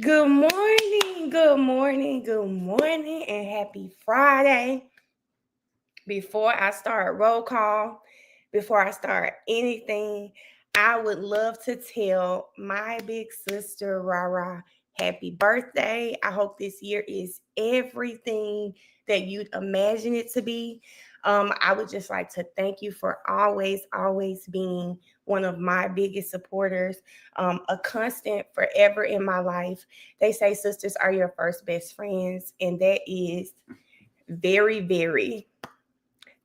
Good morning, good morning, good morning, and happy Friday. Before I start roll call, before I start anything, I would love to tell my big sister, Rara, happy birthday. I hope this year is everything that you'd imagine it to be. I would just like to thank you for always being one of my biggest supporters, a constant forever in my life. They say sisters are your first best friends, and that is very, very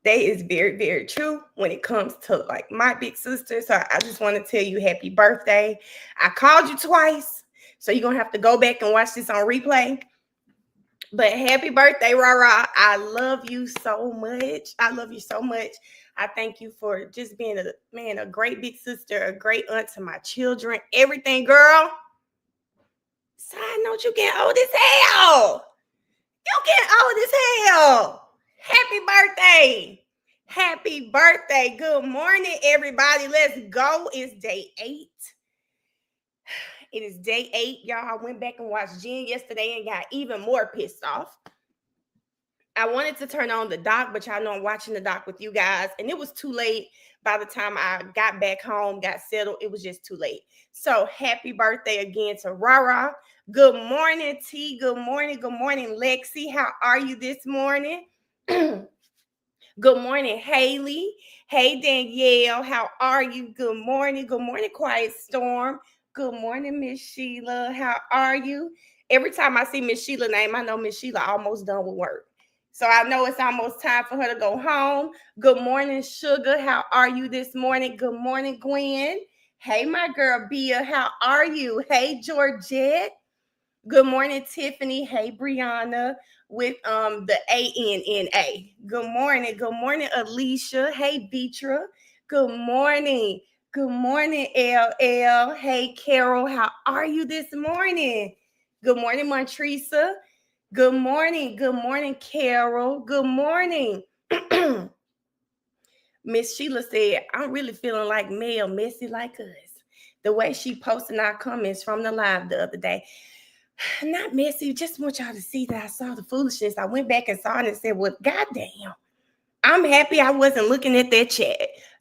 that is very, very true when it comes to like my big sister. So I just want to tell you happy birthday. I called you twice, so you're gonna have to go back and watch this on replay. But happy birthday, Rara. I love you so much. I love you so much. I thank you for just being a great big sister, a great aunt to my children, everything, girl. Side note, you getting old as hell. You getting old as hell. Happy birthday. Happy birthday. Good morning, everybody. Let's go. It's day 8. It is day 8. Y'all, I went back and watched Jen yesterday and got even more pissed off. I wanted to turn on the doc, but y'all know I'm watching the doc with you guys. And it was too late by the time I got back home, got settled. It was just too late. So happy birthday again to Rara. Good morning, T. Good morning, Lexi. How are you this morning? Good morning, Haley. Hey, Danielle. How are you? Good morning, Quiet Storm. Good morning, Miss Sheila. How are you? Every time I see Miss Sheila's name, I know Miss Sheila almost done with work. So I know it's almost time for her to go home. Good morning, Sugar. How are you this morning? Good morning, Gwen. Hey, my girl, Bia. How are you? Hey, Georgette. Good morning, Tiffany. Hey, Brianna with the ANNA. Good morning, Alicia. Hey, Beatra. Good morning. Good morning, LL. Hey, Carol. How are you this morning? Good morning, Montresa. Good morning, Carol. Good morning. Miss Sheila said, I'm really feeling like Mel, messy like us. The way she posted our comments from the live the other day. Not messy, just want y'all to see that I saw the foolishness. I went back and saw it and said, well, goddamn, I'm happy I wasn't looking at that chat.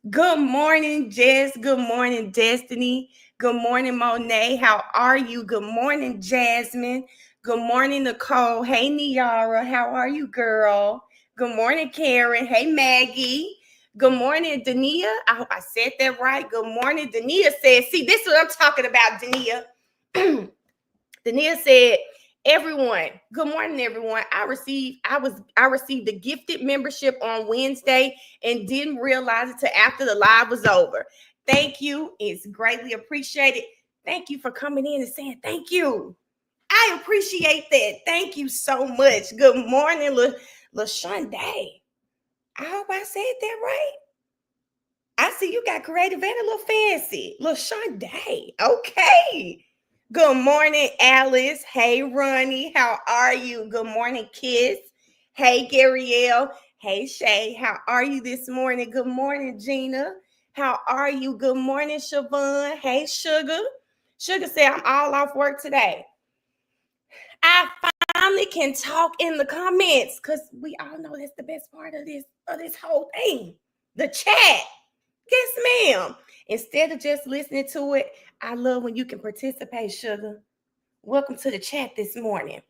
Good morning, Jess. Good morning, Destiny. Good morning, Monet. How are you? Good morning, Jasmine. Good morning, Nicole. Hey, Niara. How are you, girl? Good morning, Karen. Hey, Maggie. Good morning, Dania. I hope I said that right. Good morning. Dania said, see, this is what I'm talking about, Dania. Dania said, everyone, good morning, everyone. I received the gifted membership on Wednesday and didn't realize it till after the live was over. Thank you. It's greatly appreciated. Thank you for coming in and saying thank you. I appreciate that. Thank you so much. Good morning, LaShonda. I hope I said that right. I see you got creative and a little fancy. LaShonda. Okay. Good morning, Alice. Hey, Ronnie. How are you? Good morning, Kiss. Hey, Gabrielle. Hey, Shay. How are you this morning? Good morning, Gina. How are you? Good morning, Siobhan. Hey, Sugar. Sugar said, I'm all off work today. I finally can talk in the comments because we all know that's the best part of this whole thing. The chat. Yes, ma'am. Instead of just listening to it, I love when you can participate, Sugar. Welcome to the chat this morning.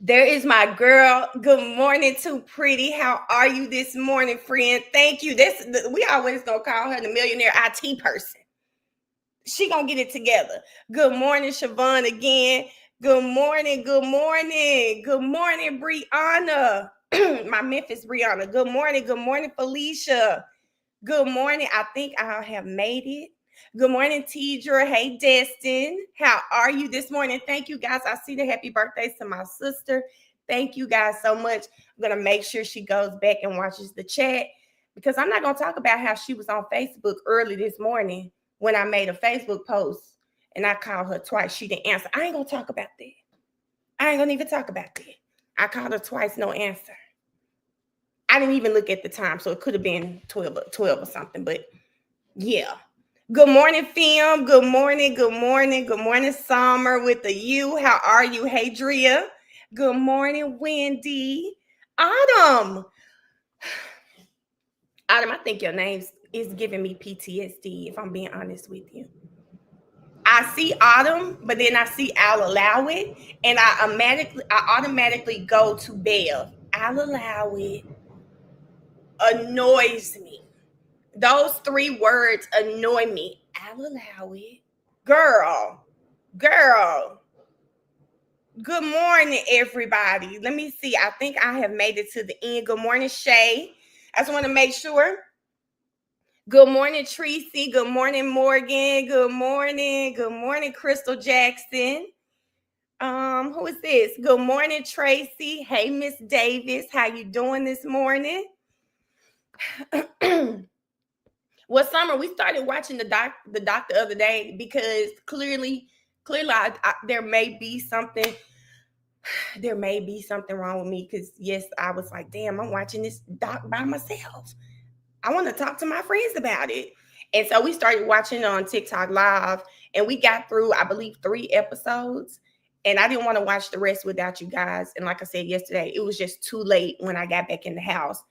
There is my girl. Good morning, Too Pretty. How are you this morning, friend? Thank you. We always gonna call her the millionaire IT person. She gonna get it together. Good morning, Siobhan again. Good morning, Brianna. My Memphis Brianna. Good morning, Felicia. Good morning. I think I have made it. Good morning, Tidra. Hey, Destin. How are you this morning? Thank you, guys. I see the happy birthdays to my sister. Thank you, guys, so much. I'm going to make sure she goes back and watches the chat because I'm not going to talk about how she was on Facebook early this morning when I made a Facebook post and I called her twice. She didn't answer. I ain't going to talk about that. I ain't going to even talk about that. I called her twice, no answer. I didn't even look at the time, so it could have been 12 or something. But yeah, Good morning, Film. Good morning, good morning, good morning, Summer with the U. How are you? Hey, Drea. Good morning, Wendy. Autumn. Autumn, I think your name is giving me PTSD, if I'm being honest with you. I see Autumn, but then I see I'll allow it, and I automatically go to Bev. I'll allow it. Annoys me. Those three words annoy me. I'll allow it. Girl. Good morning, everybody. Let me see. I think I have made it to the end. Good morning, Shay. I just want to make sure. Good morning, Tracy. Good morning, Morgan. Good morning. Good morning, Crystal Jackson. Who is this? Good morning, Tracy. Hey, Miss Davis. How you doing this morning? Well, Summer, we started watching the doc the other day because clearly, there may be something. There may be something wrong with me because yes, I was like, damn, I'm watching this doc by myself. I want to talk to my friends about it. And so we started watching on TikTok Live and we got through, I believe, 3 episodes. And I didn't want to watch the rest without you guys. And like I said yesterday, it was just too late when I got back in the house,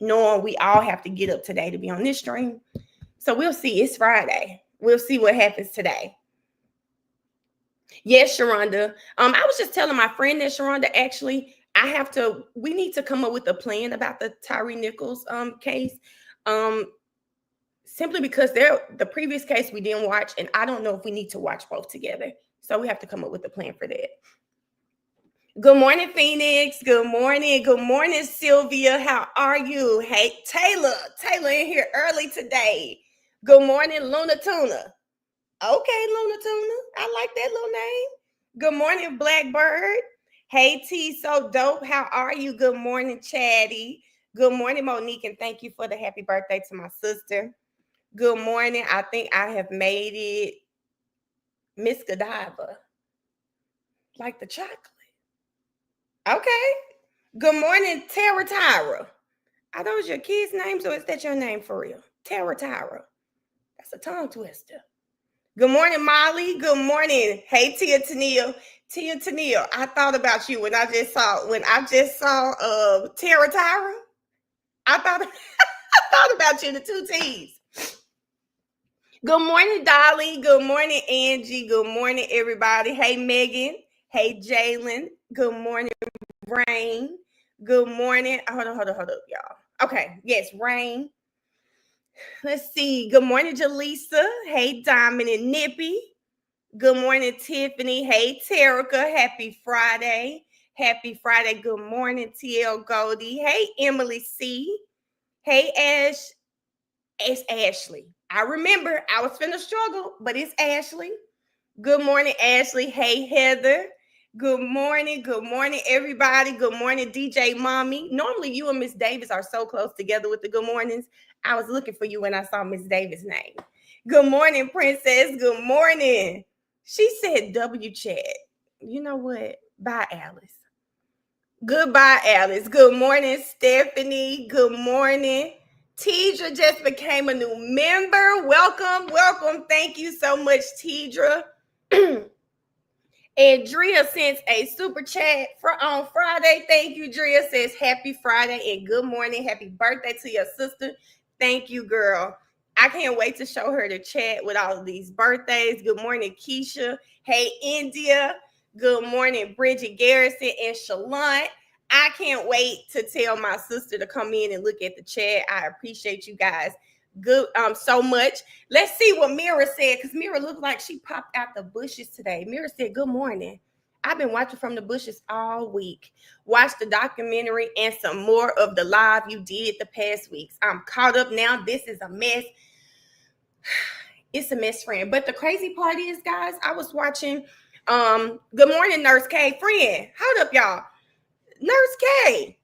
knowing we all have to get up today to be on this stream. So we'll see. It's Friday. We'll see what happens today. Yes, Sharonda. I was just telling my friend that Sharonda, actually, we need to come up with a plan about the Tyree Nichols case. Simply because the previous case we didn't watch, and I don't know if we need to watch both together. So we have to come up with a plan for that. Good morning, Phoenix. Good morning, Sylvia. How are you? Hey, Taylor in here early today. Good morning, Luna Tuna. Okay, Luna Tuna. I like that little name. Good morning, Blackbird. Hey, T, so dope. How are you? Good morning, Chatty. Good morning, Monique, and thank you for the happy birthday to my sister. Good morning. I think I have made it. Miss Godiva. Like the chocolate. Okay. Good morning, Tara Tyra. Are those your kids' names or is that your name for real? Tara Tyra. That's a tongue twister. Good morning, Molly. Good morning. Hey, Tia Tennille. I thought about you when I just saw Tara Tyra. I thought I thought about you, the two T's. Good morning, Dolly. Good morning, Angie. Good morning, everybody. Hey, Megan. Hey, Jalen. Good morning, Rain. Good morning. Hold up, y'all. Okay, yes, Rain. Let's see. Good morning, Jaleesa. Hey, Diamond and Nippy. Good morning, Tiffany. Hey, Terica. Happy Friday. Happy Friday. Good morning, TL Goldie. Hey, Emily C. Hey, Ash. It's Ashley. I remember I was finna struggle, but it's Ashley. Good morning, Ashley. Hey, Heather. Good morning, everybody. Good morning, DJ Mommy. Normally, you and Miss Davis are so close together with the good mornings. I was looking for you when I saw Miss Davis' name. Good morning, Princess. Good morning. She said W chat. You know what? Bye, Alice. Goodbye, Alice. Good morning, Stephanie. Good morning. Tidra just became a new member. Welcome. Thank you so much, Tidra. And Drea sends a super chat on Friday. Thank you, Drea. Says happy Friday and good morning. Happy birthday to your sister. Thank you, girl. I can't wait to show her the chat with all of these birthdays. Good morning, Keisha. Hey, India. Good morning, Bridget Garrison and Shalon. I can't wait to tell my sister to come in and look at the chat. I appreciate you guys so much. Let's see what Mira said, because Mira looked like she popped out the bushes today. Mira said, good morning. I've been watching from the bushes all week. Watch the documentary and some more of the live you did the past weeks. I'm caught up now. This is a mess. It's a mess, friend. But the crazy part is, guys, I was watching good morning, Nurse K. Friend, hold up, y'all. Nurse K.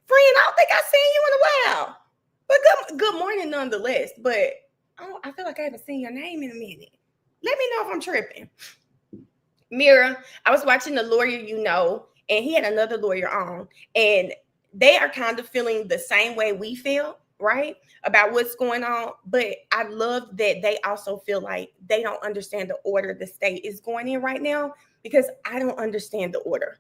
Friend, I don't think I've seen you in a while. But good morning nonetheless. But I feel like I haven't seen your name in a minute. Let me know if I'm tripping. Mira, I was watching The Lawyer You Know, and he had another lawyer on. And they are kind of feeling the same way we feel. right? About what's going on. But I love that they also feel like they don't understand the order the state is going in right now, because I don't understand the order.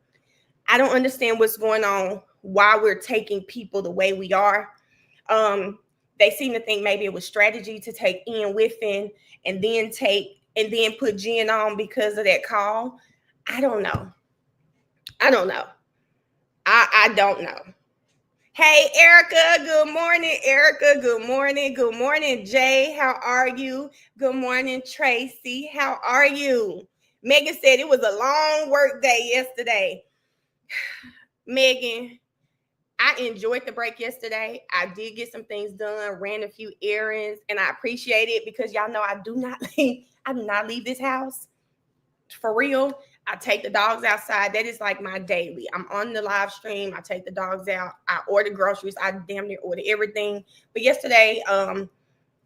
I don't understand what's going on, why we're taking people the way we are. They seem to think maybe it was strategy to take Ian Whiffen and then put Jen on because of that call. I don't know. I don't know. I don't know. Hey, Erica. Good morning, Erica. Good morning. Good morning, Jay. How are you? Good morning, Tracy. How are you? Megan said it was a long work day yesterday. Megan, I enjoyed the break yesterday. I did get some things done, ran a few errands, and I appreciate it because y'all know I do not leave this house. For real. I take the dogs outside. That is like my daily. I'm on the live stream. I take the dogs out. I order groceries. I damn near order everything. But yesterday, I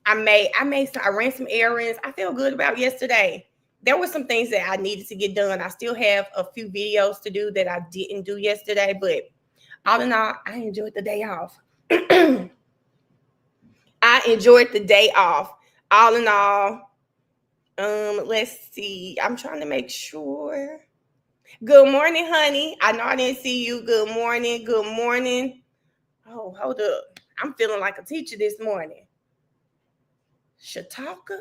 ran some errands. I feel good about yesterday. There were some things that I needed to get done. I still have a few videos to do that I didn't do yesterday, but all in all, I enjoyed the day off. I enjoyed the day off. All in all, let's see. I'm trying to make sure. Good morning, honey. I know I didn't see you. Good morning. Good morning. Oh, hold up. I'm feeling like a teacher this morning. Shataka?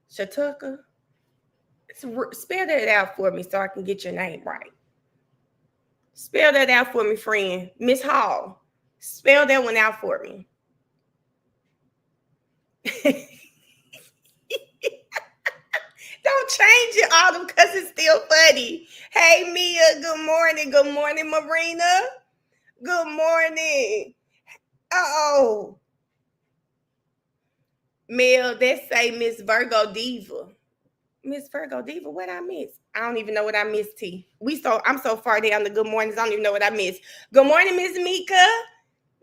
Spell that out for me so I can get your name right. Spell that out for me, friend. Miss Hall. Spell that one out for me. Don't change it, Autumn, because it's still funny. Hey, Mia, good morning. Good morning, Marina. Good morning. Uh-oh. Mel, that say Miss Virgo Diva. Miss Virgo Diva, what I miss? I don't even know what I missed, T. I'm so far down the good mornings, I don't even know what I missed. Good morning, Miss Mika.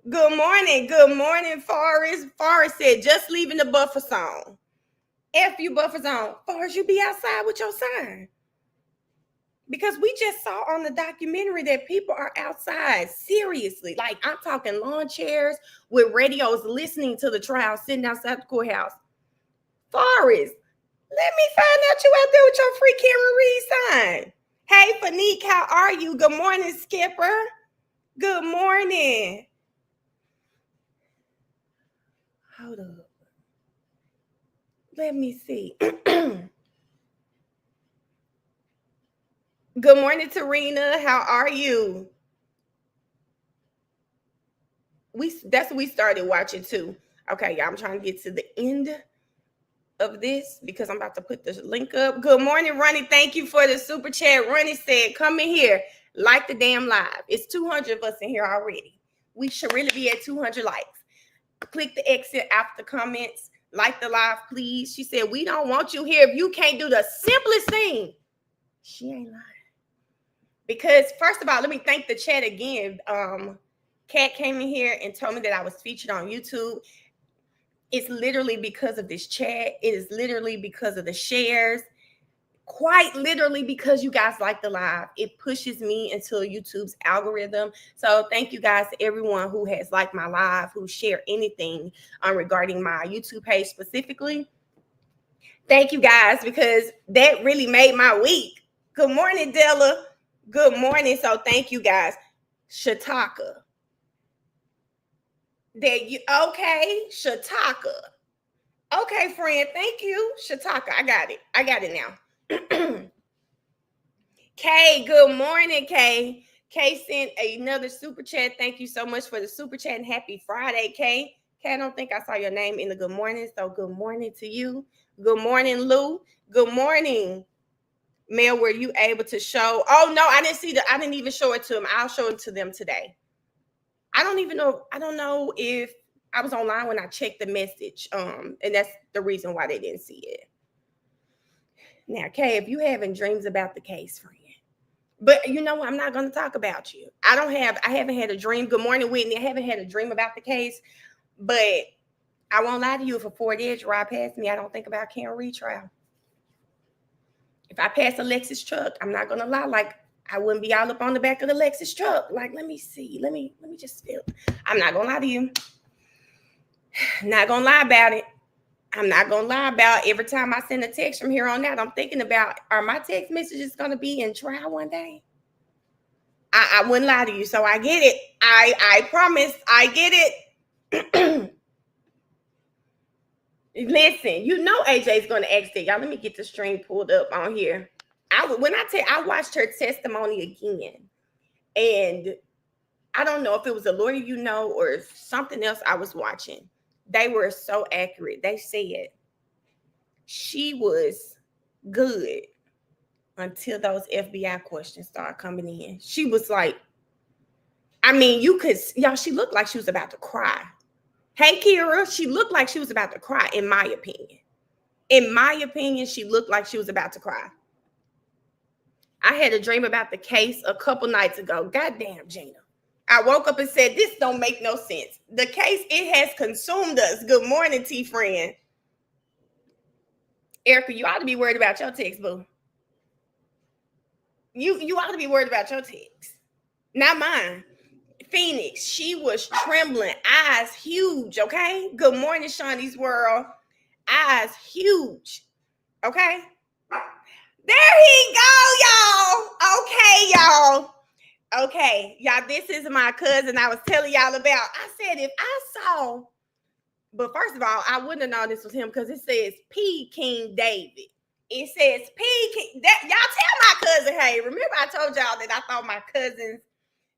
Good morning. Good morning, Forrest. Forrest said, just leaving the buffer zone. F you buffer zone. Forrest, you be outside with your sign. Because we just saw on the documentary that people are outside, seriously. Like, I'm talking lawn chairs with radios listening to the trial, sitting outside the courthouse. Forrest, let me find out you out there with your free Cameron Reed sign. Hey, Fanique, how are you? Good morning, Skipper. Good morning. Hold up. Let me see. Good morning, Tarina. How are you? That's what we started watching too. Okay, y'all, I'm trying to get to the end of this because I'm about to put the link up. Good morning, Ronnie. Thank you for the super chat. Ronnie said, come in here, like the damn live. It's 200 of us in here already. We should really be at 200 likes. Click the exit after comments. Like the live, please. She said, we don't want you here if you can't do the simplest thing. She ain't lying. Because first of all, let me thank the chat again. Kat came in here and told me that I was featured on YouTube. It's literally because of this chat. It is literally because of the shares. Quite literally because you guys like the live. It pushes me into YouTube's algorithm. So thank you guys to everyone who has liked my live, who share anything regarding my YouTube page specifically. Thank you guys, because that really made my week. Good morning, Della. Good morning. So thank you guys. Shataka. Shataka. Okay, friend. Thank you. Shataka. I got it now. Kay, good morning, Kay. Kay sent another super chat. Thank you so much for the super chat and happy Friday, Kay. Kay, I don't think I saw your name in the good morning, so good morning to you. Good morning, Lou. Good morning. Mel, were you able to show? Oh, no, I didn't even show it to them. I'll show it to them today. I don't know if I was online when I checked the message. And that's the reason why they didn't see it. Now, Kay, if you having dreams about the case, friend. But you know what? I'm not going to talk about you. I haven't had a dream. Good morning, Whitney. I haven't had a dream about the case, but I won't lie to you. If a Ford Edge ride past me, I don't think about Cameron retrial. If I pass a Lexus truck, I'm not going to lie. Like, I wouldn't be all up on the back of the Lexus truck. Like, let me see. Let me just feel. I'm not gonna lie to you. Not gonna lie about it. I'm not gonna lie about every time I send a text from here on out, I'm thinking about, are my text messages gonna be in trial one day? I wouldn't lie to you, so I get it. I promise, I get it. Listen, you know AJ's gonna ask that. Y'all, let me get the string pulled up on here. I watched her testimony again, and I don't know if it was a lawyer, or something else I was watching. They were so accurate. They said she was good until those FBI questions started coming in. She was like, I mean, she looked like she was about to cry. Hey, Kira, she looked like she was about to cry, in my opinion. In my opinion, she looked like she was about to cry. I had a dream about the case a couple nights ago. Goddamn, Gina. I woke up and said, this don't make no sense. The case, it has consumed us. Good morning, T-friend. Erica, you ought to be worried about your text, boo. You ought to be worried about your text. Not mine. Phoenix, she was trembling, eyes huge, okay? Good morning, Shawnee's World. Eyes huge, okay? There he go, y'all. Okay, y'all. Okay, y'all, this is my cousin I was telling y'all about. I said, if I saw, but first of all, I wouldn't have known this was him because it says P. King David. It says P. King. Y'all tell my cousin, hey, remember I told y'all that I thought my cousin's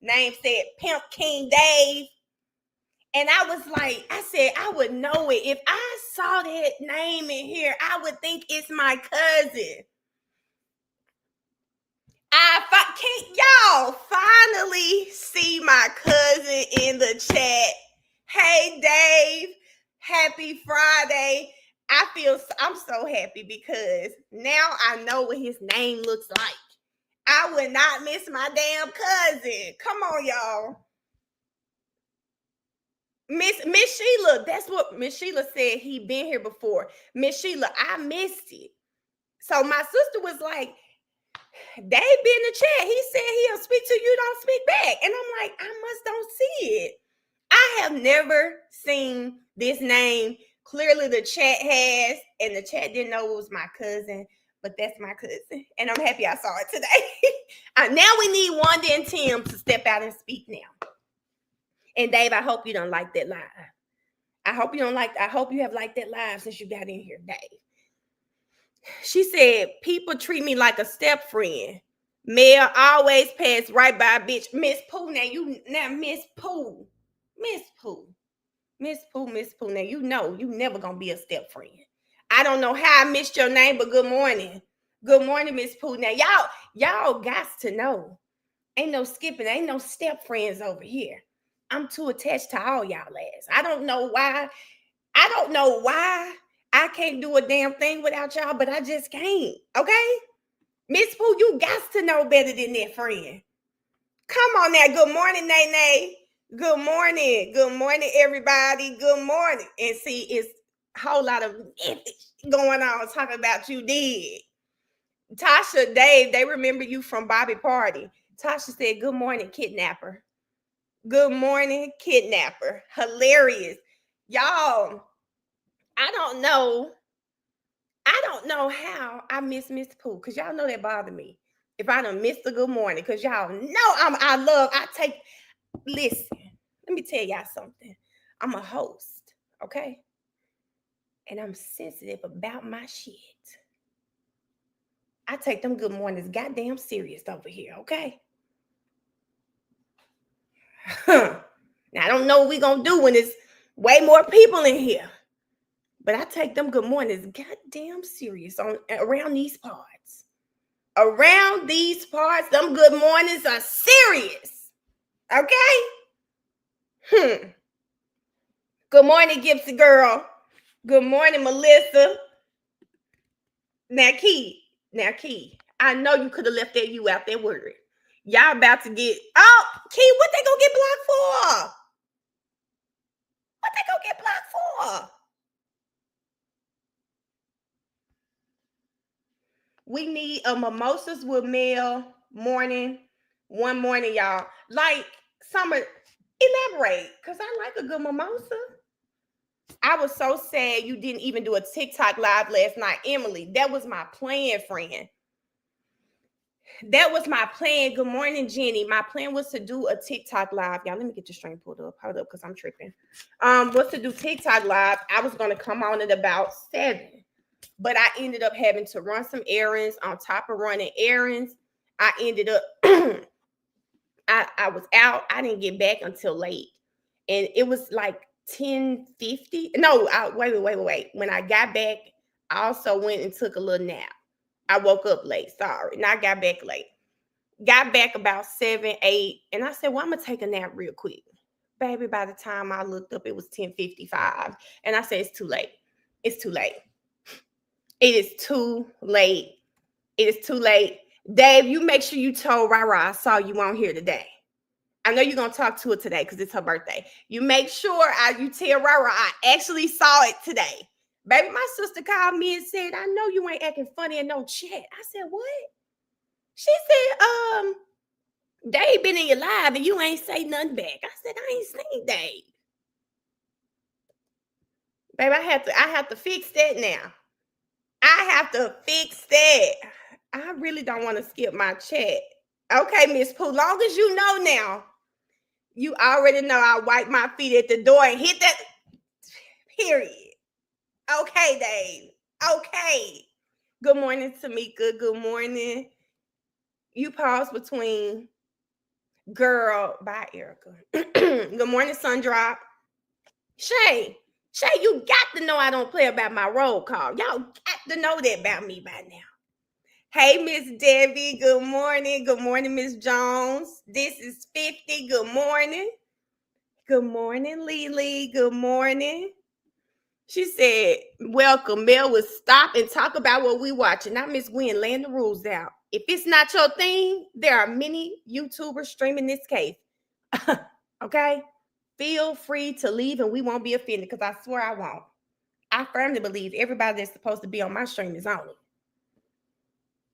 name said Pimp King Dave? And I was like, I said, I would know it. If I saw that name in here, I would think it's my cousin. Can't y'all finally see my cousin in the chat? Hey, Dave. Happy Friday. I'm so happy because now I know what his name looks like. I would not miss my damn cousin. Come on, y'all. Miss Sheila, that's what Miss Sheila said. He been here before. Miss Sheila, I missed it. So my sister was like, Dave be in the chat. He said he'll speak to you, don't speak back. And I'm like, I must don't see it. I have never seen this name. Clearly the chat has, and the chat didn't know it was my cousin, but that's my cousin. And I'm happy I saw it today. Now we need Wanda and Tim to step out and speak now. And Dave, I hope you don't like that live. I hope you have liked that live since you got in here, Dave. She said, people treat me like a step friend. Mel always pass right by, bitch. Miss Pooh, Miss Pooh. Now you know you never gonna be a step friend. I don't know how I missed your name, but good morning. Good morning, Miss Pooh. Now, y'all got to know. Ain't no skipping, ain't no step friends over here. I'm too attached to all y'all ass. I don't know why I can't do a damn thing without y'all, but I just can't. Okay? Miss Pooh, you got to know better than that, friend. Come on now. Good morning, Nene. Good morning. Good morning, everybody. Good morning. And see, it's a whole lot of going on talking about you did. Tasha, Dave, they remember you from Bobby Party. Tasha said, good morning, kidnapper. Good morning, kidnapper. Hilarious. Y'all, I don't know how I miss Miss Pooh, because y'all know that bothered me. If I done missed a good morning, because y'all know listen, let me tell y'all something. I'm a host, okay? And I'm sensitive about my shit. I take them good mornings goddamn serious over here, okay? Now, I don't know what we gonna do when there's way more people in here. But I take them good mornings goddamn serious around these parts. Around these parts, them good mornings are serious. Okay? Good morning, Gypsy girl. Good morning, Melissa. Now, Key. I know you could have left that you out that word. Y'all about to get... Oh, Key, what they gonna get blocked for? What they gonna get blocked for? We need a mimosas with Mel morning, one morning, y'all. Like, Summer, elaborate, because I like a good mimosa. I was so sad you didn't even do a TikTok live last night, Emily. That was my plan, friend. That was my plan. Good morning, Jenny. My plan was to do a TikTok live. Y'all, let me get your string pulled up. Hold up, because I'm tripping. Was to do TikTok live. I was going to come on at about 7. But I ended up having to run some errands. On top of running errands, I ended up, I was out. I didn't get back until late. And it was like 10:50. No, wait. When I got back, I also went and took a little nap. I woke up late, sorry. And I got back late. Got back about 7, 8. And I said, well, I'm going to take a nap real quick. Baby, by the time I looked up, it was 10:55. And I said, it's too late. It's too late. It is too late. It is too late. Dave, you make sure you told Rara I saw you on here today. I know you're going to talk to her today because it's her birthday. You make sure you tell Rara I actually saw it today. Baby, my sister called me and said, I know you ain't acting funny in no chat. I said, what? She said, Dave been in your live and you ain't say nothing back. I said, I ain't seen Dave. Baby, I have to fix that now. I have to fix that. I really don't want to skip my chat. Okay, Miss Pooh, long as you know now, you already know I wipe my feet at the door and hit that, period. Okay, Dave. Okay. Good morning, Tamika. Good morning. You pause between girl. Bye, Erica. Good morning, Sundrop. Shay, you got to know I don't play about my roll call. Y'all got to know that about me by now. Hey, Miss Debbie. Good morning. Good morning, Miss Jones. This is 50. Good morning. Good morning, Lily. Good morning. She said, welcome. Mel will stop and talk about what we watching. Now, Miss Gwen, laying the rules out. If it's not your thing, there are many YouTubers streaming this case. Okay? Feel free to leave and we won't be offended because I swear I won't. I firmly believe everybody that's supposed to be on my stream is on it.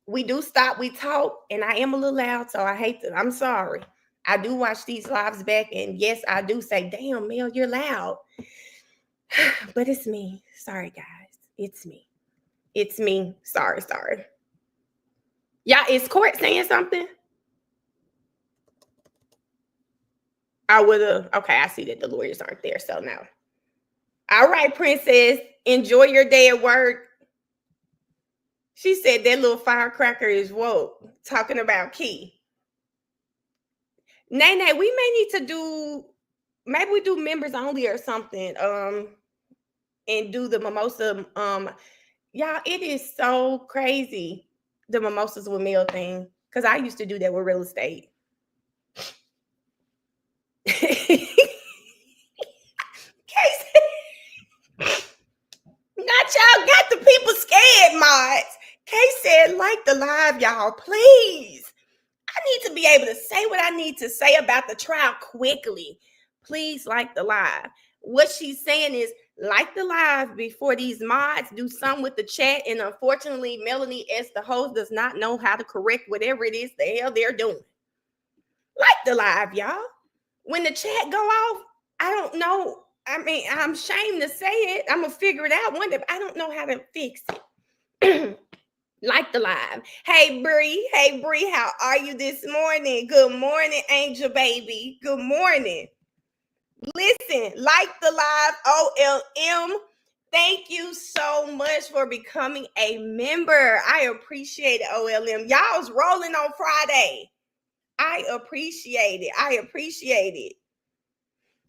We do stop, we talk, and I am a little loud, so I hate to, I'm sorry. I do watch these lives back, and yes, I do say, damn, Mel, you're loud. But it's me. Sorry, guys. It's me. It's me. Sorry. Y'all, is court saying something? I would have. Okay, I see that the lawyers aren't there, so no. All right, Princess. Enjoy your day at work. She said that little firecracker is woke. Talking about Key. Nay, we may need to do, maybe we do members only or something. And do the mimosa. Y'all, it is so crazy, the mimosas with Mel thing. Because I used to do that with real estate. Not y'all got the people scared, mods. Kay said, like the live, y'all, please. I need to be able to say what I need to say about the trial quickly. Please like the live. What she's saying is, like the live before these mods do something with the chat. And unfortunately, Melanie, as the host, does not know how to correct whatever it is the hell they're doing. Like the live, y'all. When the chat go off, I don't know. I mean, I'm ashamed to say it. I'm going to figure it out one day. I don't know how to fix it. Like the live. Hey, Bree, how are you this morning? Good morning, Angel Baby. Good morning. Listen, like the live, OLM. Thank you so much for becoming a member. I appreciate it, OLM. Y'all's rolling on Friday. I appreciate it.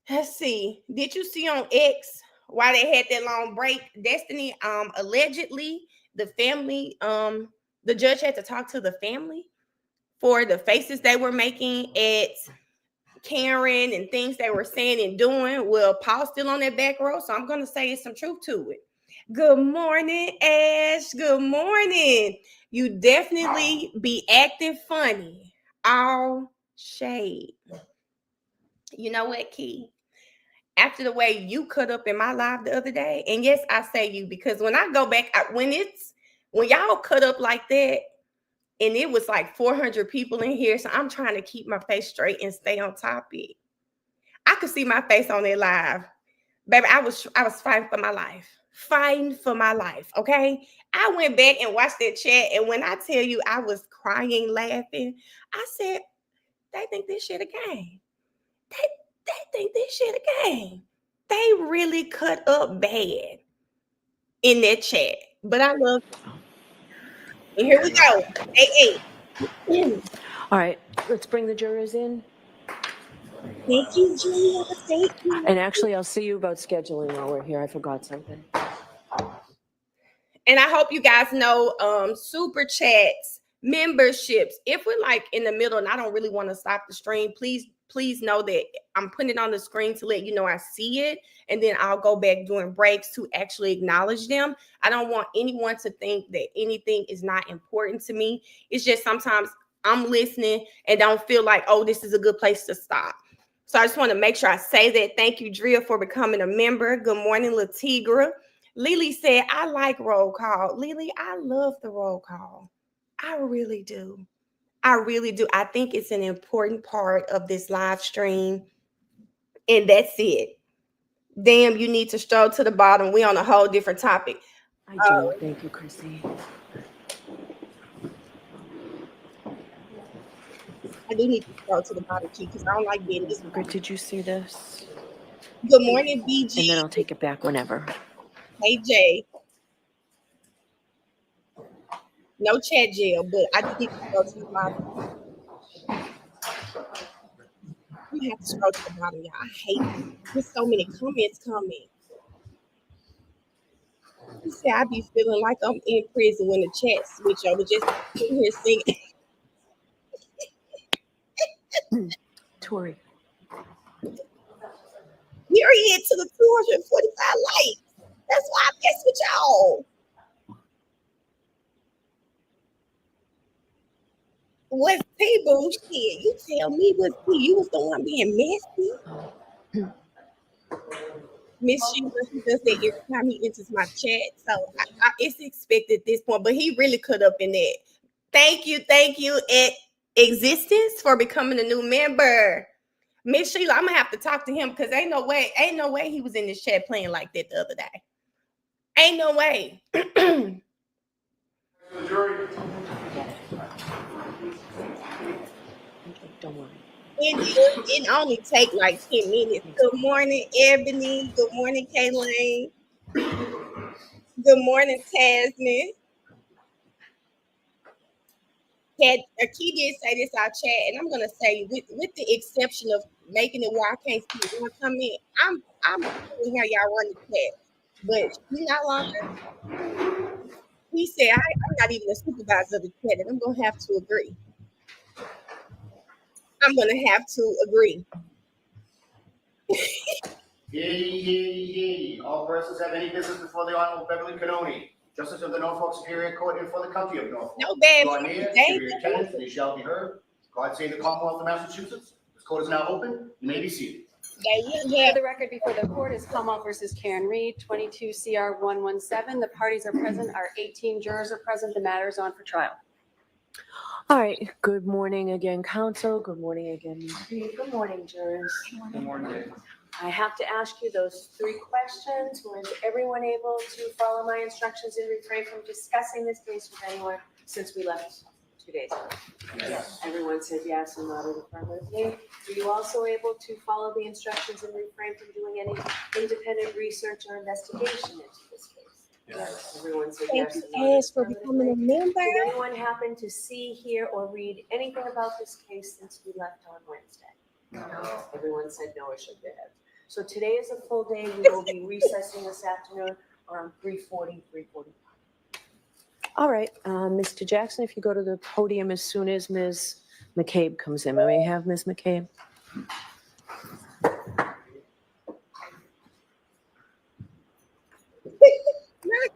Let's see. Did you see on X why they had that long break? Destiny, allegedly, the family, the judge had to talk to the family for the faces they were making at Karen and things they were saying and doing. Well, Paul's still on that back row, so I'm going to say some truth to it. Good morning, Ash. Good morning. You definitely be acting funny. All shade. You know what, Key? After the way you cut up in my live the other day, and yes, I say you because when I go back, when y'all cut up like that, and it was like 400 people in here. So I'm trying to keep my face straight and stay on topic. I could see my face on that live. Baby, I was fighting for my life. Fighting for my life. Okay. I went back and watched that chat. And when I tell you I was crying, laughing, I said, they think this shit a game. They think this shit a game. They really cut up bad in that chat. But I love it. And here we go. Day 8. All right, let's bring the jurors in. Thank you, Julia. Thank you. And actually, I'll see you about scheduling while we're here. I forgot something. And I hope you guys know super chats, memberships. If we're like in the middle and I don't really want to stop the stream, please know that I'm putting it on the screen to let you know I see it. And then I'll go back during breaks to actually acknowledge them. I don't want anyone to think that anything is not important to me. It's just sometimes I'm listening and don't feel like, oh, this is a good place to stop. So I just want to make sure I say that. Thank you, Drea, for becoming a member. Good morning, Latigra. Lily said, I like roll call. Lily, I love the roll call. I really do. I really do. I think it's an important part of this live stream. And that's it. Damn, you need to stroll to the bottom. We're on a whole different topic. I do. Thank you, Chrissy. I do need to scroll to the bottom, too, because I don't like being this. Did you see this? Good morning, BG. And then I'll take it back whenever. Hey, Jay. No chat jail, but I do need to scroll to the bottom. We have to scroll to the bottom, y'all. I hate it. There's so many comments coming. You say I be feeling like I'm in prison when the chat switch over, just sitting here singing. Tori. Period to the 245 likes. That's why I mess with y'all. What's tea bullshit? You tell me what's tea. You was the one being messy. Miss Sheila, he does that every time he enters my chat. So it's expected at this point, but he really cut up in that. Thank you, at Existence for becoming a new member. Miss Sheila, I'm gonna have to talk to him because ain't no way he was in this chat playing like that the other day. Ain't no way. Don't worry. It only take like 10 minutes. Good morning, Ebony. Good morning, Kayleen. Good morning, Tasman. Key did say this our chat, and I'm gonna say with the exception of making it where I can't see it when I come in, I'm seeing how y'all run the chat. But she not longer. He said I'm not even a supervisor of the chat, and I'm gonna have to agree. Yay. All persons have any business before the Honorable Beverly Canoni, Justice of the Norfolk Superior Court and for the County of Norfolk. No bad. Draw near, give your attendance, and they shall be heard. God save the Commonwealth of Massachusetts. This court is now open. You may be seated. For the record before the court is Commonwealth versus Karen Reed, 22 CR 117. The parties are present. Our 18 jurors are present. The matter is on for trial. All right. Good morning again, counsel. Good morning again. Good morning, jurors. Good morning. I have to ask you those 3 questions. Was everyone able to follow my instructions and refrain from discussing this case with anyone since we left 2 days ago? Yes. Everyone said yes and nodded affirmatively. Were you also able to follow the instructions and refrain from doing any independent research or investigation into this case? Yes. Everyone said Thank yes you, and nodded Ash, for becoming a affirmatively. member. Did anyone happen to see, hear, or read anything about this case since we left on Wednesday? No. Everyone said no or shook their heads. So today is a full day. We will be recessing this afternoon around 3:40, 3:45. All right, Mr. Jackson, if you go to the podium as soon as Ms. McCabe comes in. May we have Ms. McCabe?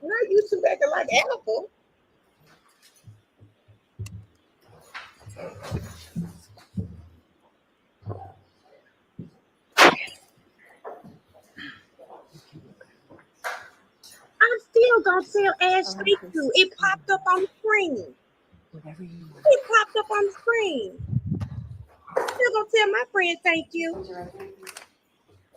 Not you two acting like Apple. I'm still gonna tell Ash thank you. It popped up on the screen. Whatever you want. It popped up on the screen. Still gonna tell my friend thank you. Raise your right hand, please.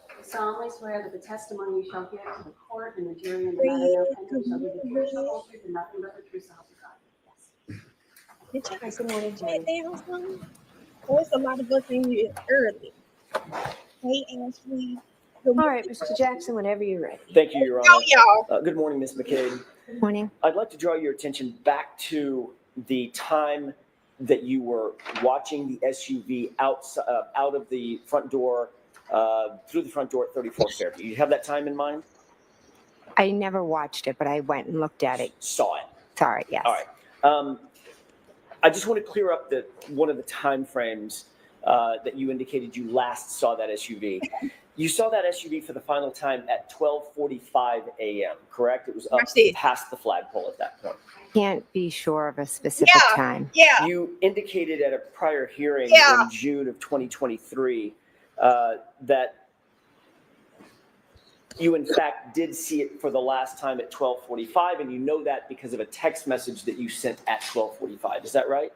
I solemnly swear that the testimony you shall give to the court and the jury in the matter now pending shall be the truth, the whole truth, and nothing but the truth, so help you God. Yes. Did Good morning, you write Jane. down something? Oh, it's a lot of us in here early. Hey, Ashley. Good All right, Mr. Jackson, whenever you're ready. Thank you, Your Go, Honor. y'all. Good morning, Ms. McCabe. Morning. I'd like to draw your attention back to the time that you were watching the SUV out of the front door, through the front door at 34th Fair. Do you have that time in mind? I never watched it, but I went and looked at it. Saw it. Sorry, yes. All right. I just want to clear up one of the time frames that you indicated you last saw that SUV. You saw that SUV for the final time at 12:45 a.m., correct? It was up Watch this. past the flagpole at that point. Can't be sure of a specific Yeah. time. Yeah. You indicated at a prior hearing Yeah. in June of 2023 that you, in fact, did see it for the last time at 12:45, and you know that because of a text message that you sent at 12:45. Is that right?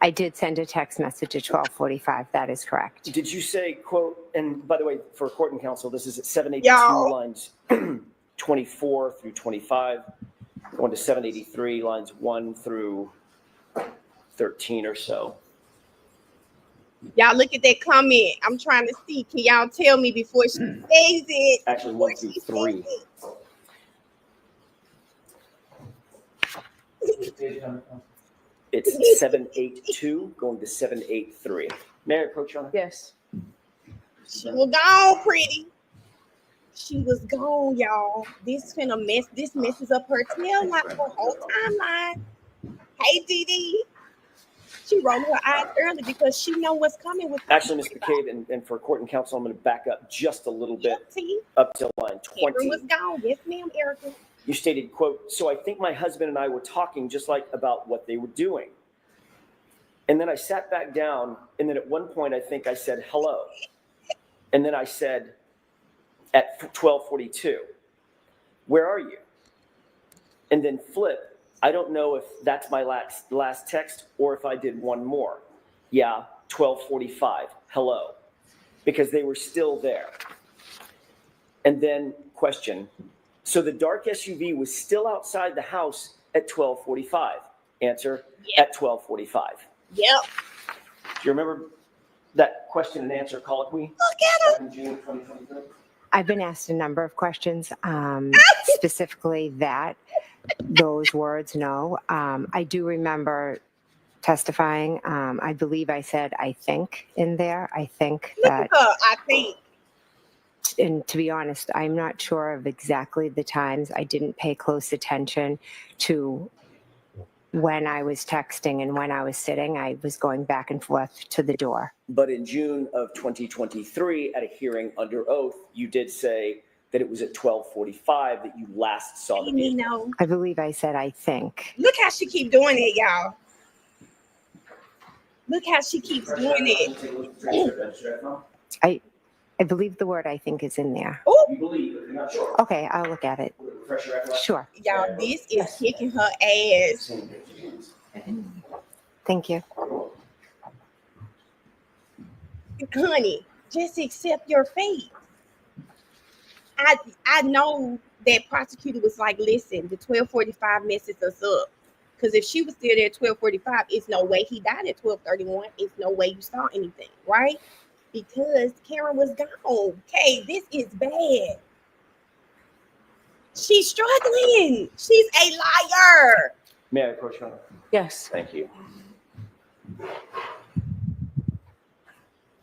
I did send a text message at 12:45. That is correct. Did you say, quote, and by the way, for court and counsel, this is at 782 Y'all. lines 24 through 25, going to 783 lines 1 through 13 or so. Y'all look at that comment. I'm trying to see. Can y'all tell me before she says it? Actually, Before 1 through she says 3. it. It's 782 going to 783. May I approach, Your Honor? Yes. She was gone, pretty. She was gone, y'all. This messes up her tail light, her whole timeline. Hey, Dee. She rolled her eyes early because she know what's coming with Actually, Ms. McCabe, and for court and counsel, I'm going to back up just a little bit See, up to line Cameron 20. was gone. Yes, ma'am, Erica. You stated, quote, so I think my husband and I were talking just like about what they were doing. And then I sat back down, and then at one point I think I said hello. And then I said at 12:42, where are you? And then flip, I don't know if that's my last text or if I did one more. Yeah, 12:45, hello. Because they were still there. And then question, so the dark SUV was still outside the house at 12:45. Answer, Yep. at 12:45. Yep. Do you remember that question and answer colloquy? Look at her. Back in June 2023? I've been asked a number of questions, specifically those words, no. I do remember testifying. I believe I said, I think in there. I think Look that, at her. I think. and to be honest, I'm not sure of exactly the times. I didn't pay close attention to when I was texting and when I was sitting. I was going back and forth to the door. But in June of 2023, at a hearing under oath, you did say that it was at 12:45 that you last saw the You vehicle. know. I believe I said, I think. Look how she keep doing it, y'all. Look how she keeps doing it. I believe the word I think is in there. Oh, You believe, but you're not sure. Okay, I'll look at it. Refresh your recollection. Sure. y'all, this is kicking her ass. Thank you. Honey, just accept your fate. I know that prosecutor was like, listen, the 12:45 messes us up. Because if she was still there at 12:45, it's no way he died at 12:31. It's no way you saw anything, right? Because Karen was gone. Okay, this is bad. She's struggling. She's a liar. May I approach, Your Honor? Yes. Thank you.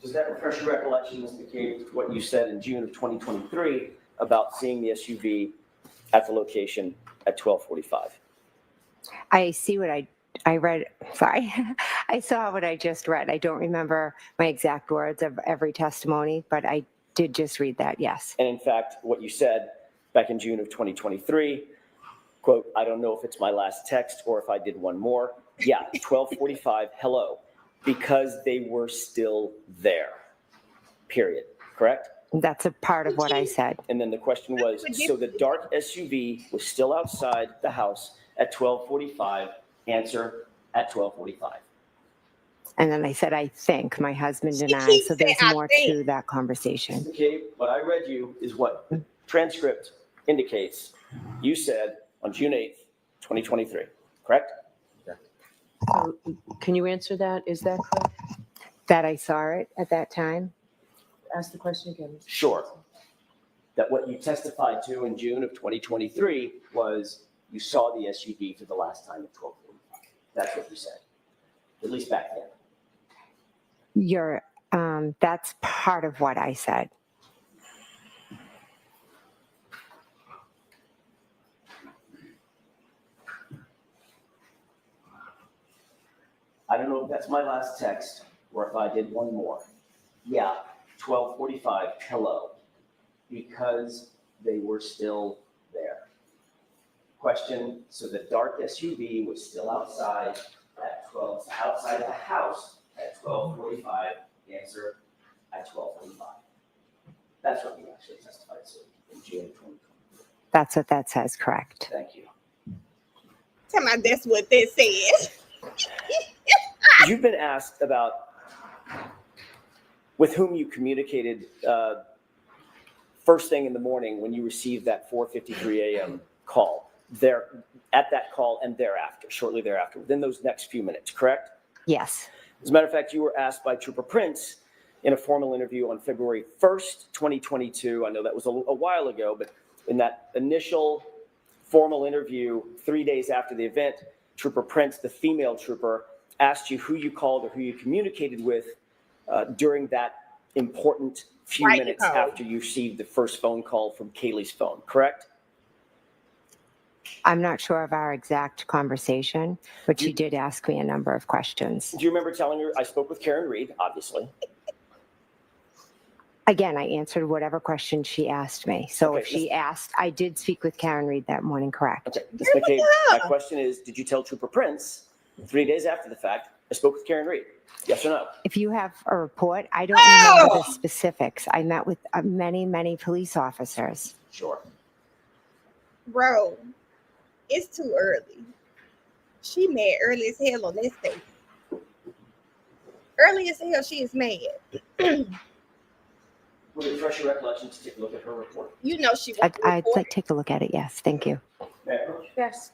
Does that refresh your recollection, Ms. McCabe, what you said in June of 2023 about seeing the SUV at the location at 12:45? I see what I read. Sorry. I saw what I just read. I don't remember my exact words of every testimony, but I did just read that. Yes. And in fact, what you said back in June of 2023, quote, I don't know if it's my last text or if I did one more. Yeah, 12:45, hello, because they were still there, period, correct? That's a part of what I said. And then the question was, so the dark SUV was still outside the house at 12:45, answer, at 12:45. And then I said, I think, my husband She and I, keeps so there's saying, "I more think." to that conversation. Okay, what I read you is what the transcript indicates. You said on June 8th, 2023, correct? So can you answer that? Is that correct? That I saw it at that time? Ask the question again. Sure. That what you testified to in June of 2023 was you saw the SUV for the last time at 12:45. That's what you said, at least back then. That's part of what I said. I don't know if that's my last text or if I did one more. Yeah, 12:45, hello, because they were still there. Question, so the dark SUV was still outside outside the house at 12:45, answer at 12:45. That's what you actually testified to in June 2020. That's what that says, correct. Thank you. Tell me that's what they said. You've been asked about with whom you communicated first thing in the morning when you received that 4:53 a.m. call. There, at that call and thereafter, shortly thereafter, within those next few minutes, correct? Yes. As a matter of fact, you were asked by Trooper Prince in a formal interview on February 1st, 2022. I know that was a while ago, but in that initial formal interview 3 days after the event, Trooper Prince, the female trooper, asked you who you called or who you communicated with during that important few Right, minutes Nicole. after you received the first phone call from Kaylee's phone, correct? I'm not sure of our exact conversation, but she did ask me a number of questions. Do you remember telling her, I spoke with Karen Reed, obviously. Again, I answered whatever question she asked me. So Okay, if she asked, I did speak with Karen Reed that morning, correct? Okay, Ms. McCabe, my question is, did you tell Trooper Prince 3 days after the fact, I spoke with Karen Reed? Yes or no? If you have a report, I don't remember the specifics. I met with many, many police officers. Sure. Bro, it's too early. She mad early as hell on this day. Early as hell, she is mad. Would it refresh your recollection to take a look at her report? You know she I'd won't report. like to take a look at it. Yes, thank you. May I approach? Yes.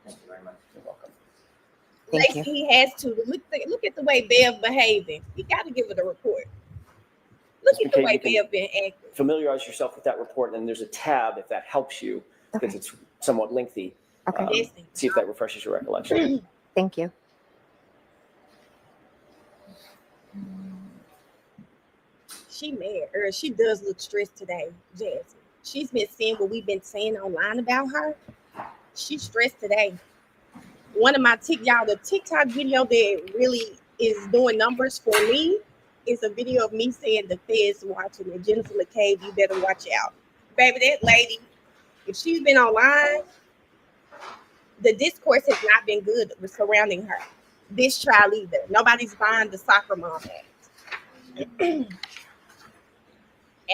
Thank you very much. You're welcome. Thank Lacey, he has to. Look at the way Bev behaving. He got to give it a report. Look Ms. at the McCabe, way you can- Bev been acting. Familiarize yourself with that report, and there's a tab if that helps you, because Okay. it's somewhat lengthy. Okay. Listen. See if that refreshes your recollection. Thank you. She mad, or she does look stressed today, Jasmine. She's been seeing what we've been saying online about her. She's stressed today. One of my the TikTok video that really is doing numbers for me is a video of me saying the feds watching and Jennifer McCabe, you better watch out. Baby, that lady, if she's been online, the discourse has not been good surrounding her. This trial either. Nobody's buying the soccer mom act.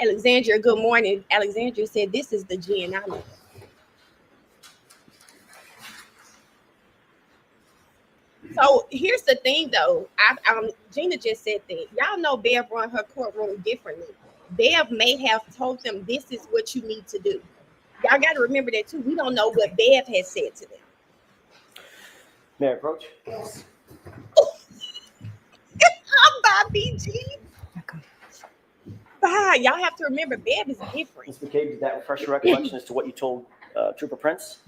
Alexandria, good morning. Alexandria said this is the Gen I know. So here's the thing, though. Gina just said that y'all know Bev run her courtroom differently. Bev may have told them this is what you need to do. Y'all got to remember that too. We don't know what Bev has said to them. May I approach? I'm Bobby G. Okay. Bye. Y'all have to remember Bev is different. Ms. McCabe, did that refresh your recollection as to what you told Trooper Prince?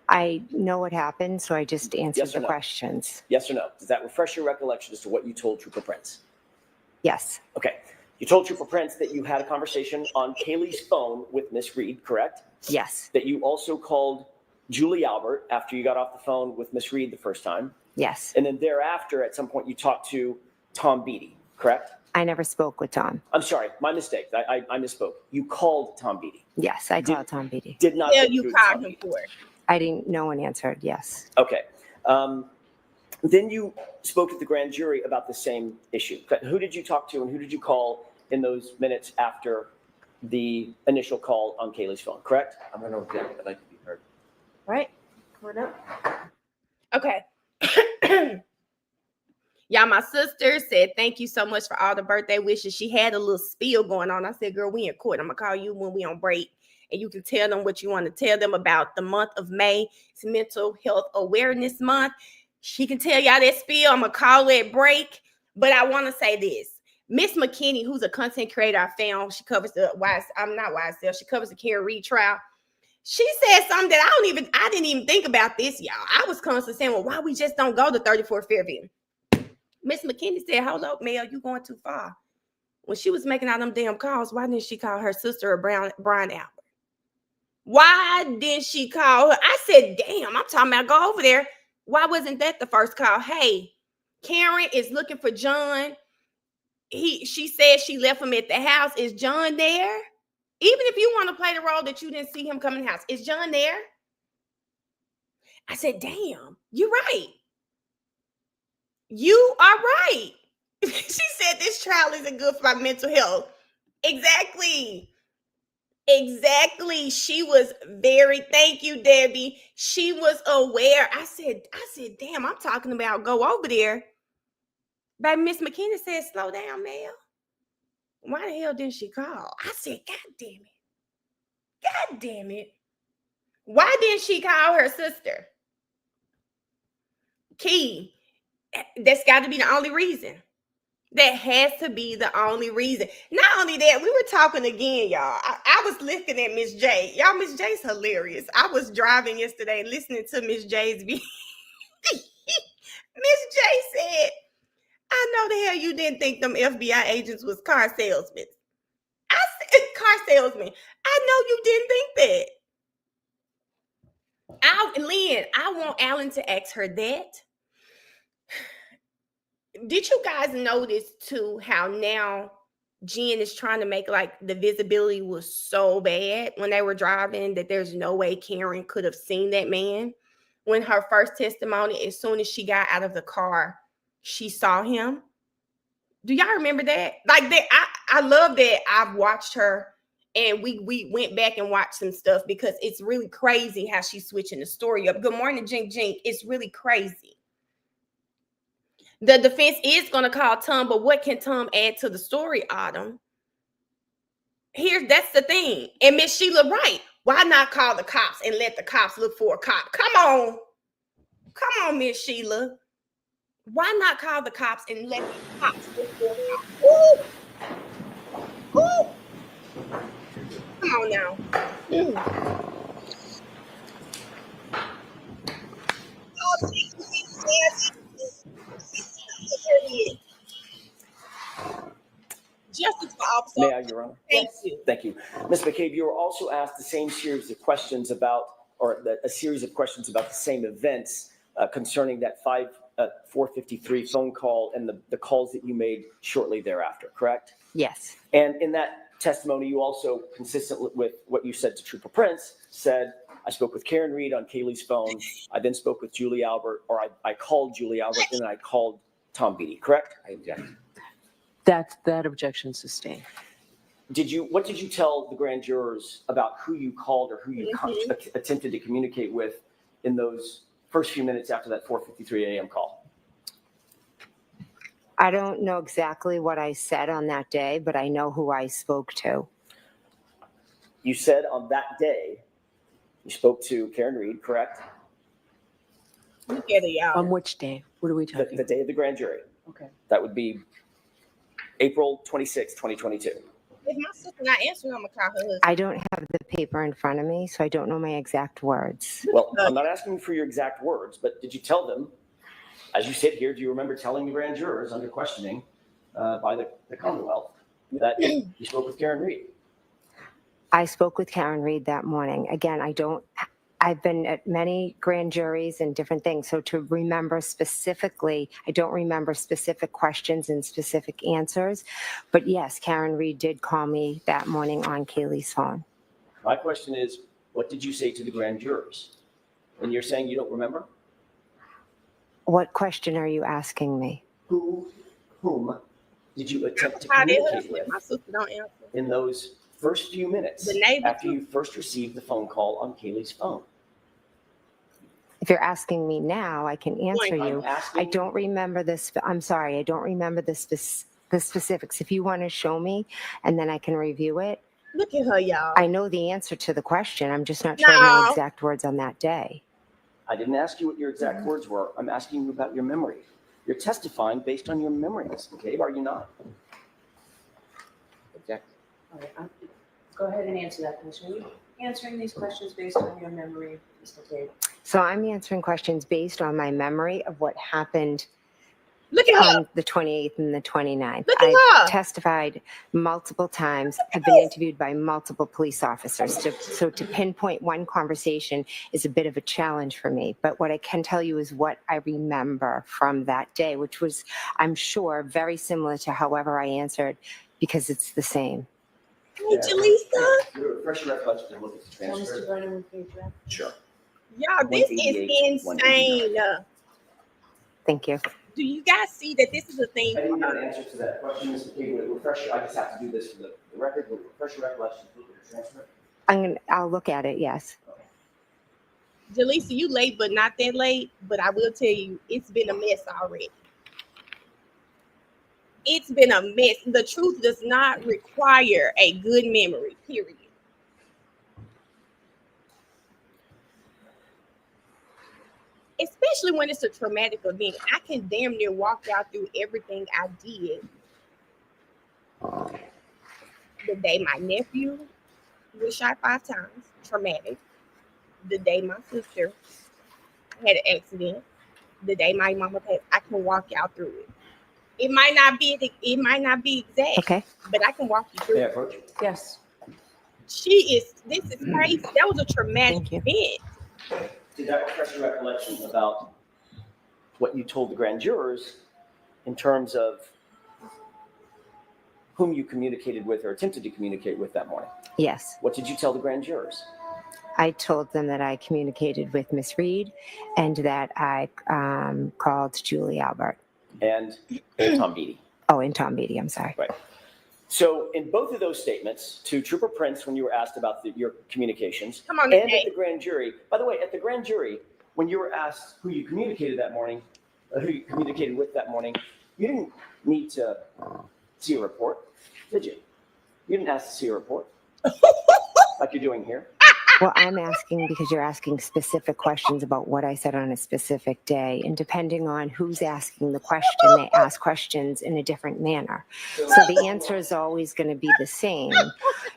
I know what happened, so I just answered Yes or the no? questions. Yes or no? Does that refresh your recollection as to what you told Trooper Prince? Yes. Okay. You told Trooper Prince that you had a conversation on Kaylee's phone with Miss Reed, correct? Yes. That you also called Julie Albert after you got off the phone with Miss Reed the first time. Yes. And then thereafter, at some point, you talked to Tom Beatty, correct? I never spoke with Tom. I'm sorry, my mistake. I misspoke. You called Tom Beatty. Yes, I called Tom Beatty. Did not Yeah, get you through to called Tom him Beatty. for it. I didn't, no one answered. Yes. Okay. Then you spoke at the grand jury about the same issue. Who did you talk to and who did you call in those minutes after the initial call on Kaylee's phone, correct? I'm going to object. I'd like to be heard. Right. Come on up. Okay. Y'all, my sister said, thank you so much for all the birthday wishes. She had a little spiel going on. I said, girl, we in court. I'm going to call you when we on break. And you can tell them what you want to tell them about the month of May. It's Mental Health Awareness Month. She can tell y'all that spiel. I'm going to call it break. But I want to say this. Miss McKinney, who's a content creator I found, she covers the YSL. She covers the Karen Reed trial. She said something that I didn't even think about this, y'all. I was constantly saying, well, why we just don't go to 34 Fairview? Miss McKinney said, hold up, Mel, you going too far. When she was making all them damn calls, why didn't she call her sister or Brian Albert? Why didn't she call her? I said, damn, I'm talking about go over there. Why wasn't that the first call? Hey, Karen is looking for John. She said she left him at the house. Is John there? Even if you want to play the role that you didn't see him come in the house, is John there? I said, damn, you're right. You are right. She said this trial isn't good for my mental health. Exactly. She was thank you, Debbie. She was aware. I said, damn, I'm talking about go over there. But Miss McKinney said, slow down, Mel. Why the hell didn't she call? I said, God damn it. Why didn't she call her sister? Key. That's got to be the only reason. That has to be the only reason. Not only that, we were talking again, y'all. I was looking at Miss J. Y'all, Miss J's hilarious. I was driving yesterday listening to Miss J's video. Miss J said, I know the hell you didn't think them FBI agents was car salesmen. I said, car salesmen. I know you didn't think that. Lynn, I want Alan to ask her that. Did you guys notice too how now Jen is trying to make like the visibility was so bad when they were driving that there's no way Karen could have seen that man? When her first testimony, as soon as she got out of the car, she saw him. Do y'all remember that? Like that, I love that I've watched her and we went back and watched some stuff because it's really crazy how she's switching the story up. Good morning, Jink. It's really crazy. The defense is going to call Tom, but what can Tom add to the story, Autumn? That's the thing. And Miss Sheila, right. Why not call the cops and let the cops look for a cop? Come on, Miss Sheila. Why not call the cops and let the cops look for a cop? Ooh. Ooh. Come on now. Oh, justice for Officer. May I, Your Honor? Thank you. Thank you. Ms. McCabe, you were also asked the same series of questions about, a series of questions about the same events concerning that 453 phone call and the calls that you made shortly thereafter, correct? Yes. And in that testimony, you also, consistent with what you said to Trooper Prince, said, I spoke with Karen Reed on Kaylee's phone. I then spoke with Julie Albert, or I called Julie Albert, and then I called Tom Beatty, correct? I object. That objection sustained. What did you tell the grand jurors about who you called or who you attempted to communicate with in those first few minutes after that 4:53 a.m. call? I don't know exactly what I said on that day, but I know who I spoke to. You said on that day, you spoke to Karen Reed, correct? Look at it, y'all. On which day? What are we talking The day of the grand jury. Okay. That would be April 26, 2022. If my sister not answering, I'm going to call her husband. I don't have the paper in front of me, so I don't know my exact words. Well, I'm not asking for your exact words, but did you tell them, as you sit here, do you remember telling the grand jurors under questioning by the Commonwealth that you spoke with Karen Reed? I spoke with Karen Reed that morning. Again, I've been at many grand juries and different things. So to remember specifically, I don't remember specific questions and specific answers. But yes, Karen Reed did call me that morning on Kaylee's phone. My question is, what did you say to the grand jurors? And you're saying you don't remember? What question are you asking me? Whom did you attempt to communicate with My sister don't answer. in those first few minutes The neighbor after you first received the phone call on Kaylee's phone? If you're asking me now, I can answer you. I'm asking. I don't remember this. I'm sorry. I don't remember the specifics. If you want to show me and then I can review it. Look at her, y'all. I know the answer to the question. I'm just not sure of my No. exact words on that day. I didn't ask you what your exact words were. I'm asking you about your memory. You're testifying based on your memories, okay? Are you not? Object. All right, go ahead and answer that question. Are you answering these questions based on your memory, Ms. McCabe? So I'm answering questions based on my memory of what happened Look at her. on the 28th and the 29th. Look at I've her. testified multiple times. I've been interviewed by multiple police officers. So to pinpoint one conversation is a bit of a challenge for me. But what I can tell you is what I remember from that day, which was, I'm sure, very similar to however I answered, because it's the same. Hey, Jaleesa. Refresh your recollection and look at the Tell Mr. transcript. Brennan when you draft. Sure. Y'all, this is 188, insane. Thank you. Do you guys see that this is a thing I didn't for get an her? answer to that question, Mr. McCabe. Refresh. I just have to do this for the record. Refresh your recollection. Look at the transcript. I'll look at it, yes. Jaleesa, you late, but not that late. But I will tell you, it's been a mess already. It's been a mess. The truth does not require a good memory, period. Especially when it's a traumatic event. I can damn near walk y'all through everything I did. The day my nephew was shot 5 times, traumatic. The day my sister had an accident. The day my mama passed. I can walk y'all through it. It might not be exact, Okay. but I can walk you through May I it. approach? Yes. This is crazy. That was a traumatic Thank you. event. Did that refresh your recollection about what you told the grand jurors in terms of whom you communicated with or attempted to communicate with that morning? Yes. What did you tell the grand jurors? I told them that I communicated with Miss Reed and that I called Julie Albert. And Tom Beatty. Oh, and Tom Beatty, I'm sorry. Right. So in both of those statements, to Trooper Prince, when you were asked about your communications, Come on, and Nate. at the grand jury, by the way, at the grand jury, when you were asked who you communicated that morning, who you communicated with that morning, you didn't need to see a report, did you? You didn't ask to see a report like you're doing here. Well, I'm asking because you're asking specific questions about what I said on a specific day. And depending on who's asking the question, they ask questions in a different manner. So the answer is always going to be the same.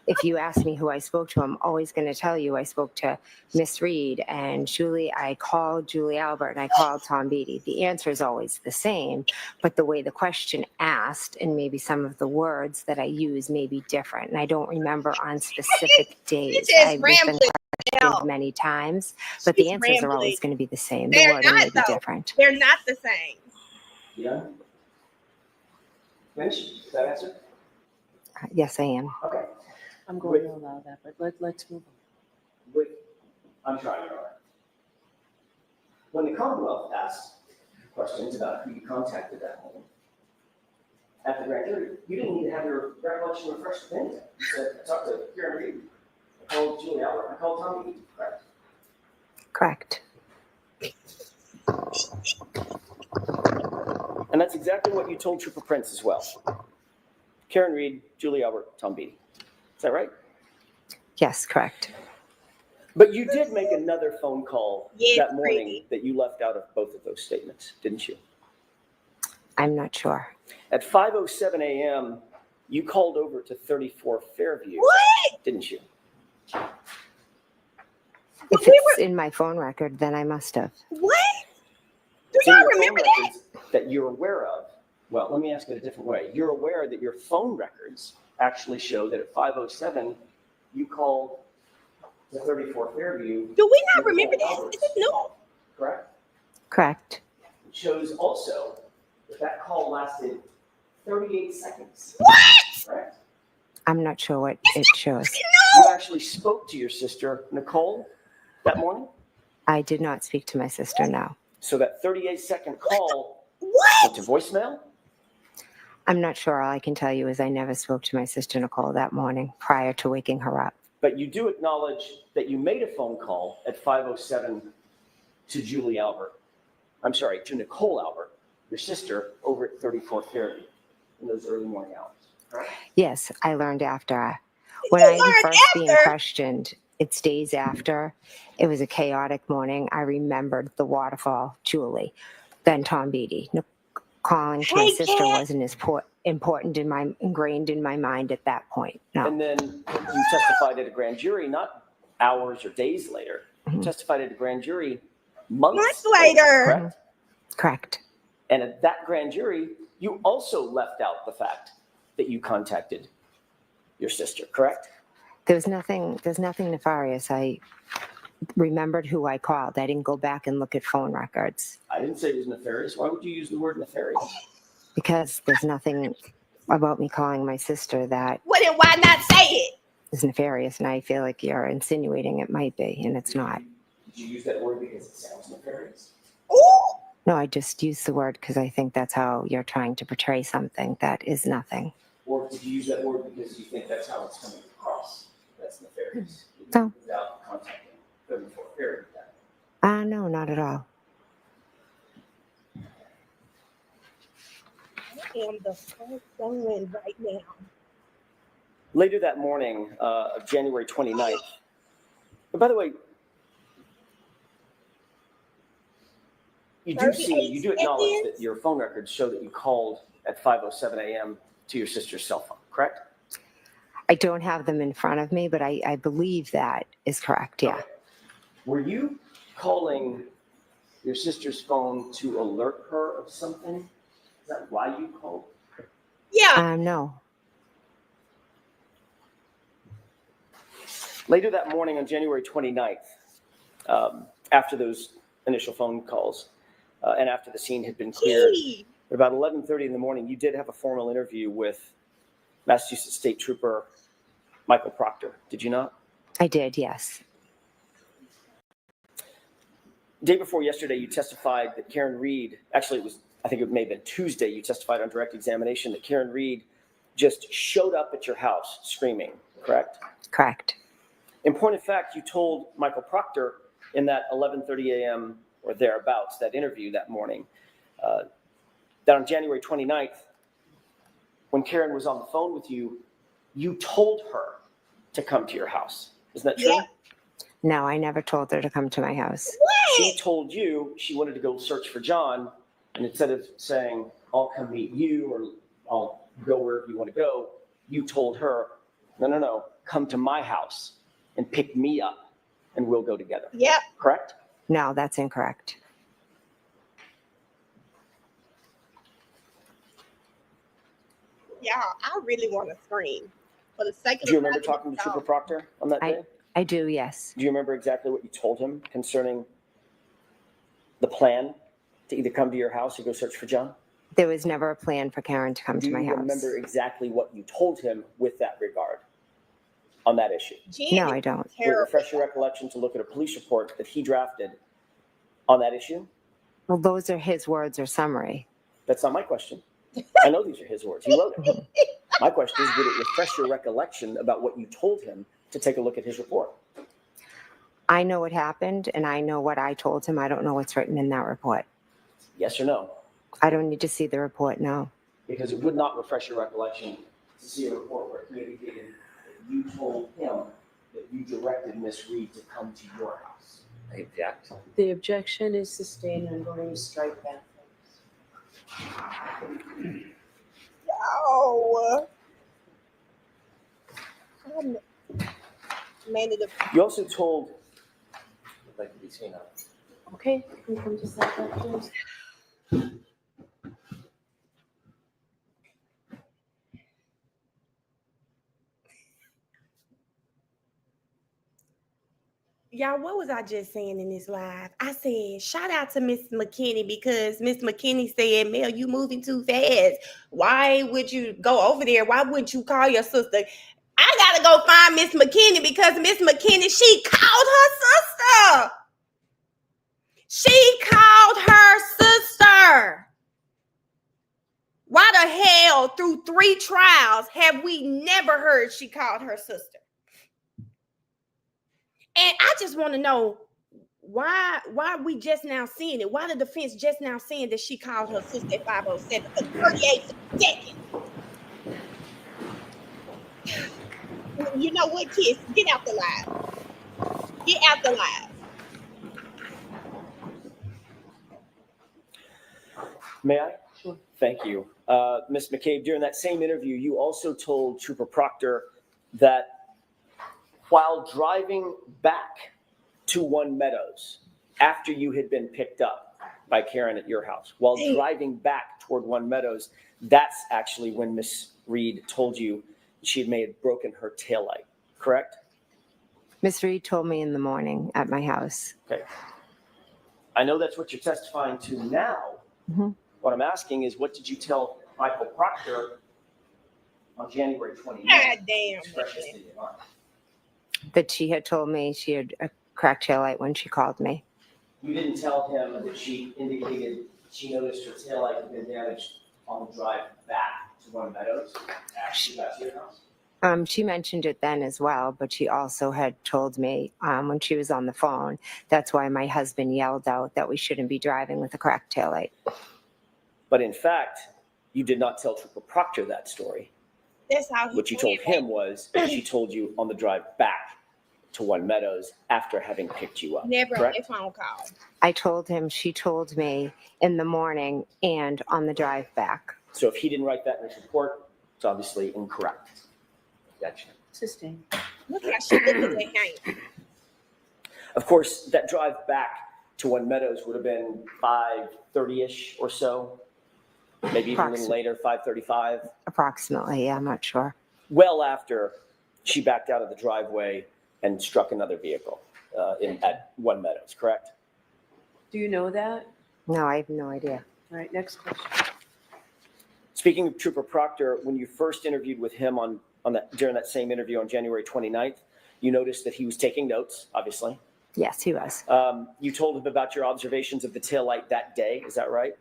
If you ask me who I spoke to, I'm always going to tell you I spoke to Miss Reed and Julie. I called Julie Albert and I called Tom Beatty. The answer is always the same, but the way the question asked and maybe some of the words that I use may be different. And I don't remember on specific days. just I've been rambling. questioned many times, but She's the answers are rambling. always going to be the same. The They're wording may not, be though. different. They're not the same. You done? Finished? Is that answer? Yes, I am. Okay. I'm going to allow that, but let's move on. I'm trying, Your Honor. When the Commonwealth asked questions about who you contacted that morning, at the grand jury, you didn't need to have your recollection refreshed with anything. You said, I talked to Karen Reed, I called Julie Albert, I called Tom Beatty, correct? Correct. And that's exactly what you told Trooper Prince as well. Karen Reed, Julie Albert, Tom Beatty. Is that right? Yes, correct. But you did make another phone call Yes, that morning Brady. that you left out of both of those statements, didn't you? I'm not sure. At 5:07 a.m., you called over to 34 Fairview, What? didn't you? If it's in my phone record, then I must have. What? Do It's in y'all your phone remember that? records that you're aware of. Well, let me ask it a different way. You're aware that your phone records actually show that at 5:07, you called to 34 Fairview, Do we not remember that? Is it new? correct? Correct. It shows also that that call lasted 38 seconds. What? Correct? I'm not sure what it shows. You actually spoke to your sister, Nicole, that morning? I did not speak to my sister now. So that 38-second call What? went to voicemail? I'm not sure. All I can tell you is I never spoke to my sister Nicole that morning prior to waking her up. But you do acknowledge that you made a phone call at 5:07 to Julie Albert. I'm sorry, to Nicole Albert, your sister, over at 34 Fairview in those early morning hours. Correct? Yes, I learned after. When You I am learned first being after? questioned, it's days after. It was a chaotic morning. I remembered the waterfall, Julie, then Tom Beatty. Calling to my Hey, sister Kat. wasn't as important ingrained in my mind at that point. No. And then you testified at a grand jury, not hours or days later. You testified at a grand jury months later. correct? Correct. And at that grand jury, you also left out the fact that you contacted your sister, correct? There's nothing nefarious. I remembered who I called. I didn't go back and look at phone records I didn't say it was nefarious. Why would you use the word nefarious? because there's nothing about me calling my sister that Well, then why not say it? is nefarious, and I feel like you're insinuating it might be, and it's not. Did you use that word because it sounds nefarious? Ooh. No, I just used the word because I think that's how you're trying to portray something that is nothing. Or did you use that word because you think that's how it's coming across? That's nefarious. No. Without contacting 34 Fairview. No, not at all. I am the first one right now. Later that morning of January 29th, and by the way, you do 38 acknowledge seconds? that your phone records show that you called at 5:07 a.m. to your sister's cell phone, correct? I don't have them in front of me, but I believe that is correct. Yeah. Okay. Were you calling your sister's phone to alert her of something? Is that why you called? Yeah. No. Later that morning on January 29th, after those initial phone calls and after the scene had been cleared, Gee. at about 11:30 in the morning, you did have a formal interview with Massachusetts State Trooper Michael Proctor, did you not? I did, yes. Day before yesterday, you testified that Karen Reed, actually I think it may have been Tuesday, you testified on direct examination that Karen Reed just showed up at your house screaming, correct? Correct. In point of fact, you told Michael Proctor in that 11:30 a.m. or thereabouts, that interview that morning, that on January 29th, when Karen was on the phone with you, you told her to come to your house. Isn't that true? Yeah. No, I never told her to come to my house. She told you she wanted to go search for John, and instead of saying, I'll come meet you or I'll go wherever you want to go, you told her, no, come to my house and pick me up and we'll go together. Yep. Correct? No, that's incorrect. Y'all, I really want to scream. For the sake of Do you remember talking to Trooper Proctor on that day? I do, yes. Do you remember exactly what you told him concerning the plan to either come to your house or go search for John? There was never a plan for Karen to come Do to my you house. remember exactly what you told him with that regard on that issue? No, I don't. Would it refresh your recollection to look at a police report that he drafted on that issue? Well, those are his words or summary. That's not my question. I know these are his words. He wrote it. My question is, would it refresh your recollection about what you told him to take a look at his report? I know what happened and I know what I told him. I don't know what's written in that report. Yes or no? I don't need to see the report, no. Because it would not refresh your recollection to see a report where it indicated that you told him that you directed Miss Reed to come to your house. I object. The objection is sustained and I'm going to strike that. Oh. You also told, I'd like to be seen on. Okay, we come to Sidebar, please. Y'all, what was I just saying in this live? I said, shout out to Miss McKinney because Miss McKinney said, Mel, you moving too fast. Why would you go over there? Why wouldn't you call your sister? I got to go find Miss McKinney because Miss McKinney, she called her sister. She called her sister. Why the hell, through 3 trials, have we never heard she called her sister? And I just want to know, why we just now seeing it? Why the defense just now saying that she called her sister at 507 for 38 seconds? You know what, Kiss? Get out the live. Get out the live. May I? Sure. Thank you. Ms. McCabe, during that same interview, you also told Trooper Proctor that while driving back to One Meadows after you had been picked up by Karen at your house, while driving back toward One Meadows, that's actually when Miss Reed told you she may have broken her taillight, correct? Miss Reed told me in the morning at my house. Okay. I know that's what you're testifying to now. Mhm. What I'm asking is, what did you tell Michael Proctor on January 29th? God damn. Express this to you, Mark. That she had told me she had a cracked taillight when she called me. You didn't tell him that she indicated she noticed her taillight had been damaged on the drive back to One Meadows after she got to your house? She mentioned it then as well, but she also had told me when she was on the phone, that's why my husband yelled out that we shouldn't be driving with a cracked taillight. But in fact, you did not tell Trooper Proctor that story. That's how he What you told him was she told you on the drive back to One Meadows after having picked you up. Never correct? on a phone call. I told him she told me in the morning and on the drive back. So if he didn't write that in his report, it's obviously incorrect. Gotcha. Sustained. Look how she looked at that game. Of course, that drive back to One Meadows would have been 5:30-ish or so, maybe even a little later, 5:35. Approximately, yeah, I'm not sure. Well after she backed out of the driveway and struck another vehicle at One Meadows, correct? Do you know that? No, I have no idea. All right, next question. Speaking of Trooper Proctor, when you first interviewed with him during that same interview on January 29th, you noticed that he was taking notes, obviously. Yes, he was. You told him about your observations of the taillight that day, is that right?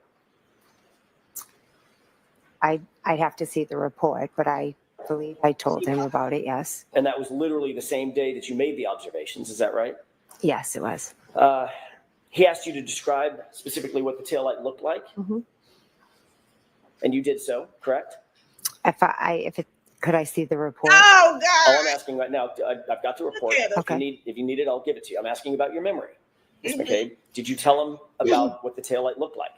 I'd have to see the report, but I believe I told him about it, yes. And that was literally the same day that you made the observations, is that right? Yes, it was. He asked you to describe specifically what the taillight looked like, Mhm. and you did so, correct? Could I see the report? Oh All God. I'm asking right now, I've got the report. Look at her. Okay. If you need it, I'll give it to you. I'm asking about your memory. Ms. McCabe, did you tell him about what the taillight looked like?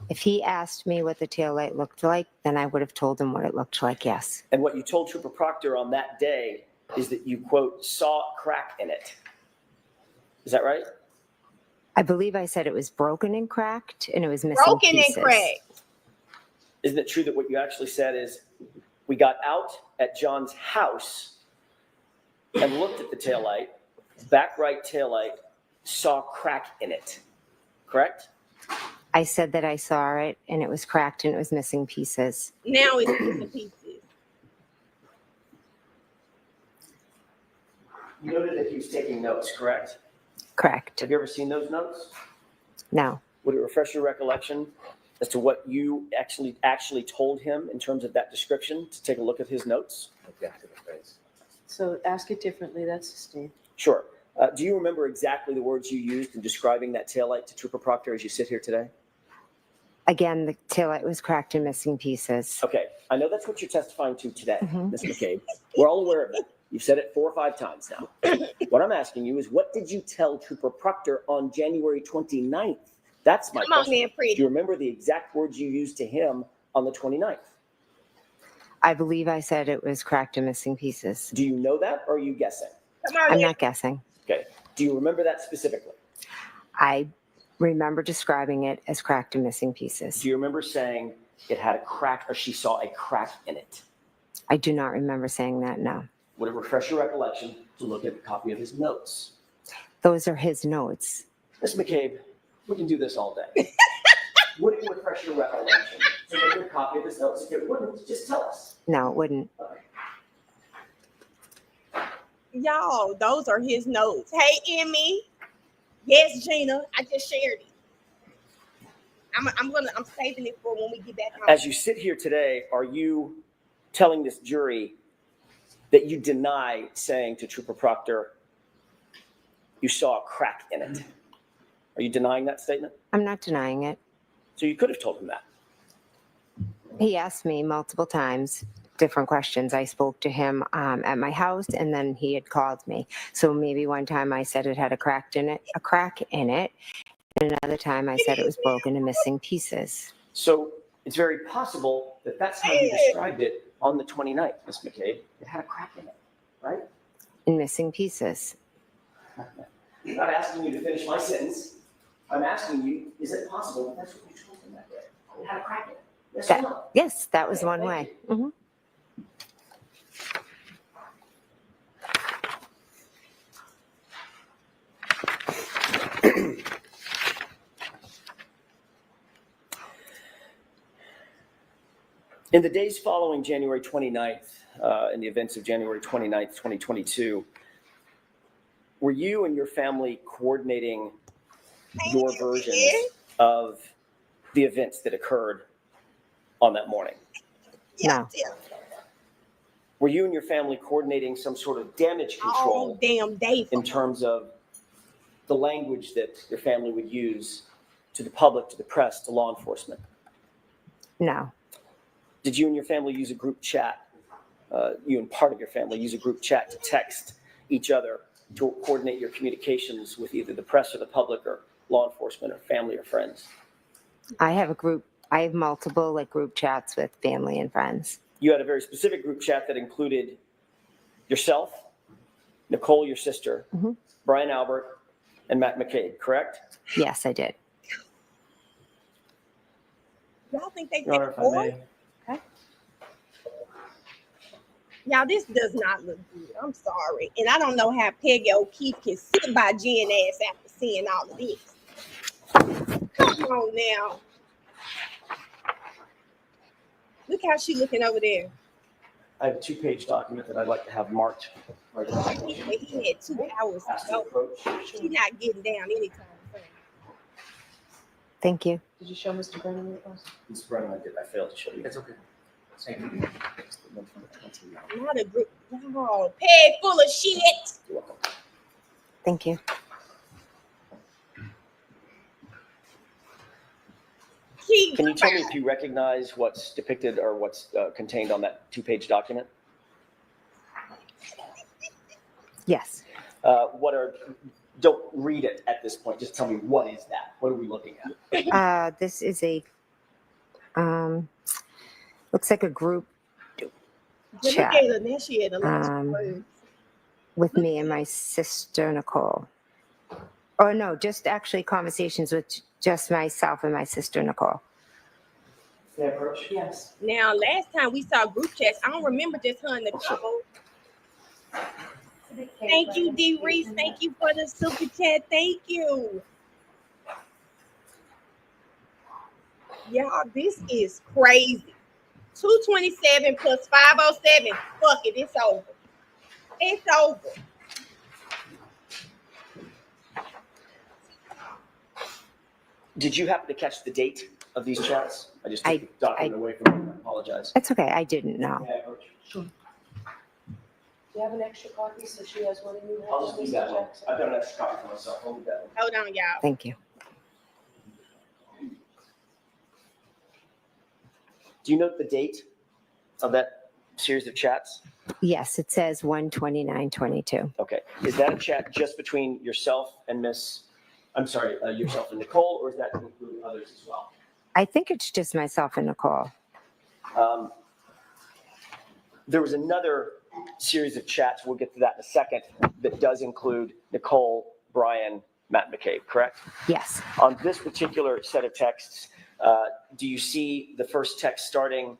If he asked me what the taillight looked like, then I would have told him what it looked like, yes. And what you told Trooper Proctor on that day is that you, quote, saw a crack in it. Is that right? I believe I said it was broken and cracked and it was missing Broken pieces. and cracked. Isn't it true that what you actually said is, we got out at John's house and looked at the taillight, back right taillight, saw crack in it, correct? I said that I saw it and it was cracked and it was missing pieces. Now it's missing pieces. You noted that he was taking notes, correct? Correct. Have you ever seen those notes? No. Would it refresh your recollection as to what you actually told him in terms of that description to take a look at his notes? So ask it differently, that's sustained. Sure. Do you remember exactly the words you used in describing that taillight to Trooper Proctor as you sit here today? Again, the taillight was cracked and missing pieces. Okay. I know that's what you're testifying to today, Mhm. Ms. McCabe. We're all aware of that. You've said it 4 or 5 times now. What I'm asking you is, what did you tell Trooper Proctor on January 29th? That's my Come on, question. man, pretty. Do you remember the exact words you used to him on the 29th? I believe I said it was cracked and missing pieces. Do you know that, or are you guessing? Come on, I'm man. not guessing. Okay. Do you remember that specifically? I remember describing it as cracked and missing pieces. Do you remember saying it had a crack, or she saw a crack in it? I do not remember saying that, no. Would it refresh your recollection to look at a copy of his notes? Those are his notes. Ms. McCabe, we can do this all day. Would it refresh your recollection to look at a copy of his notes? If it wouldn't, just tell us. No, it wouldn't. Y'all, those are his notes. Hey, Emmy. Yes, Gina. I just shared it. I'm saving it for when we get back home. As you sit here today, are you telling this jury that you deny saying to Trooper Proctor, you saw a crack in it? Are you denying that statement? I'm not denying it. So you could have told him that. He asked me multiple times different questions. I spoke to him at my house, and then he had called me. So maybe one time I said it had a crack in it, and another time I said it was broken and missing pieces. So it's very possible that that's how you described it on the 29th, Ms. McCabe. It had a crack in it, right? And missing pieces. I'm not asking you to finish my sentence. I'm asking you, is it possible that that's what you told him that day? It had a crack in it. Yes or no? Yes, that was Okay, one thank way. you. Mhm. In the days following January 29th, in the events of January 29th, 2022, were you and your family coordinating your versions of the events that occurred on that morning? No. Were you and your family coordinating some sort of damage All control damn day. in terms of the language that your family would use to the public, to the press, to law enforcement? No. Did you and your family use a group chat? You and part of your family use a group chat to text each other to coordinate your communications with either the press or the public or law enforcement or family or friends? I have multiple group chats with family and friends. You had a very specific group chat that included yourself, Nicole, your sister, Mhm. Brian Albert, and Matt McCabe, correct? Yes, I did. Y'all think they Your Honor, if I boy? may. Y'all, this does not look good. I'm sorry. And I don't know how Peggy O'Keefe can sit by Jen ass after seeing all of this. Come on now. Look how she looking over there. I have a 2-page document that I'd like to have marked. Right now. He had 2 hours to Ask to go. approach. She's not getting down anytime soon. Thank you. Did you show Mr. Brennan what it was? Mr. Brennan, I failed to show you. It's okay. Thank you. Not a group. No, Peg full of shit. You're welcome. Thank you. Can you tell me if you recognize what's depicted or what's contained on that 2-page document? Yes. Don't read it at this point. Just tell me, what is that? What are we looking at? This is a, looks like a group Look chat at her. There she had a lot of Um, words. with me and my sister, Nicole. Oh, no, just actually conversations with just myself and my sister, Nicole. May I approach? Yes. Now, last time we saw group chats, I don't remember just her and Nicole. Thank you, D. Reese. Thank you for the super chat. Thank you. Y'all, this is crazy. 227 plus 507. Fuck it, it's over. It's over. Did you happen to catch the date of these chats? I just took the document away from you. I apologize. It's okay. I didn't know. May I approach? Do you have an extra copy so she has one and you have I'll one, just leave Mr. that one. Jackson? I've got an extra copy for myself. I'll leave that one. Hold on, y'all. Thank you. Do you note the date of that series of chats? Yes, it says 12922. Okay. Is that a chat just between yourself and yourself and Nicole, or is that to include others as well? I think it's just myself and Nicole. There was another series of chats, we'll get to that in a second, that does include Nicole, Brian, Matt McCabe, correct? Yes. On this particular set of texts, do you see the first text starting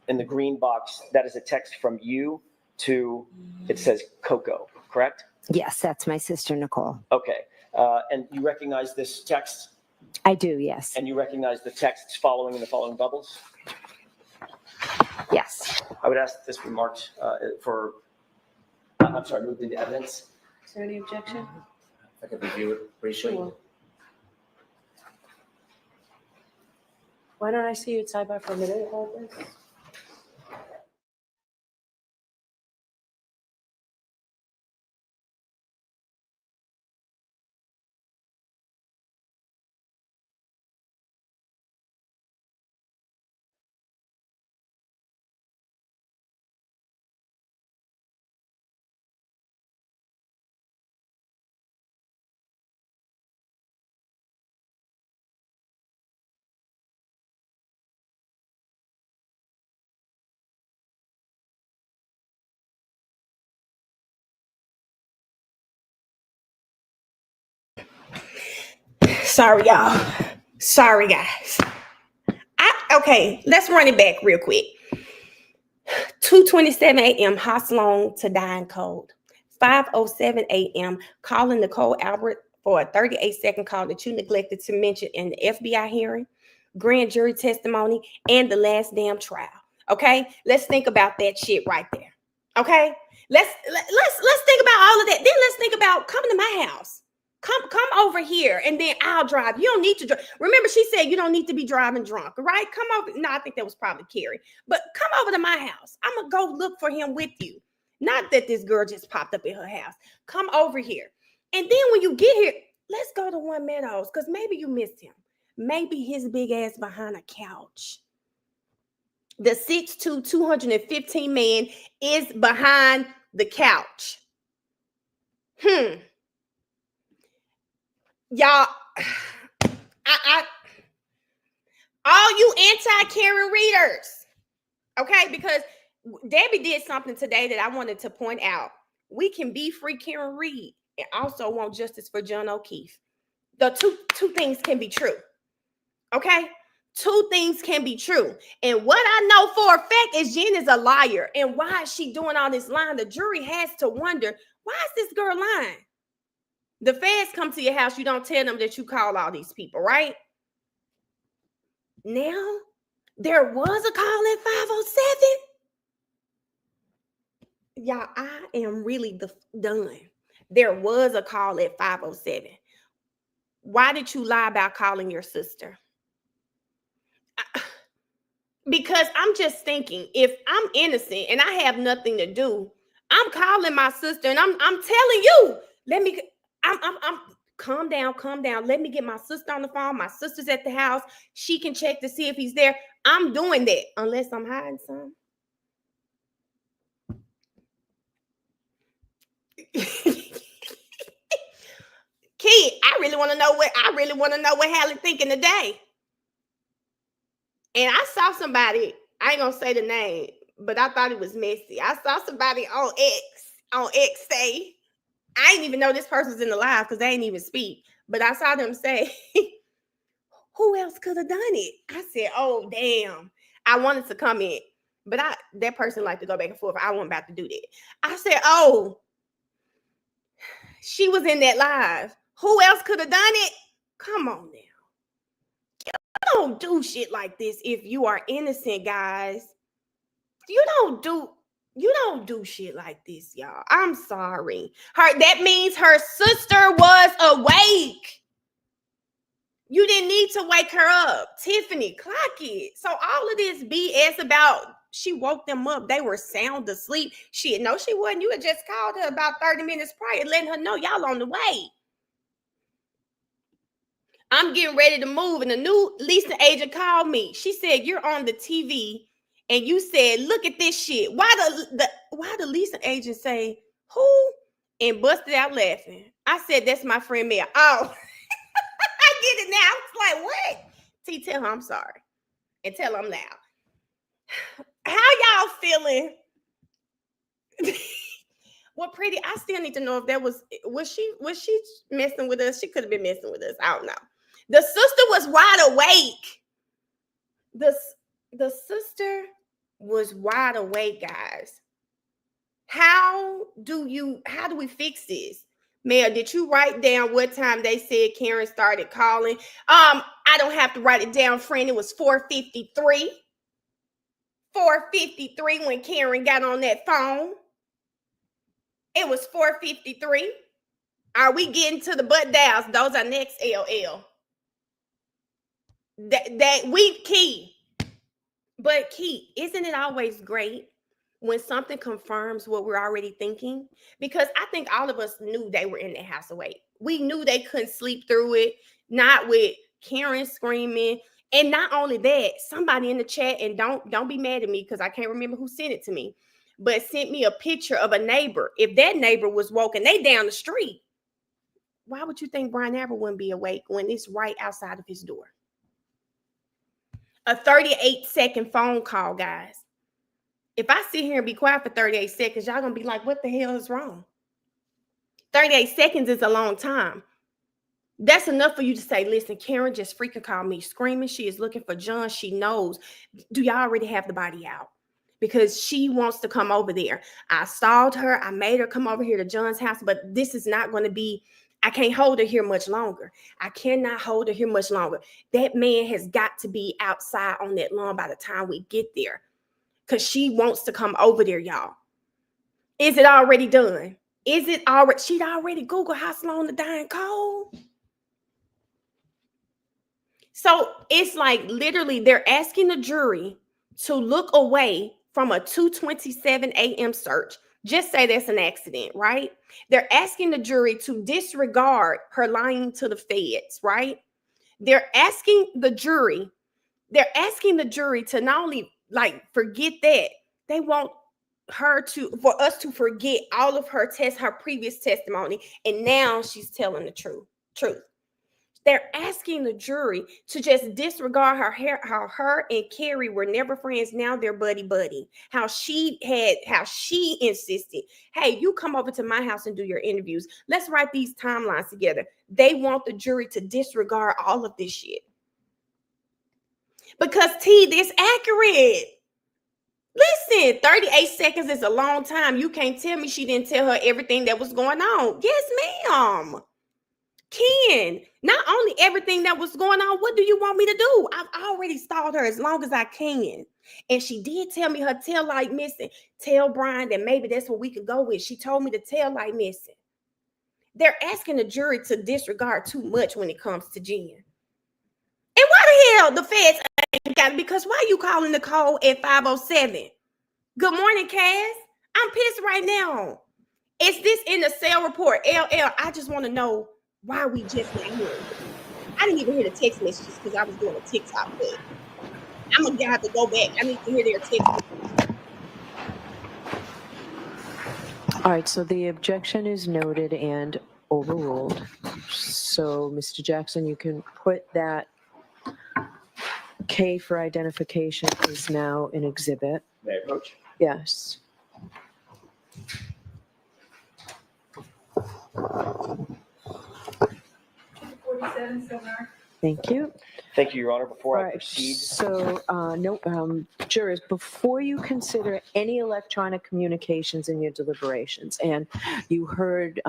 in the green box? That is a text from you to, it says Coco, correct? Yes, that's my sister, Nicole. Okay. And you recognize this text? I do, yes. And you recognize the texts following in the following bubbles? Yes. I would ask that this be marked moved into evidence. Is there any objection? If I could review it briefly. Sure. Why don't I see you at Sidebar for a minute about this? Sorry, y'all. Sorry, guys. Okay, let's run it back real quick. 2:27 a.m. Hosslong to dying cold. 5:07 a.m. calling Nicole Albert for a 38-second call that you neglected to mention in the FBI hearing, grand jury testimony, and the last damn trial. Okay, let's think about that shit right there. Okay, let's think about all of that. Then let's think about coming to my house. Come over here, and then I'll drive. You don't need to drive. Remember, she said you don't need to be driving drunk, right? Come over. No, I think that was probably Carrie. But come over to my house. I'm gonna go look for him with you. Not that this girl just popped up in her house. Come over here, and then when you get here, let's go to One Meadows because maybe you missed him. Maybe his big ass behind a couch. The 6'2", 215 man is behind the couch. Y'all, all you anti-Karen readers, okay? Because Debbie did something today that I wanted to point out. We can be free Karen Reed and also want justice for John O'Keefe. The two things can be true, okay? Two things can be true. And what I know for a fact is Jen is a liar. And why is she doing all this lying? The jury has to wonder, why is this girl lying? The feds come to your house, you don't tell them that you call all these people, right? Now, there was a call at 5:07. Y'all, I am really done. There was a call at 5:07. Why did you lie about calling your sister? Because I'm just thinking, if I'm innocent and I have nothing to do, I'm calling my sister and I'm telling you, I'm calm down. Let me get my sister on the phone. My sister's at the house. She can check to see if he's there. I'm doing that unless I'm hiding some. Kid, I really want to know what Hallie thinking today. And I saw somebody, I ain't gonna say the name, but I thought it was messy. I saw somebody on X say, I didn't even know this person's in the live because they ain't even speak. But I saw them say, who else could have done it? I said, oh, damn. I wanted to comment, but that person liked to go back and forth. I wasn't about to do that. I said, oh, she was in that live. Who else could have done it? Come on now. You don't do shit like this if you are innocent, guys. You don't do shit like this, y'all. I'm sorry. That means her sister was awake. You didn't need to wake her up. Tiffany, clock it. So all of this BS about she woke them up. They were sound asleep. No, she wasn't. You had just called her about 30 minutes prior, letting her know y'all on the way. I'm getting ready to move, and the new leasing agent called me. She said, you're on the TV, and you said, look at this shit. Why the leasing agent say, who? And busted out laughing. I said, that's my friend Mel. Oh, I get it now. It's like, what? T, tell her I'm sorry. And tell her I'm loud. How y'all feeling? Well, Pretty, I still need to know if that was she messing with us? She could have been messing with us. I don't know. The sister was wide awake. The sister was wide awake, guys. How do we fix this? Mel, did you write down what time they said Karen started calling? I don't have to write it down, friend. It was 4:53. 4:53 when Karen got on that phone. It was 4:53. Are we getting to the butt dials? Those are next LL. That we key. But Key, isn't it always great when something confirms what we're already thinking? Because I think all of us knew they were in the house awake. We knew they couldn't sleep through it, not with Karen screaming. And not only that, somebody in the chat, and don't be mad at me because I can't remember who sent it to me, but sent me a picture of a neighbor. If that neighbor was woke and they down the street, why would you think Brian Apple wouldn't be awake when it's right outside of his door? A 38-second phone call, guys. If I sit here and be quiet for 38 seconds, y'all gonna be like, what the hell is wrong? 38 seconds is a long time. That's enough for you to say, listen, Karen just freaking called me screaming. She is looking for John. She knows. Do y'all already have the body out? Because she wants to come over there. I stalled her. I made her come over here to John's house, but this is not going to be, I can't hold her here much longer. I cannot hold her here much longer. That man has got to be outside on that lawn by the time we get there, because she wants to come over there, y'all. Is it already done? Is it already? She'd already Googled how long the dying cold. So it's like literally they're asking the jury to look away from a 2:27 a.m. search. Just say that's an accident, right? They're asking the jury to disregard her lying to the feds, right? They're asking the jury to not only like forget that, they want for us to forget all of her previous testimony, and now she's telling the truth. They're asking the jury to just disregard how her and Carrie were never friends. Now they're buddy. How she insisted, hey, you come over to my house and do your interviews. Let's write these timelines together. They want the jury to disregard all of this shit. Because this accurate. Listen, 38 seconds is a long time. You can't tell me she didn't tell her everything that was going on. Yes, ma'am. Ken, not only everything that was going on, what do you want me to do? I've already stalled her as long as I can. And she did tell me her tail light missing. Tell Brian that maybe that's what we could go with. She told me the tail light missing. They're asking the jury to disregard too much when it comes to Jen. And why the hell the feds ain't got it? Because why are you calling Nicole at 5:07? Good morning, Cass. I'm pissed right now. Is this in the cell report? LL, I just want to know why we just not here. I didn't even hear the text messages because I was doing a TikTok, but I'm gonna have to go back. I need to hear their text messages. All right, so the objection is noted and overruled. So, Mr. Jackson, you can put that K for identification is now an exhibit. May I approach? Yes. Thank you. Thank you, Your Honor. Before All I right, proceed. so, jurors, before you consider any electronic communications in your deliberations, and you heard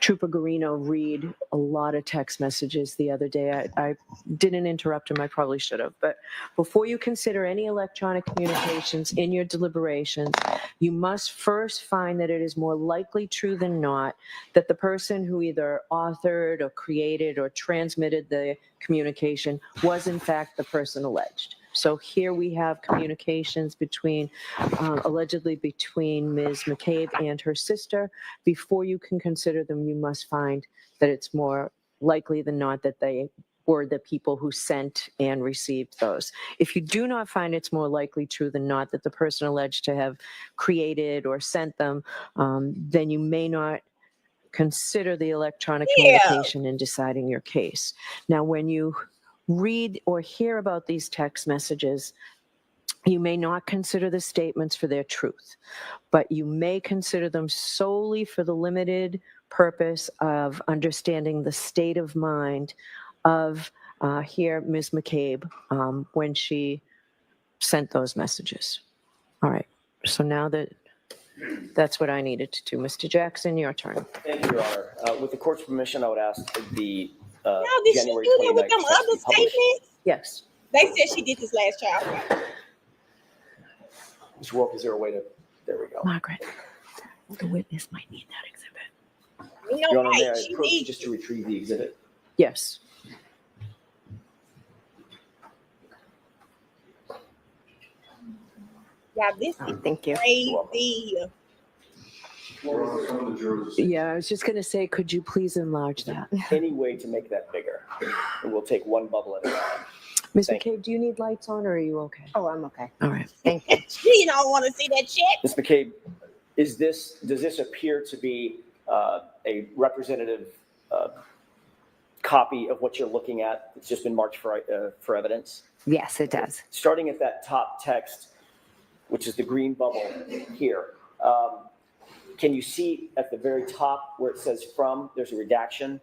Trooper Garino read a lot of text messages the other day. I didn't interrupt him. I probably should have. But before you consider any electronic communications in your deliberations, you must first find that it is more likely true than not that the person who either authored or created or transmitted the communication was in fact the person alleged. So here we have communications allegedly between Ms. McCabe and her sister. Before you can consider them, you must find that it's more likely than not that they were the people who sent and received those. If you do not find it's more likely true than not that the person alleged to have created or sent them, then you may not consider the electronic communication in deciding your case. Now, when you read or hear about these text messages, you may not consider the statements for their truth, but you may consider them solely for the limited purpose of understanding the state of mind of Ms. McCabe when she sent those messages. All right, so now that's what I needed to do. Mr. Jackson, your turn. Thank you, Your Honor. With the court's permission, I would ask the No, did she January do that 29th with them text be other published. statements? Yes. They said she did this last trial. Mr. Wolf, is there a way to, there we go. Margaret, the witness might need that exhibit. You know, Your Honor, may right? I She approach needs just to retrieve the exhibit? Yes. Yeah, this Oh, is thank you. crazy. Yeah, I was just going to say, could you please enlarge that? Any way to make that bigger? And we'll take one bubble at a time. Ms. Thank McCabe, do you need lights on or are you okay? Oh, I'm okay. All right. Thank you. She don't want to see that check. Ms. McCabe, does this appear to be a representative copy of what you're looking at? It's just been marked for evidence? Yes, it does. Starting at that top text, which is the green bubble here, can you see at the very top where it says from, there's a redaction?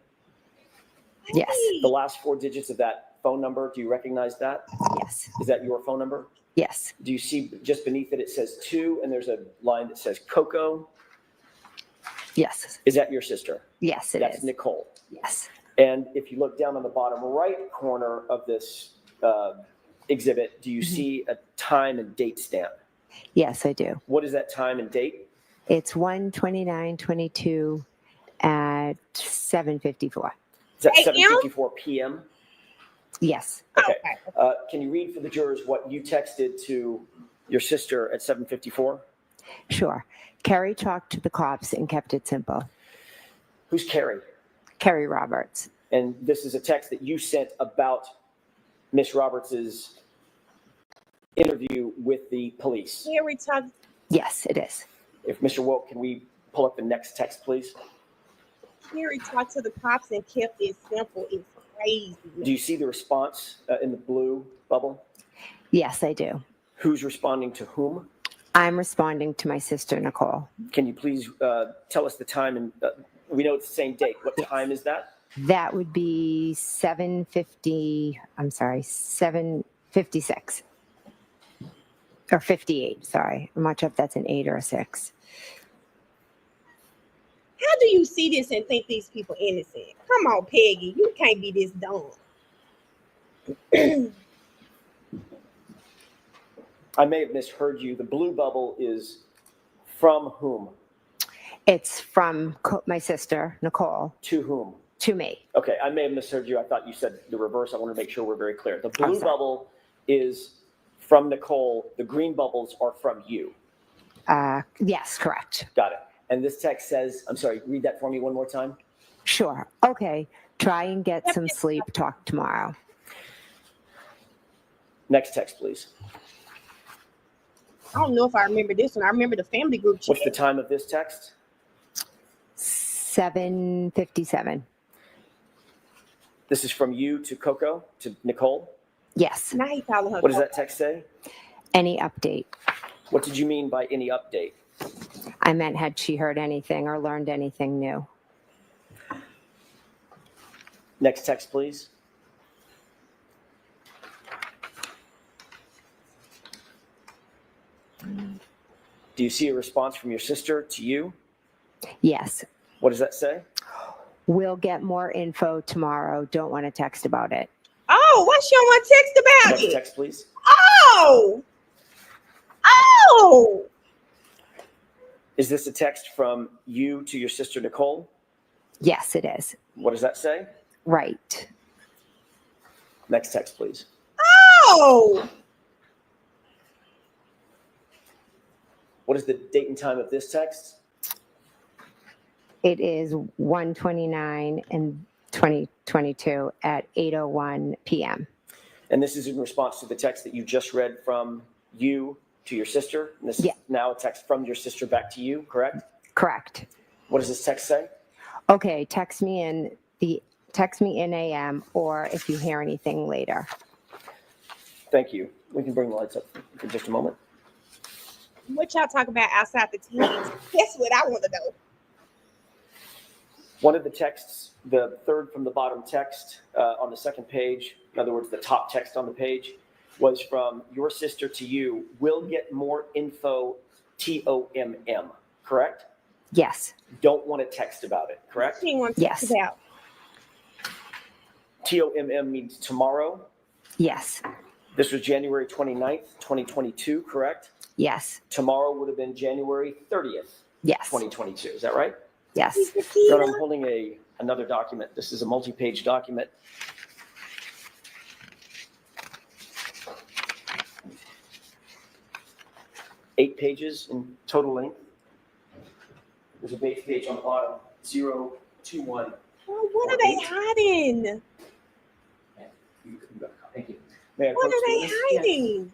Yes. The last 4 digits of that phone number, do you recognize that? Yes. Is that your phone number? Yes. Do you see just beneath it, it says 2, and there's a line that says Coco? Yes. Is that your sister? Yes, it That's is. Nicole. Yes. And if you look down on the bottom right corner of this exhibit, do you see a time and date stamp? Yes, I do. What is that time and date? It's 1:29:22 at 7:54. Is that AM? 7:54 p.m.? Yes. Okay. Okay. Can you read for the jurors what you texted to your sister at 7:54? Sure. Carrie talked to the cops and kept it simple. Who's Carrie? Carrie Roberts. And this is a text that you sent about Miss Roberts's interview with the police. Here we talk. Yes, it is. If Mr. Woke, can we pull up the next text, please? Here he talked to the cops and kept it simple. It's crazy. Do you see the response in the blue bubble? Yes, I do. Who's responding to whom? I'm responding to my sister, Nicole. Can you please tell us the time? And we know it's the same date. What time is that? That would be 7:56. Or 58, sorry. I'm not sure if that's an 8 or a 6. How do you see this and think these people innocent? Come on, Peggy. You can't be this dumb. I may have misheard you. The blue bubble is from whom? It's from my sister, Nicole, To whom? to me. Okay, I may have misheard you. I thought you said the reverse. I want to make sure we're very clear. The blue sorry. bubble is from Nicole. The green bubbles are from you. Yes, correct. Got it. And this text says, I'm sorry, read that for me one more time. Sure. Okay. Try and get some sleep. Talk tomorrow. Next text, please. I don't know if I remember this one. I remember the family group chat. What's the time of this text? 7:57. This is from you to Coco, to Nicole. Yes. Now he calling her. What does that text say? Any update? What did you mean by any update? I meant had she heard anything or learned anything new? Next text, please. Do you see a response from your sister to you? Yes. What does that say? We'll get more info tomorrow. Don't want to text about it. Oh, why she don't want to text about Next it? text, please. Oh. Oh. Is this a text from you to your sister Nicole? Yes, it is. What does that say? Right. Next text, please. Oh. What is the date and time of this text? It is 1:29 and 2022 at 8:01 p.m. And this is in response to the text that you just read from you to your sister. And this is now a text from your sister back to you, correct? Correct. What does this text say? Okay, text me in AM or if you hear anything later. Thank you. We can bring the lights up for just a moment. What y'all talk about outside the teams? That's what I want to know. One of the texts, the third from the bottom text on the second page, in other words, the top text on the page, was from your sister to you. We'll get more info, TOMM, correct? Yes. Don't want to text about it, correct? She wants Yes. to about. TOMM means tomorrow. Yes. This was January 29th, 2022, correct? Yes. Tomorrow would have been January 30th, Yes. 2022. Is that right? Yes. Then I'm holding another document. This is a multi-page document. Eight pages in total length. There's a base page on the bottom, 021. Oh, what are they hiding? Thank you. May I What approach are they this? hiding?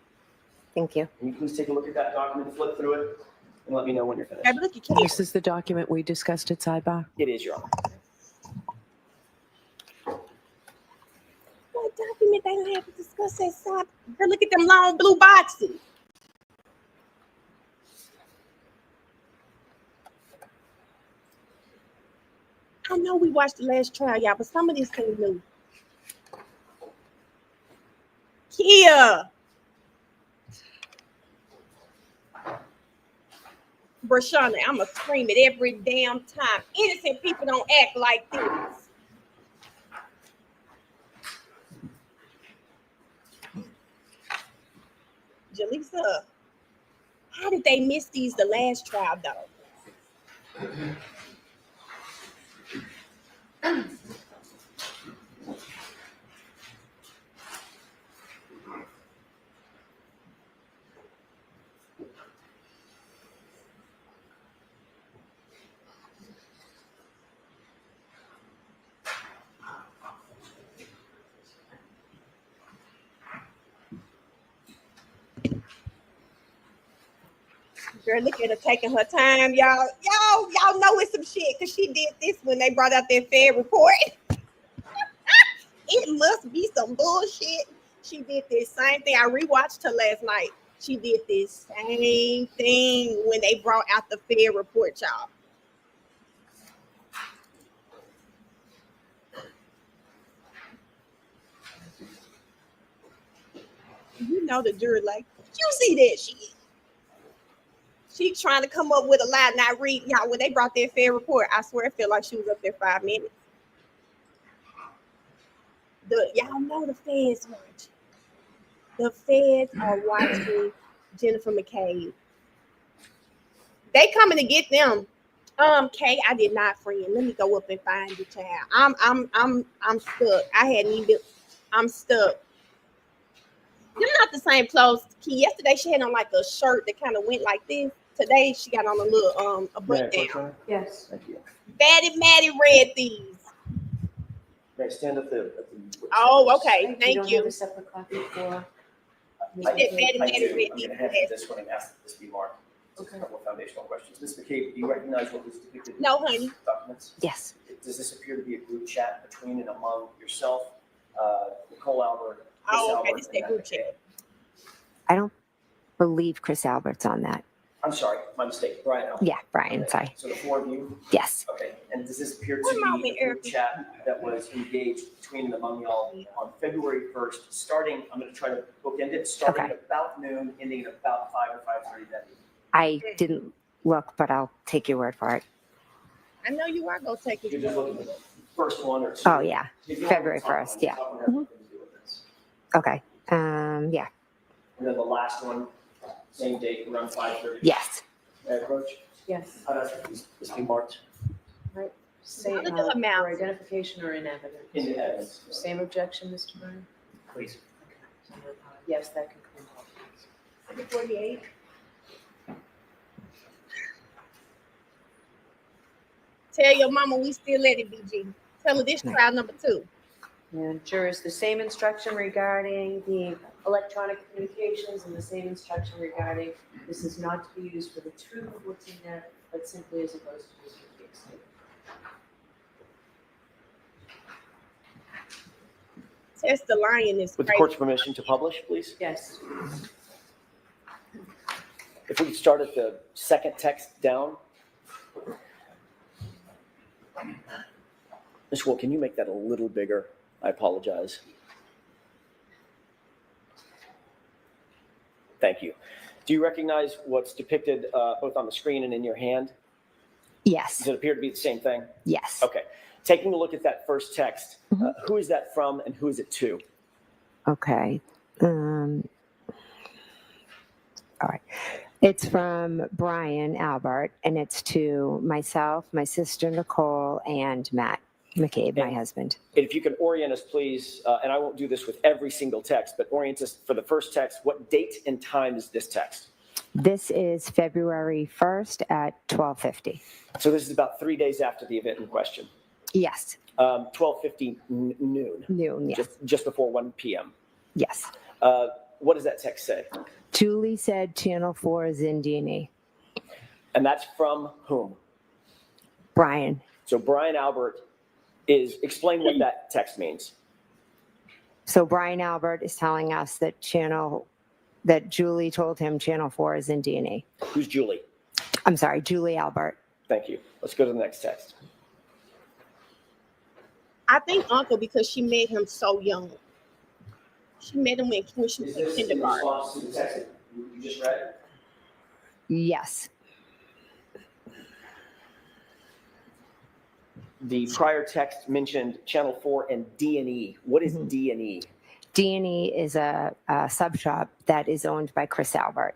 Thank you. Can you please take a look at that document, flip through it, and let me know when you're finished? Baby, look at Kim. This is the document we discussed at Sidebar. It is, Your Honor. What document they don't have to discuss that side? Girl, look at them long blue boxes. I know we watched the last trial, y'all, but some of this seems new. Kia. Brashana, I'ma scream it every damn time. Innocent people don't act like this. Jaleesa, how did they miss these the last trial though? Girl, look at her taking her time, y'all. Y'all know it's some shit because she did this when they brought out that Fed report. It must be some bullshit. She did this same thing. I rewatched her last night. She did this same thing when they brought out the Fed report, y'all. You know the jury like, you see that shit. She trying to come up with a lie, not read. Y'all, when they brought their Fed report, I swear it felt like she was up there 5 minutes. Y'all know the feds watch. The feds are watching Jennifer McCabe. They coming to get them. Kay, I did not, friend. Let me go up and find the child. I'm stuck. I'm stuck. They're not the same clothes. Key. Yesterday she had on like a shirt that kind of went like this. Today she got on a little a button down. Yes. Thank you. Maddie read these. May I stand at the Oh, okay. Thank You don't you. have a separate copy for. She said Maddie I read do. these. I'm going to hand you this one and ask that this be marked. Okay. A couple of foundational questions. Ms. McCabe, do you recognize what was depicted in No, these honey. documents? Yes. Does this appear to be a group chat between and among yourself, Nicole Albert, Chris Oh, okay. Albert, This is and that group Matt McCabe? chat. I don't believe Chris Albert's on that. I'm sorry, my mistake. Brian Albert. Yeah, Brian, Okay. sorry. So the four of you? Yes. Okay. And does this appear to One be moment, a group Erica. chat that was engaged between and among y'all on February 1st, starting, I'm going to try to bookend it, starting Okay. at about noon, ending at about 5 or 5:30 that evening? I didn't look, but I'll take your word for it. I know you are gonna take it. You're just looking at the first one or two? Oh, yeah. If you want February the top 1st, one, yeah. the top one has nothing to do with this. Okay. Yeah. And then the last one, same date, around 5:30. Yes. May I approach? Yes. I'd ask that this be marked Say Look at her mouth. for identification or in evidence. in the evidence. Same objection, Mr. Byrne? Please. Yes, that concludes. 48. Tell your mama we still let it be, G. Tell her this trial number 2. And jurors, the same instruction regarding the electronic communications and the same instruction regarding this is not to be used for the truth of what's in there, but simply as opposed to used for the extent. Test the lion is With the crazy. court's permission to publish, please? Yes. If we could start at the second text down. Ms. Wool, can you make that a little bigger? I apologize. Thank you. Do you recognize what's depicted both on the screen and in your hand? Yes. Does it appear to be the same thing? Yes. Okay. Taking a look at that first text, who is that from and who is it to? Okay. All right. It's from Brian Albert, and it's to myself, my sister Nicole, and Matt McCabe, my husband. And if you can orient us, please, and I won't do this with every single text, but orient us for the first text. What date and time is this text? This is February 1st at 12:50. So this is about 3 days after the event in question. Yes. 12:50 noon. Noon, yes. Just before 1 p.m. Yes. What does that text say? Julie said Channel 4 is in D&E. And that's from whom? Brian. So Brian Albert explain what that text means. So Brian Albert is telling us that Julie told him Channel 4 is in D&E. Who's Julie? I'm sorry, Julie Albert. Thank you. Let's go to the next text. I think uncle because she met him so young. She met him when she was Is in this in kindergarten. response to the text that you just read? Yes. The prior text mentioned Channel 4 and D&E. What is Mhm. D&E? D&E is a sub shop that is owned by Chris Albert.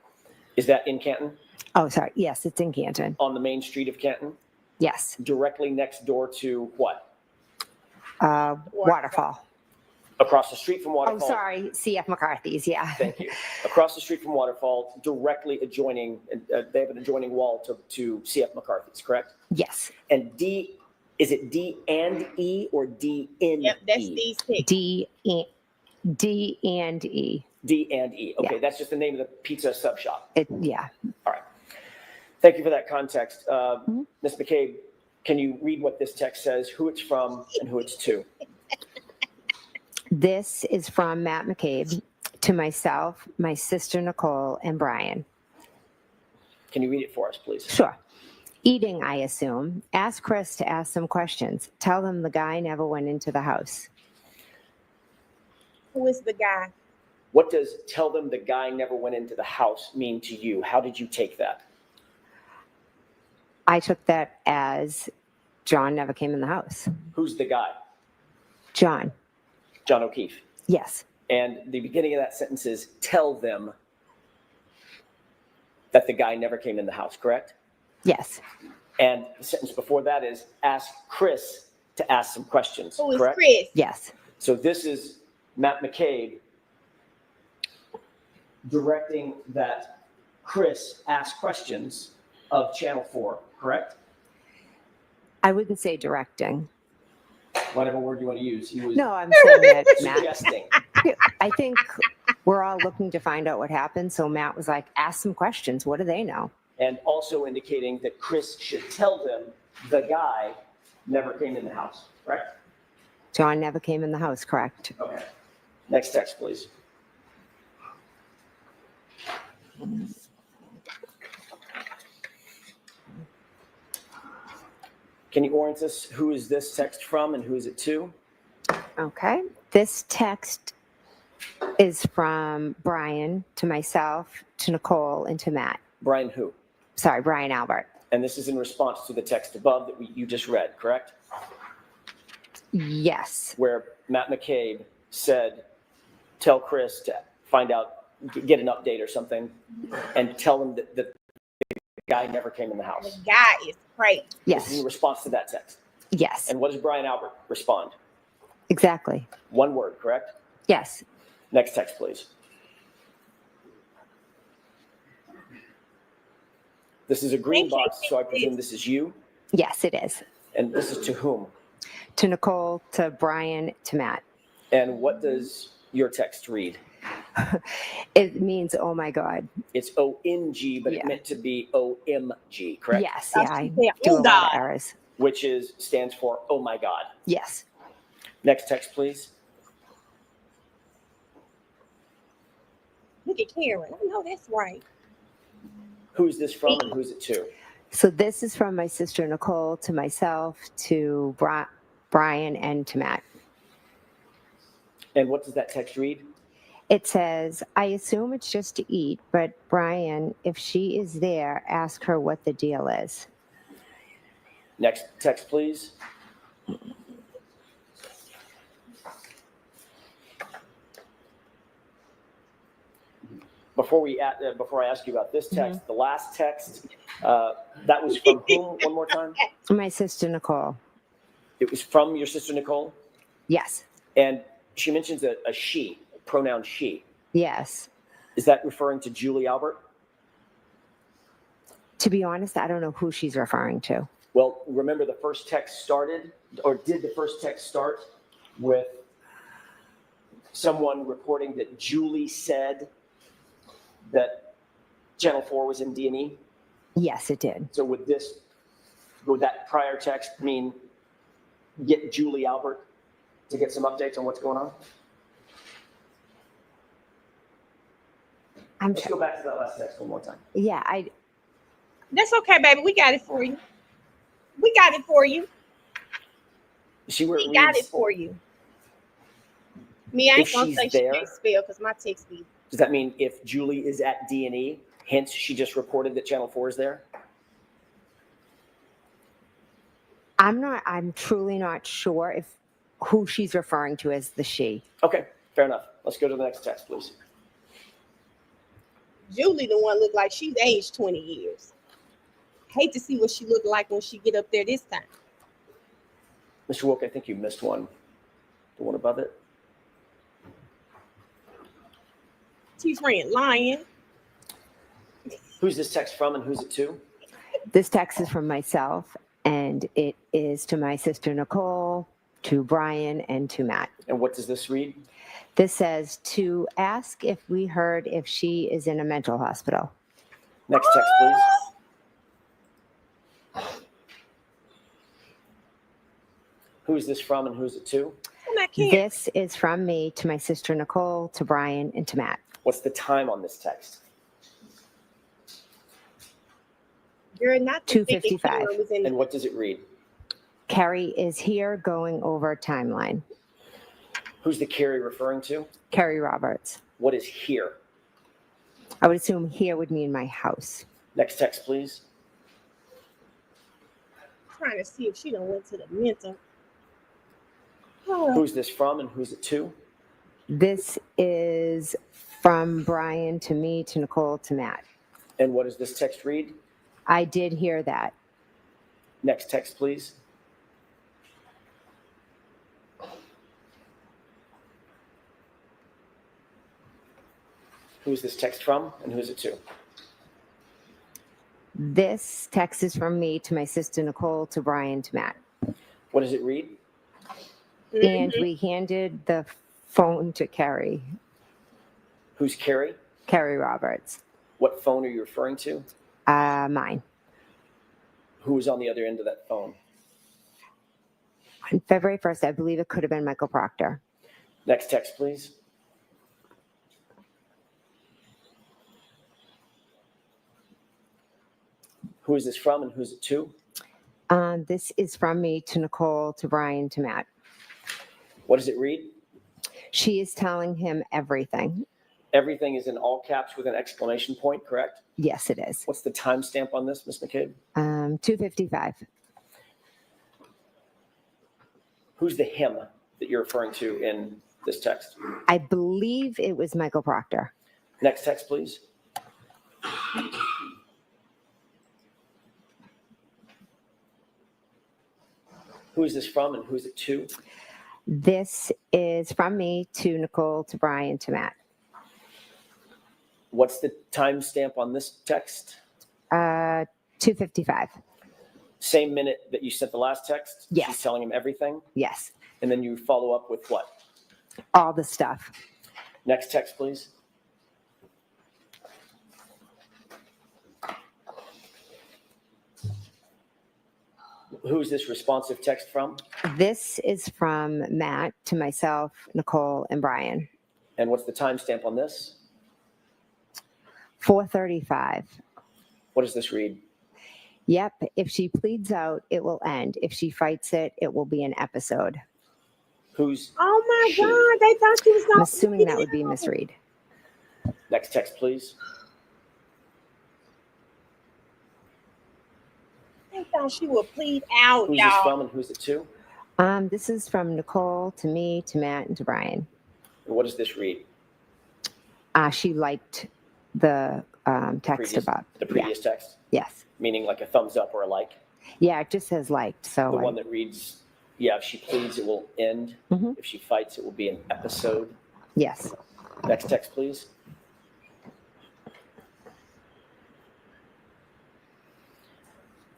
Is that in Canton? Oh, sorry. Yes, it's in Canton. On the main street of Canton? Yes. Directly next door to what? Waterfall. Across the street from Oh, Waterfall. sorry. CF McCarthy's. Yeah. Thank you. Across the street from Waterfall, directly adjoining, they have an adjoining wall to CF McCarthy's, correct? Yes. And D, is it D and E or D in Yep, that's E? these six. D and E. D and E. Okay, Yeah. that's just the name of the pizza sub shop. Yeah. All right. Thank you for that context. Mhm. Ms. McCabe, can you read what this text says, who it's from and who it's to? This is from Matt McCabe to myself, my sister Nicole, and Brian. Can you read it for us, please? Sure. Eating, I assume. Ask Chris to ask some questions. Tell them the guy never went into the house. Who is the guy? What does tell them the guy never went into the house mean to you? How did you take that? I took that as John never came in the house. Who's the guy? John. John O'Keefe. Yes. And the beginning of that sentence is tell them that the guy never came in the house, correct? Yes. And the sentence before that is ask Chris to ask some questions, Who is correct? Chris? Yes. So this is Matt McCabe directing that Chris ask questions of Channel 4, correct? I wouldn't say directing. Whatever word you want to use. He was No, I'm saying that, Matt. suggesting. I think we're all looking to find out what happened. So Matt was like, ask some questions. What do they know? And also indicating that Chris should tell them the guy never came in the house, correct? John never came in the house, correct? Okay. Next text, please. Can you orient us? Who is this text from and who is it to? Okay. This text is from Brian to myself, to Nicole, and to Matt. Brian who? Sorry, Brian Albert. And this is in response to the text above that you just read, correct? Yes. Where Matt McCabe said, tell Chris to find out, get an update or something, and tell him that the guy never came in the The house. guy is crazy. This is in Yes. response to that text. Yes. And what does Brian Albert respond? Exactly. One word, correct? Yes. Next text, please. This is a green box, so I presume this is you. Yes, it is. And this is to whom? To Nicole, to Brian, to Matt. And what does your text read? It means, oh my God. It's ONG, but it Yeah. meant to be OMG, correct? Yes. Yeah. I Yeah, do a oh lot God. of errors. Which stands for oh my God. Yes. Next text, please. Look at Karen. I know that's right. Who is this from and who is it to? So this is from my sister Nicole to myself, to Brian, and to Matt. And what does that text read? It says, I assume it's just to eat, but Brian, if she is there, ask her what the deal is. Next text, please. Before I ask you about this text, the last text, that was from whom? One more time. My sister Nicole. It was from your sister Nicole, Yes. and she mentions a she, pronoun she. Yes. Is that referring to Julie Albert? To be honest, I don't know who she's referring to. Well, remember the first text started, or did the first text start with someone reporting that Julie said that Channel 4 was in D&E? Yes, it did. So would that prior text mean get Julie Albert to get some updates on what's going on? Let's go back to that last text one more time. Yeah, That's okay, baby. We got it for you. We got it for you. You see where He it got it reads? for you. Me, I ain't If gonna she's say she there- can't spell because my text be. Does that mean if Julie is at D&E, hence she just reported that Channel 4 is there? I'm truly not sure if who she's referring to as the she. Okay, fair enough. Let's go to the next text, please. Julie, the one look like she's aged 20 years. Hate to see what she look like when she get up there this time. Mr. Wilk, I think you missed one. The one above it. T-Friend lying. Who's this text from and who's it to? This text is from myself, and it is to my sister Nicole, to Brian, and to Matt. And what does this read? This says to ask if we heard if she is in a mental hospital. Next text, please. Who is this from and who's it to? I'm not kidding. This is from me to my sister Nicole, to Brian, and to Matt. What's the time on this text? Girl, not 2:55. And what does it read? Carrie is here going over timeline. Who's the Carrie referring to? Carrie Roberts. What is here? I would assume here would mean my house. Next text, please. Trying to see if she done went to the mental. Oh, Who's this from and who's it to? This is from Brian to me, to Nicole, to Matt. And what does this text read? I did hear that. Next text, please. Who's this text from and who's it to? This text is from me to my sister Nicole, to Brian, to Matt. What does it read? And we handed the phone to Carrie, Who's Carrie? Carrie Roberts. What phone are you referring to? Mine. Who was on the other end of that phone? On February 1st, I believe it could have been Michael Proctor. Next text, please. Who is this from and who's it to? This is from me to Nicole, to Brian, to Matt. What does it read? She is telling him everything. Everything is in all caps with an exclamation point, correct? Yes, it is. What's the timestamp on this, Ms. McCabe? 2:55. Who's the him that you're referring to in this text? I believe it was Michael Proctor. Next text, please. Who is this from and who's it to? This is from me to Nicole, to Brian, to Matt. What's the timestamp on this text? 2:55. Same minute that you sent the last text? Yes. She's telling him everything? Yes. And then you follow up with what? All the stuff. Next text, please. Who's this responsive text from? This is from Matt to myself, Nicole, and Brian. And what's the timestamp on this? 4:35. What does this read? Yep. If she pleads out, it will end. If she fights it, it will be an episode. Who's oh my she? God, they thought she was I'm going assuming that would be Miss Reed. Next text, please. They thought she would plead out, Who's this y'all. from and who's it to? This is from Nicole to me, to Matt, and to Brian. And what does this read? She liked the text about the previous text, Yes. meaning like a thumbs up or a like. Yeah, it just says liked. So The one that reads, yeah, if she pleads, it will end. Mhm. If she fights, it will be an episode. yes. Next text, please.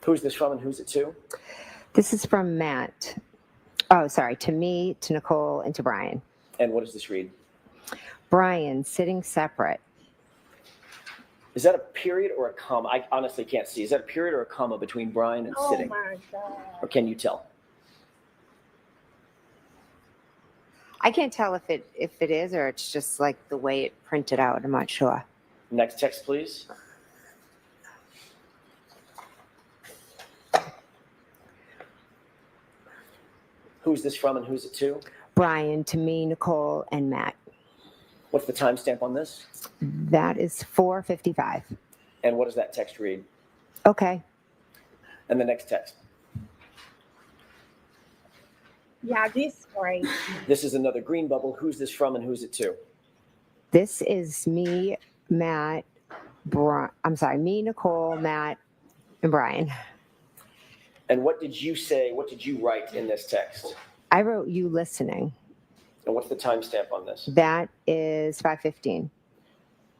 Who's this from and who's it to? This is from Matt. Oh, sorry. To me, to Nicole, and to Brian. And what does this read? Brian, sitting separate. Is that a period or a comma? I honestly can't see. Is that a period or a comma between Brian and Oh sitting? my God. Or can you tell? I can't tell if it is or it's just like the way it printed out. I'm not sure. Next text, please. Who's this from and who's it to? Brian to me, Nicole, and Matt. What's the timestamp on this? That is 4:55. And what does that text read? Okay. And the next text. Yeah, this crazy. This is another green bubble. Who's this from and who's it to? This is me, Matt, me, Nicole, Matt, and Brian. And what did you say? What did you write in this text? I wrote you listening. And what's the timestamp on this? That is 5:15.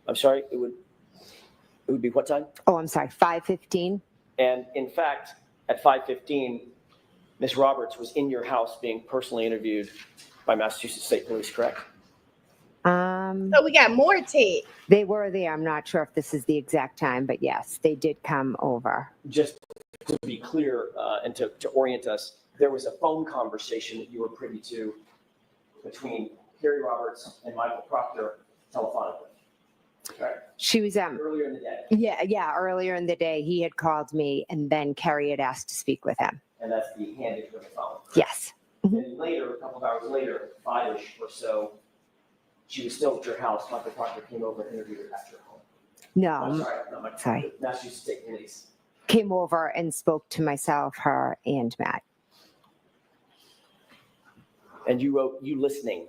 I'm sorry, it would be what time? Oh, I'm sorry, 5:15. And in fact, at 5:15, Ms. Roberts was in your house being personally interviewed by Massachusetts State Police, correct? So we got more text. They were there. I'm not sure if this is the exact time, but yes, they did come over. Just to be clear and to orient us, there was a phone conversation that you were privy to between Carrie Roberts and Michael Proctor telephonically. Right? She was Earlier in the day. Yeah. Earlier in the day, he had called me, and then Carrie had asked to speak with him. And that's the handing of the phone. Yes. And later, a couple of hours later, 5-ish or so, she was still at your house. Michael Proctor came over and interviewed her at your home. I'm No, sorry, not Michael sorry. Proctor, Massachusetts State Police. came over and spoke to myself, her, and Matt. And you wrote you listening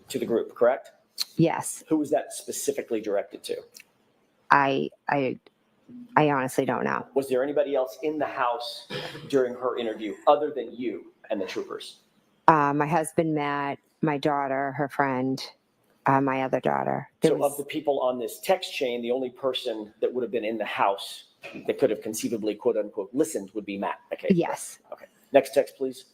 to the group, correct? Yes. Who was that specifically directed to? I honestly don't know. Was there anybody else in the house during her interview other than you and the troopers? My husband, Matt, my daughter, her friend, my other daughter. So of the people on this text chain, the only person that would have been in the house that could have conceivably, quote unquote, listened would be Matt. Okay. Yes. Okay. Next text, please.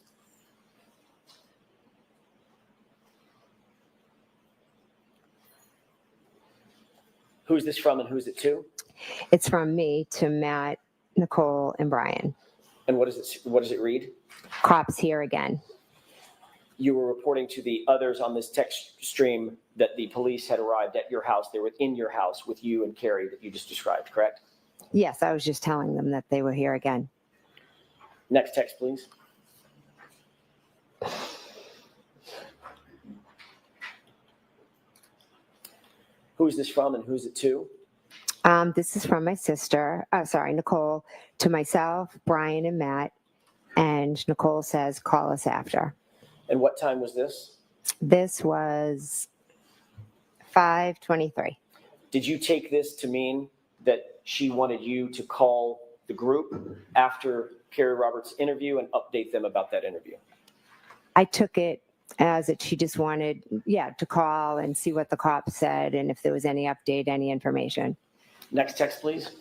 Who's this from and who's it to? It's from me to Matt, Nicole, and Brian. And what does it read? Cops here again. You were reporting to the others on this text stream that the police had arrived at your house. They were in your house with you and Carrie that you just described, correct? Yes, I was just telling them that they were here again. Next text, please. Who's this from and who's it to? This is from my sister, Nicole, to myself, Brian, and Matt. And Nicole says, call us after. And what time was this? This was 5:23. Did you take this to mean that she wanted you to call the group after Carrie Roberts' interview and update them about that interview? I took it as that she just wanted, to call and see what the cops said and if there was any update, any information. Next text, please.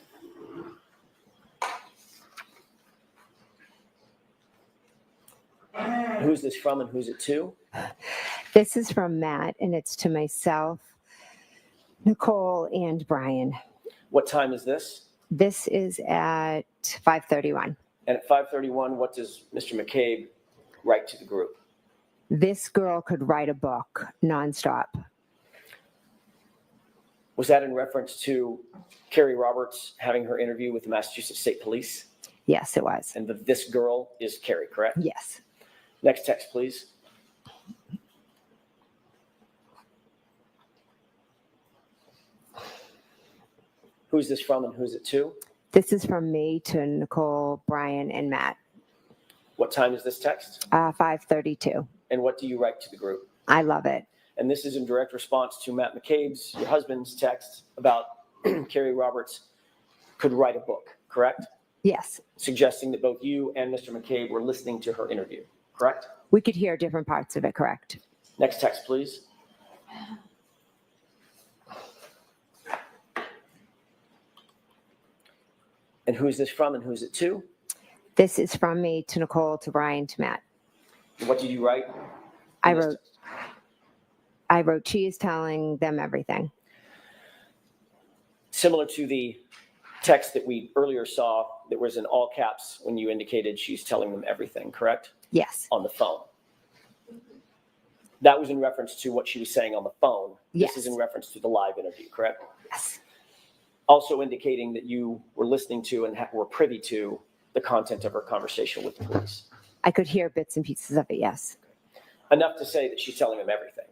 Who's this from and who's it to? This is from Matt, and it's to myself, Nicole, and Brian. What time is this? This is at 5:31. And at 5:31, what does Mr. McCabe write to the group? This girl could write a book nonstop. Was that in reference to Carrie Roberts having her interview with the Massachusetts State Police? Yes, it was. And this girl is Carrie, correct? Yes. Next text, please. Who's this from and who's it to? This is from me to Nicole, Brian, and Matt. What time is this text? 5:32. And what do you write to the group? I love it. And this is in direct response to Matt McCabe's, your husband's text about Carrie Roberts could write a book, correct? Yes. Suggesting that both you and Mr. McCabe were listening to her interview, correct? We could hear different parts of it, correct? Next text, please. And who's this from and who's it to? This is from me to Nicole, to Brian, to Matt. What did you write? I wrote, she is telling them everything. Similar to the text that we earlier saw that was in all caps when you indicated she's telling them everything, correct? Yes. On the phone. That was in reference to what she was saying on the phone. Yes. This is in reference to the live interview, correct? Yes. Also indicating that you were listening to and were privy to the content of her conversation with the police. I could hear bits and pieces of it, yes. Enough to say that she's telling them everything.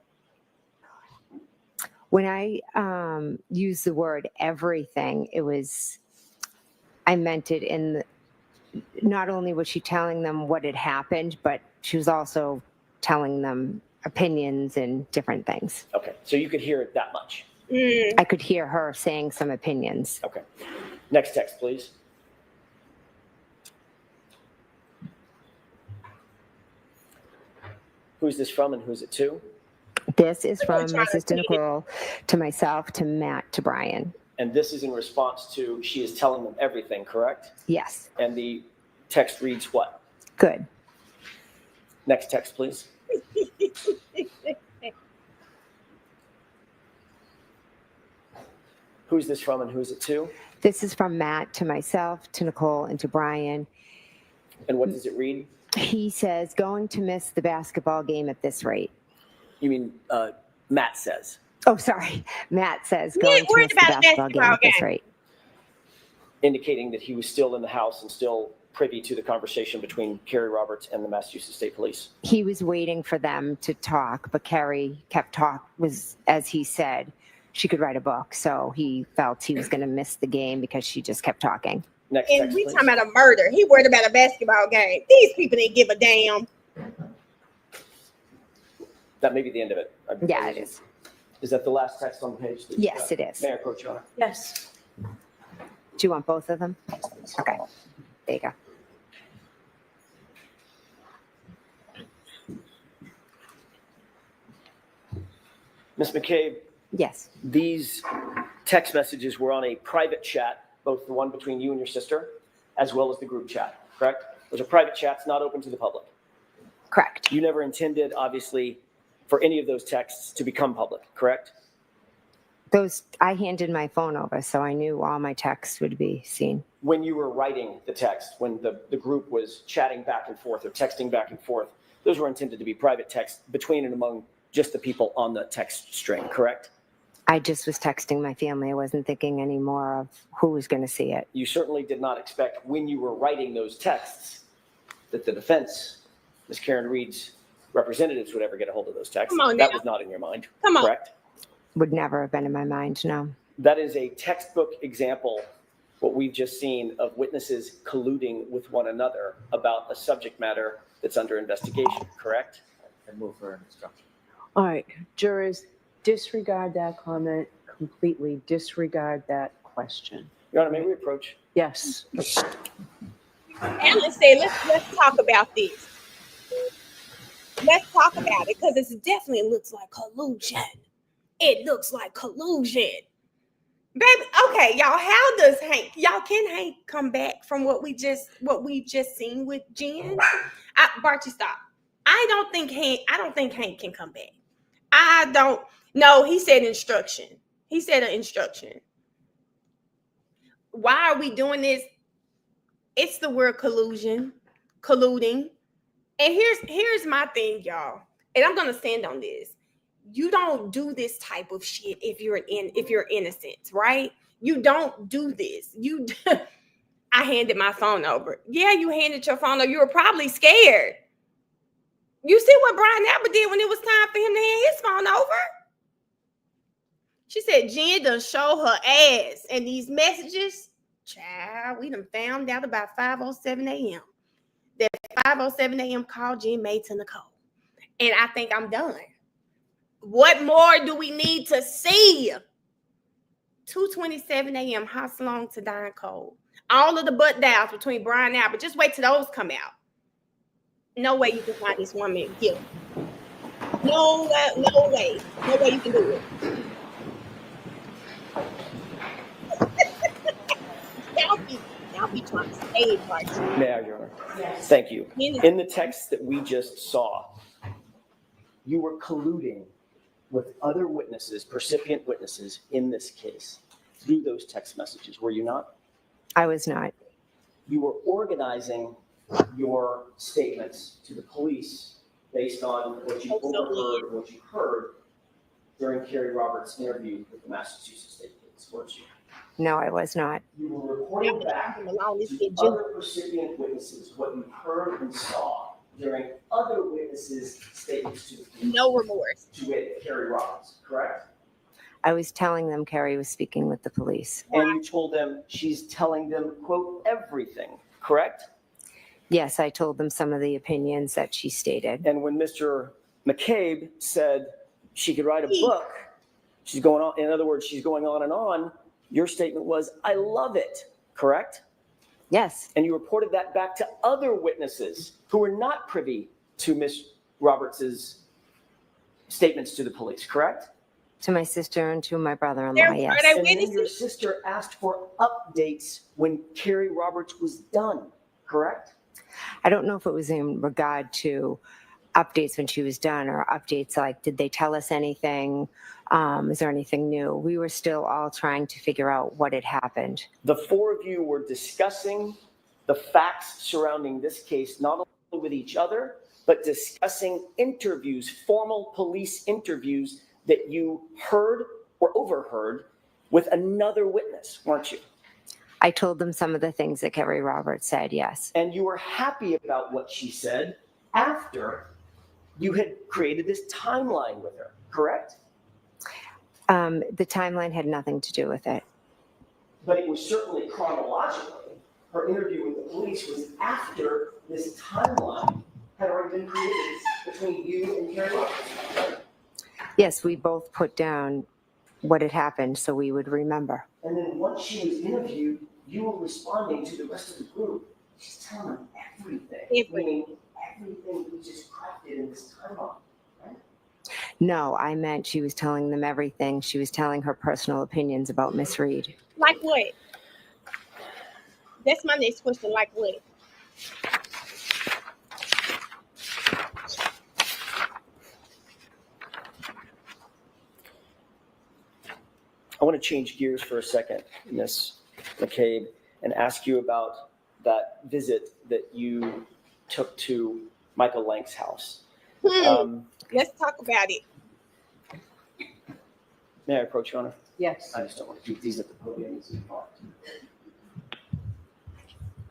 When I used the word everything, I meant it not only was she telling them what had happened, but she was also telling them opinions and different things. Okay, so you could hear it that much. I could hear her saying some opinions. Okay. Next text, please. Who's this from and who's it to? This is from my sister Nicole to myself, to Matt, to Brian. And this is in response to she is telling them everything, correct? Yes. And the text reads what? Good. Next text, please. Who's this from and who's it to? This is from Matt to myself, to Nicole, and to Brian. And what does it read? He says, going to miss the basketball game at this rate. You mean Matt says? Oh, sorry. Matt says, going to miss the basketball game at this rate. Indicating that he was still in the house and still privy to the conversation between Carrie Roberts and the Massachusetts State Police. He was waiting for them to talk, but Carrie kept as he said, she could write a book. So he felt he was going to miss the game because she just kept talking. Next And text, we please. talking about a murder. He worried about a basketball game. These people didn't give a damn. That may be the end of it. Yeah, it is. Is that the last text on the page? Yes, it is. Mayor Pro Tem. Yes. Do you want both of them? Okay. There you go. Ms. McCabe, Yes. these text messages were on a private chat, both the one between you and your sister, as well as the group chat, correct? Those are private chats, not open to the public. Correct. You never intended, obviously, for any of those texts to become public, correct? I handed my phone over, so I knew all my texts would be seen. When you were writing the text, when the group was chatting back and forth or texting back and forth, those were intended to be private texts between and among just the people on the text string, correct? I just was texting my family. I wasn't thinking anymore of who was going to see it. You certainly did not expect when you were writing those texts that the defense, Ms. Karen Reed's representatives, would ever get a hold of those texts. Come on That now. was not in your mind, Come on. correct? Would never have been in my mind, no. That is a textbook example, what we've just seen, of witnesses colluding with one another about a subject matter that's under investigation, correct? And move for instruction. All right, jurors, disregard that comment completely. Disregard that question. Your Honor, may we approach? Yes. Alan said, let's talk about this. Let's talk about it because it definitely looks like collusion. It looks like collusion. Baby, okay, y'all, how does can Hank come back from what we just seen with Jen? Barty, stop. I don't think Hank can come back. No, he said instruction. He said an instruction. Why are we doing this? It's the word collusion, colluding. And here's my thing, y'all. And I'm gonna stand on this. You don't do this type of shit if you're innocent, right? You don't do this. I handed my phone over. Yeah, you handed your phone over. You were probably scared. You see what Brian Apple did when it was time for him to hand his phone over? She said Jen done show her ass. And these messages, child, we done found out about 5:07 a.m. That 5:07 a.m. call Jen made to Nicole. And I think I'm done. What more do we need to see? 2:27 a.m. hustle on to Don Cole. All of the butt dials between Brian and Albert. Just wait till those come out. No way you can find this woman guilty. No way you can do it. Y'all be trying to stay right. May I, Your Honor? Yes. Thank you. In the text that we just saw, you were colluding with other witnesses, percipient witnesses in this case through those text messages, were you not? I was not. You were organizing your statements to the police based on what you overheard and what you heard during Carrie Roberts' interview with the Massachusetts State Police, weren't you? No, I was not. You were reporting back to other recipient witnesses what you heard and saw during other witnesses' statements to the police. No remorse. To wit, Carrie Roberts, correct? I was telling them Carrie was speaking with the police. And you told them she's telling them, quote, everything, correct? Yes, I told them some of the opinions that she stated. And when Mr. McCabe said she could write a book, she's going on, in other words, she's going on and on, your statement was, I love it, correct? Yes, And you reported that back to other witnesses who were not privy to Ms. Roberts's statements to the police, correct? to my sister and to my brother-in-law, yes. Are they And then witnesses? your sister asked for updates when Carrie Roberts was done, correct? I don't know if it was in regard to updates when she was done or updates like, did they tell us anything? Is there anything new? We were still all trying to figure out what had happened. The four of you were discussing the facts surrounding this case, not only with each other, but discussing interviews, formal police interviews that you heard or overheard with another witness, weren't you? I told them some of the things that Carrie Roberts said, yes. And you were happy about what she said after you had created this timeline with her, correct? The timeline had nothing to do with it. But it was certainly chronologically. Her interview with the police was after this timeline had already been created between you and Carrie Roberts. Yes, we both put down what had happened so we would remember. And then once she was interviewed, you were responding to the rest of the group. She's telling them everything. Meaning everything we just crafted in this timeline. Right? No, I meant she was telling them everything. She was telling her personal opinions about Miss Reed. Like what? That's my next question. Like what? I want to change gears for a second, Ms. McCabe, and ask you about that visit that you took to Michael Lank's house. Let's talk about it. May I approach you, Honor? Yes. I just don't want to keep these at the podium.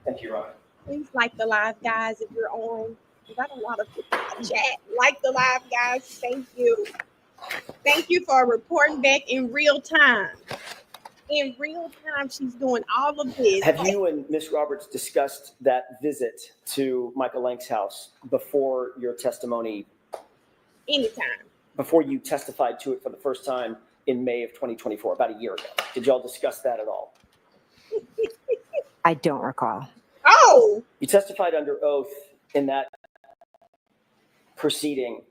Thank you, Your Honor. Please like the live, guys, if you're on. We got a lot of people in the chat. Like the live, guys. Thank you. Thank you for reporting back in real time. In real time, she's doing all of this. Have you and Ms. Roberts discussed that visit to Michael Lank's house before your testimony, Anytime. before you testified to it for the first time in May of 2024, about a year ago? Did y'all discuss that at all? I don't recall. Oh, You testified under oath in that proceeding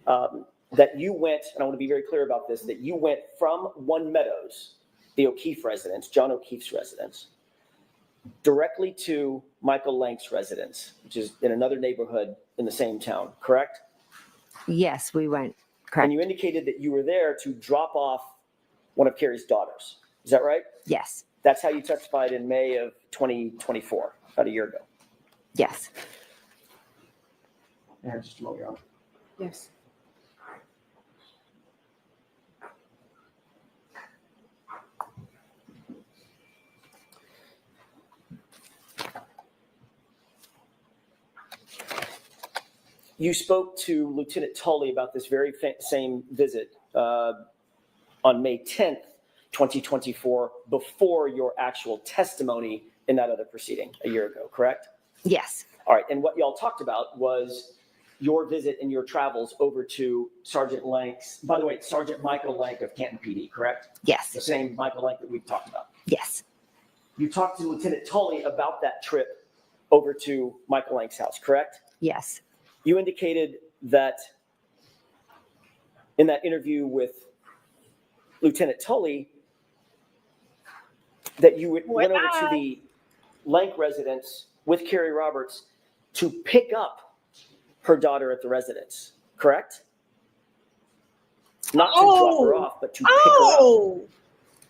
that you went, and I want to be very clear about this, that you went from One Meadows, the O'Keefe residence, John O'Keefe's residence, directly to Michael Lank's residence, which is in another neighborhood in the same town, correct? Yes, we went. Correct. And you indicated that you were there to drop off one of Carrie's daughters. Is that right? Yes. That's how you testified in May of 2024, about a year ago. Yes. Just a moment, Your Honor. Yes. You spoke to Lieutenant Tully about this very same visit on May 10th, 2024, before your actual testimony in that other proceeding a year ago, correct? Yes. All right, and what y'all talked about was your visit and your travels over to Sergeant Lank's, by the way, Sergeant Michael Lank of Canton PD, correct? The Yes. same Michael Lank that we've talked about. Yes. You talked to Lieutenant Tully about that trip over to Michael Lank's house, correct? Yes. You indicated that in that interview with Lieutenant Tully that you went over to the Lank residence with Carrie Roberts to pick up her daughter at the residence, correct? Not to drop her off, but to pick her up.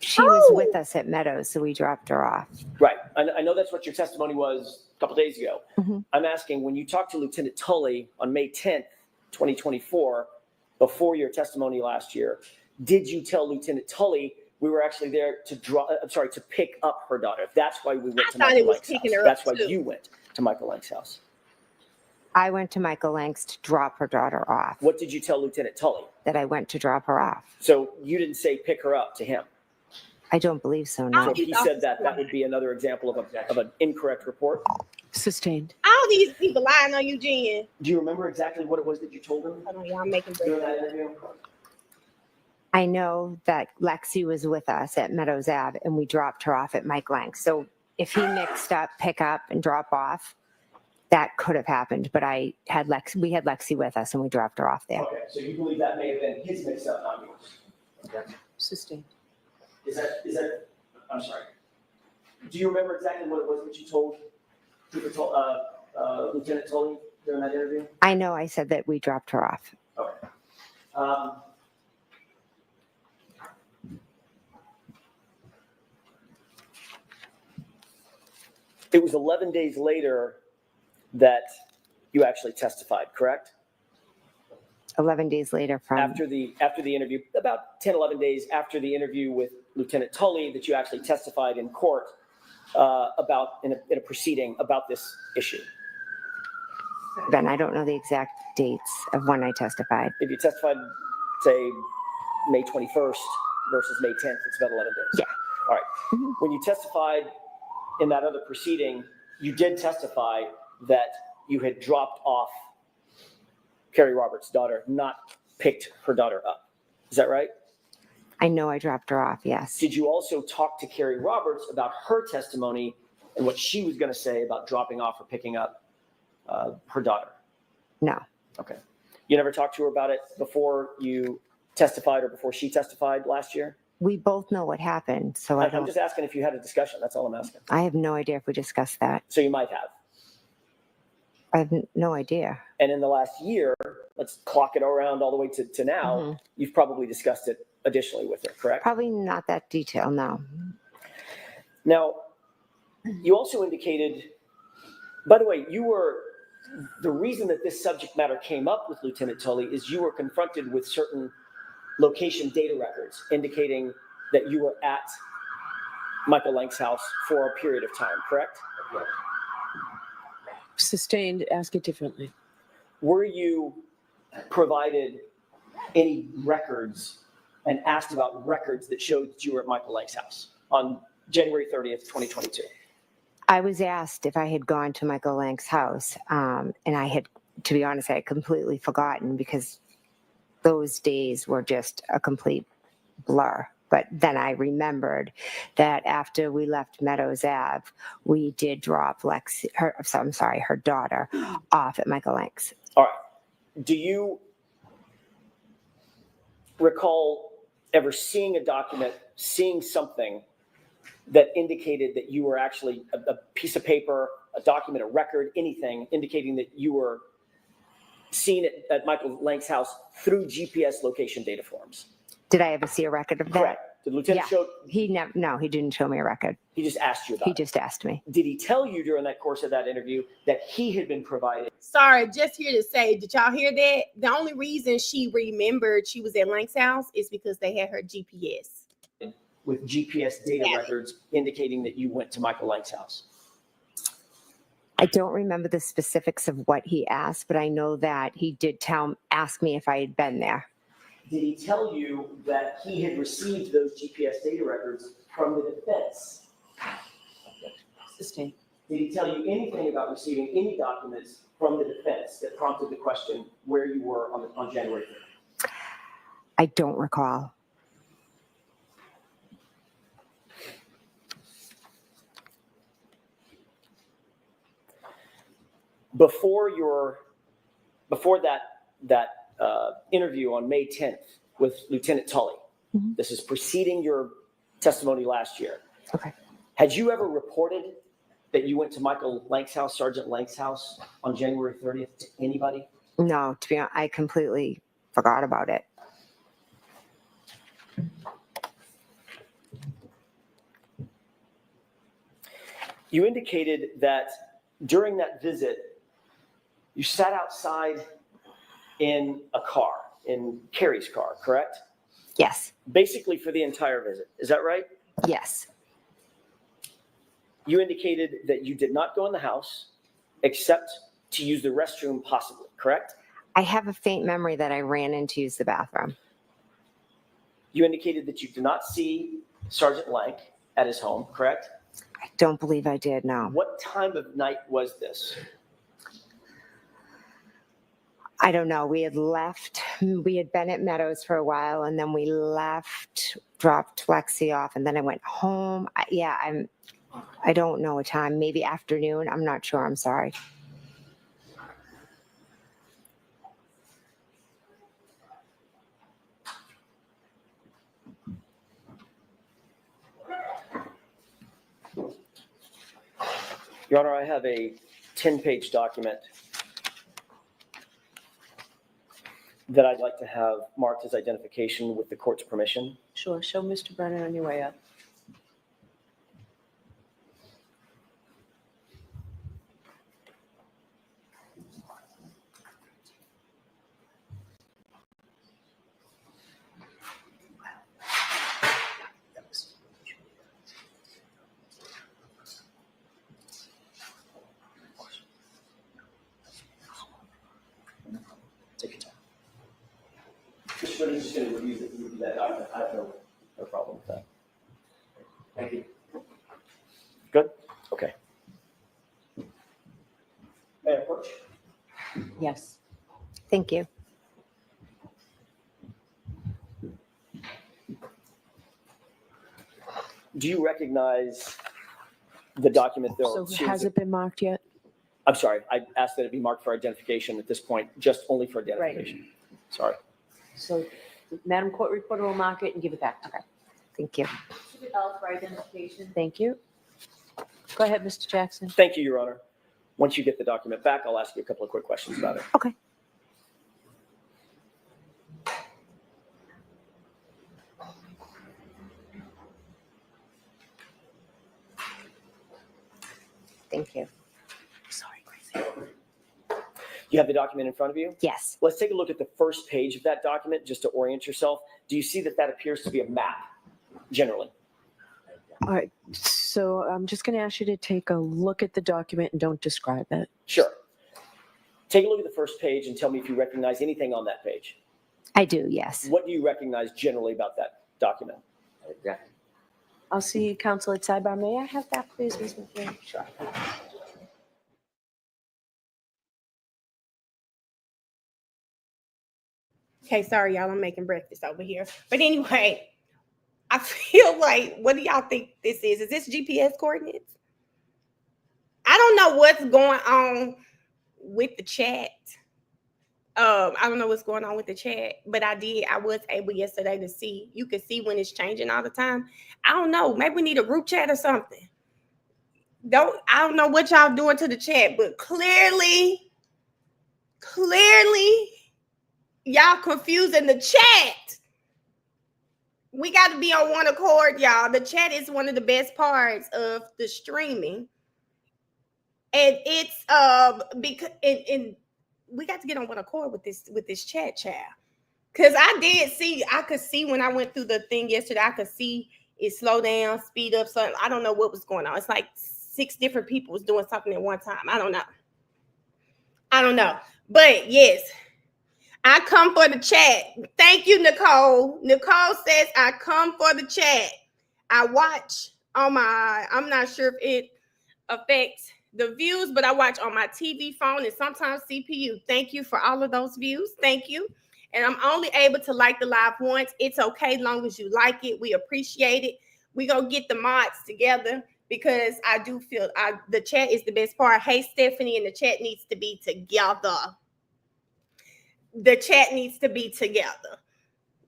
She was with us at Meadows, so we dropped her off. Right. I know that's what your testimony was a couple days ago. Mhm. I'm asking, when you talked to Lieutenant Tully on May 10th, 2024, before your testimony last year, did you tell Lieutenant Tully we were actually there to pick up her daughter? That's why we went to Michael Lank's house. That's why you went to Michael Lank's house. I went to Michael Lang's to drop her daughter off. What did you tell Lieutenant Tully? That I went to drop her off. So you didn't say pick her up to him. I don't believe so, Oh, no. So if he said that, that would be another example of an incorrect report. Sustained. All these people lying on you, Jen. Do you remember exactly what it was that you told him Hold on, y'all making during breakfast. that interview? I know that Lexi was with us at Meadows Ave and we dropped her off at Mike Lang. So if he mixed up pick up and drop off, that could have happened. But we had Lexi with us and we dropped her off there. Okay, so you believe that may have been his mix-up, not yours. Okay. Sustained. Is that, I'm sorry. Do you remember exactly what it was that you told Lieutenant Tully during that interview? I know I said that we dropped her off. Okay. It was 11 days later that you actually testified, correct? 11 days later from, After the interview, about 10, 11 days after the interview with Lieutenant Tully, that you actually testified in court in a proceeding about this issue. Ben, I don't know the exact dates of when I testified. If you testified, say, May 21st versus May 10th, it's about 11 days. Yeah. All right. Mhm. When you testified in that other proceeding, you did testify that you had dropped off Carrie Roberts' daughter, not picked her daughter up. Is that right? I know I dropped her off, yes. Did you also talk to Carrie Roberts about her testimony and what she was going to say about dropping off or picking up her daughter? No. Okay. You never talked to her about it before you testified or before she testified last year? We both know what happened, so I I'm don't, just asking if you had a discussion. That's all I'm asking. I have no idea if we discussed that. So you might have. I have no idea. And in the last year, let's clock it around all the way to now, Mhm. you've probably discussed it additionally with her, correct? Probably not that detailed, no. Now, you also indicated, by the way, the reason that this subject matter came up with Lieutenant Tully is you were confronted with certain location data records indicating that you were at Michael Lang's house for a period of time, correct? Sustained. Ask it differently. Were you provided any records and asked about records that showed that you were at Michael Lang's house on January 30th, 2022? I was asked if I had gone to Michael Lang's house, and I had, to be honest, I had completely forgotten because those days were just a complete blur. But then I remembered that after we left Meadows Ave, we did drop her daughter off at Michael Lang's. All right. Do you recall ever seeing a document, seeing something that indicated that you were actually a piece of paper, a document, a record, anything indicating that you were seen at Michael Lang's house through GPS location data forms? Did I ever see a record of that? Correct. Did Lieutenant show? No, he didn't show me a record. He just asked you about He it. just asked me. Did he tell you during that course of that interview that he had been provided? Sorry, just here to say, did y'all hear that? The only reason she remembered she was at Lang's house is because they had her GPS. With GPS data Yeah. records indicating that you went to Michael Lang's house? I don't remember the specifics of what he asked, but I know that he did ask me if I had been there. Did he tell you that he had received those GPS data records from the defense? Sustained. Did he tell you anything about receiving any documents from the defense that prompted the question where you were on January 3rd? I don't recall. Before that interview on May 10th with Lieutenant Tully, Mhm. this is preceding your testimony last year. Okay. Had you ever reported that you went to Michael Lang's house, Sergeant Lang's house on January 30th to anybody? No, to be honest, I completely forgot about it. You indicated that during that visit, you sat outside in a car, in Carrie's car, correct? Yes. Basically for the entire visit. Is that right? Yes. You indicated that you did not go in the house except to use the restroom possibly, correct? I have a faint memory that I ran in to use the bathroom. You indicated that you did not see Sergeant Lank at his home, correct? I don't believe I did, no. What time of night was this? I don't know. We had been at Meadows for a while, and then we left, dropped Lexi off, and then I went home. I don't know a time, maybe afternoon. I'm not sure. I'm sorry. Your Honor, I have a 10-page document that I'd like to have marked as identification with the court's permission. Sure, show Mr. Brennan on your way up. Take your time. Mr. Brennan is just going to review that document. I have no problem with that. Thank you. Good? Okay. May I approach? Yes. Thank you. Do you recognize the document though? So has it been marked yet? I'm sorry, I asked that it be marked for identification at this point, just only for identification. Sorry. So Madam Court Reporter will mark it and give it back. Okay. Thank you. Should be held for identification. Thank you. Go ahead, Mr. Jackson. Thank you, Your Honor. Once you get the document back, I'll ask you a couple of quick questions about it. Okay. Thank you. Sorry, Gracie. You have the document in front of you? Yes. Let's take a look at the first page of that document just to orient yourself. Do you see that that appears to be a map, generally? All right, so I'm just going to ask you to take a look at the document and don't describe it. Sure. Take a look at the first page and tell me if you recognize anything on that page. I do, yes. What do you recognize generally about that document? I'll see counsel at Sidebar. May I have that, please, Ms. McKeon? Sure. Okay, sorry, y'all. I'm making breakfast over here. But anyway, I feel like, what do y'all think this is? Is this GPS coordinates? I don't know what's going on with the chat. I don't know what's going on with the chat, but I was able yesterday to see. You can see when it's changing all the time. I don't know. Maybe we need a group chat or something. I don't know what y'all doing to the chat, but clearly, y'all confusing the chat. We got to be on one accord, y'all. The chat is one of the best parts of the streaming. And it's because we got to get on one accord with this chat. Because I could see when I went through the thing yesterday, I could see it slow down, speed up. So I don't know what was going on. It's like 6 different people was doing something at one time. I don't know. But yes, I come for the chat. Thank you, Nicole. Nicole says I come for the chat. I watch on I'm not sure if it affects the views, but I watch on my TV phone and sometimes CPU. Thank you for all of those views. Thank you. And I'm only able to like the live once. It's okay, long as you like it. We appreciate it. We gonna get the mods together because I do feel the chat is the best part. Hey, Stephanie, and the chat needs to be together. The chat needs to be together.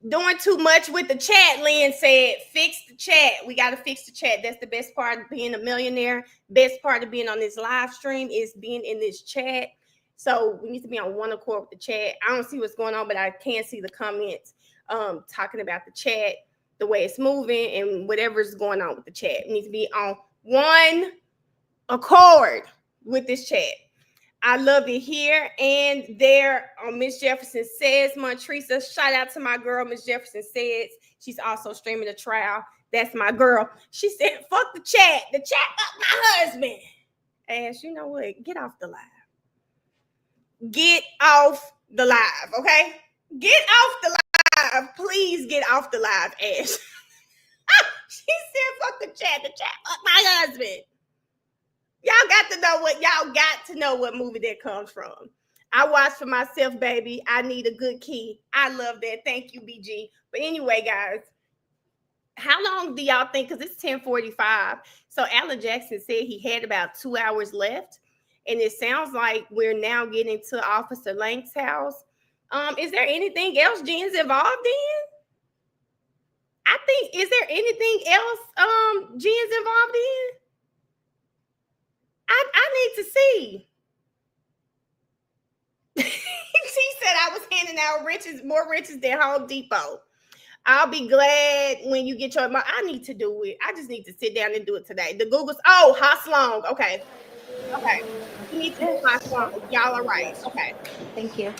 Doing too much with the chat, Lynn said. Fix the chat. We got to fix the chat. That's the best part of being a millionaire. Best part of being on this live stream is being in this chat. So we need to be on one accord with the chat. I don't see what's going on, but I can see the comments talking about the chat, the way it's moving, and whatever's going on with the chat. We need to be on one accord with this chat. I love it here and there. Miss Jefferson says, Montresa, shout out to my girl, Miss Jefferson says. She's also streaming the trial. That's my girl. She said, fuck the chat. The chat fuck my husband. Ash, you know what? Get off the live. get off the live, okay? Get off the live. Please get off the live, Ash. She said, fuck the chat. The chat, fuck my husband. Y'all got to know what movie that comes from. I watch for myself, baby. I need a good key. I love that. Thank you, BG. But anyway, guys, how long do y'all think? Because it's 10:45. So Alan Jackson said he had about 2 hours left. And it sounds like we're now getting to Officer Lank's house. Is there anything else Jen's involved in? I think, is there anything else Jen's involved in? I need to see. She said I was handing out more riches than Home Depot. I'll be glad when you get your. I need to do it. I just need to sit down and do it today. The Google's. Oh, Haslong. Okay. We need to do Haslong. Y'all are right. Okay. Thank you.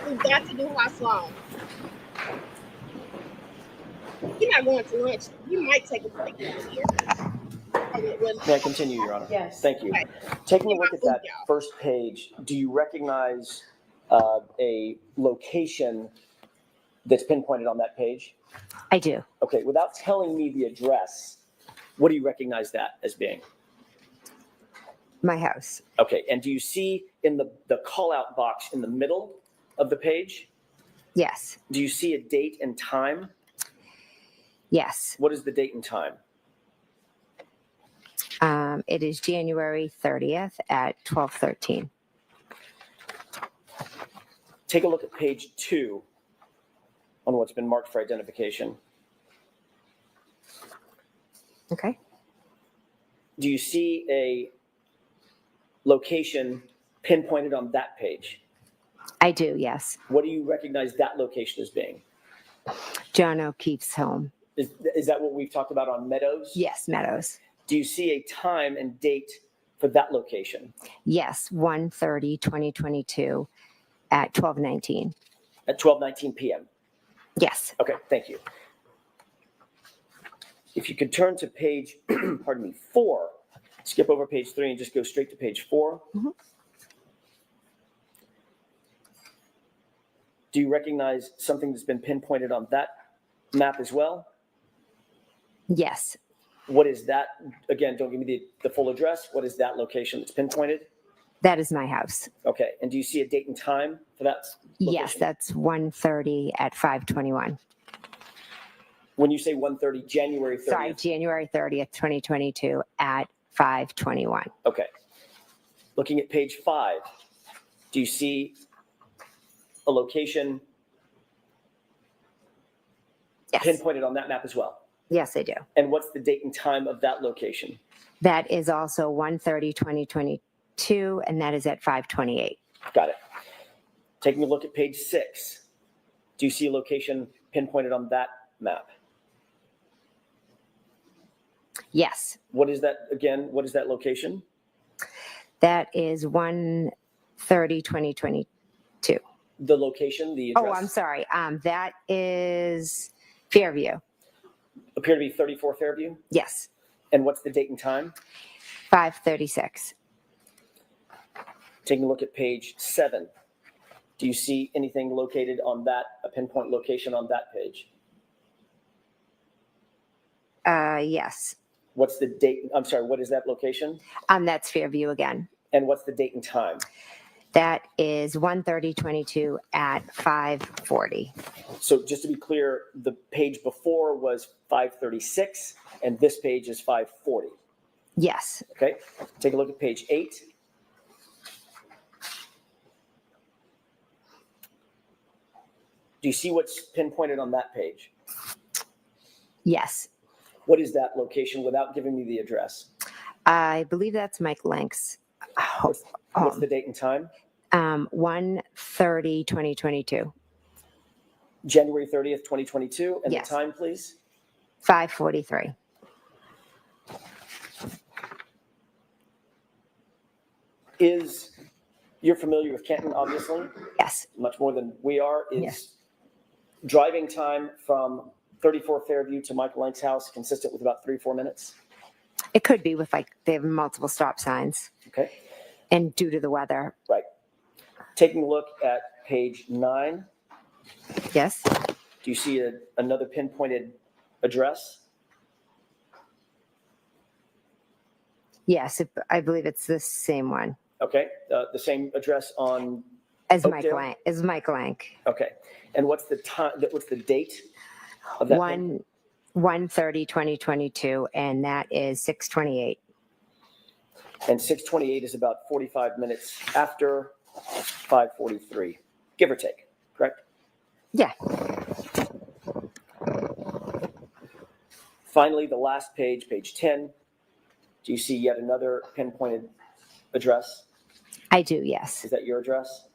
We've got to do Haslong. You're not going to lunch. You might take a break here. May I continue, Your Honor? Yes. Thank you. Okay. Taking a look at that first page, do you recognize a location that's pinpointed on that page? I do. Okay, without telling me the address, what do you recognize that as being? My house. Okay, and do you see in the call-out box in the middle of the page, Yes. do you see a date and time? Yes. What is the date and time? It is January 30th at 12:13. Take a look at page 2 on what's been marked for identification. Okay. Do you see a location pinpointed on that page? I do, yes. What do you recognize that location as being? John O'Keefe's home. Is that what we've talked about on Meadows? Yes, Meadows. Do you see a time and date for that location? Yes, 1/30/2022 at 12:19. At 12:19 p.m. Yes. Okay, thank you. If you could turn to page, 4, skip over page 3 and just go straight to page 4. Mhm. Do you recognize something that's been pinpointed on that map as well? Yes. What is that? Again, don't give me the full address. What is that location that's pinpointed? That is my house. Okay, and do you see a date and time for that location? Yes, that's 1:30 at 5:21. When you say 1:30, January 30th? Sorry, January 30th, 2022 at 5:21. Okay. Looking at page 5, do you see a location Yes. pinpointed on that map as well? Yes, I do. And what's the date and time of that location? That is also 1/30/2022, and that is at 5:28. Got it. Taking a look at page 6, do you see a location pinpointed on that map? Yes. What is that, again, what is that location? That is 1/30/2022. The location, the address? Oh, I'm sorry. That is Fairview. Appear to be 34 Fairview? Yes. And what's the date and time? 5:36. Taking a look at page 7, do you see anything located on that, a pinpoint location on that page? Yes. What's the date? I'm sorry, what is that location? That's Fairview again. And what's the date and time? That is 1/30/22 at 5:40. So just to be clear, the page before was 5:36 and this page is 5:40. Yes. Okay, take a look at page 8. Do you see what's pinpointed on that page? Yes. What is that location without giving me the address? I believe that's Mike Lanks. What's the date and time? 1/30/2022. January 30th, 2022. And Yes. the time, please? 5:43. You're familiar with Canton, obviously, Yes. much more than we are. Is Yes. driving time from 34 Fairview to Michael Lank's house consistent with about 3-4 minutes? It could be with they have multiple stop signs Okay, and due to the weather. right. Taking a look at page 9, Yes. do you see another pinpointed address? Yes, I believe it's the same one Okay, the same address on, as Mike Oakdale? Lang. As Mike Lang. okay. And what's the time, what's the date of that? 1/30/2022, and that is 6:28. And 6:28 is about 45 minutes after 5:43, give or take, correct? Yeah. Finally, the last page, page 10, do you see yet another pinpointed address? I do, yes. Is that your address?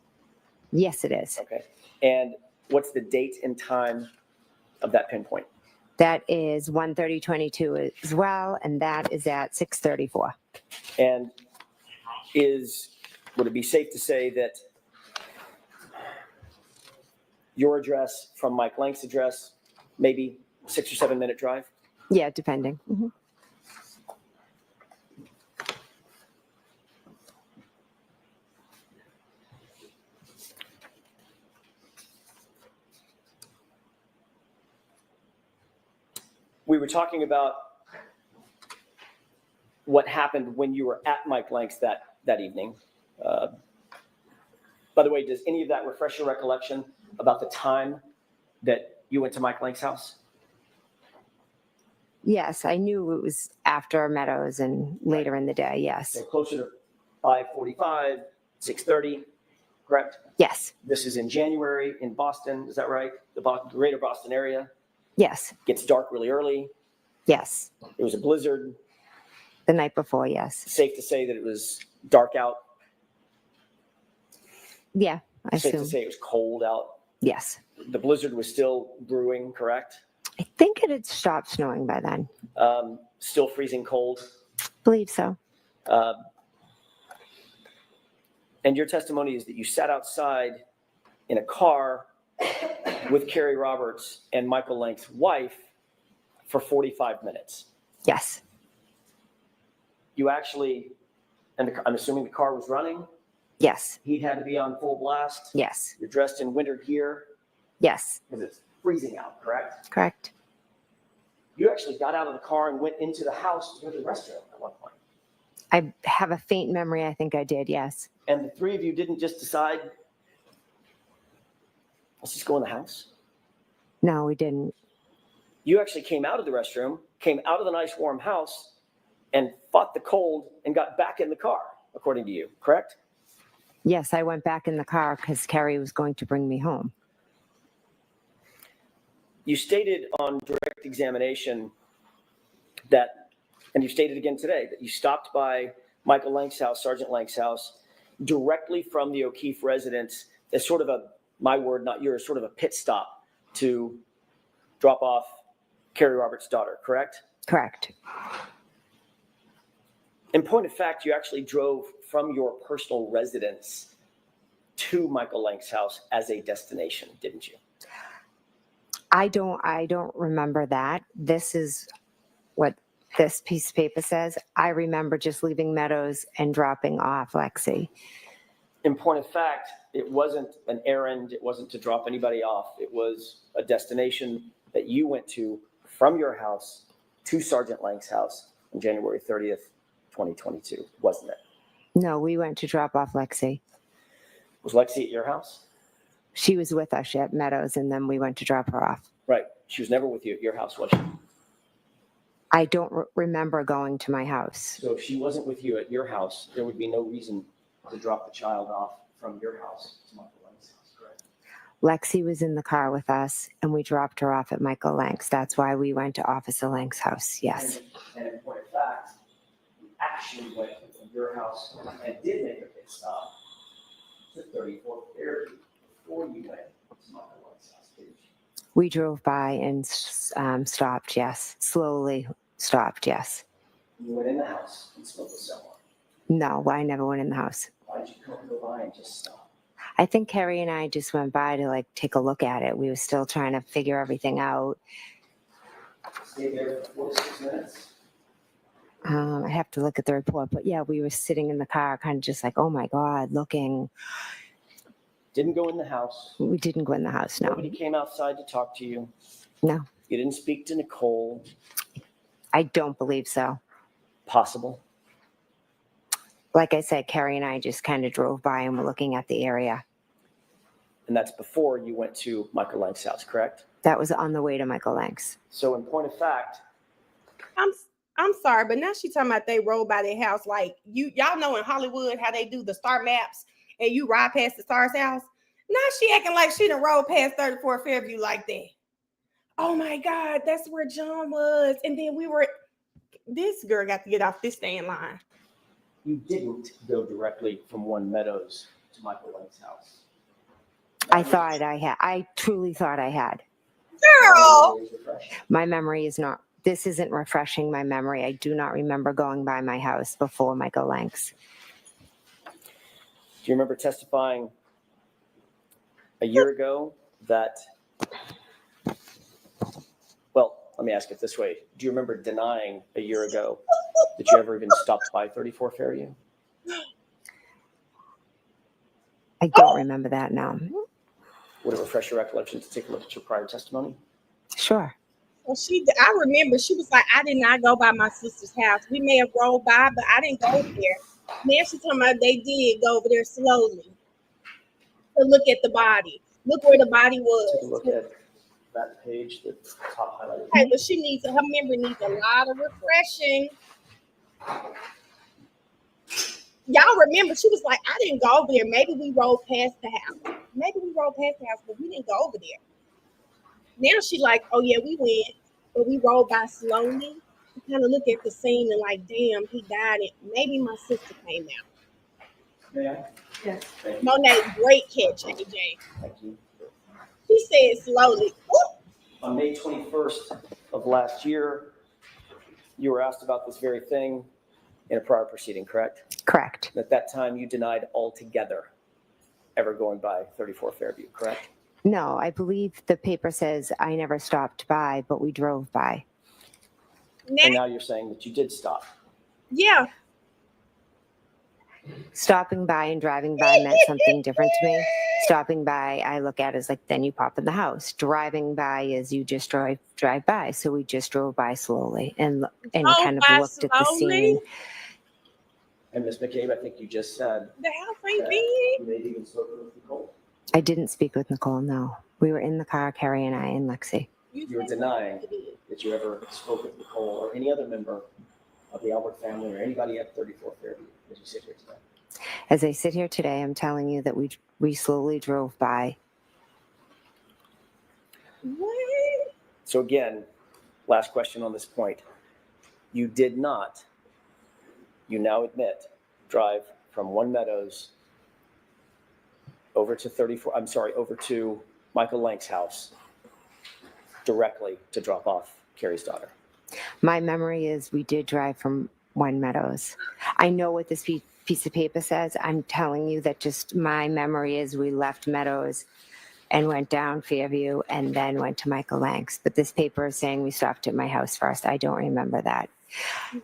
Yes, it is. Okay. And what's the date and time of that pinpoint? That is 1/30/22 as well, and that is at 6:34. And would it be safe to say that your address from Mike Lang's address, maybe 6 or 7 minute drive? Yeah, depending. Mhm. We were talking about what happened when you were at Mike Lang's that evening. By the way, does any of that refresh your recollection about the time that you went to Mike Lang's house? Yes, I knew it was after Meadows and later in the day. Yes. So closer to 5:45, 6:30, correct? Yes. This is in January in Boston, is that right? The greater Boston area. Yes. Gets dark really early. Yes. It was a blizzard. The night before. Yes. Safe to say that it was dark out. Yeah, I Safe to assume. say it was cold out. Yes. The blizzard was still brewing, correct? I think it had stopped snowing by then. Still freezing cold. Believe so. And your testimony is that you sat outside in a car with Carrie Roberts and Michael Lang's wife for 45 minutes. Yes. You actually, and I'm assuming the car was running. Yes. He had to be on full blast. Yes. You're dressed in winter gear Yes. because it's freezing out, correct? Correct. You actually got out of the car and went into the house to go to the restroom at one point. I have a faint memory. I think I did. Yes. And the three of you didn't just decide, let's just go in the house. No, we didn't. You actually came out of the restroom, came out of the nice warm house, and fought the cold and got back in the car, according to you, correct? Yes, I went back in the car because Carrie was going to bring me home. You stated on direct examination that, and you stated again today, that you stopped by Michael Lang's house, Sergeant Lang's house, directly from the O'Keefe residence as sort of a, my word, not yours, sort of a pit stop to drop off Carrie Roberts' daughter, correct? Correct. In point of fact, you actually drove from your personal residence to Michael Lang's house as a destination, didn't you? I don't remember that. This is what this piece of paper says. I remember just leaving Meadows and dropping off Lexi. In point of fact, it wasn't an errand. It wasn't to drop anybody off. It was a destination that you went to from your house to Sergeant Lang's house on January 30th, 2022, wasn't it? No, we went to drop off Lexi. Was Lexi at your house? She was with us at Meadows, and then we went to drop her off. Right. She was never with you at your house, was she? I don't remember going to my house. So if she wasn't with you at your house, there would be no reason to drop the child off from your house to Michael Lang's house, correct? Lexi was in the car with us, and we dropped her off at Michael Lang's. That's why we went to Officer Lang's house. Yes. And in point of fact, you actually went from your house and did make a pit stop to 34th Area before you went to Michael Lang's house, didn't you? We drove by and stopped. Yes. Slowly stopped. Yes. You went in the house and spoke with someone. No, I never went in the house. Why did you go by and just stop? I think Carrie and I just went by to take a look at it. We were still trying to figure everything out. Stay there for 4 to 6 minutes. I have to look at the report, but yeah, we were sitting in the car, kind of just like, oh my God, looking. Didn't go in the house. We didn't go in the house, no. Nobody came outside to talk to you. No, You didn't speak to Nicole. I don't believe so. Possible. Like I said, Carrie and I just kind of drove by and were looking at the area. And that's before you went to Michael Lang's house, correct? That was on the way to Michael Lang's. So in point of fact, I'm sorry, but now she talking about they rode by their house like y'all know in Hollywood how they do the star maps and you ride past the star's house. Now she acting like she done rode past 34 Fairview like that. Oh my God, that's where John was. And then this girl got to get off this stand line. you didn't go directly from One Meadows to Michael Lang's house. I truly thought I had. Girl. My memory is not, this isn't refreshing my memory. I do not remember going by my house before Michael Lang's. Do you remember testifying a year ago that, well, let me ask it this way. Do you remember denying a year ago that you ever even stopped by 34 Fairview? I don't remember that now. Would it refresh your recollection to take a look at your prior testimony? Sure. Well, I remember she was like, I did not go by my sister's house. We may have rolled by, but I didn't go over there. Now she's talking about they did go over there slowly to look at the body. Look where the body was. Take a look at that page, the top highlighted. Okay, but her memory needs a lot of refreshing. Y'all remember, she was like, I didn't go over there. Maybe we rolled past the house. But we didn't go over there. Now she like, oh yeah, we went, but we rolled by slowly. We kind of look at the scene and like, damn, he died. Maybe my sister came out. May I? Yes. Thank you. Monet, great catch, AJ. Thank you. She said slowly. Ooh. On May 21st of last year, you were asked about this very thing in a prior proceeding, correct? Correct. At that time, you denied altogether ever going by 34 Fairview, correct? No, I believe the paper says I never stopped by, but we drove by. And now you're saying that you did stop. Yeah. Stopping by and driving by meant something different to me. Stopping by, I look at as like, then you pop in the house. Driving by is you just drive by. So we just drove by slowly and kind of looked at the scene. And Ms. McCabe, I think you just said The house ain't that big. you maybe even spoken with Nicole. I didn't speak with Nicole, no. We were in the car, Carrie and I, and Lexi. You were denying that you ever spoke with Nicole or any other member of the Albert family or anybody at 34 Fairview as you sit here today. As I sit here today, I'm telling you that we slowly drove by. What? So again, last question on this point. You did not, you now admit, drive from One Meadows over to Michael Lang's house directly to drop off Carrie's daughter. My memory is we did drive from One Meadows. I know what this piece of paper says. I'm telling you that just my memory is we left Meadows and went down Fairview and then went to Michael Lang's. But this paper is saying we stopped at my house first. I don't remember that.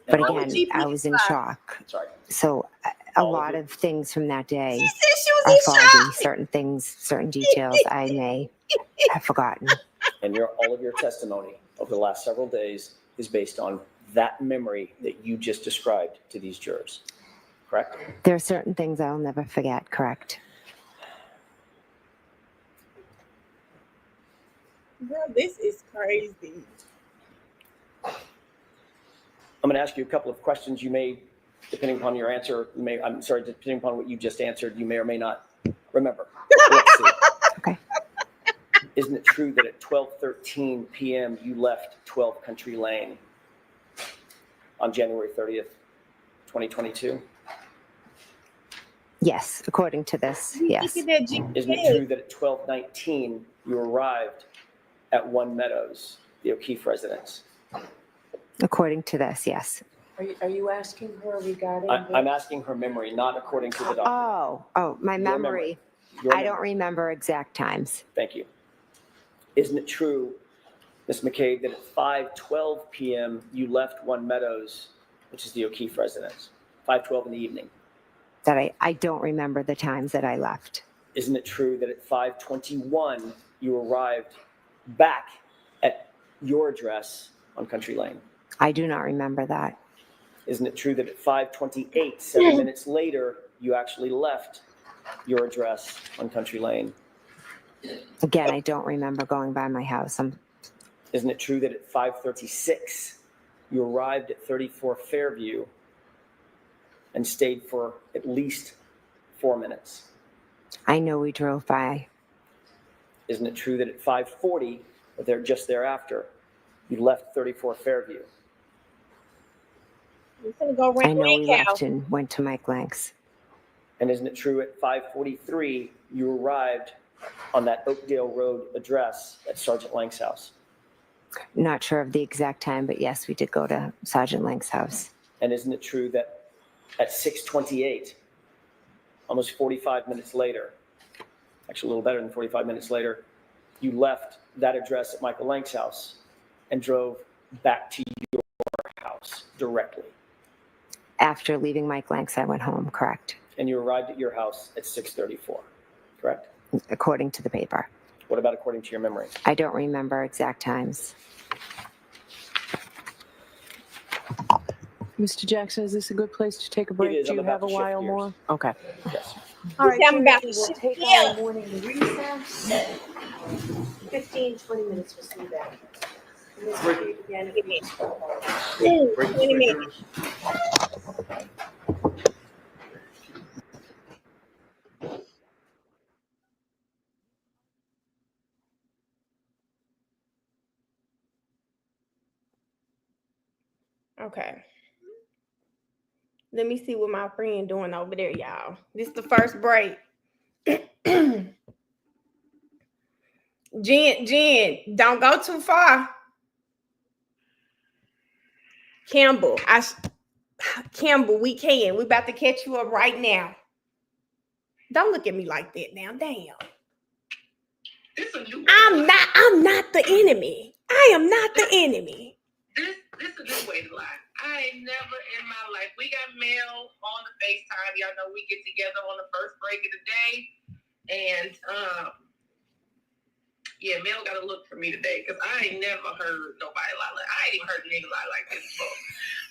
But What would again, I GPS was in say? shock. Sorry. So a lot of things from that day She said she are was in foggy. shock. Certain things, certain details I may have forgotten. And all of your testimony over the last several days is based on that memory that you just described to these jurors, correct? There are certain things I'll never forget, correct? Girl, this is crazy. I'm going to ask you a couple of questions. You may, depending upon your answer, depending upon what you just answered, you may or may not remember. Let's see. Okay. Isn't it true that at 12:13 p.m. you left 12 Country Lane on January 30th, 2022? Yes, according to this, yes. Look at that GPS. Isn't it true that at 12:19 you arrived at One Meadows, the O'Keefe residence? According to this, yes. Are you asking her regarding? I'm asking her memory, not according to the document. Oh, my Your memory. Your I don't memory. remember exact times. Thank you. Isn't it true, Ms. McCabe, that at 5:12 p.m. you left One Meadows, which is the O'Keefe residence, 5:12 in the evening? That I don't remember the times that I left. Isn't it true that at 5:21 you arrived back at your address on Country Lane? I do not remember that. Isn't it true that at 5:28, 7 minutes later, you actually left your address on Country Lane? Again, I don't remember going by my house. Isn't it true that at 5:36, you arrived at 34 Fairview and stayed for at least 4 minutes? I know we drove by. Isn't it true that at 5:40, or there just thereafter, you left 34 Fairview? I'm gonna go I rent know we Land Cow. left and went to Mike Lank's. And isn't it true at 5:43, you arrived on that Oakdale Road address at Sergeant Lang's house? Not sure of the exact time, but yes, we did go to Sergeant Lank's house. And isn't it true that at 6:28, almost 45 minutes later, actually a little better than 45 minutes later, you left that address at Michael Lang's house and drove back to your house directly? After leaving Mike Lank's, I went home, correct? And you arrived at your house at 6:34, correct? According to the paper. What about according to your memory? I don't remember exact times. Mr. Jackson, is this a good place to take a break? is. Do I'm you about have a to shift while gears. more? Okay. Yes. All right, I'm about to we'll shift take gears. our morning recess. 15, 20 minutes, we'll see you back. And this will be again at 20 minutes. Okay. Let me see what my friend doing over there, y'all. This is the first break. Jen, don't go too far. Campbell, Campbell, we can. We about to catch you up right now. Don't look at me like that now. Damn. I'm not the enemy. I am not the enemy. This is a new way to lie. I ain't never in my life. We got mail on the FaceTime. Y'all know we get together on the first break of the day. And yeah, Mel got to look for me today because I ain't never heard nobody lie. I ain't even heard a nigga lie like this before.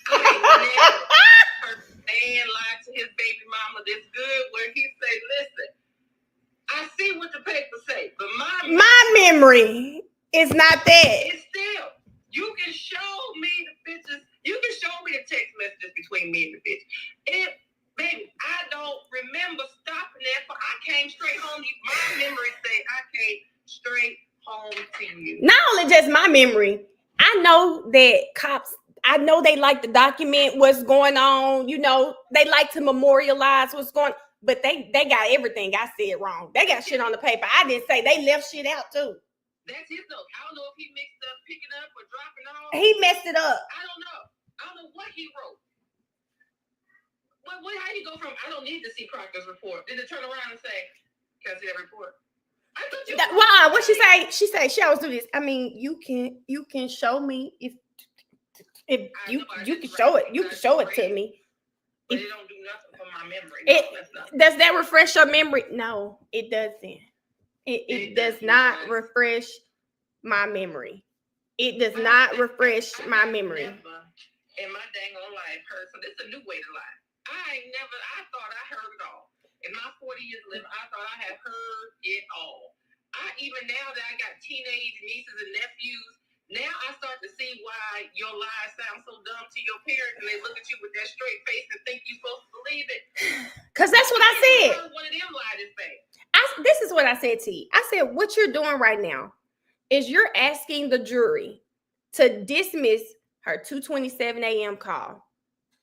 I ain't never heard a man lie to his baby mama this good where he say, listen, I see what the papers say, but my memory is not that. It's still, you can show me the pictures. You can show me the text messages between me and the bitch. Baby, I don't remember stopping there, but I came straight home. My memory say I came straight home to you. Not only just my memory, I know that cops, I know they like to document what's going on. You know, they like to memorialize what's going on, but they got everything I said wrong. They got shit on the paper. I didn't say. They left shit out too. That's his note. I don't know if he mixed up picking up or dropping off. He messed it up. I don't know what he wrote. How do you go from I don't need to see Proctor's report, then to turn around and say, can I see that report? I thought you What she say? She say she always do this. I mean, you can show me if you can show it. You can show it to me. But it don't do nothing for my memory. Does that refresh your memory? No, it doesn't. It does not refresh my memory. It does not refresh my memory. In my dang on life heard. So this is a new way to lie. I thought I heard it all. In my 40 years of living, I thought I had heard it all. Even now that I got teenage nieces and nephews, now I start to see why your lies sound so dumb to your parents and they look at you with that straight face and think you're supposed to believe it. Because that's what I said. One of them lied this thing. This is what I said to you. I said, what you're doing right now is you're asking the jury to dismiss her 2:27 a.m. call.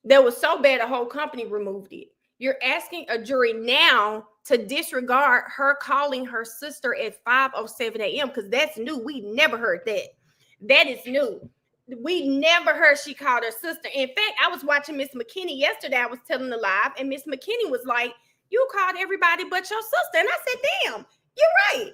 That was so bad, the whole company removed it. You're asking a jury now to disregard her calling her sister at 5:07 a.m. because that's new. We never heard that. That is new. We never heard she called her sister. In fact, I was watching Miss McKinney yesterday. I was telling the live, and Miss McKinney was like, you called everybody but your sister. And I said, damn, you're right.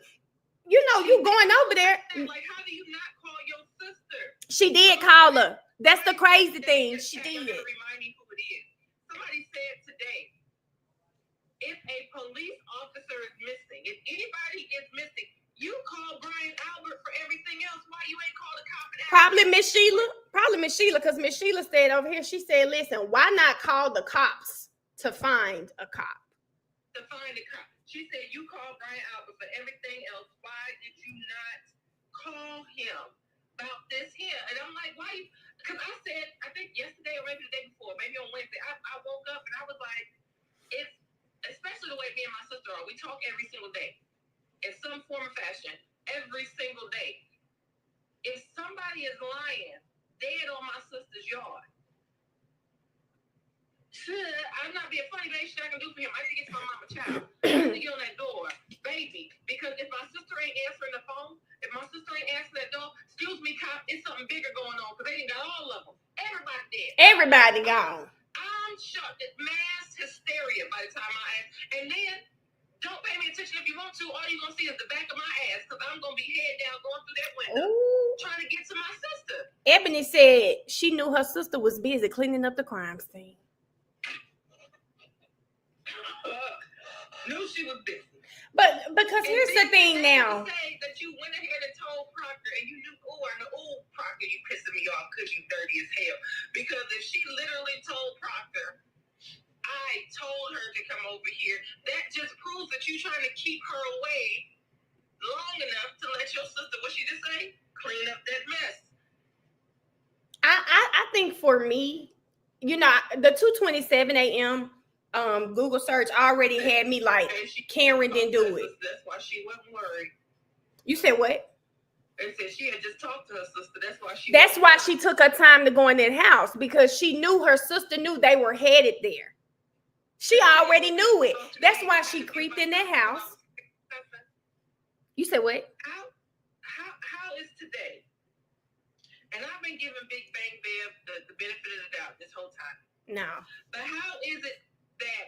You know, you going over there. Like, how do you not call your sister? She did call her. That's the crazy thing. She did. Remind me who it is. Somebody said today, if a police officer is missing, Probably Miss Sheila, because Miss Sheila said over here, she said, listen, why not call the cops to find a cop? To find a cop. She said, you called Brian Albert for everything else. Why did you not call him about this here? And I'm like, why? Because I said, I think yesterday or maybe the day before, maybe on Wednesday, I woke up and I was like, it's, especially the way me and my sister are, we talk every single day in some form or fashion, every single day. If somebody is lying dead on my sister's yard, I'm not being funny, but ain't shit I can do for him. I need to get to my mama child. I need to get on that door, baby. Because if my sister ain't answering the phone, if my sister ain't answering that door, excuse me, cop, it's something bigger going on. Because they done got all of them. Everybody dead. Everybody gone. I'm shocked. It's mass hysteria by the time I ask. And then, don't pay me attention if you want to. All you're going to see is the back of my ass. Because I'm going to be head down going through that window. Ooh. Trying to get to my sister. Ebony said she knew her sister was busy cleaning up the crime scene. Knew she was busy. But because here's the thing now. Say that you went ahead and told Proctor, and you knew, Proctor, you pissing me off because you dirty as hell. Because if she literally told Proctor, I told her to come over here, that just proves that you're trying to keep her away long enough to let your sister, what she just say, clean up that mess. I think for me, the 2:27 a.m. Google search already had me like, Karen didn't do it. That's why she wasn't worried. You said what? They said she had just talked to her sister. That's why she took her time to go in that house, because she knew her sister knew they were headed there. She already knew it. That's why she creeped in that house. You said what? How is today? And I've been giving Big Bang Bev the benefit of the doubt this whole time. No. But how is it that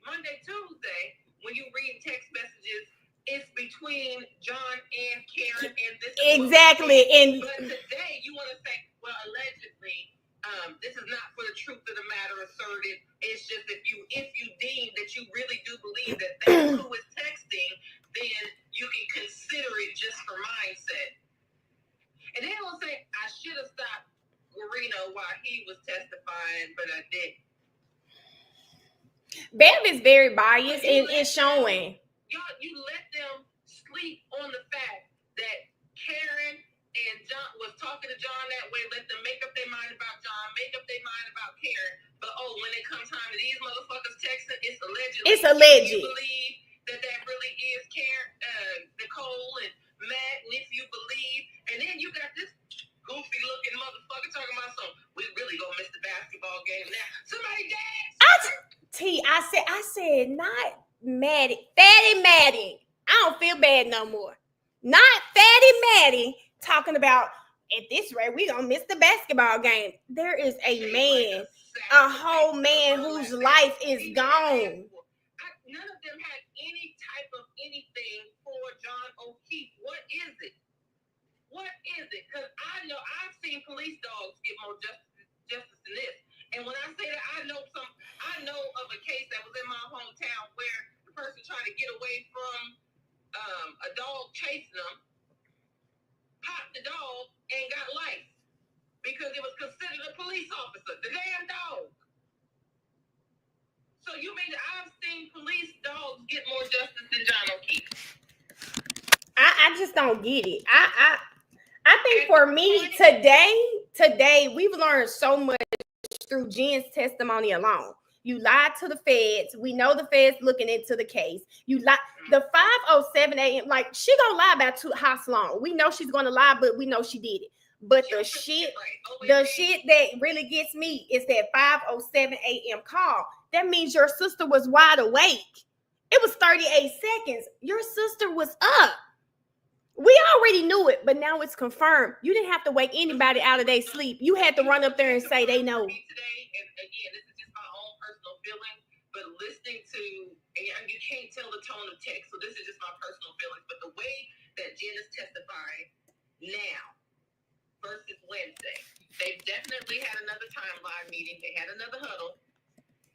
Monday, Tuesday, when you read text messages, it's between John and Karen and this? Exactly. But today you want to say, well, allegedly, this is not for the truth of the matter asserted. It's just if you deem that you really do believe that that's who is texting, then you can consider it just for mindset. And then we'll say, I should have stopped Guarino while he was testifying, but I didn't. Bev is very biased and it's showing. Y'all, you let them sleep on the fact that Karen and John was talking to John that way, let them make up their mind about John, make up their mind about Karen. But when it comes time to these motherfuckers texting, it's alleged. It's alleged. You believe that really is Karen, Nicole and Matt, and if you believe, and then you got this goofy looking motherfucker talking about something. We really gonna miss the basketball game now. Somebody dead. I said not Maddie, Fatty Maddie. I don't feel bad no more. Not Fatty Maddie talking about at this rate we gonna miss the basketball game. There is a man, a whole man whose life is gone. None of them had any type of anything for John O'Keefe. What is it? What is it? Because I know I've seen police dogs get more justice than this. And when I say that, I know of a case that was in my hometown where the person trying to get away from a dog chasing them, popped the dog and got life because it was considered a police officer, the damn dog. So you mean I've seen police dogs get more justice than John O'Keefe? I just don't get it. I think for me today we've learned so much through Jen's testimony alone. You lied to the feds. We know the feds looking into the case. You lied. The 5:07 a.m. Like she gonna lie about how long. We know she's gonna lie, but we know she did it. But the shit that really gets me is that 5:07 a.m. call. That means your sister was wide awake. It was 38 seconds. Your sister was up. We already knew it, but now it's confirmed. You didn't have to wake anybody out of their sleep. You had to run up there and say they know. Today, and again, this is just my own personal feeling, but listening to, and you can't tell the tone of text, so this is just my personal feelings, but the way that Jen is testifying now versus Wednesday, they've definitely had another timeline meeting. They had another huddle,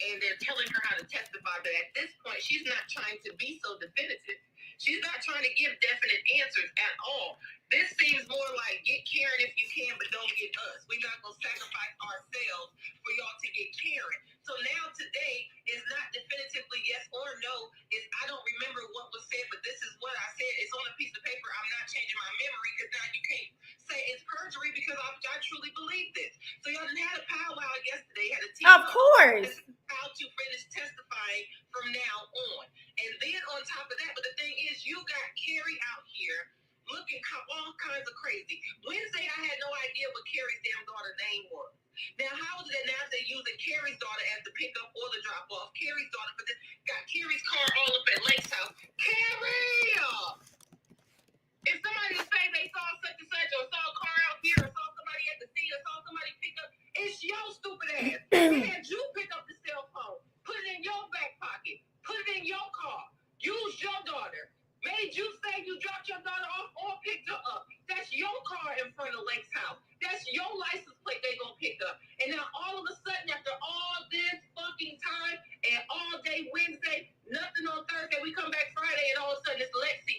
and they're telling her how to testify, but at this point, she's not trying to be so definitive. She's not trying to give definite answers at all. This seems more like get Karen if you can, but don't get us. We're not going to sacrifice ourselves for y'all to get Karen. So now today is not definitively yes or no. I don't remember what was said, but this is what I said. It's on a piece of paper. I'm not changing my memory because now you can't say it's perjury because I truly believe this. So y'all didn't have a powwow yesterday. Had a team Of course. how to finish testifying from now on. And then on top of that, but the thing is, you got Carrie out here looking all kinds of crazy. Wednesday, I had no idea what Carrie's damn daughter's name was. Now, how is it now they're using Carrie's daughter as the pickup or the drop off? Carrie's daughter for this got Carrie's car all up at Lake's house. Carrie! If somebody say they saw such and such or saw a car out here or saw somebody at the scene or saw somebody pick up, it's your stupid ass. They had you pick up the cell phone, put it in your back pocket, put it in your car, use your daughter. Made you say you dropped your daughter off or picked her up. That's your car in front of Lake's house. That's your license plate they gonna pick up. And now all of a sudden, after all this fucking time and all day Wednesday, nothing on Thursday, we come back Friday and all of a sudden it's Lexi.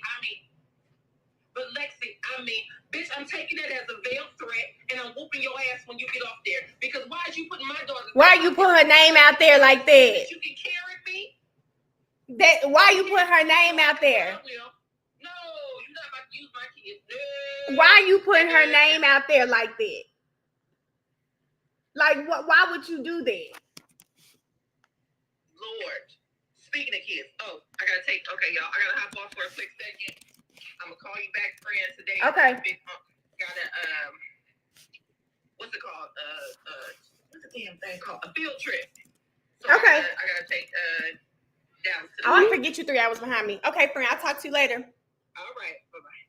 Bitch, I'm taking it as a veiled threat and I'm whooping your ass when you get off there. Because why is you putting my daughter? Why you put her name out there like that? You can carry me. Why you put her name out there? No, you're not about to use my kids. No. Why you putting her name out there like that? Like, what? Why would you do that? Lord. Speaking of kids. Oh, okay, y'all. I gotta hop off for a quick second. I'm gonna call you back, friends, today. Okay. What's it called? What's the damn thing called? A field trip. So Okay. I gotta take down to I forget you 3 hours behind me. Okay, friend, I'll talk to you later. All right, bye-bye.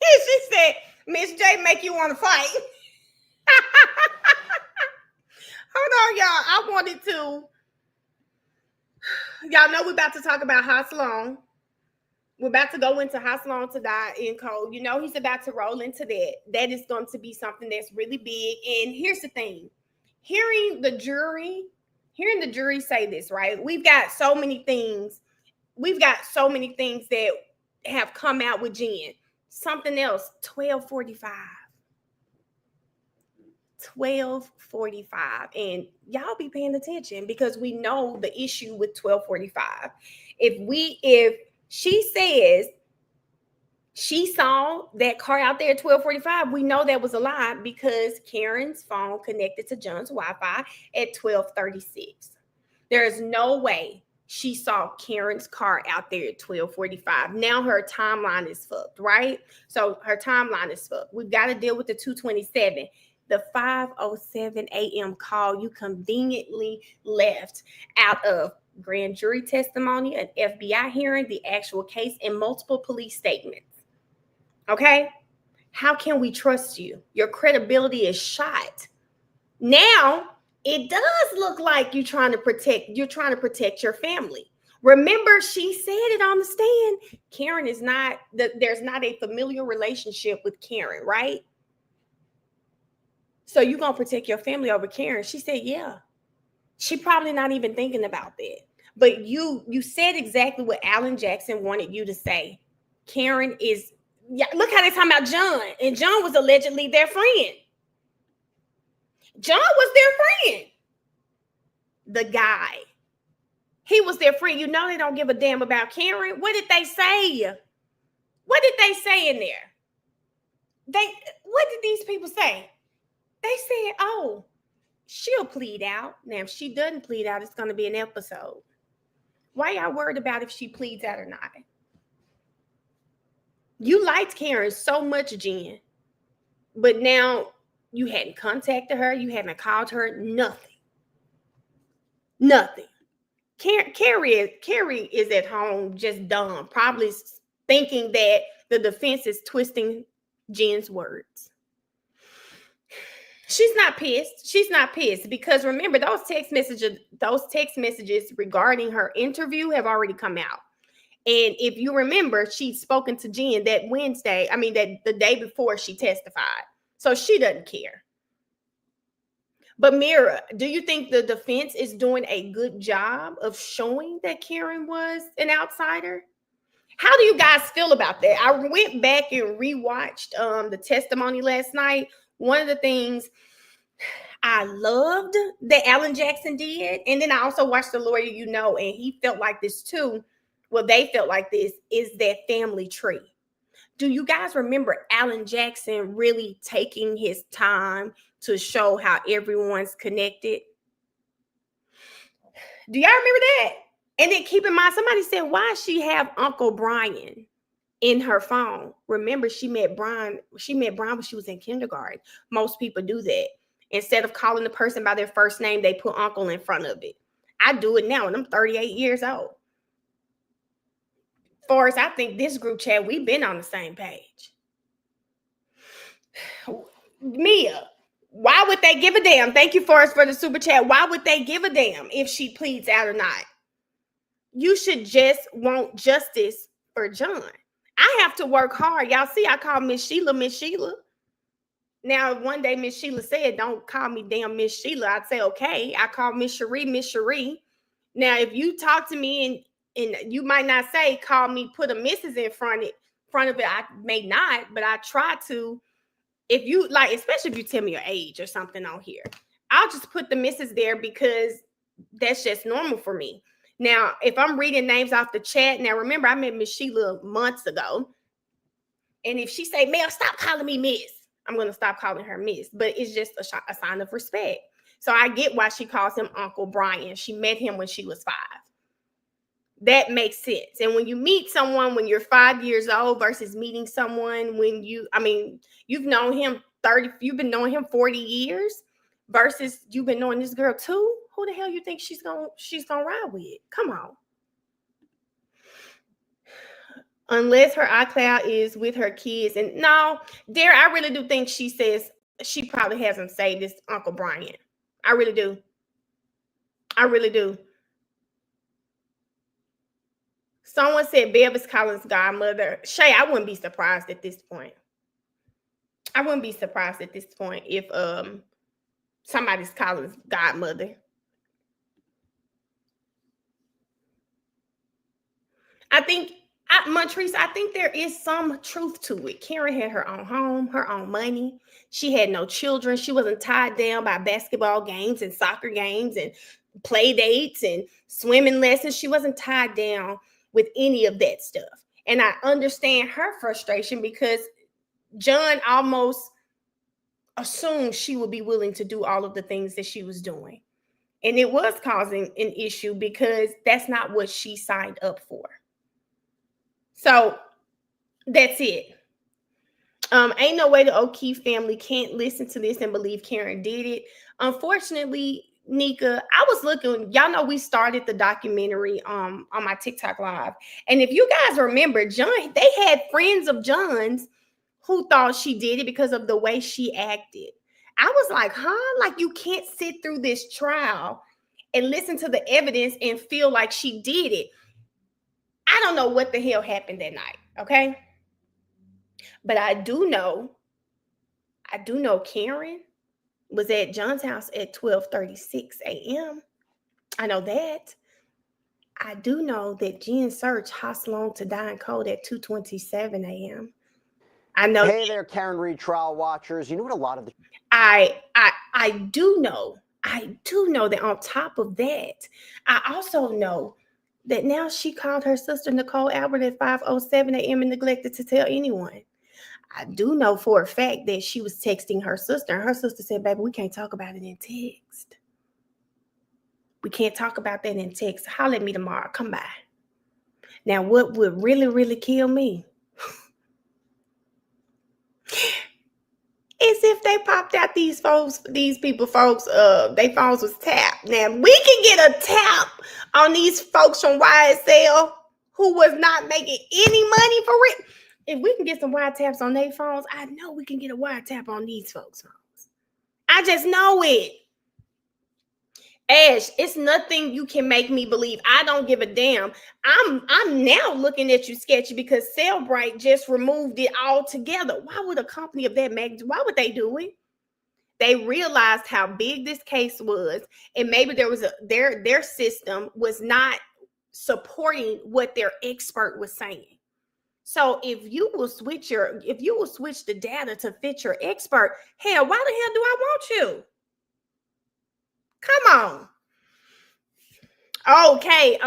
She said, Miss J make you want to fight. Hold on, y'all. I wanted to. Y'all know we're about to talk about Hot Salon. We're about to go into Hot Salon to die in code. You know he's about to roll into that. That is going to be something that's really big. And here's the thing. Hearing the jury say this, right? We've got so many things that have come out with Jen. Something else, 12:45. And y'all be paying attention because we know the issue with 12:45. If she says she saw that car out there at 12:45, we know that was a lie because Karen's phone connected to John's Wi-Fi at 12:36. There is no way she saw Karen's car out there at 12:45. Now her timeline is fucked, right? So her timeline is fucked. We've got to deal with the 2:27. The 5:07 a.m. call you conveniently left out of grand jury testimony, an FBI hearing, the actual case, and multiple police statements. Okay? How can we trust you? Your credibility is shot. Now, it does look like you're trying to protect your family. Remember, she said it on the stand. Karen is not, there's not a familial relationship with Karen, right? So you're going to protect your family over Karen. She said, yeah. She probably not even thinking about that. But you said exactly what Alan Jackson wanted you to say. Karen is, look how they're talking about John. And John was allegedly their friend. John was their friend. The guy. He was their friend. You know they don't give a damn about Karen. What did they say? What did they say in there? What did these people say? They said, oh, she'll plead out. Now, if she doesn't plead out, it's going to be an episode. Why y'all worried about if she pleads out or not? You liked Karen so much, Jen. But now you hadn't contacted her. You haven't called her. Nothing. Carrie is at home just dumb, probably thinking that the defense is twisting Jen's words. She's not pissed because remember those text messages regarding her interview have already come out. And if you remember, she'd spoken to Jen that the day before she testified. So she doesn't care. But Mira, do you think the defense is doing a good job of showing that Karen was an outsider? How do you guys feel about that? I went back and rewatched the testimony last night. One of the things I loved that Alan Jackson did, and then I also watched The Lawyer You Know, and he felt like this too. Well, they felt like this, is that family tree. Do you guys remember Alan Jackson really taking his time to show how everyone's connected? Do y'all remember that? And then keep in mind, somebody said, why does she have Uncle Brian in her phone? Remember, she met Brian when she was in kindergarten. Most people do that. Instead of calling the person by their first name, they put uncle in front of it. I do it now, and I'm 38 years old. Forrest, I think this group chat, we've been on the same page. Mia, why would they give a damn? Thank you, Forrest, for the super chat. Why would they give a damn if she pleads out or not? You should just want justice for John. I have to work hard. Y'all see, I call Miss Sheila Miss Sheila. Now, one day Miss Sheila said, don't call me damn Miss Sheila. I'd say, okay. I call Miss Cherie Miss Cherie. Now, if you talk to me and you might not say, call me, put a Mrs. in front of it, I may not, but I try to. If you like, especially if you tell me your age or something on here, I'll just put the Mrs. there because that's just normal for me. Now, if I'm reading names off the chat, now remember, I met Miss Sheila months ago. And if she say, Mel, stop calling me Miss, I'm going to stop calling her Miss. But it's just a sign of respect. So I get why she calls him Uncle Brian. She met him when she was 5. That makes sense. And when you meet someone when you're 5 years old versus meeting someone when you've known him 30, you've been knowing him 40 years versus you've been knowing this girl too. Who the hell you think she's gonna ride with? Come on. Unless her iCloud is with her kids. And no, Dare, I really do think she says she probably hasn't saved this Uncle Brian. I really do. I really do. Someone said Bev is Colin's godmother. Shay, I wouldn't be surprised at this point. I wouldn't be surprised at this point if somebody's Colin's godmother. I think, Montrese, I think there is some truth to it. Karen had her own home, her own money. She had no children. She wasn't tied down by basketball games and soccer games and play dates and swimming lessons. She wasn't tied down with any of that stuff. And I understand her frustration because John almost assumed she would be willing to do all of the things that she was doing. And it was causing an issue because that's not what she signed up for. So that's it. Ain't no way the O'Keefe family can't listen to this and believe Karen did it. Unfortunately, Nika, I was looking, y'all know we started the documentary on my TikTok live. And if you guys remember, John, they had friends of John's who thought she did it because of the way she acted. I was like, huh? Like you can't sit through this trial and listen to the evidence and feel like she did it. I don't know what the hell happened that night, okay? But I do know Karen was at John's house at 12:36 a.m. I know that. I do know that Jen searched Hoslong to die in cold at 2:27 a.m. I know. Hey there, Karen Reed trial watchers. You know what a lot of the I do know that on top of that, I also know that now she called her sister Nicole Albert at 5:07 a.m. and neglected to tell anyone. I do know for a fact that she was texting her sister, and her sister said, baby, we can't talk about it in text. We can't talk about that in text. Holler at me tomorrow. Come by. Now, what would really, really kill me is if they popped out they phones was tapped. Now, we can get a tap on these folks from YSL who was not making any money for it. If we can get some wiretaps on their phones, I know we can get a wiretap on these folks' phones. I just know it. Ash, it's nothing you can make me believe. I don't give a damn. I'm now looking at you sketchy because Cellbrite just removed it all together. Why would a company of that magnitude, why would they do it? They realized how big this case was, and maybe there was their system was not supporting what their expert was saying. So if you will switch the data to fit your expert, hell, why the hell do I want you? Come on. Okay,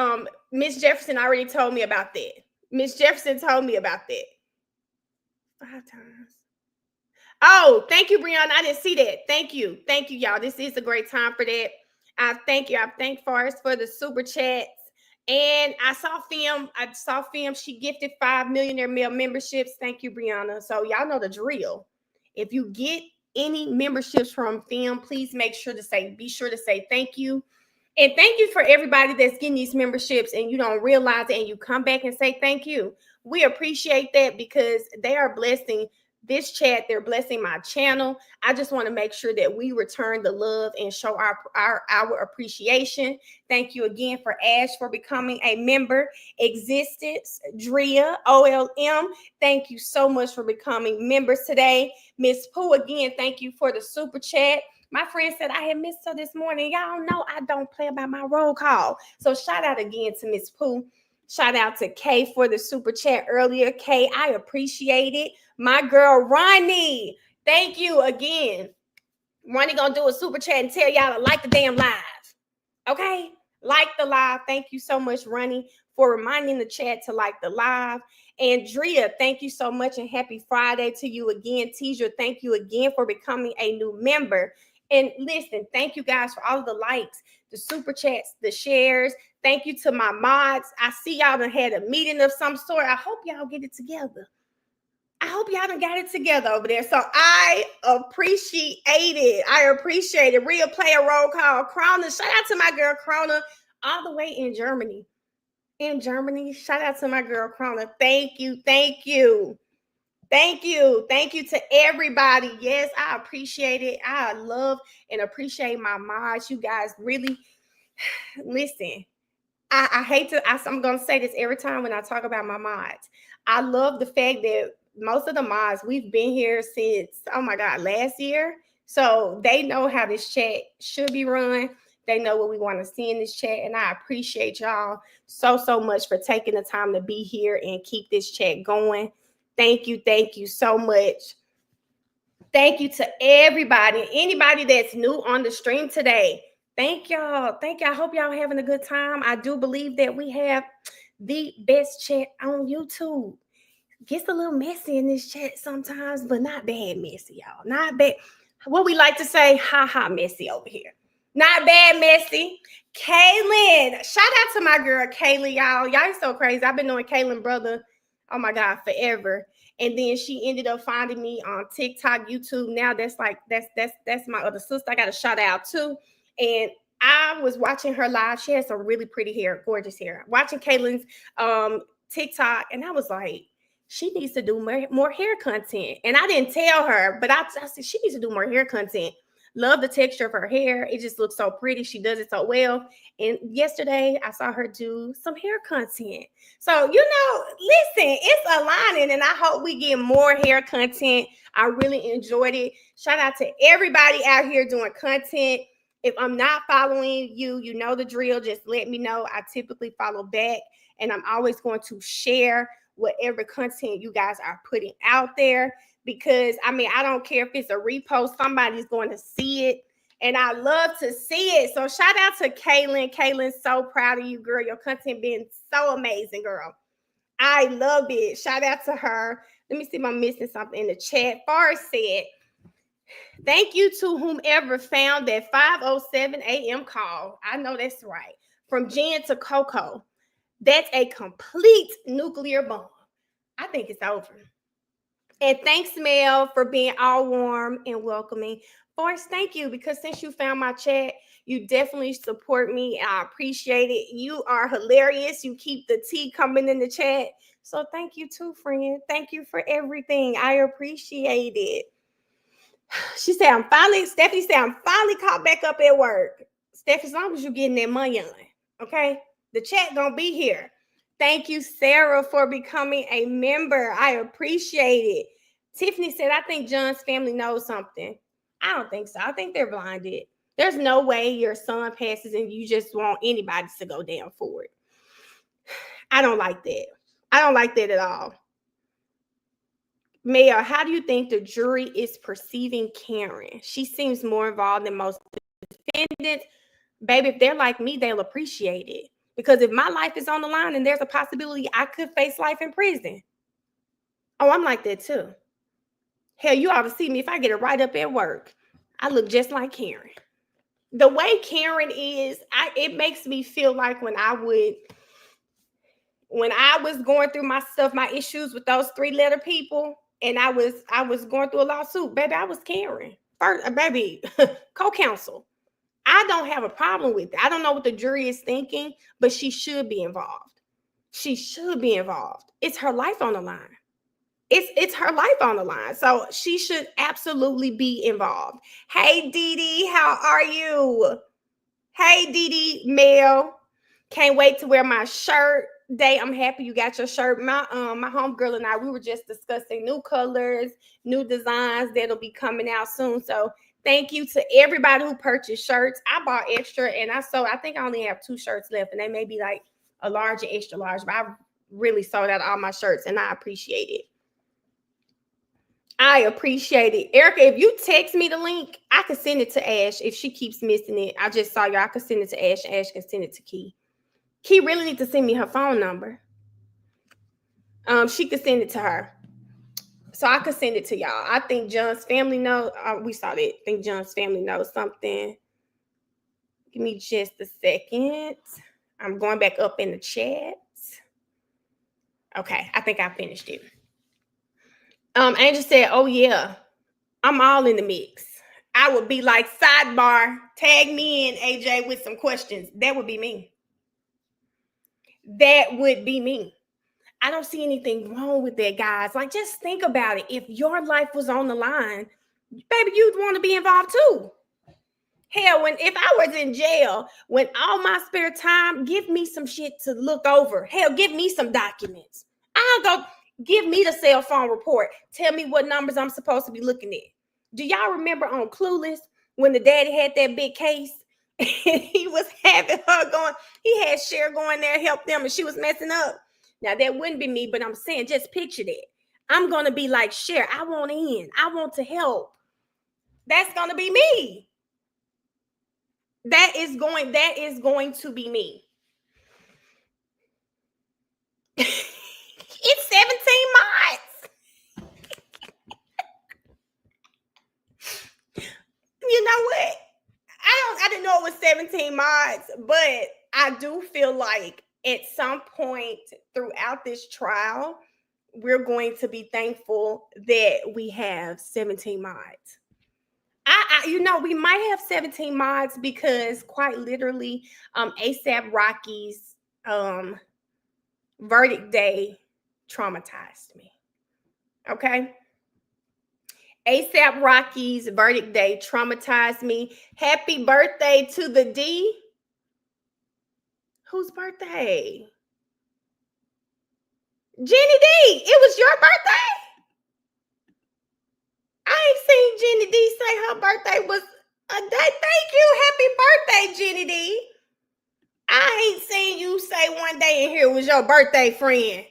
Miss Jefferson already told me about that. Miss Jefferson told me about that 5 times. Oh, thank you, Brianna. I didn't see that. Thank you, y'all. This is a great time for that. I thank you. I thank Forrest for the super chats. And I saw Film. She gifted 5 Millionaire Mail memberships. Thank you, Brianna. So y'all know the drill. If you get any memberships from Film, please be sure to say thank you. And thank you for everybody that's getting these memberships and you don't realize it and you come back and say thank you. We appreciate that because they are blessing this chat. They're blessing my channel. I just want to make sure that we return the love and show our appreciation. Thank you again for Ash for becoming a member. Existence, Drea, OLM, thank you so much for becoming members today. Miss Pooh, again, thank you for the super chat. My friend said I had missed her this morning. Y'all know I don't play about my roll call. So shout out again to Miss Pooh. Shout out to Kay for the super chat earlier. Kay, I appreciate it. My girl, Ronnie, thank you again. Ronnie gonna do a super chat and tell y'all to like the damn live. Okay? Like the live. Thank you so much, Ronnie, for reminding the chat to like the live. Andrea, thank you so much and happy Friday to you again. Teaser, thank you again for becoming a new member. And listen, thank you guys for all of the likes, the super chats, the shares. Thank you to my mods. I see y'all done had a meeting of some sort. I hope y'all get it together. I hope y'all done got it together over there. So I appreciate it. I appreciate it. Real player roll call. Krona. Shout out to my girl Krona all the way in Germany. Shout out to my girl Krona. Thank you. Thank you. Thank you. Thank you to everybody. Yes, I appreciate it. I love and appreciate my mods. You guys really listen. I hate to, I'm going to say this every time when I talk about my mods. I love the fact that most of the mods, we've been here since, oh my God, last year. So they know how this chat should be run. They know what we want to see in this chat. And I appreciate y'all so much for taking the time to be here and keep this chat going. Thank you so much. Thank you to everybody, anybody that's new on the stream today. Thank y'all. I hope y'all having a good time. I do believe that we have the best chat on YouTube. Gets a little messy in this chat sometimes, but not bad messy, y'all. Not bad. What we like to say, ha messy over here. Not bad messy. Kaylin, shout out to my girl Kaylin, y'all. Y'all so crazy. I've been knowing Kaylin brother, oh my God, forever. And then she ended up finding me on TikTok, YouTube. Now that's my other sister. I got a shout out too. And I was watching her live. She has some really pretty hair, gorgeous hair. Watching Kaylin's TikTok, and I was like, she needs to do more hair content. And I didn't tell her, but I said she needs to do more hair content. Love the texture of her hair. It just looks so pretty. She does it so well. And yesterday I saw her do some hair content. So, listen, it's aligning and I hope we get more hair content. I really enjoyed it. Shout out to everybody out here doing content. If I'm not following you, you know the drill. Just let me know. I typically follow back and I'm always going to share whatever content you guys are putting out there. Because, I don't care if it's a repost, somebody's going to see it. And I love to see it. So shout out to Kaylin. Kaylin, so proud of you, girl. Your content been so amazing, girl. I love it. Shout out to her. Let me see if I'm missing something in the chat. Forrest said, thank you to whomever found that 5:07 a.m. call. I know that's right. From Jen to Coco. That's a complete nuclear bomb. I think it's over. And thanks, Mel, for being all warm and welcoming. Forrest, thank you, because since you found my chat, you definitely support me. And I appreciate it. You are hilarious. You keep the tea coming in the chat. So thank you too, friend. Thank you for everything. I appreciate it. Stephanie said, I'm finally caught back up at work. Steph, as long as you're getting that money on, okay? The chat gonna be here. Thank you, Sarah, for becoming a member. I appreciate it. Tiffany said, I think John's family knows something. I don't think so. I think they're blinded. There's no way your son passes and you just want anybody to go down for it. I don't like that. I don't like that at all. Mayor, how do you think the jury is perceiving Karen? She seems more involved than most defendants. Baby, if they're like me, they'll appreciate it. Because if my life is on the line and there's a possibility I could face life in prison. Oh, I'm like that too. Hell, you ought to see me if I get a write-up at work. I look just like Karen. The way Karen is, it makes me feel like when I was going through my stuff, my issues with those 3-letter people, and I was going through a lawsuit, baby, I was Karen. First, baby, co-counsel. I don't have a problem with it. I don't know what the jury is thinking, but she should be involved. She should be involved. It's her life on the line. It's her life on the line. So she should absolutely be involved. Hey, Dee Dee, how are you? Hey, Dee Dee, Mel. Can't wait to wear my shirt. Day, I'm happy you got your shirt. My homegirl and I, we were just discussing new colors, new designs that'll be coming out soon. So thank you to everybody who purchased shirts. I bought extra and I think I only have 2 shirts left and they may be like a large and extra large, but I really sold out all my shirts and I appreciate it. I appreciate it. Erica, if you text me the link, I can send it to Ash if she keeps missing it. I just saw you. I could send it to Ash. Ash can send it to Key. Key really needs to send me her phone number. She could send it to her. So I could send it to y'all. I think John's family knows. We saw that. I think John's family knows something. Give me just a second. I'm going back up in the chat. Okay, I think I finished it. Angel said, oh yeah, I'm all in the mix. I would be like, sidebar, tag me in, AJ, with some questions. That would be me. That would be me. I don't see anything wrong with that, guys. Like, just think about it. If your life was on the line, baby, you'd want to be involved too. Hell, if I was in jail, when all my spare time, give me some shit to look over. Hell, give me some documents. I'll go. Give me the cell phone report. Tell me what numbers I'm supposed to be looking at. Do y'all remember on Clueless when the daddy had that big case and he was having her going, he had Cher going there, help them, and she was messing up? Now, that wouldn't be me, but I'm saying, just picture that. I'm going to be like Cher. I want in. I want to help. That's going to be me. That is going to be me. It's 17 months. You know what? I didn't know it was 17 months, but I do feel like at some point throughout this trial, we're going to be thankful that we have 17 mods. We might have 17 mods because quite literally, ASAP Rocky's verdict day traumatized me. Okay. ASAP Rocky's verdict day traumatized me. Happy birthday to the D. Whose birthday? Jenny D. It was your birthday? I ain't seen Jenny D say her birthday was a day. Thank you. Happy birthday, Jenny D. I ain't seen you say one day in here was your birthday, friend.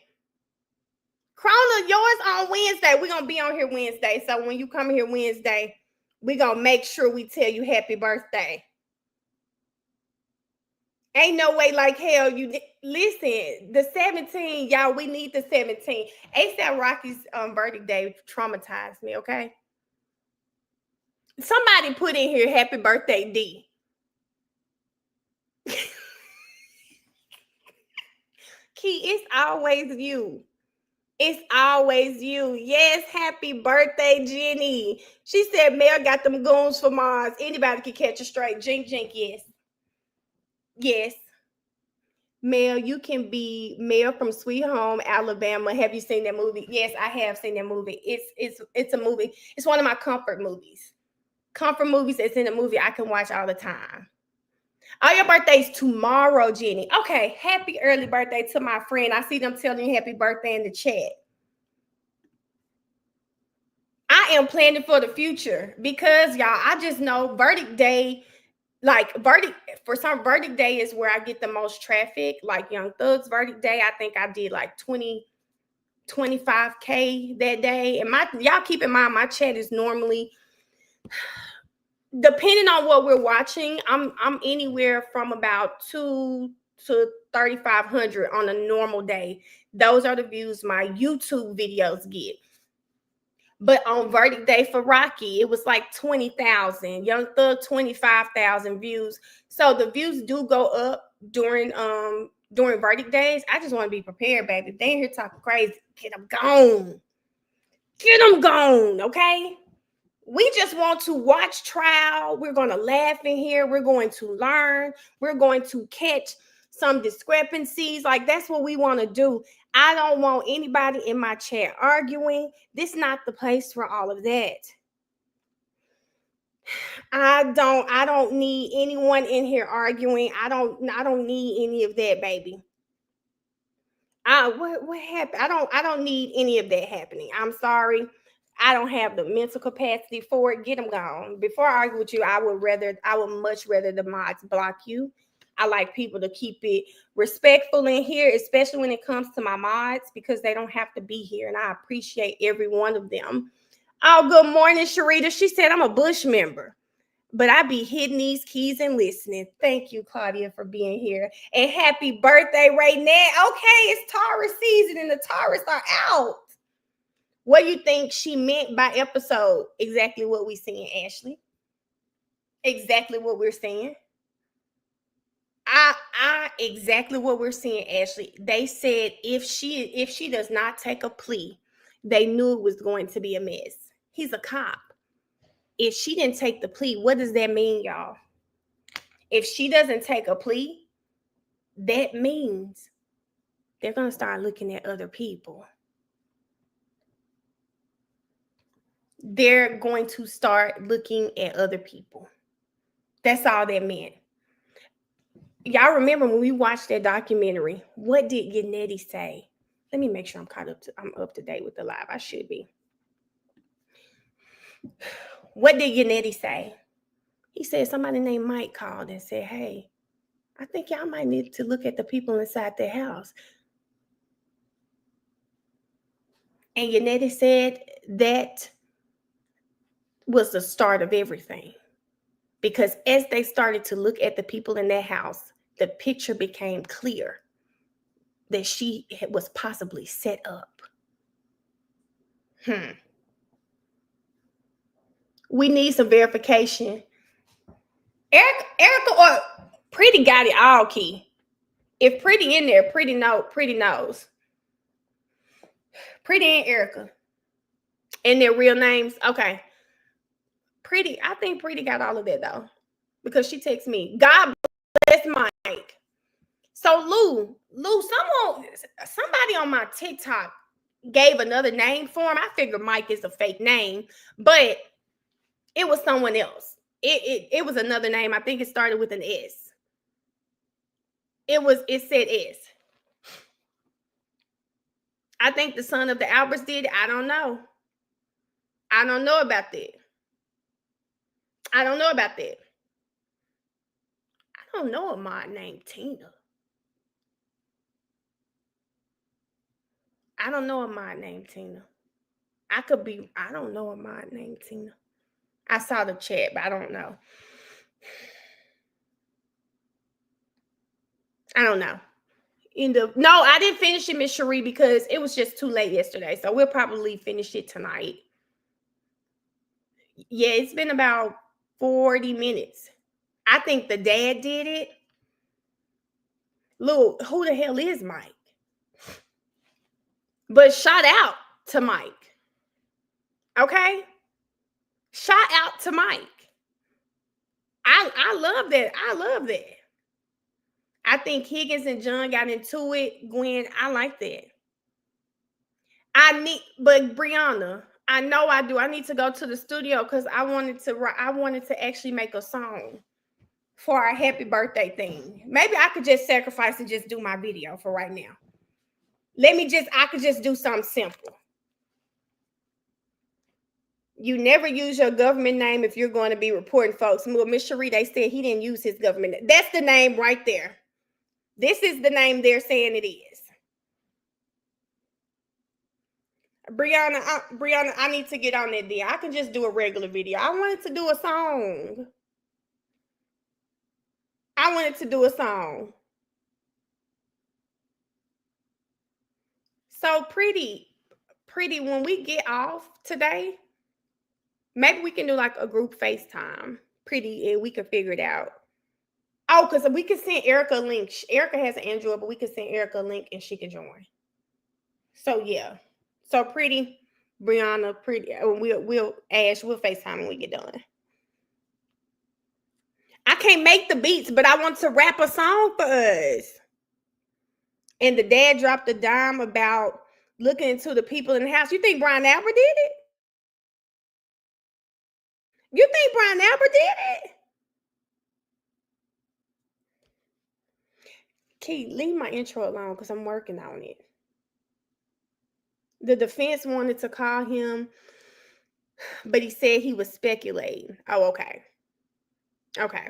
Krona, yours on Wednesday. We're going to be on here Wednesday. So when you come here Wednesday, we're going to make sure we tell you happy birthday. Ain't no way like hell you listen. The 17, y'all, we need the 17. ASAP Rocky's verdict day traumatized me, okay? Somebody put in here happy birthday, D. Key, it's always you. It's always you. Yes, happy birthday, Jenny. She said Mel got them goons for Mars. Anybody can catch a straight. Jink, yes. Yes. Mel, you can be Mel from Sweet Home, Alabama. Have you seen that movie? Yes, I have seen that movie. It's a movie. It's one of my comfort movies. Comfort movies that's in a movie I can watch all the time. Oh, your birthday's tomorrow, Jenny. Okay, happy early birthday to my friend. I see them telling you happy birthday in the chat. I am planning for the future because y'all, I just know verdict day, verdict day is where I get the most traffic. Like Young Thug's verdict day, I think I did like 25K that day. And y'all keep in mind, my chat is normally, depending on what we're watching, I'm anywhere from about 2 to 3,500 on a normal day. Those are the views my YouTube videos get. But on verdict day for Rocky, it was like 20,000. Young Thug, 25,000 views. So the views do go up during verdict days. I just want to be prepared, baby. If they ain't here talking crazy, get them gone. Get them gone, okay? We just want to watch trial. We're going to laugh in here. We're going to learn. We're going to catch some discrepancies. Like, that's what we want to do. I don't want anybody in my chat arguing. This is not the place for all of that. I don't need anyone in here arguing. I don't need any of that, baby. What happened? I don't need any of that happening. I'm sorry. I don't have the mental capacity for it. Get them gone. Before I argue with you, I would much rather the mods block you. I like people to keep it respectful in here, especially when it comes to my mods, because they don't have to be here. And I appreciate every one of them. Oh, good morning, Sharita. She said I'm a Bush member, but I be hitting these keys and listening. Thank you, Claudia, for being here. And happy birthday right now. Okay, it's Taurus season and the Taurus are out. What do you think she meant by episode? Exactly what we seeing, Ashley. Exactly what we're seeing. Exactly what we're seeing, Ashley. They said if she does not take a plea, they knew it was going to be a mess. He's a cop. If she didn't take the plea, what does that mean, y'all? If she doesn't take a plea, that means they're going to start looking at other people. They're going to start looking at other people. That's all that meant. Y'all remember when we watched that documentary, what did Yannetti say? Let me make sure I'm up to date with the live. I should be. What did Yannetti say? He said somebody named Mike called and said, hey, I think y'all might need to look at the people inside their house. And Yannetti said that was the start of everything. Because as they started to look at the people in their house, the picture became clear that she was possibly set up. We need some verification. Erica or Pretty got it all, Key. If Pretty in there, Pretty knows. Pretty and Erica. And their real names. Okay. Pretty, I think Pretty got all of that though. Because she texts me, God bless Mike. So Lou, somebody on my TikTok gave another name for him. I figured Mike is a fake name, but it was someone else. It was another name. I think it started with an S. It said S. I think the son of the Alberts did it. I don't know. I don't know about that. I don't know a mod named Tina. I don't know a mod named Tina. I don't know a mod named Tina. I saw the chat, but I don't know. I don't know. No, I didn't finish it, Miss Cherie, because it was just too late yesterday. So we'll probably finish it tonight. Yeah, it's been about 40 minutes. I think the dad did it. Lou, who the hell is Mike? But shout out to Mike. Okay? Shout out to Mike. I love that. I love that. I think Higgins and John got into it. Gwen, I like that. But Brianna, I know I do. I need to go to the studio because I wanted to actually make a song for our happy birthday thing. Maybe I could just sacrifice and just do my video for right now. I could just do something simple. You never use your government name if you're going to be reporting folks. Well, Miss Cherie, they said he didn't use his government name. That's the name right there. This is the name they're saying it is. Brianna, I need to get on that deal. I can just do a regular video. I wanted to do a song. So pretty, when we get off today, maybe we can do like a group FaceTime. Pretty, and we can figure it out. Oh, because we can send Erica a link. Erica has an Android, but we can send Erica a link and she can join. So yeah. So pretty, Brianna, pretty, we'll FaceTime when we get done. I can't make the beats, but I want to rap a song for us. And the dad dropped a dime about looking into the people in the house. You think Brian Albert did it? You think Brian Albert did it? Key, leave my intro alone because I'm working on it. The defense wanted to call him, but he said he was speculating. Oh, okay. Okay.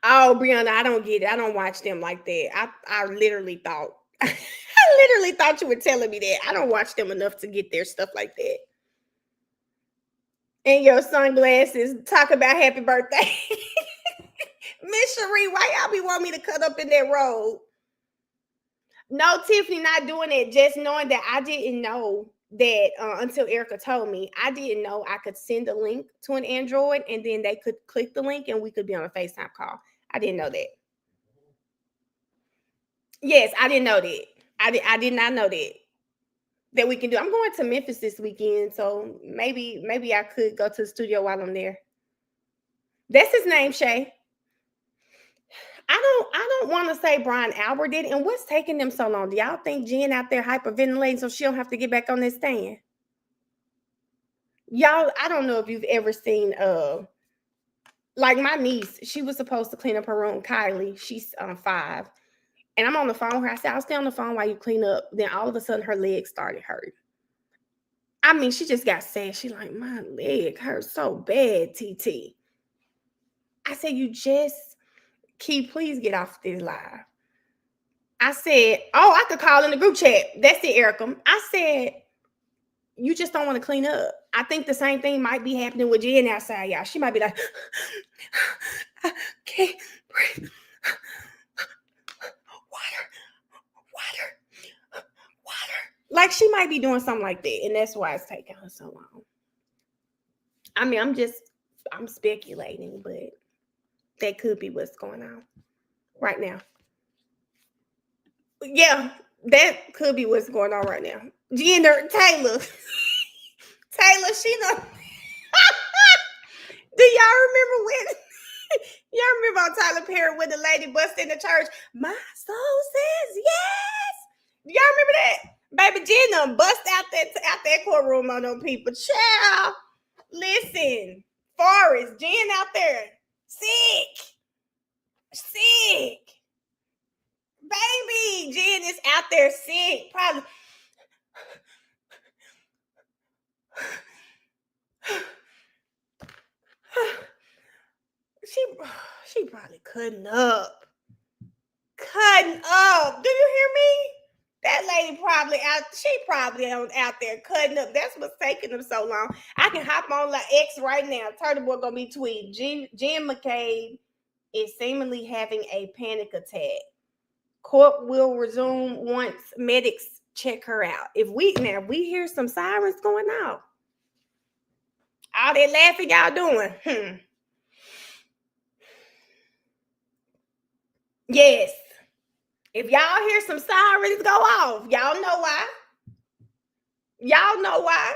Oh, Brianna, I don't get it. I don't watch them like that. I literally thought you were telling me that. I don't watch them enough to get their stuff like that. And your sunglasses, talk about happy birthday. Miss Cherie, why y'all be wanting me to cut up in that road? No, Tiffany, not doing it. Just knowing that I didn't know that until Erica told me. I didn't know I could send a link to an Android and then they could click the link and we could be on a FaceTime call. I didn't know that. Yes, I didn't know that. I did not know that we can do. I'm going to Memphis this weekend, so maybe I could go to the studio while I'm there. That's his name, Shay. I don't want to say Brian Albert did it. And what's taking them so long? Do y'all think Jen out there hyperventilating so she don't have to get back on that stand? Y'all, I don't know if you've ever seen like my niece, she was supposed to clean up her room, Kylie. She's 5. And I'm on the phone with her. I said, I'll stay on the phone while you clean up. Then all of a sudden her legs started hurting. I mean, she just got sad. She like, my leg hurts so bad, TT. I said, Key, please get off this live. I said, oh, I could call in the group chat. That's it, Erica. I said, you just don't want to clean up. I think the same thing might be happening with Jen outside, y'all. She might be like, I can't breathe. Water. Like she might be doing something like that. And that's why it's taking her so long. I mean, I'm speculating, but that could be what's going on right now. Yeah, that could be what's going on right now. Taylor, she know. Do y'all remember when? Y'all remember on Tyler Perry when the lady busted in the church? My soul says yes. Y'all remember that? Baby Jen done bust out that courtroom on them people. Child, listen, Forrest, Jen out there, sick. Baby, Jen is out there sick. Probably. She probably cutting up. Do you hear me? That lady probably out there cutting up. That's what's taking them so long. I can hop on like X right now. Turtle Boy gonna be tweeting. Jen McCabe is seemingly having a panic attack. Court will resume once medics check her out. If we hear some sirens going out, all that laughing y'all doing. Yes. If y'all hear some sirens go off, y'all know why.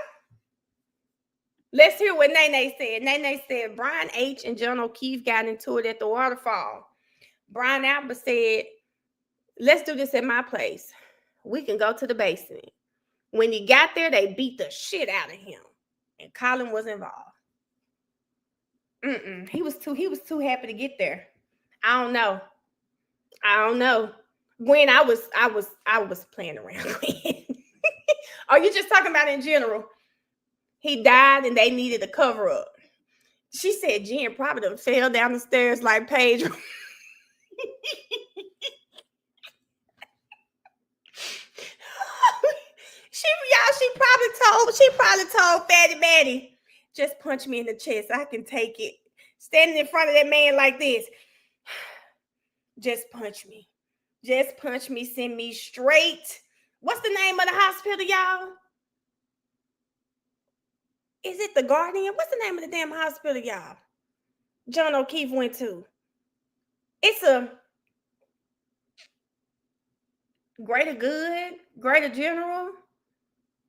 Let's hear what Nene said. Nene said Brian H. and John O'Keefe got into it at the waterfall. Brian Albert said, let's do this at my place. We can go to the basement. When he got there, they beat the shit out of him. And Colin was involved. He was too happy to get there. I don't know. Gwen, I was playing around. Are you just talking about in general? He died and they needed a cover up. She said Jen probably done fell down the stairs like Paige. She probably told Fatty Matty, just punch me in the chest. I can take it. Standing in front of that man like this. Just punch me. Just punch me. Send me straight. What's the name of the hospital, y'all? Is it the Guardian? What's the name of the damn hospital, y'all? John O'Keefe went to. It's a Greater Good, Greater General.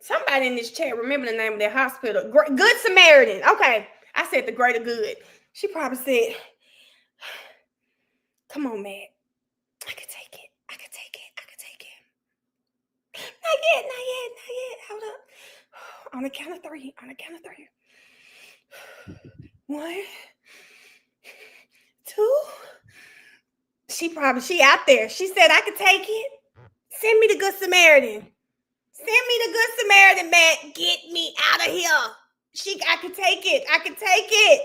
Somebody in this chat remember the name of that hospital. Good Samaritan. Okay. I said the Greater Good. She probably said, come on, Matt. I can take it. I can take it. I can take it. Not yet. Not yet. Not yet. Hold up. On the count of three. On the count of three. 1, 2. She out there. She said, I can take it. Send me the Good Samaritan. Send me the Good Samaritan, Matt. Get me out of here. I can take it. I can take it.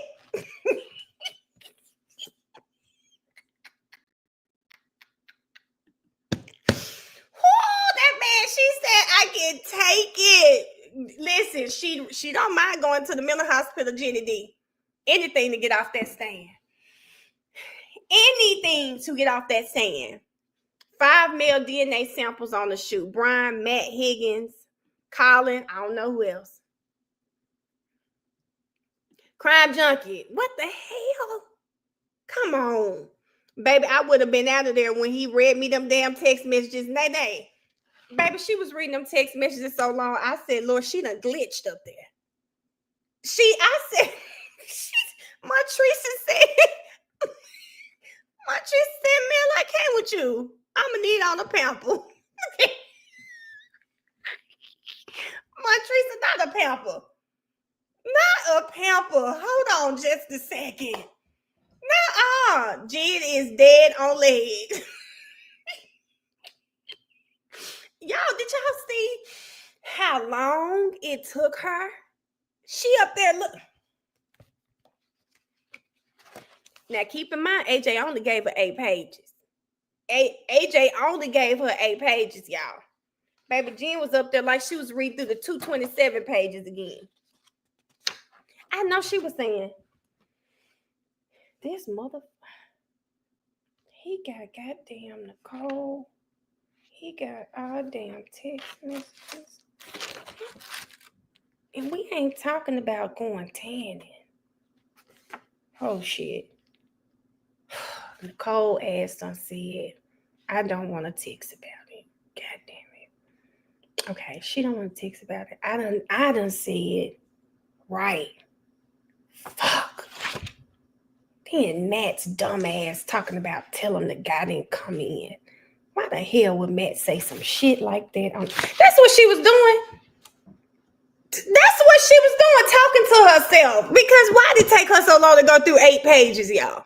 That man, she said, I can take it. Listen, she don't mind going to the mental hospital, Jenny D. Anything to get off that stand. Anything to get off that stand. 5 male DNA samples on the shoe. Brian, Matt Higgins, Colin, I don't know who else. Crime Junkie. What the hell? Come on. Baby, I would have been out of there when he read me them damn text messages. Nay. Baby, she was reading them text messages so long. I said, Lord, she done glitched up there. Matrice said, man, I came with you. I'ma need all the pamper. Matrice, not a pamper. Not a pamper. Hold on just a second. Nuh-uh. Jen is dead on legs. Y'all, did y'all see how long it took her? She up there, look. Now, keep in mind, AJ only gave her 8 pages. AJ only gave her 8 pages, y'all. Baby Jen was up there like she was reading through the 227 pages again. I know she was saying, this mother, he got goddamn Nicole. He got all damn text messages. And we ain't talking about going tanning. Oh, shit. Nicole asked and said, I don't want to text about it. God damn it. Okay, she don't want to text about it. I done said, right. Fuck. Then Matt's dumb ass talking about telling the guy didn't come in. Why the hell would Matt say some shit like that? That's what she was doing. That's what she was doing, talking to herself. Because why did it take her so long to go through 8 pages, y'all?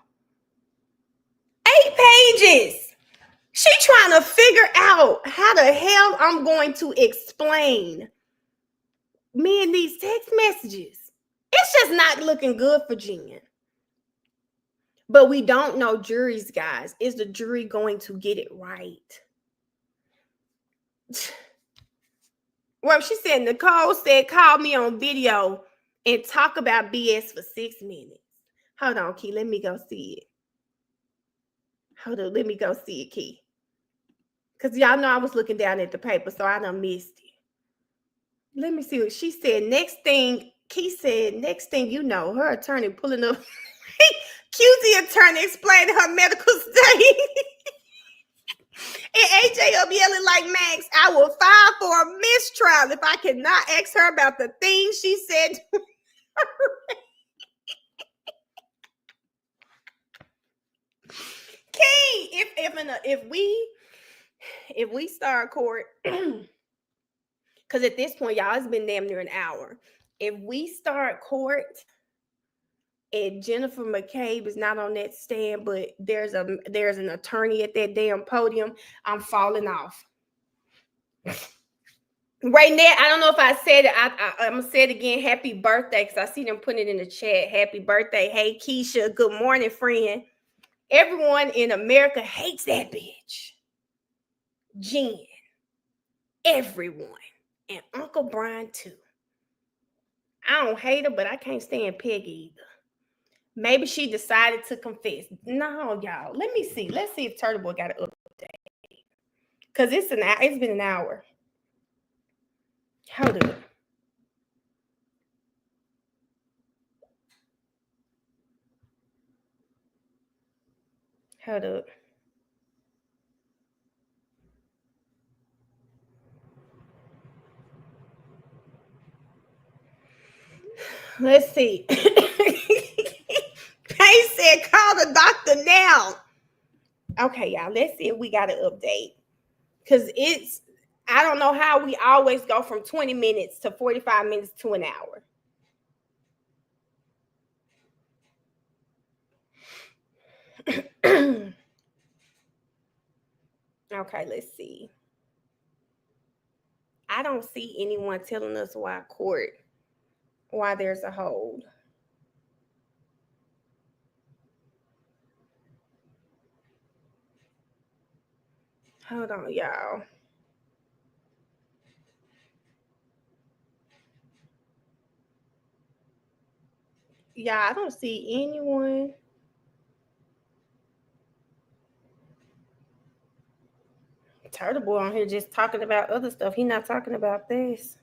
8 pages. She trying to figure out how the hell I'm going to explain me and these text messages. It's just not looking good for Jen. But we don't know juries, guys. Is the jury going to get it right? Well, she said, Nicole said, call me on video and talk about BS for 6 minutes. Hold on, Key. Let me go see it. Hold on. Let me go see it, Key. Because y'all know I was looking down at the paper, so I done missed it. Let me see what she said. Next thing, Key said, next thing you know, her attorney pulling up. QT attorney explaining her medical state. And AJ up yelling like Max, I will file for a mistrial if I cannot ask her about the things she said. Key, if we start court, because at this point, y'all, it's been damn near an hour. If we start court and Jennifer McCabe is not on that stand, but there's an attorney at that damn podium, I'm falling off. Right now, I don't know if I said it. I'm gonna say it again. Happy birthday, because I see them putting it in the chat. Happy birthday. Hey, Keisha. Good morning, friend. Everyone in America hates that bitch. Jen. Everyone. And Uncle Brian, too. I don't hate her, but I can't stand Peggy either. Maybe she decided to confess. No, y'all. Let me see. Let's see if Turtle Boy got an update. Because it's been an hour. Hold up. Hold up. Let's see. They said call the doctor now. Okay, y'all. Let's see if we got an update. Because I don't know how we always go from 20 minutes to 45 minutes to an hour. Okay, let's see. I don't see anyone telling us why there's a hold. Hold on, y'all. Yeah, I don't see anyone. Turtle Boy on here just talking about other stuff. He's not talking about this.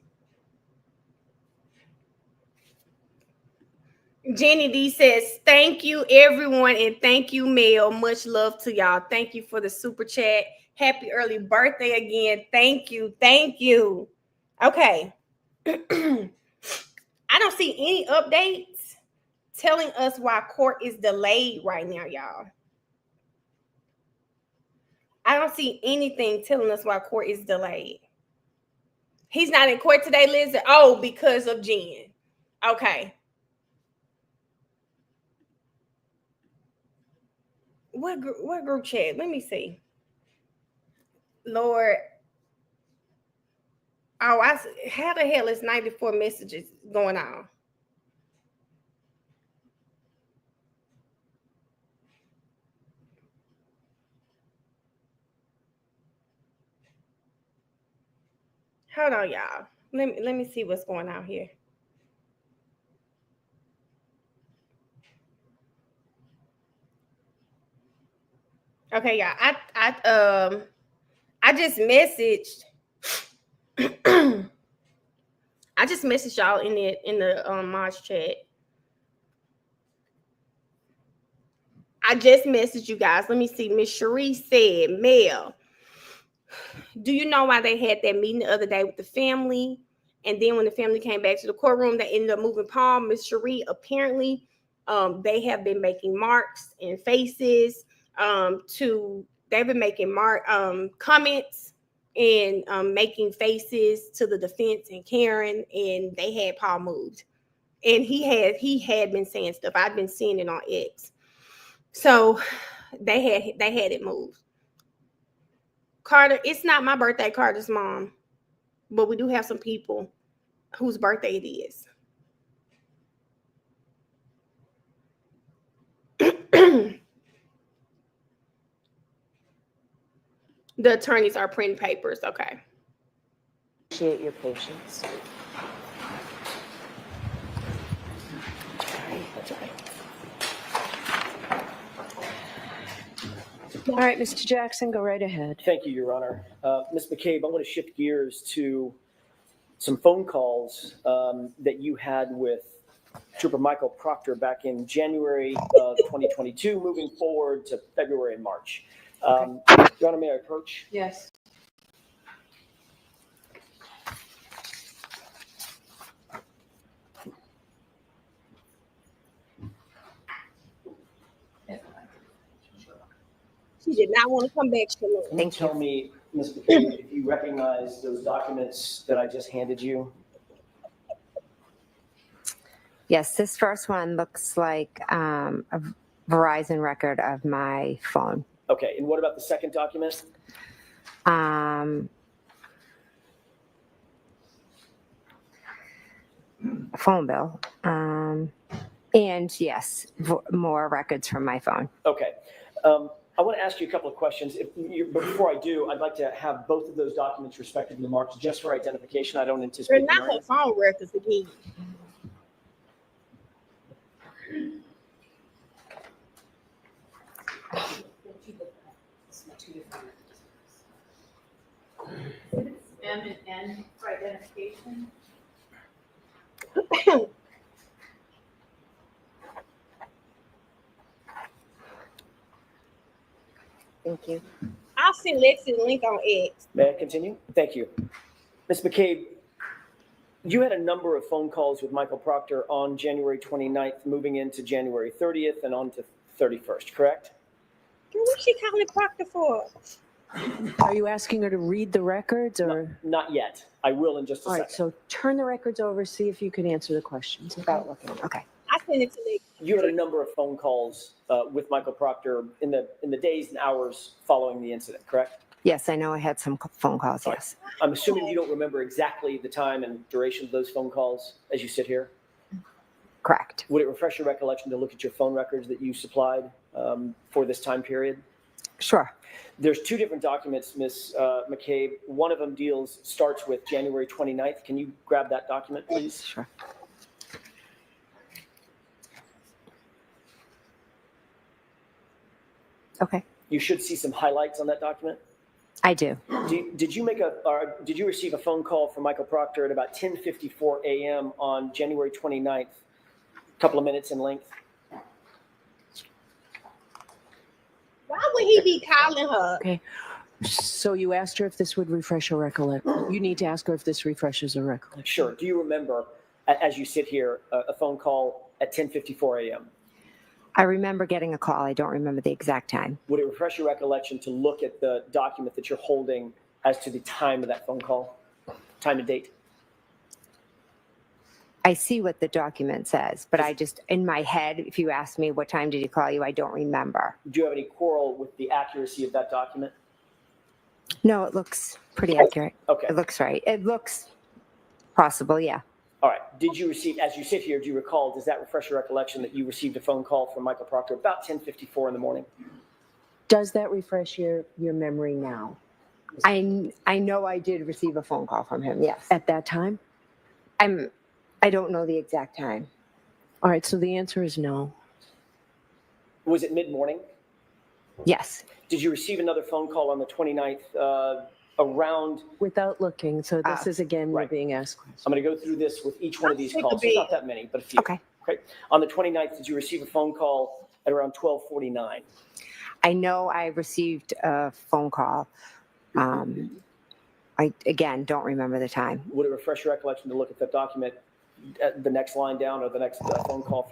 Jenny D says, thank you, everyone, and thank you, Mel. Much love to y'all. Thank you for the super chat. Happy early birthday again. Thank you. Thank you. Okay. I don't see any updates telling us why court is delayed right now, y'all. I don't see anything telling us why court is delayed. He's not in court today, Liz. Oh, because of Jen. Okay. What group chat? Let me see. Lord. Oh, how the hell is 94 messages going on? Hold on, y'all. Let me see what's going on here. Okay, y'all. I just messaged. I just messaged y'all in the March chat. I just messaged you guys. Let me see. Miss Cherie said, Mel, do you know why they had that meeting the other day with the family? And then when the family came back to the courtroom, they ended up moving Paul. Miss Cherie, apparently, they have been making marks and faces they've been making comments and making faces to the defense and Karen, and they had Paul moved. And he had been saying stuff. I'd been seeing it on X. So they had it moved. Carter, it's not my birthday, Carter's mom, but we do have some people whose birthday it is. The attorneys are printing papers. Okay. Appreciate your patience. All right, Mr. Jackson, go right ahead. Thank you, Your Honor. Ms. McCabe, I want to shift gears to some phone calls that you had with Trooper Michael Proctor back in January of 2022, moving forward to February and March. Your Honor, may I approach? Yes. She did not want to come back. Can you tell me, Ms. McCabe, if you recognize those documents that I just handed you? Yes, this first one looks like a Verizon record of my phone. Okay, and what about the second document? phone bill. And yes, more records from my phone. Okay. I want to ask you a couple of questions. Before I do, I'd like to have both of those documents respectively marked just for identification. I don't anticipate. Not her phone records again. And for identification. Thank you. I'll send Lexi the link on X. May I continue? Thank you. Ms. McCabe, you had a number of phone calls with Michael Proctor on January 29th, moving into January 30th and on to 31st, correct? What's she calling Proctor for? Are you asking her to read the records or? Not yet. I will in just a All second. right, so turn the records over, see if you can answer the questions without looking. Okay. I sent it to Lexi. You had a number of phone calls with Michael Proctor in the days and hours following the incident, correct? Yes, I know I had some phone calls, All right. yes. I'm assuming you don't remember exactly the time and duration of those phone calls as you sit here. Correct. Would it refresh your recollection to look at your phone records that you supplied for this time period? Sure. There's two different documents, Ms. McCabe. One of them starts with January 29th. Can you grab that document, please? Sure. Okay. You should see some highlights on that document. I do. Did you receive a phone call from Michael Proctor at about 10:54 a.m. on January 29th, a couple of minutes in length? Why would he be calling her? Okay. So you asked her if this would refresh her recollection. You need to ask her if this refreshes her recollection. Sure. Do you remember, as you sit here, a phone call at 10:54 a.m.? I remember getting a call. I don't remember the exact time. Would it refresh your recollection to look at the document that you're holding as to the time of that phone call, time and date? I see what the document says, but I just, in my head, if you ask me what time did he call you, I don't remember. Do you have any quarrel with the accuracy of that document? No, it looks pretty accurate. Okay. It looks right. It looks possible, yeah. All right. Did you receive, as you sit here, do you recall, does that refresh your recollection that you received a phone call from Michael Proctor about 10:54 in the morning? Does that refresh your memory now? I know I did receive a phone call from him, yes. At that time? I don't know the exact time. All right, so the answer is no. Was it mid-morning? Yes. Did you receive another phone call on the 29th around? Without looking, so this is again, right. you're being asked questions. I'm going to go through this with each one of these I'll take a calls. There's not bit. that many, but a few. Okay. Okay. On the 29th, did you receive a phone call at around 12:49? I know I received a phone call. I, again, don't remember the time. Would it refresh your recollection to look at that document, the next line down or the next phone call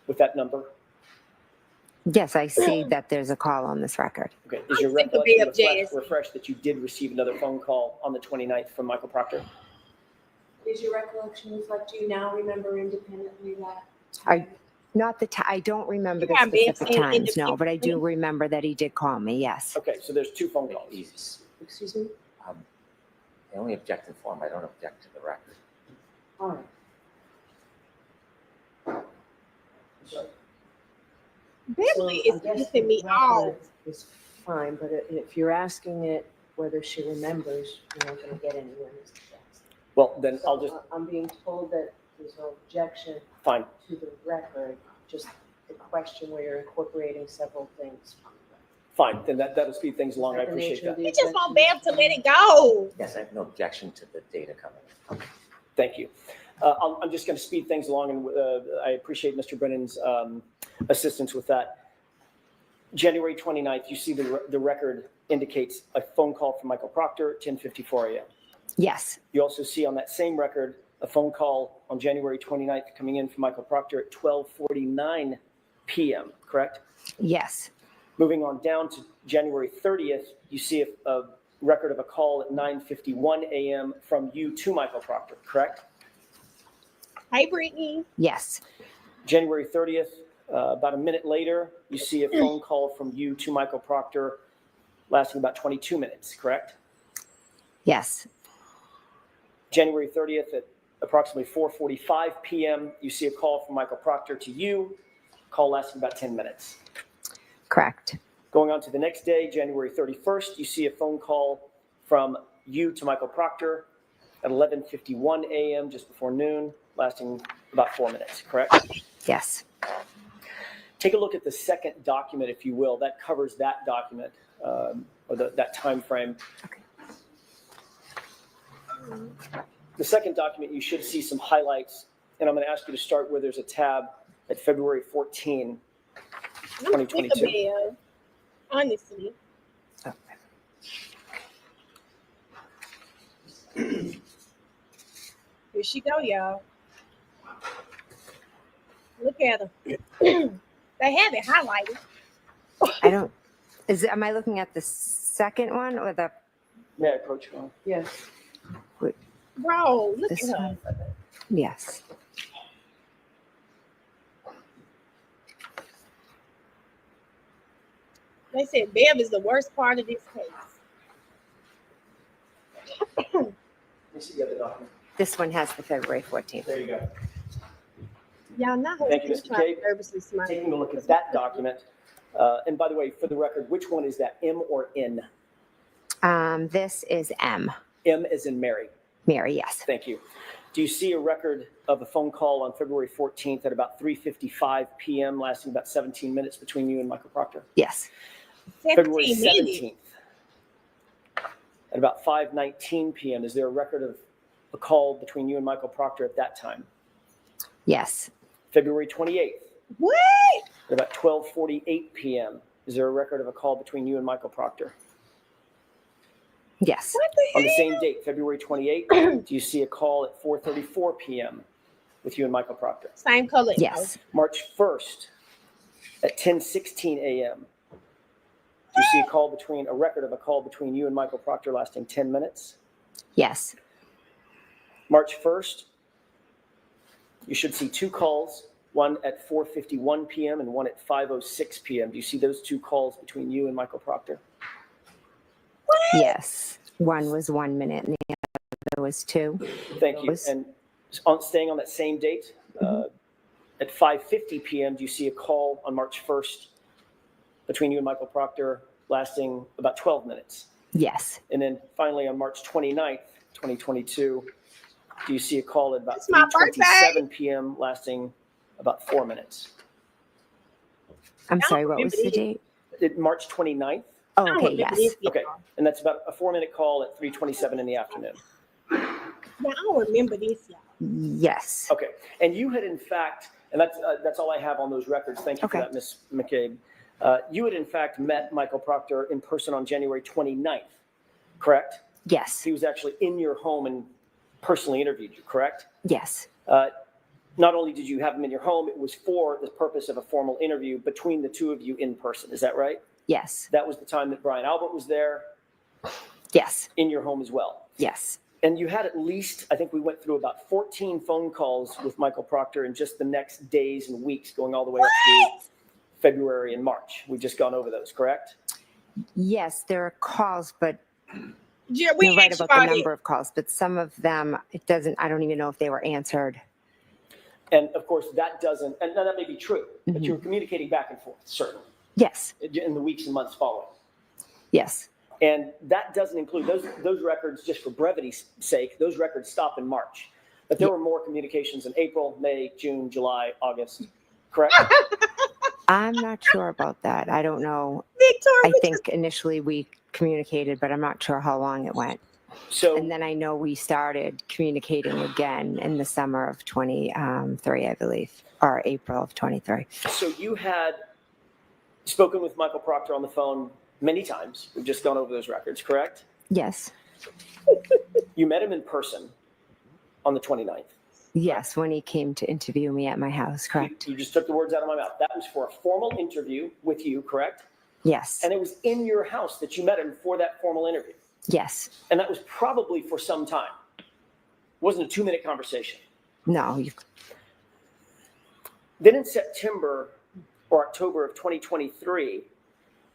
with that number? Yes, I see that there's a call on this record. Okay. Is your sick of being recollection Jazz. refreshed that you did receive another phone call on the 29th from Michael Proctor? Is your recollection reflect, do you now remember independently that? Not the I don't remember the Yeah, being specific times, no, independent. but I do remember that he did call me, yes. Okay. So there's two phone calls. Excuse me? I only object in form, I don't object to the record. All right. Beverly So is I guess pissing me the off. record is fine, but if you're asking it whether she remembers, you're not gonna get anywhere, Mr. Jackson. Well, then I'll just, I'm being told that there's no objection fine. to the record, just the question where you're incorporating several things from the record. Fine. Then that'll speed things along. I Is that the appreciate nature of that. the He just want objection? Bev to let it go. Yes, I have no objection to the data coming in. Thank you. I'm just going to speed things along, and I appreciate Mr. Brennan's assistance with that. January 29th, you see the record indicates a phone call from Michael Proctor at 10:54 a.m. Yes, You also see on that same record a phone call on January 29th coming in from Michael Proctor at 12:49 p.m., correct? yes, Moving on down to January 30th, you see a record of a call at 9:51 a.m. from you to Michael Proctor, correct? Hey, Brittany. yes, January 30th, about a minute later, you see a phone call from you to Michael Proctor lasting about 22 minutes, correct? yes, January 30th at approximately 4:45 p.m., you see a call from Michael Proctor to you, call lasting about 10 minutes. Correct. Going on to the next day, January 31st, you see a phone call from you to Michael Proctor at 11:51 a.m., just before noon, lasting about 4 minutes, correct? Yes. Take a look at the second document, if you will. That covers that document, or that time frame. Okay. The second document, you should see some highlights, and I'm going to ask you to start where there's a tab at February 14, 2022. Honestly. Here she go, y'all. Look at her. They have it highlighted. I don't, am I looking at the second one or the, May I approach you? Yes. Bro, look this at her. one? Yes. They said Bev is the worst part of this case. Let me see the other document. This one has the February 14th. There you go. Y'all not Thank you, Mr. trying Cade. nervously smile. Taking a look at that document. And by the way, for the record, which one is that, M or N? This is M. M as in Mary. Mary, yes. Thank you. Do you see a record of a phone call on February 14th at about 3:55 p.m., lasting about 17 minutes between you and Michael Proctor? Yes. February 17 minutes. 17th at about 5:19 p.m. Is there a record of a call between you and Michael Proctor at that time? Yes. February 28th What? at about 12:48 p.m. Is there a record of a call between you and Michael Proctor? Yes. What the On the hell? same date, February 28th, do you see a call at 4:34 p.m. with you and Michael Proctor? Same color. Yes. March 1st at 10:16 a.m. Do you see a record of a call between you and Michael Proctor lasting 10 minutes? Yes. March 1st, you should see two calls, one at 4:51 p.m. and one at 5:06 p.m. Do you see those two calls between you and Michael Proctor? Yes. One was 1 minute and the other was 2. Thank you. And staying on that same date, at 5:50 p.m., do you see a call on March 1st between you and Michael Proctor lasting about 12 minutes? Yes. And then finally on March 29th, 2022, do you see a call at about It's my 3:27 p.m. lasting about 4 minutes? I'm sorry, what was the remember date? March 29th? Oh, I don't okay, remember yes. this, Okay. y'all. And that's about a 4-minute call at 3:27 in the afternoon. Now, I don't remember this, y'all. Yes. Okay. And you had, in fact, and that's all I have on those records. Thank you for Okay. that, Ms. McCabe. You had, in fact, met Michael Proctor in person on January 29th, correct? Yes. He was actually in your home and personally interviewed you, correct? Yes. Not only did you have him in your home, it was for the purpose of a formal interview between the two of you in person. Is that right? Yes. That was the time that Brian Albert was there Yes. in your home as well. Yes. And you had at least, I think we went through about 14 phone calls with Michael Proctor in just the next days and weeks, going all the way up to February and March. We've just gone over those, correct? Yes, there are calls, but Yeah, we you're right asked about the about it. number of calls, but some of them, I don't even know if they were answered. And of course, that doesn't, and that may be true, but Mhm. you were communicating back and forth, certainly, Yes. in the weeks and months following. Yes. And that doesn't include those records, just for brevity's sake, those records stop in March. But there were more communications in April, May, June, July, August, correct? I'm not sure about that. I don't know. Victoria, I think initially we communicated, but I'm not sure how long it went. So, And then I know we started communicating again in the summer of 23, I believe, or April of 23. so you had spoken with Michael Proctor on the phone many times. We've just gone over those records, correct? Yes. You met him in person on the 29th. Yes, when he came to interview me at my house, correct? You just took the words out of my mouth. That was for a formal interview with you, correct? Yes. And it was in your house that you met him for that formal interview. Yes. And that was probably for some time. It wasn't a 2-minute conversation. No. Then in September or October of 2023,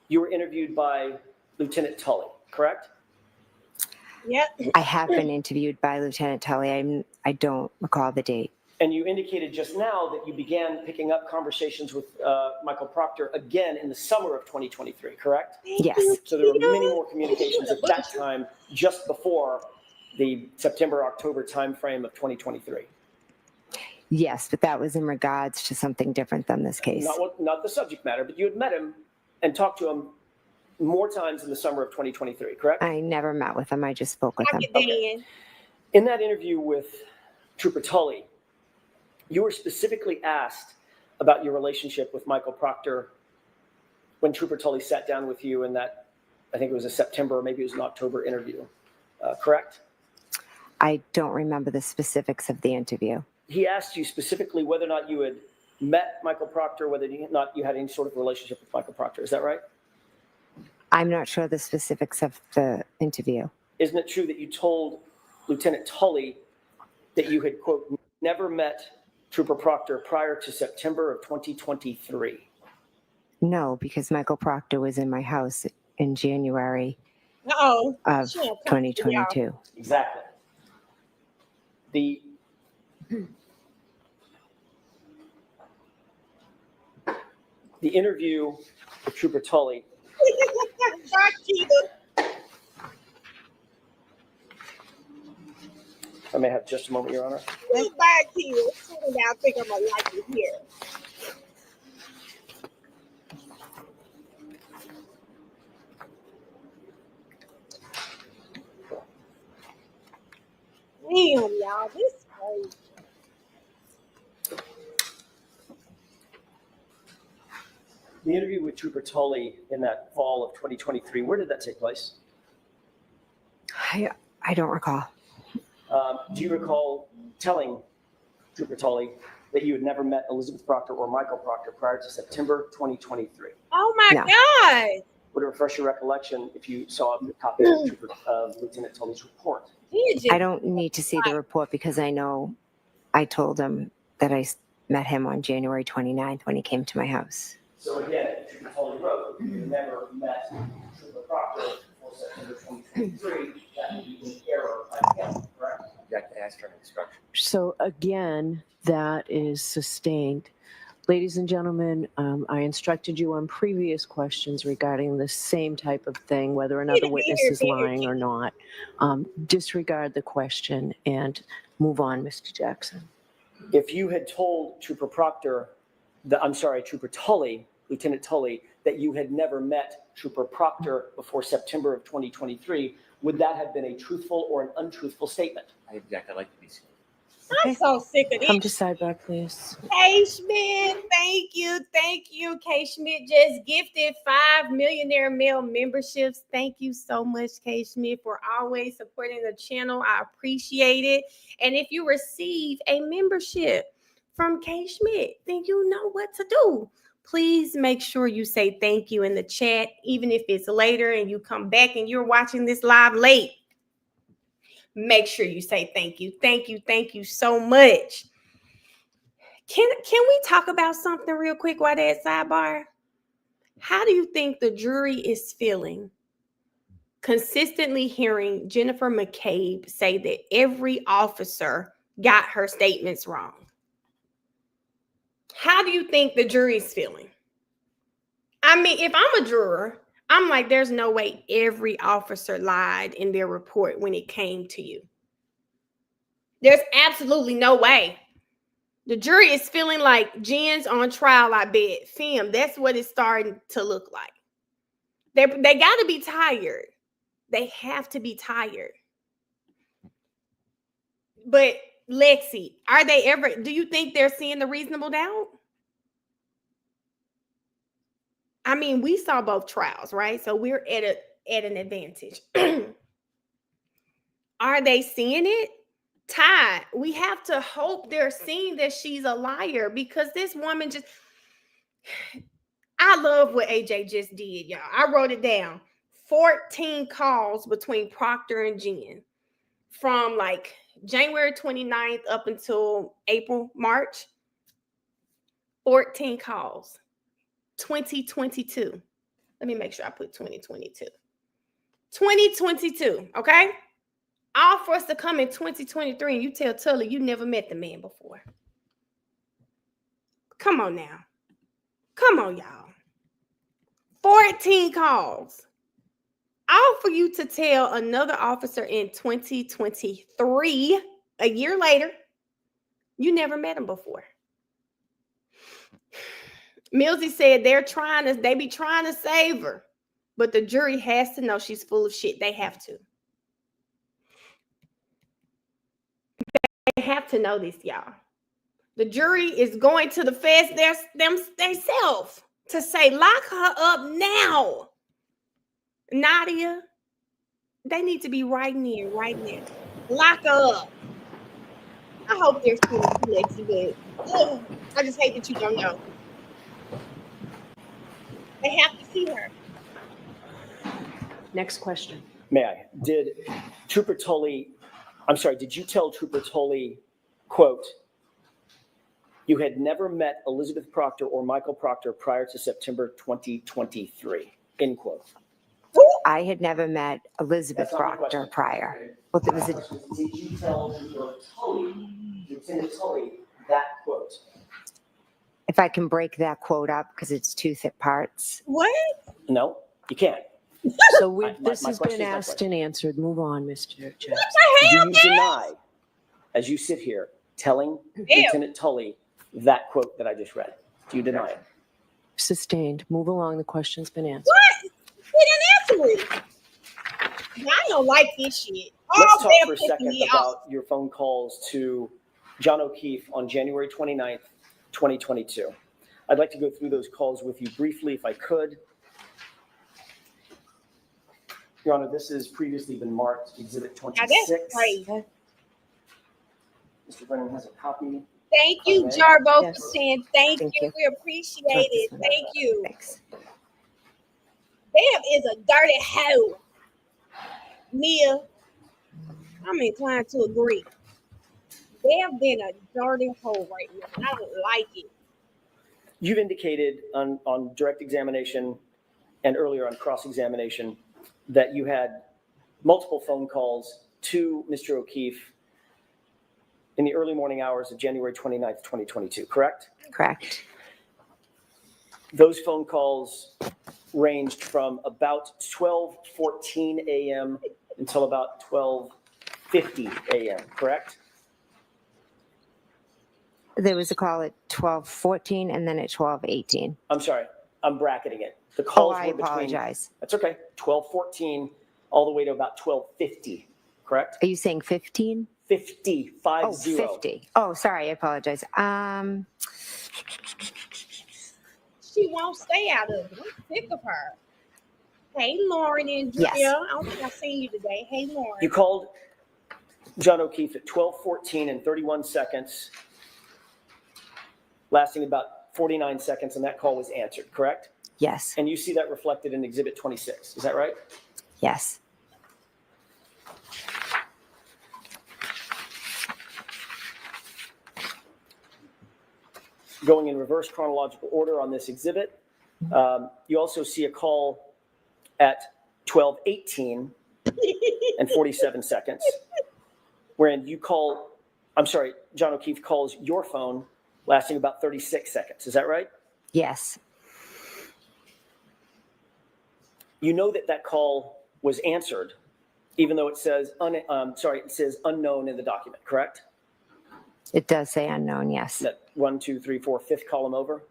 you were interviewed by Lieutenant Tully, correct? Yep. I have been interviewed by Lieutenant Tully. I don't recall the date. And you indicated just now that you began picking up conversations with Michael Proctor again in the summer of 2023, correct? Yes. So there were many more communications at that time, just before the September-October timeframe of 2023. Yes, but that was in regards to something different than this case. Not the subject matter, but you had met him and talked to him more times in the summer of 2023, correct? I never met with him. I just spoke with him. Okay. In that interview with Trooper Tully, you were specifically asked about your relationship with Michael Proctor when Trooper Tully sat down with you in that, I think it was a September or maybe it was an October interview, correct? I don't remember the specifics of the interview. He asked you specifically whether or not you had met Michael Proctor, whether or not you had any sort of relationship with Michael Proctor. Is that right? I'm not sure the specifics of the interview. Isn't it true that you told Lieutenant Tully that you had, quote, never met Trooper Proctor prior to September of 2023? No, because Michael Proctor was in my house in January Uh-oh. of She don't come to y'all. 2022. Exactly. The interview with Trooper Tully. I may have just a moment, Your Honor. I think I'm gonna like it here. Damn, y'all, this is crazy. The interview with Trooper Tully in that fall of 2023, where did that take place? I don't recall. Do you recall telling Trooper Tully that you had never met Elizabeth Proctor or Michael Proctor prior to September 2023? Oh my No. God. Would it refresh your recollection if you saw a copy of Lieutenant Tully's report? I don't need to see the report because I know I told him that I met him on January 29th when he came to my house. So again, Trooper Tully wrote that you never met Trooper Proctor before September 2023. That would be an error by him, correct? You have to ask for an instruction. So again, that is sustained. Ladies and gentlemen, I instructed you on previous questions regarding the same type of thing, whether another witness is lying or not. Disregard the question and move on, Mr. Jackson. If you had told Trooper Tully, Lieutenant Tully, that you had never met Trooper Proctor before September of 2023, would that have been a truthful or an untruthful statement? I object. I'd like to be seen. I'm so sick of Come to this. sidebar, please. Kay Schmidt, thank you. Thank you. Kay Schmidt just gifted 5 Millionaire Male memberships. Thank you so much, Kay Schmidt, for always supporting the channel. I appreciate it. And if you receive a membership from Kay Schmidt, then you know what to do. Please make sure you say thank you in the chat, even if it's later and you come back and you're watching this live late. Make sure you say thank you. Thank you. Thank you so much. Can we talk about something real quick while that sidebar? How do you think the jury is feeling consistently hearing Jennifer McCabe say that every officer got her statements wrong? How do you think the jury's feeling? I mean, if I'm a juror, I'm like, there's no way every officer lied in their report when it came to you. There's absolutely no way. The jury is feeling like Jen's on trial, I bet. Fim, that's what it's starting to look like. They got to be tired. They have to be tired. But Lexi, do you think they're seeing the reasonable doubt? I mean, we saw both trials, right? So we're at an advantage. Are they seeing it? Ty, we have to hope they're seeing that she's a liar, because this woman just, I love what AJ just did, y'all. I wrote it down. 14 calls between Proctor and Jen from like January 29th up until March. 14 calls. 2022. Let me make sure I put 2022. 2022, okay? All for us to come in 2023 and you tell Tully you never met the man before. Come on now. Come on, y'all. 14 calls. All for you to tell another officer in 2023, a year later, you never met him before. Millsy said they be trying to save her, but the jury has to know she's full of shit. They have to. They have to know this, y'all. The jury is going to the feds themselves to say, lock her up now. Nadia, they need to be right near, right now. Lock her up. I hope they're still Lexi, but I just hate that you don't know. They have to see her. Next question. May I? Did you tell Trooper Tully, quote, you had never met Elizabeth Proctor or Michael Proctor prior to September 2023, end quote? I had never met Elizabeth Proctor prior. Well, there was a, Did you tell Trooper Tully, Lieutenant Tully, that quote? if I can break that quote up, because it's two thick parts. What? No, you can't. So My this has question been is my asked question. and answered. Move on, Mr. Jackson. Do you deny, as you sit here, telling Lieutenant Tully that quote that I just read? Do you deny it? Sustained. Move along. The question's been answered. What? He didn't answer it. I don't like this shit. Let's talk they're for a pissing second me off. about your phone calls to John O'Keefe on January 29th, 2022. I'd like to go through those calls with you briefly, if I could. Your Honor, this has previously been marked Exhibit Now 26. that's crazy. Mr. Brennan has a copy. Thank you, Okay. Jarbo, Yes. for saying thank Thank you. you. We appreciate Take it. this one. Thank you. Thanks. Bev is a dirty hoe. Mia, I'm inclined to agree. Bev been a dirty hoe right now. And I don't like it. You've indicated on direct examination and earlier on cross-examination that you had multiple phone calls to Mr. O'Keefe in the early morning hours of January 29th, 2022, correct? Correct. Those phone calls ranged from about 12:14 a.m. until about 12:50 a.m., correct? There was a call at 12:14 and then at 12:18. I'm sorry, I'm bracketing it. The Oh, calls I were between, apologize. that's okay, 12:14 all the way to about 12:50, correct? Are you saying 15? 50, Oh, 50. 50. Oh, sorry. I apologize. She won't stay out of it. I'm sick of her. Hey, Lauren and Drea. Yes. I don't think I've seen you today. Hey, Lauren. You called John O'Keefe at 12:14 and 31 seconds, lasting about 49 seconds, and that call was answered, correct? Yes. And you see that reflected in Exhibit 26, is that right? Yes. Going in reverse chronological order on this exhibit, you also see a call at 12:18 and 47 seconds, wherein John O'Keefe calls your phone lasting about 36 seconds. Is that right? Yes. You know that call was answered, even though it says it says unknown in the document, correct? It does say unknown. Yes. That 1, 2, 3, 4, fifth column over.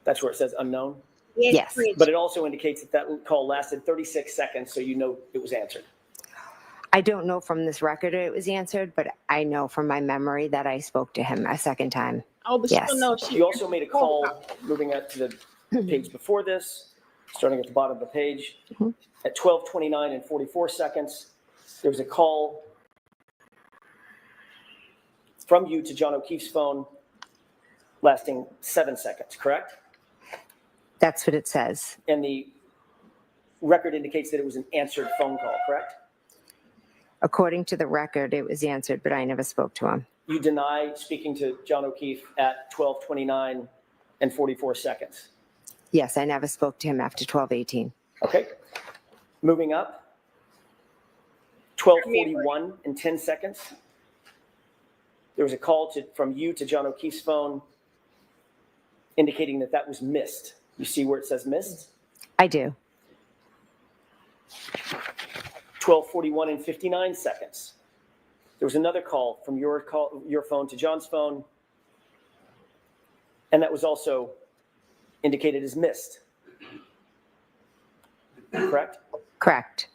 That's where it says unknown. Yes. But it also indicates that call lasted 36 seconds, so you know it was answered. I don't know from this record it was answered, but I know from my memory that I spoke to him a second time. Oh, but Yes. she don't know she. You also made a call, moving up to the page before this, starting at the bottom of the page. Mhm. At 12:29 and 44 seconds, there was a call from you to John O'Keefe's phone lasting 7 seconds, correct? That's what it says. And the record indicates that it was an answered phone call, correct? According to the record, it was answered, but I never spoke to him. You deny speaking to John O'Keefe at 12:29 and 44 seconds. Yes, I never spoke to him after 12:18. Okay. Moving up, 12:41 and 10 seconds. There was a call from you to John O'Keefe's phone indicating that that was missed. You see where it says missed? I do. 12:41 and 59 seconds. There was another call from your phone to John's phone, and that was also indicated as missed. Correct? Correct.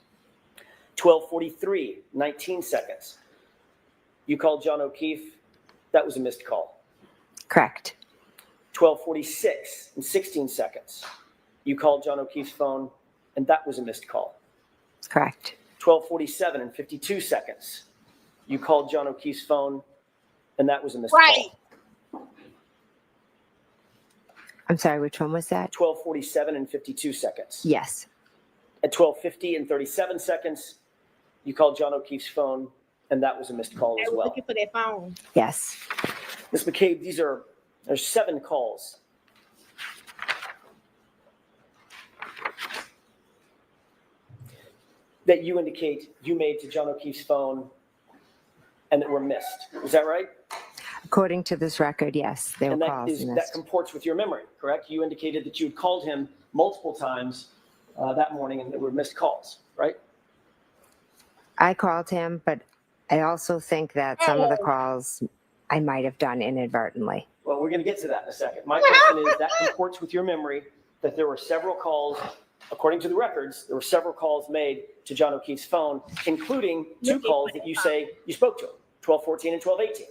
12:43, 19 seconds. You called John O'Keefe. That was a missed call. Correct. 12:46 and 16 seconds. You called John O'Keefe's phone, and that was a missed call. Correct. 12:47 and 52 seconds. You called John O'Keefe's phone, and that was a missed Right. call. I'm sorry, which one was that? 12:47 and 52 seconds. Yes. At 12:50 and 37 seconds, you called John O'Keefe's phone, and that was a missed call I as was well. looking for that phone. Yes. Ms. McCabe, there's 7 calls. That you indicate you made to John O'Keefe's phone and that were missed. Is that right? According to this record, yes, they were And calls that missed. comports with your memory, correct? You indicated that you had called him multiple times that morning and there were missed calls, right? I called him, but I also think that some of the calls I might have done inadvertently. Well, we're going to get to that in a second. My question is that comports with your memory that there were several calls, according to the records, there were several calls made to John O'Keefe's phone, including 2 calls that you say you spoke to him, 12:14 and 12:18.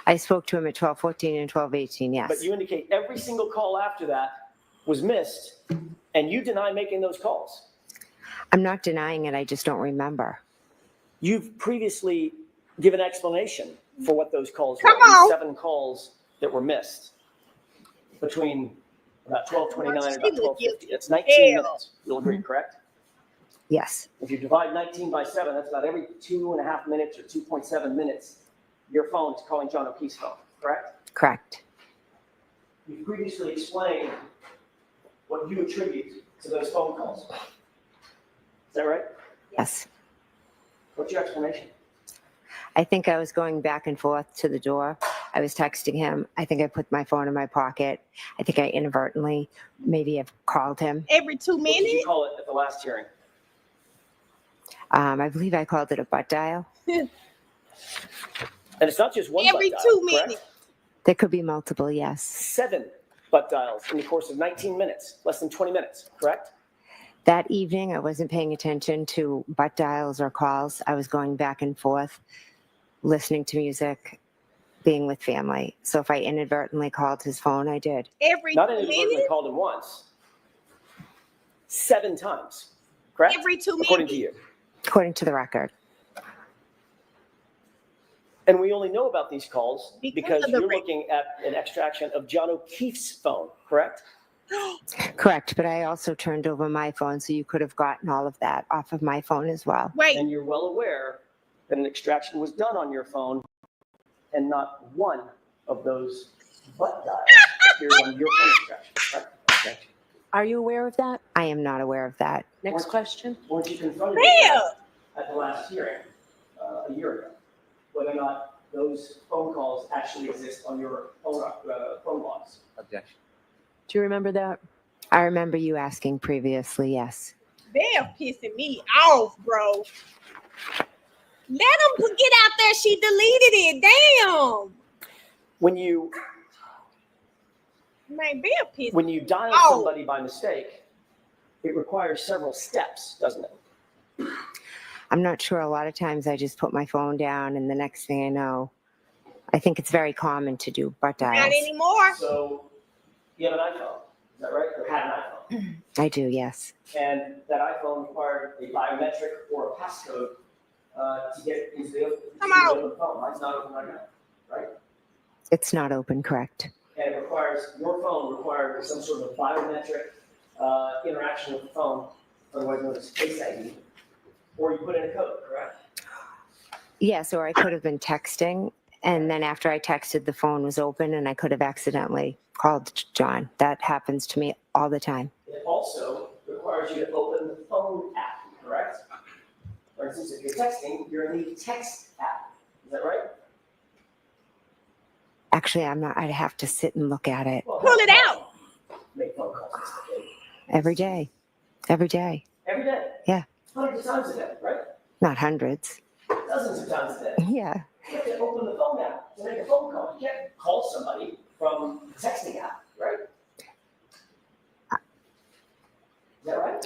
I spoke to him at 12:14 and 12:18, yes. But you indicate every single call after that was missed, and you deny making those calls. I'm not denying it, I just don't remember. You've previously given explanation for what those calls Come were. on. 7 calls that were missed between about 12:29 and about 12:50. That's 19 minutes. You'll agree, correct? Yes. If you divide 19 by 7, that's about every 2.5 minutes or 2.7 minutes, your phone's calling John O'Keefe's phone, correct? Correct. You previously explained what you attribute to those phone calls. Is that right? Yes. What's your explanation? I think I was going back and forth to the door. I was texting him. I think I put my phone in my pocket. I think I inadvertently maybe have called him. Every 2 What did you minutes. call it at the last hearing? I believe I called it a butt dial. And it's not just one Every butt 2 dial, correct? minutes. There could be multiple, yes. 7 butt dials in the course of 19 minutes, less than 20 minutes, correct? That evening, I wasn't paying attention to butt dials or calls. I was going back and forth, listening to music, being with family. So if I inadvertently called his phone, I did. Every Not 2 inadvertently minutes. called him once. 7 times, correct? Every 2 According minutes. to you. According to the record. And we only know about these calls Because because of the you're record. looking at an extraction of John O'Keefe's phone, correct? Correct, but I also turned over my phone, so you could have gotten all of that off of my phone as well. Wait. And you're well aware that an extraction was done on your phone and not one of those butt dials appears on your phone extraction, correct? Are you aware of that? I am not aware of that. Next question. Weren't you confronted with Bam. that at the last hearing a year ago? Whether or not those phone calls actually exist on your phone logs? Objection. Do you remember that? I remember you asking previously, yes. They're pissing me off, bro. Let them get out there. She deleted it. Damn. When you Man, they're pissing. when you dial Oh. somebody by mistake, it requires several steps, doesn't it? I'm not sure. A lot of times I just put my phone down, and the next thing I know, I think it's very common to do butt Not dials. anymore. So you have an iPhone, is that right? Or had an iPhone. I do, yes. And that iPhone required a biometric or a passcode to get into the Come on. open phone. Mine's not open right now, right? It's not open, correct? And it requires, your phone requires some sort of biometric interaction with the phone, otherwise known as Face ID, or you put in a code, correct? Yes, or I could have been texting, and then after I texted, the phone was open, and I could have accidentally called John. That happens to me all the time. It also requires you to open the phone app, correct? For instance, if you're texting, you're in the text app. Is that right? Actually, I'm not. I'd have to sit and look at it Well, Pull it out. make phone calls. every day. Every day. Every day. Yeah. Hundreds of times a day, right? Not hundreds. Dozens of times a day. Yeah. You have to open the phone app to make a phone call. You can't call somebody from the texting app, right? Is that right?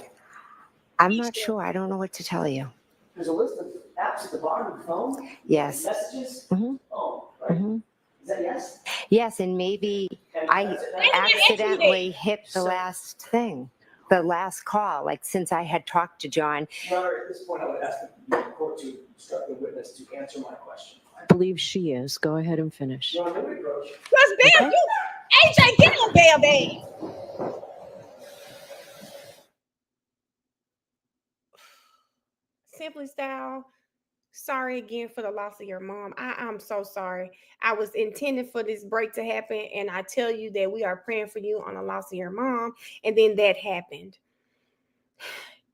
I'm not sure. I don't know what to tell you. There's a list of apps at the bottom of the phone. Yes. Messages. Mhm. Phone, right? Mhm. Is that yes? Yes, and maybe And I that's it. accidentally hit the So- last thing, the last call. Like since I had talked to John, Your Honor, at this point, I would ask the court to instruct the witness to answer my question. I believe she is. Go ahead and finish. Your Honor, we approach. Cause Bev, Okay. AJ, get on Bev, babe. Simply Style, sorry again for the loss of your mom. I'm so sorry. I was intending for this break to happen, and I tell you that we are praying for you on the loss of your mom, and then that happened.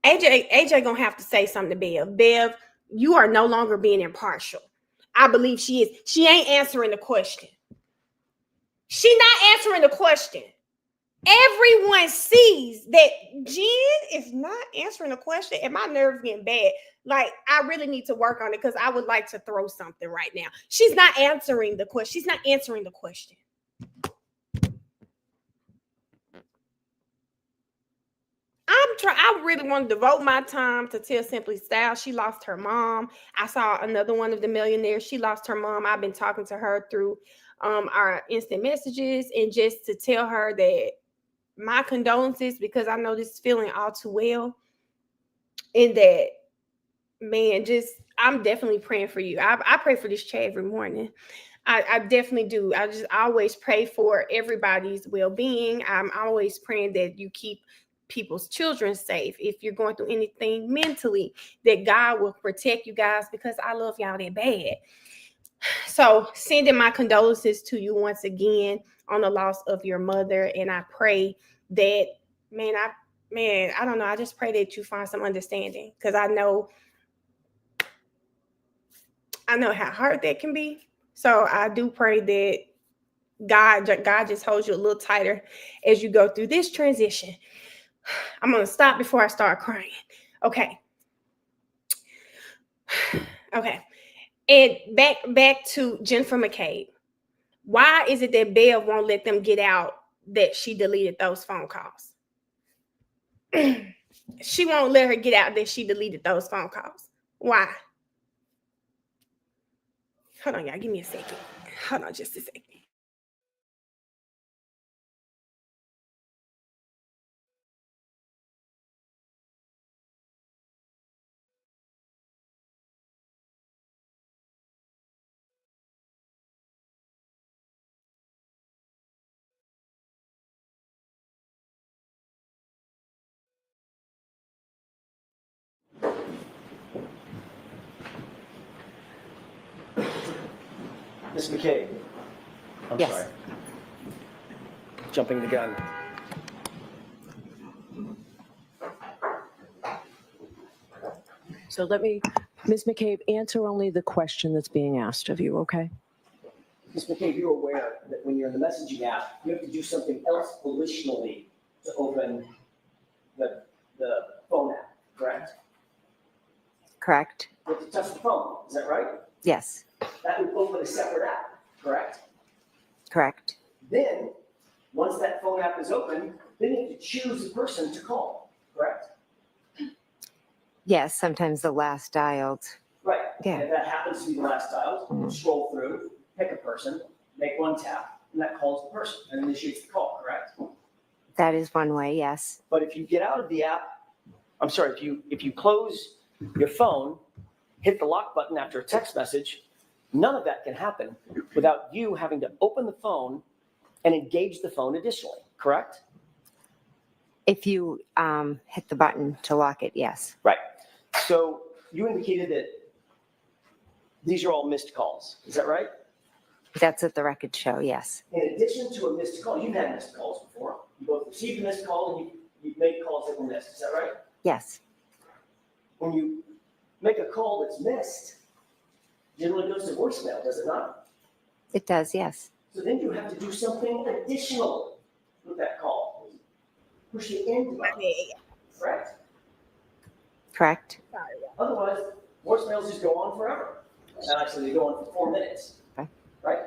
AJ gonna have to say something to Bev. Bev, you are no longer being impartial. I believe she is. She ain't answering the question. She not answering the question. Everyone sees that Jen is not answering the question, and my nerves getting bad. Like, I really need to work on it because I would like to throw something right now. She's not answering the question. She's not answering the question. I really want to devote my time to tell Simply Style. She lost her mom. I saw another one of the millionaires. She lost her mom. I've been talking to her through our instant messages, and just to tell her that my condolences, because I know this is feeling all too well. And that, man, I'm definitely praying for you. I pray for this chat every morning. I definitely do. I always pray for everybody's well-being. I'm always praying that you keep people's children safe. If you're going through anything mentally, that God will protect you guys, because I love y'all that bad. So sending my condolences to you once again on the loss of your mother. And I pray that, I don't know. I just pray that you find some understanding, because I know how hard that can be. So I do pray that God just holds you a little tighter as you go through this transition. I'm going to stop before I start crying. Okay. Okay. And back to Jennifer McCabe. Why is it that Bev won't let them get out that she deleted those phone calls? She won't let her get out that she deleted those phone calls. Why? Hold on, y'all. Give me a second. Hold on just a second. Ms. McCabe. I'm Yes. sorry. Jumping the gun. So Ms. McCabe, answer only the question that's being asked of you, okay? Ms. McCabe, you're aware that when you're in the messaging app, you have to do something else volitionally to open the phone app, correct? correct? You have to touch the phone, is that right? Yes, That would open a separate app, correct? correct. Then, once that phone app is open, then you have to choose the person to call, correct? Yes, sometimes the last dialed. Right. Yeah. And if that happens to be the last dial, Mhm. scroll through, pick a person, make one tap, and that calls the person and initiates the call, correct? That is one way, yes. But if you get out of the app, I'm sorry, if you close your phone, hit the lock button after a text message, none of that can happen without you having to open the phone and engage the phone additionally, correct? If you hit the button to lock it, yes. Right. So you indicated that these are all missed calls, is that right? That's what the records show, yes. In addition to a missed call, you've had missed calls before. You both received a missed call and you've made calls that were missed, is that right? Yes. When you make a call that's missed, generally goes to voicemail, does it not? It does, yes. So then you have to do something additional with that call. Push the end button, correct? Correct. Otherwise, voicemails just go on forever. And actually, they go on for 4 minutes, Okay. right?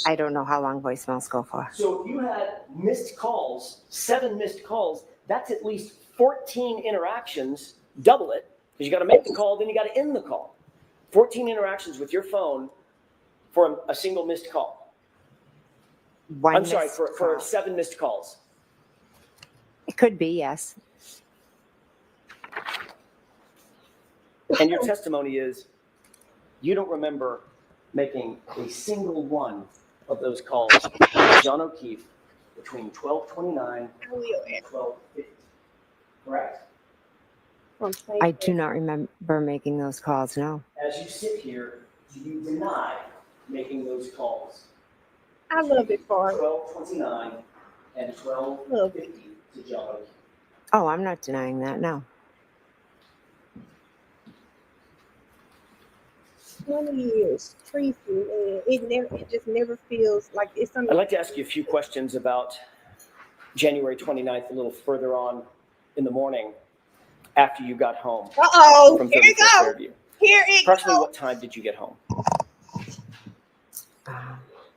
I don't know how long voicemails go for. So if you had missed calls, 7 missed calls, that's at least 14 interactions, double it, because you got to make the call, then you got to end the call. 14 interactions with your phone for a single missed call. I'm sorry, for 7 missed calls. It could be, yes. And your testimony is you don't remember making a single one of those calls to John O'Keefe between 12:29 and 12:50. Correct? I do not remember making those calls, no. As you sit here, do you deny making those calls? I love it for 12:29 and 12:50 to John O'Keefe. Oh, I'm not denying that, no. 20 years, Tracy, man. It just never feels like it's something. I'd like to ask you a few questions about January 29th, a little further on in the morning after you got home Uh-oh, from here it 34th goes. Fairview. Here it Approximately goes. what time did you get home?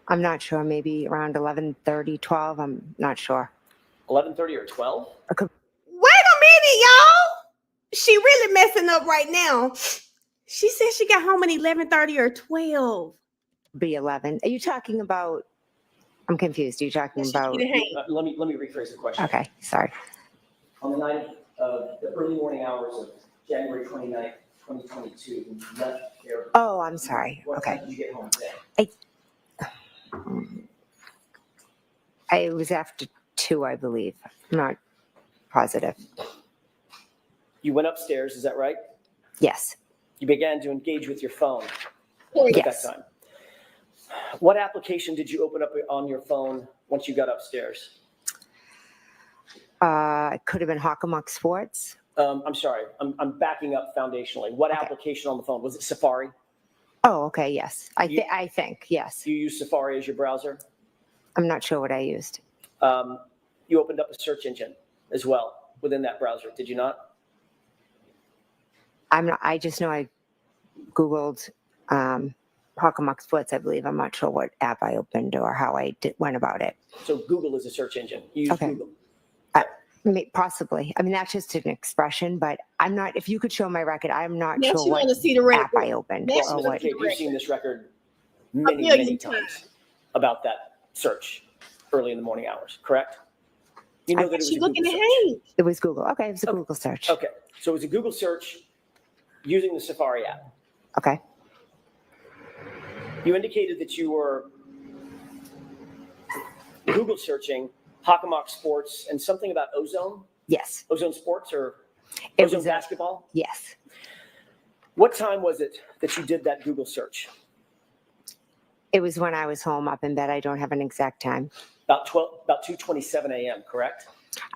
I'm not sure, maybe around 11:30, 12, I'm not sure. 11:30 or 12? Wait a minute, y'all. She really messing up right now. She said she got home at 11:30 or 12. Be 11. Are you talking about, I'm confused, are you talking about, Let me rephrase the question. okay, sorry. On the night of the early morning hours of January 29th, 2022, when you left there, Oh, I'm sorry, what okay. time did you get home then? It was after 2, I believe. I'm not positive. You went upstairs, is that right? Yes. You began to engage with your phone Yes. at that time. What application did you open up on your phone once you got upstairs? It could have been Hockomock Sports. I'm sorry, I'm backing up foundationally. What application on the phone? Was it Safari? Oh, okay, yes. I think, yes. You use Safari as your browser? I'm not sure what I used. You opened up a search engine as well within that browser, did you not? I just know I Googled Hockomock Sports, I believe. I'm not sure what app I opened or how I went about it. So Google is a search engine. You use Google. Possibly. I mean, that's just an expression, but I'm not, if you could show my record, I'm not Now sure she what wanna see the record. app I opened Now she or Ms. what. McCabe, you've seen this record million many times about that search early in the morning hours, correct? You know that it was She a looking Google at search. Hank. It was Google. Okay, it was a Google search. Okay, so it was a Google search using the Safari app. Okay. You indicated that you were Google searching Hockomock Sports and something about Ozone? Yes. Ozone Sports or It Ozone was Basketball? Yes. What time was it that you did that Google search? It was when I was home up in bed. I don't have an exact time. About 2:27 a.m., correct?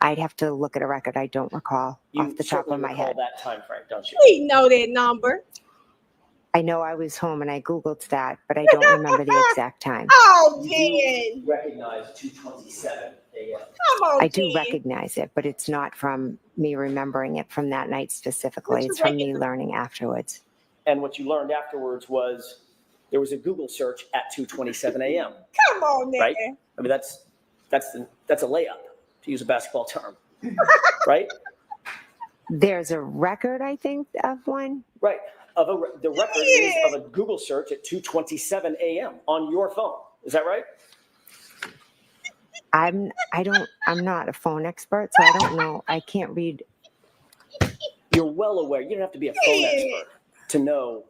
I'd have to look at a record. I don't recall off the top of my head. You recall that time frame, don't you? We know that number. I know I was home and I Googled that, but I don't remember the exact time. Oh, You Jen. do recognize 2:27 a.m. Come on, I do Jen. recognize it, but it's not from me remembering it from that night specifically. What you It's from me learning afterwards. And what you learned afterwards was there was a Google search at 2:27 a.m. Come on, now. Right? I mean, that's a layup, to use a basketball term, right? There's a record, I think, of one. Right. The record is of a Google search at 2:27 a.m. on your phone. Is that right? I'm not a phone expert, so I don't know. I can't read. You're well aware. You don't have to be a phone expert to know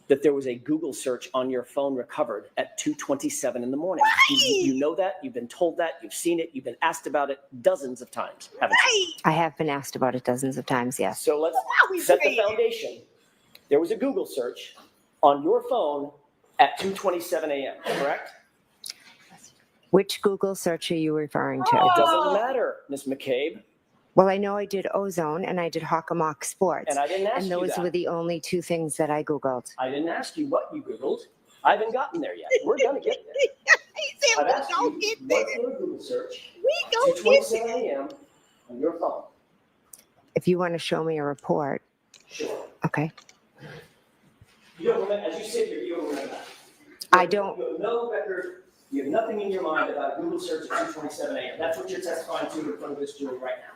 that there was a Google search on your phone recovered at 2:27 in the morning. You know that. You've been told that. You've seen it. You've been asked about it dozens of times, haven't you? I have been asked about it dozens of times, yes. So let's set the foundation. There was a Google search on your phone at 2:27 a.m., correct? Which Google search are you referring to? It doesn't matter, Ms. McCabe. Well, I know I did Ozone and I did Hockomock Sports. And I didn't ask And you those that. were the only two things that I Googled. I didn't ask you what you Googled. I haven't gotten there yet. We're going to get there. He said I've we asked gonna you get what's there. your Google search We at gonna get 2:27 there. a.m. on your phone. If you want to show me a report, Sure. okay. You don't remember, as you sit here, you don't remember that. I don't. You have no record, you have nothing in your mind about a Google search at 2:27 a.m. That's what you're testifying to in front of this jury right now.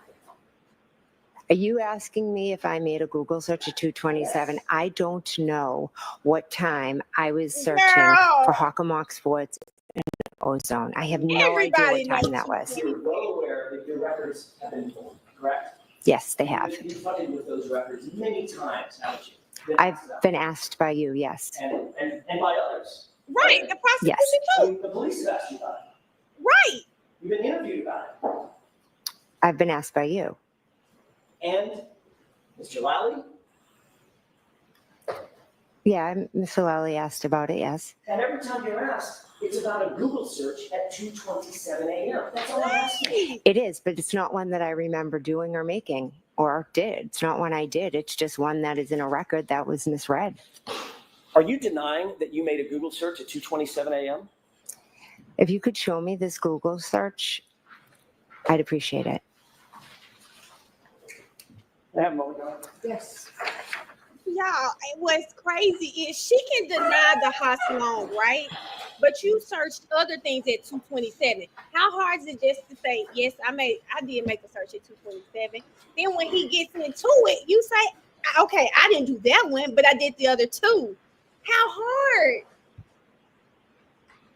Are you asking me if I made a Google search at 2:27? I don't know what time I was searching Girl. for Hockomock Sports and Ozone. I have no Everybody idea what time knows that was. You're well aware that your records have been pulled, correct? Yes, they have. You've funded with those records many times, haven't you? I've been asked by you, yes. And by others. Right, the prosecution Yes. too. The police have asked you about it. Right. You've been interviewed about it. I've been asked by you. And Mr. Lally, Yeah, Mr. Lally asked about it, yes. and every time you're asked, it's about a Google search at 2:27 a.m. That's all I'm asking. It is, but it's not one that I remember doing or making or did. It's not one I did. It's just one that is in a record that was misread. Are you denying that you made a Google search at 2:27 a.m.? If you could show me this Google search, I'd appreciate it. I have a moment. Yes. Y'all, what's crazy is she can deny the house loan, right? But you searched other things at 2:27. How hard is it just to say, yes, I did make a search at 2:27. Then when he gets into it, you say, okay, I didn't do that one, but I did the other two. How hard?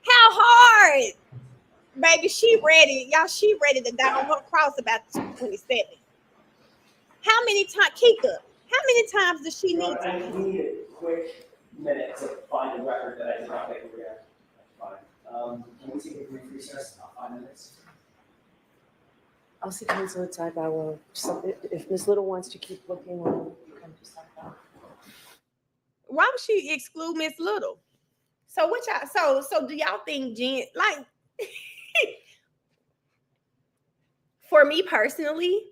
How hard? Baby, she ready. Y'all, she ready to die on her cross about 2:27. How many times, Kika, how many times does she need I to? need a quick minute to find a record that I did not make over here. Fine. Can we take a brief recess? About 5 minutes. I'll see counsel at sidebar. Well, if Ms. Little wants to keep looking, we'll come to sidebar. Why would she exclude Miss Little? So what y'all? So do y'all think Jen, like? For me personally,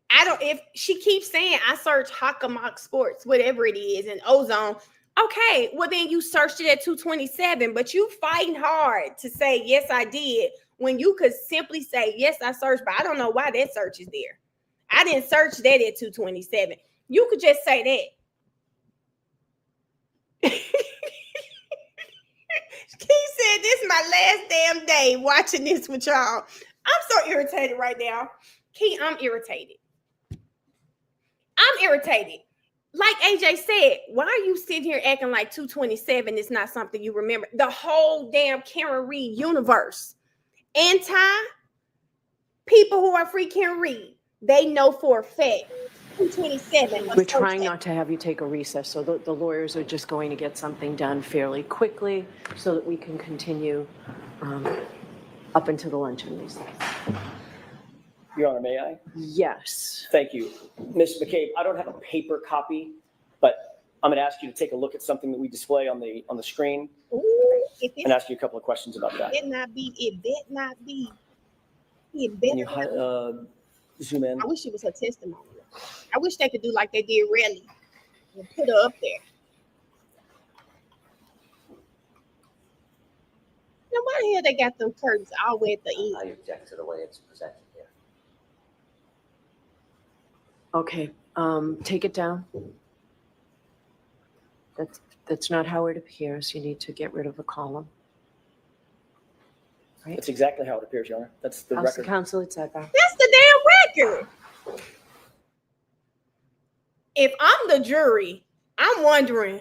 I don't. If she keeps saying I search Hockomock Sports, whatever it is, and Ozone. Okay, well then you searched it at 2:27, but you fighting hard to say yes I did when you could simply say yes I searched, but I don't know why that search is there. I didn't search that at 2:27. You could just say that. He said, this is my last damn day watching this with y'all. I'm so irritated right now. Key, I'm irritated. Like AJ said, why are you sitting here acting like 2:27 is not something you remember? The whole damn Karen Reed universe. Anti people who are free Karen Reed, they know for a fact 2:27. We're trying not to have you take a recess, so the lawyers are just going to get something done fairly quickly so that we can continue up into the luncheon recess. Your Honor, may I? Yes. Thank you. Ms. McCabe, I don't have a paper copy, but I'm going to ask you to take a look at something that we display on the screen and ask you a couple of questions about that. It better not be. Can you zoom in? I wish it was her testimony. I wish they could do like they did Relly and put her up there. Now, why the hell they got them curtains all the way at the end? I object to the way it's presented here. Okay, take it down. That's not how it appears. You need to get rid of the column. Right? That's exactly how it appears, Your Honor. That's the I'll see record. counsel at sidebar. That's the damn record. If I'm the jury, I'm wondering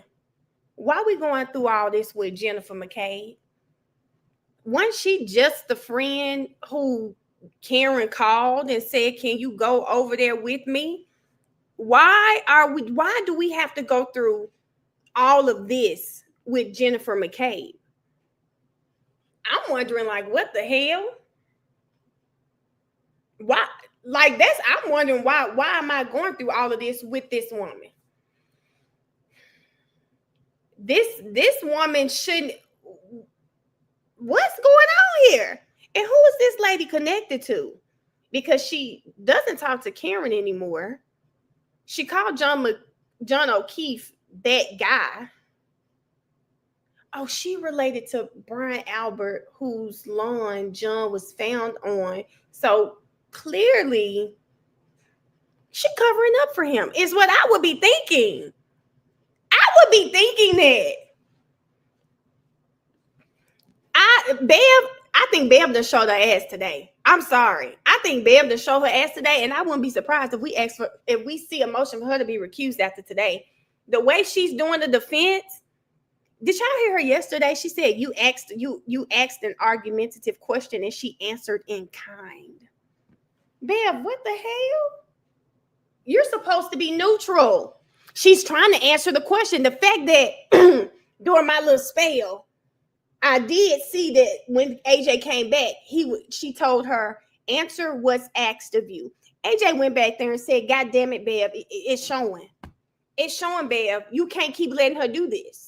why we going through all this with Jennifer McCabe. Wasn't she just the friend who Karen called and said, "Can you go over there with me?" Why do we have to go through all of this with Jennifer McCabe? I'm wondering, like, what the hell? Why? Like, I'm wondering why am I going through all of this with this woman? This woman shouldn't. What's going on here? And who is this lady connected to? because she doesn't talk to Karen anymore. She called John O'Keefe that guy. Oh, she related to Brian Albert, whose lawn John was found on. So clearly, she covering up for him is what I would be thinking. I would be thinking that. I think Bev done showed her ass today. I'm sorry. I think Bev done showed her ass today, and I wouldn't be surprised if we see a motion for her to be recused after today. The way she's doing the defense. Did y'all hear her yesterday? She said you asked an argumentative question and she answered in kind. Bev, what the hell? You're supposed to be neutral. She's trying to answer the question. The fact that during my little spell, I did see that when AJ came back, she told her, answer what's asked of you. AJ went back there and said, God damn it, Bev, it's showing. It's showing, Bev. You can't keep letting her do this.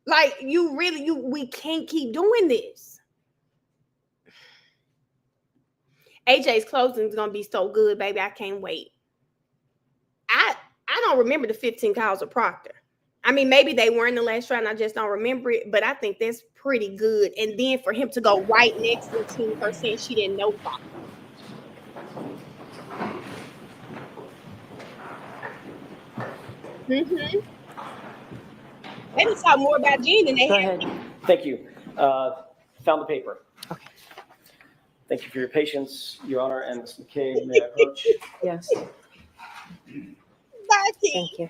Like, we can't keep doing this. AJ's closing is going to be so good, baby. I can't wait. I don't remember the 15 calls of Proctor. I mean, maybe they were in the last round. I just don't remember it, but I think that's pretty good. And then for him to go right next to her saying she didn't know Proctor. Mm-hmm. They can talk more about Gene than they have. Thank you. Found the paper. Okay. Thank you for your patience, Your Honor, and Ms. McCabe. May I approach? Yes. Thank you.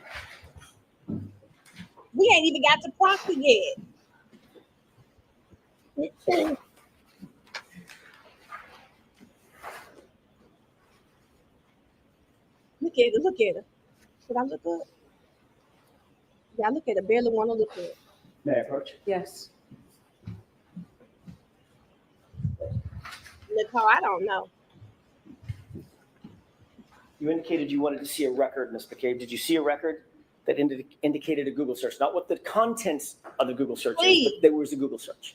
We ain't even got to Proctor yet. Look at her. Should I look up? Yeah, look at her. Barely want to look at her. May I approach? Yes. Nicole, I don't know. You indicated you wanted to see a record, Ms. McCabe. Did you see a record that indicated a Google search? Not what the contents of the Google search is, but there was a Google search.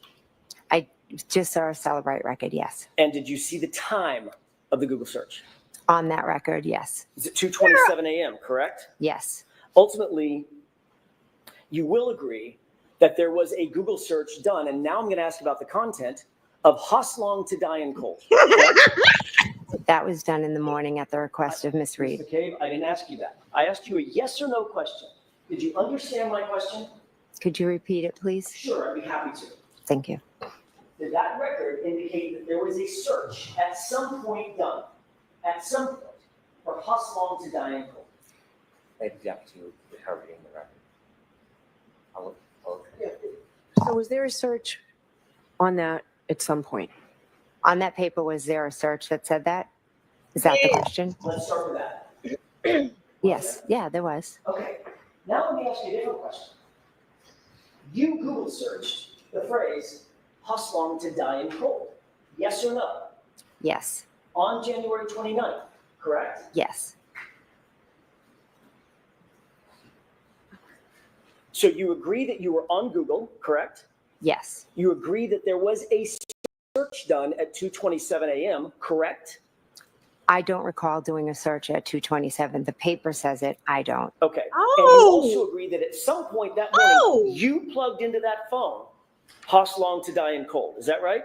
I just saw a Celebrate record, yes. And did you see the time of the Google search? On that record, yes. Is it 2:27 a.m., correct? Yes. Ultimately, you will agree that there was a Google search done, and now I'm going to ask about the content of Hoslong to Diane Cole. That was done in the morning at the request of Ms. Reed. Ms. McCabe, I didn't ask you that. I asked you a yes or no question. Did you understand my question? Could you repeat it, please? Sure, I'd be happy to. Thank you. Did that record indicate that there was a search at some point done, at some point, for Hoslong to Diane Cole? I object to her reading the record. I'll So was there a search on that at some point? On that paper, was there a search that said that? Is that the question? Let's start with that. Yes. Yeah, there was. Okay, now let me ask you a different question. You Google searched the phrase Hoslong to Diane Cole. Yes or no? Yes. On January 29th, correct? Yes. So you agree that you were on Google, correct? Yes. You agree that there was a search done at 2:27 a.m., correct? I don't recall doing a search at 2:27. The paper says it. I don't. Okay. Oh. And you also agree that at some point that morning, you plugged into that phone Hoslong to Diane Cole. Is that right?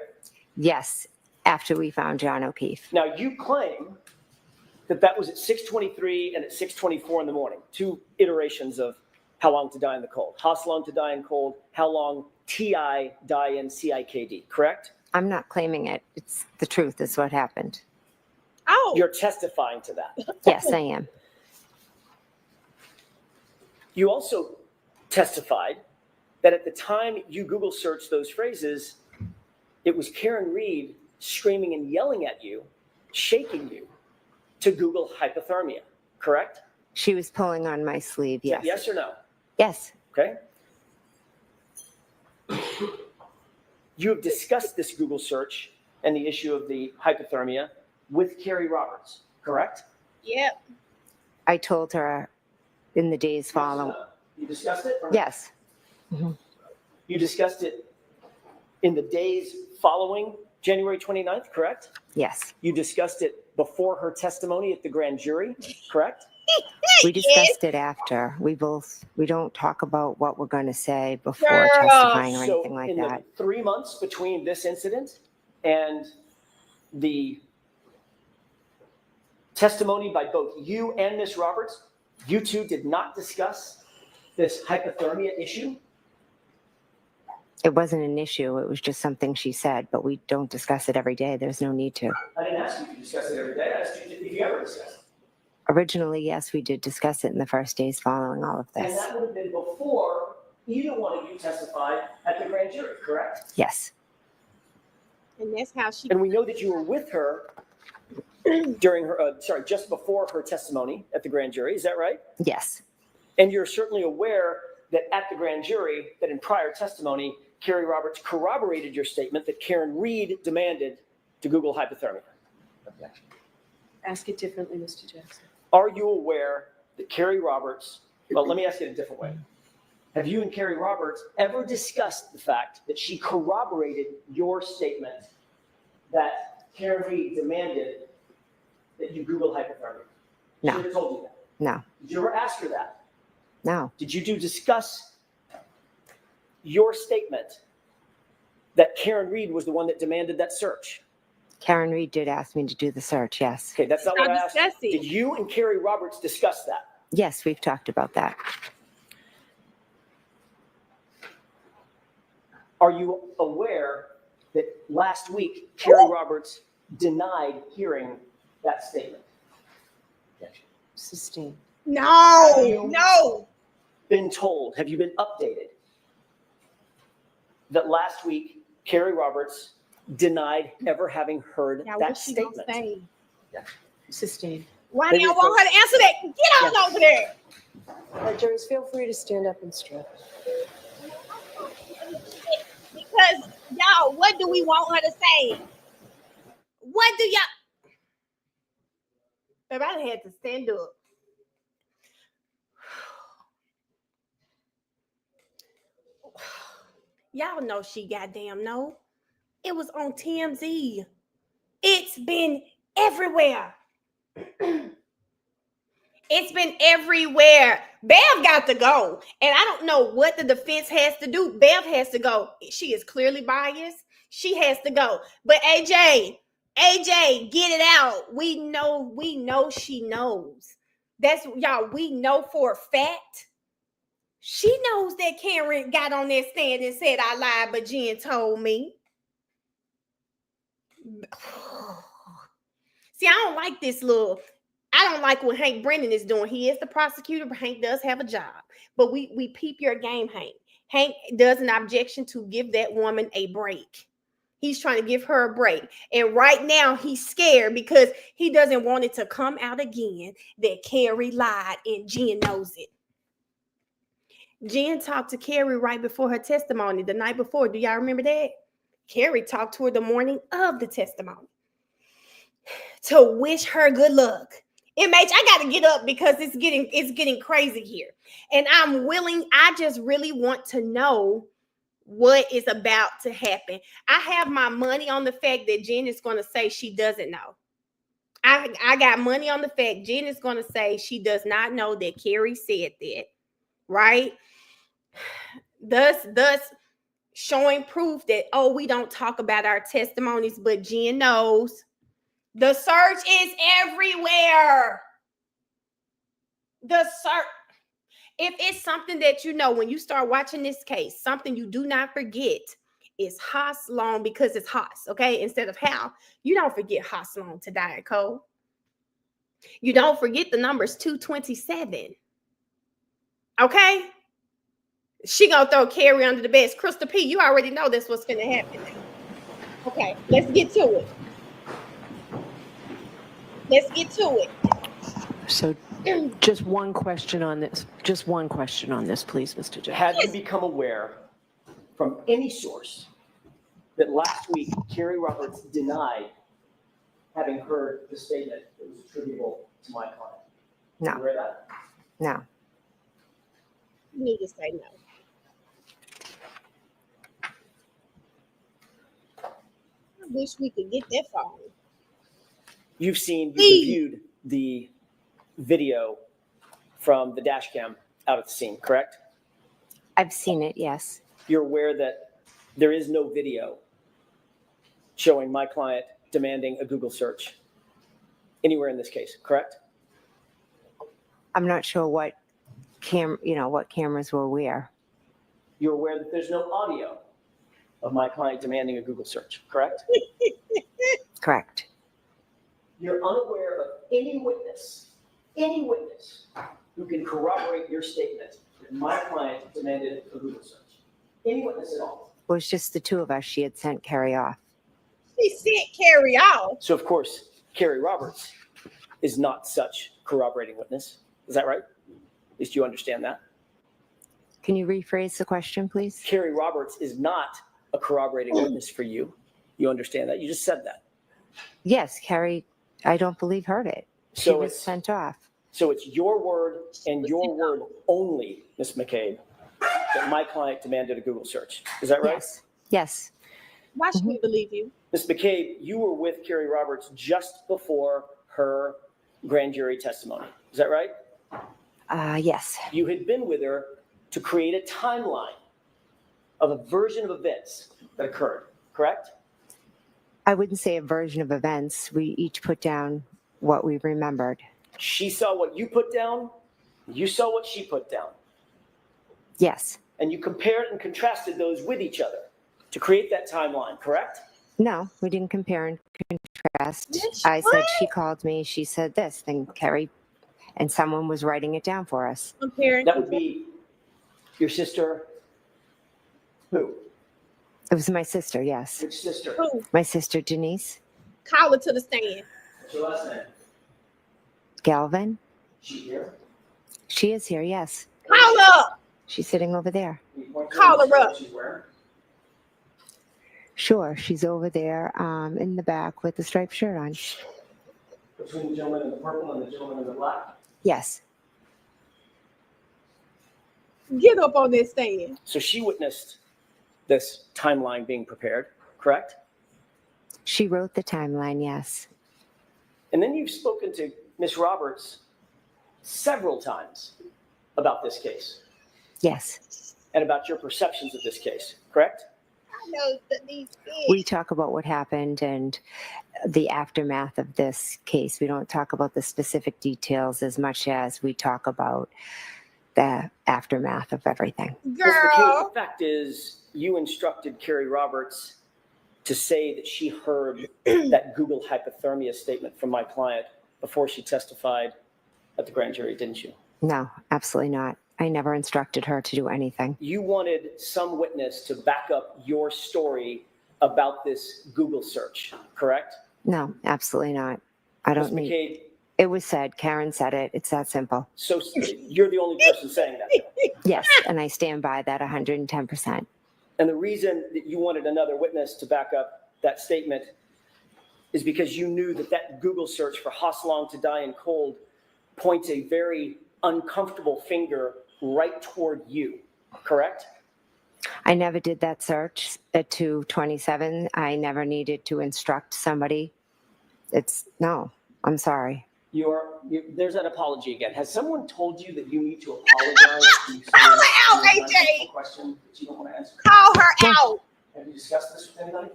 Yes. After we found John O'Keefe. Now, you claim that that was at 6:23 and at 6:24 in the morning, two iterations of how long to die in the cold. Hoslong to die in cold, how long TI die in CIKD, correct? I'm not claiming it. It's the truth. It's what happened. Oh. You're testifying to that. Yes, I am. You also testified that at the time you Google searched those phrases, it was Karen Reed screaming and yelling at you, shaking you to Google hypothermia, correct? She was pulling on my sleeve. Yes. Yes or no? Yes. Okay. You have discussed this Google search and the issue of the hypothermia with Carrie Roberts, correct? Yep. I told her in the days following. You discussed it? Or Yes. You discussed it in the days following January 29th, correct? Yes. You discussed it before her testimony at the grand jury, correct? We discussed it after. We don't talk about what we're going to say before Girl. testifying or So anything like in that. the 3 months between this incident and the testimony by both you and Ms. Roberts, you two did not discuss this hypothermia issue? It wasn't an issue. It was just something she said, but we don't discuss it every day. There's no need to. I didn't ask you to discuss it every day. I asked you if you ever discussed it. Originally, yes, we did discuss it in the first days following all of And this. that would have been before either one of you testified at the grand jury, correct? Yes. And that's how she. And we know that you were with her during her, just before her testimony at the grand jury. Is that right? Yes. And you're certainly aware that at the grand jury, that in prior testimony, Carrie Roberts corroborated your statement that Karen Reed demanded to Google hypothermia. Objection. Ask it differently, Mr. Jackson. Are you aware that Carrie Roberts, well, let me ask it a different way. Have you and Carrie Roberts ever discussed the fact that she corroborated your statement that Karen Reed demanded that you Google hypothermia? No. She never told you that. No. Did you ever ask her that? No. Did you discuss your statement that Karen Reed was the one that demanded that search? Karen Reed did ask me to do the search. Yes. Okay, that's not what I asked. Discuss it. Did you and Carrie Roberts discuss that? Yes, we've talked about that. Are you aware that last week Carrie Roberts denied hearing that statement? Objection. Sustained. No. Been told, have you been updated that last week Carrie Roberts denied ever having heard Now that what she gonna statement? say? Sustained. Why They do y'all just want her to answer that? Get on over there. All right, jurors, feel free to stand up and stretch. Because y'all, what do we want her to say? What do y'all? Babe, I had to stand up. Y'all know she goddamn know. It was on TMZ. It's been everywhere. It's been everywhere. Bev got to go. And I don't know what the defense has to do. Bev has to go. She is clearly biased. She has to go. But AJ, get it out. We know she knows. That's y'all, we know for a fact. She knows that Karen got on that stand and said I lied, but Jen told me. See, I don't like this little. I don't like what Hank Brennan is doing. He is the prosecutor, but Hank does have a job. But we peep your game, Hank. Hank does an objection to give that woman a break. He's trying to give her a break. And right now he's scared because he doesn't want it to come out again that Carrie lied and Jen knows it. Jen talked to Carrie right before her testimony the night before. Do y'all remember that? Carrie talked to her the morning of the testimony to wish her good luck. MH, I got to get up because it's getting crazy here. And I just really want to know what is about to happen. I have my money on the fact that Jen is going to say she doesn't know. I got money on the fact Jen is going to say she does not know that Carrie said that, right? Thus showing proof that, oh, we don't talk about our testimonies, but Jen knows. The search is everywhere. The search. If it's something that you know when you start watching this case, something you do not forget is Haas Long because it's Haas, okay? Instead of Hal, you don't forget Haas Long to die, Cole. You don't forget the numbers 227, okay? She gonna throw Carrie under the bus. Crystal P, you already know that's what's gonna happen. Okay, let's get to it. So just one question on this. Just one question on this, please, Mr. Jackson. Have you become aware from any source that last week Carrie Roberts denied having heard the statement that was attributable to my client? No. You read that? No. You need to say no. wish we could get that phone. You've Please. reviewed the video from the dash cam out at the scene, correct? I've seen it, yes. You're aware that there is no video showing my client demanding a Google search anywhere in this case, correct? I'm not sure what what cameras were where. You're aware that there's no audio of my client demanding a Google search, correct? Correct. You're unaware of any witness who can corroborate your statement that my client demanded a Google search. Any witness at all. It was just the two of us. She had sent Carrie off. She sent Carrie off. So of course, Carrie Roberts is not such corroborating witness. Is that right? At least you understand that. Can you rephrase the question, please? Carrie Roberts is not a corroborating witness for you. You understand that? You just said that. Yes, Carrie, I don't believe heard it. She So was it's- sent off. So it's your word and your word only, Ms. McCabe, that my client demanded a Google search. Is that right? Yes. Yes. Why should we believe you? Ms. McCabe, you were with Carrie Roberts just before her grand jury testimony. Is that right? Yes. You had been with her to create a timeline of a version of events that occurred, correct? I wouldn't say a version of events. We each put down what we remembered. She saw what you put down, you saw what she put down, Yes. and you compared and contrasted those with each other to create that timeline, correct? No, we didn't compare and contrast. Yes, I said what? she called me, she said this, then Carrie, and someone was writing it down for us. Comparing. That would be your sister. Who? It was my sister, yes. Which sister? Who? My sister Denise Call her to the stand. What's your last name? Galvin. She here? She is here, yes. Call up. She's sitting over there. Can you point to Call what her up. she's wearing? Sure, she's over there in the back with the striped shirt on. Between the gentleman in the purple and the gentleman in the black? Yes. Get up on this stand. So she witnessed this timeline being prepared, correct? She wrote the timeline, yes. And then you've spoken to Ms. Roberts several times about this case Yes. and about your perceptions of this case, correct? I know that these We talk about what happened and the aftermath of this case. We don't talk about the specific details as much as we talk about the aftermath of everything. Ms. McCabe, girl. the fact is you instructed Carrie Roberts to say that she heard that Google hypothermia statement from my client before she testified at the grand jury, didn't you? No, absolutely not. I never instructed her to do anything. You wanted some witness to back up your story about this Google search, correct? No, absolutely not. I Ms. don't need. McCabe, It was said. Karen said it. It's that simple. so you're the only person saying that. Yes, and I stand by that 110%. And the reason that you wanted another witness to back up that statement is because you knew that that Google search for Hosselong to die in cold points a very uncomfortable finger right toward you, correct? I never did that search at 227. I never needed to instruct somebody. No, I'm sorry. There's that apology again. Has someone told you that you need to apologize? Call her out, AJ. Question that you don't want to answer. Call her out. Have you discussed this with anybody?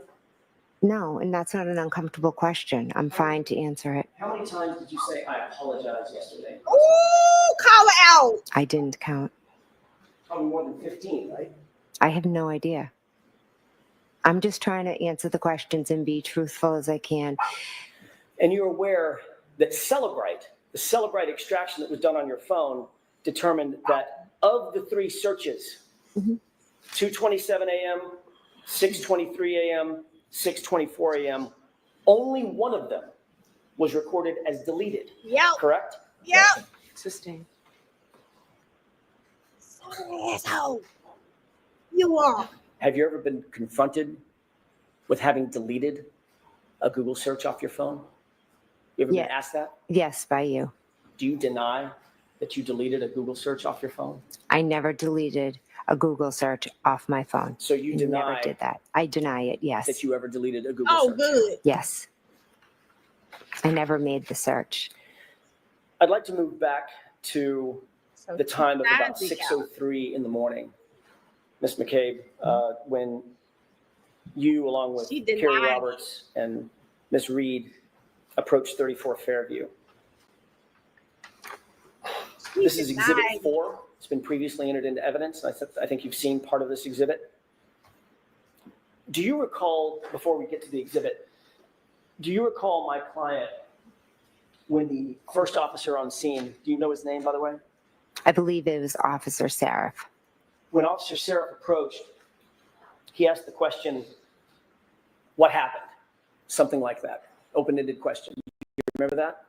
No, and that's not an uncomfortable question. I'm fine to answer it. How many times did you say I apologize yesterday? Ooh, call her out. I didn't count. Probably more than 15, right? I have no idea. I'm just trying to answer the questions and be truthful as I can. And you're aware that the Celebrite extraction that was done on your phone determined that of the three searches, 2:27 a.m., 6:23 a.m., 6:24 a.m., only one of them was recorded as deleted, Yep. correct? Yep. Sustained. Asshole. You are. Have you ever been confronted with having deleted a Google search off your phone? You ever Yeah. been asked that? Yes, by you. Do you deny that you deleted a Google search off your phone? I never deleted a Google search off my phone. So you I never deny did that. I deny it, yes. that you ever deleted a Google Oh, search? good. Yes. I never made the search. I'd like to move back to So the time of about she died 6:03 in the morning, Ms. McCabe, when you, along with She Carrie denied it. Roberts and Ms. Reed, approached 34 Fairview. This is Exhibit denied it. 4. It's been previously entered into evidence. I think you've seen part of this exhibit. Do you recall, before we get to the exhibit, do you recall my client when the first officer on scene, do you know his name, by the way? I believe it was Officer Seraph. When Officer Seraph approached, he asked the question, what happened? Something like that. Open-ended question. Do you remember that?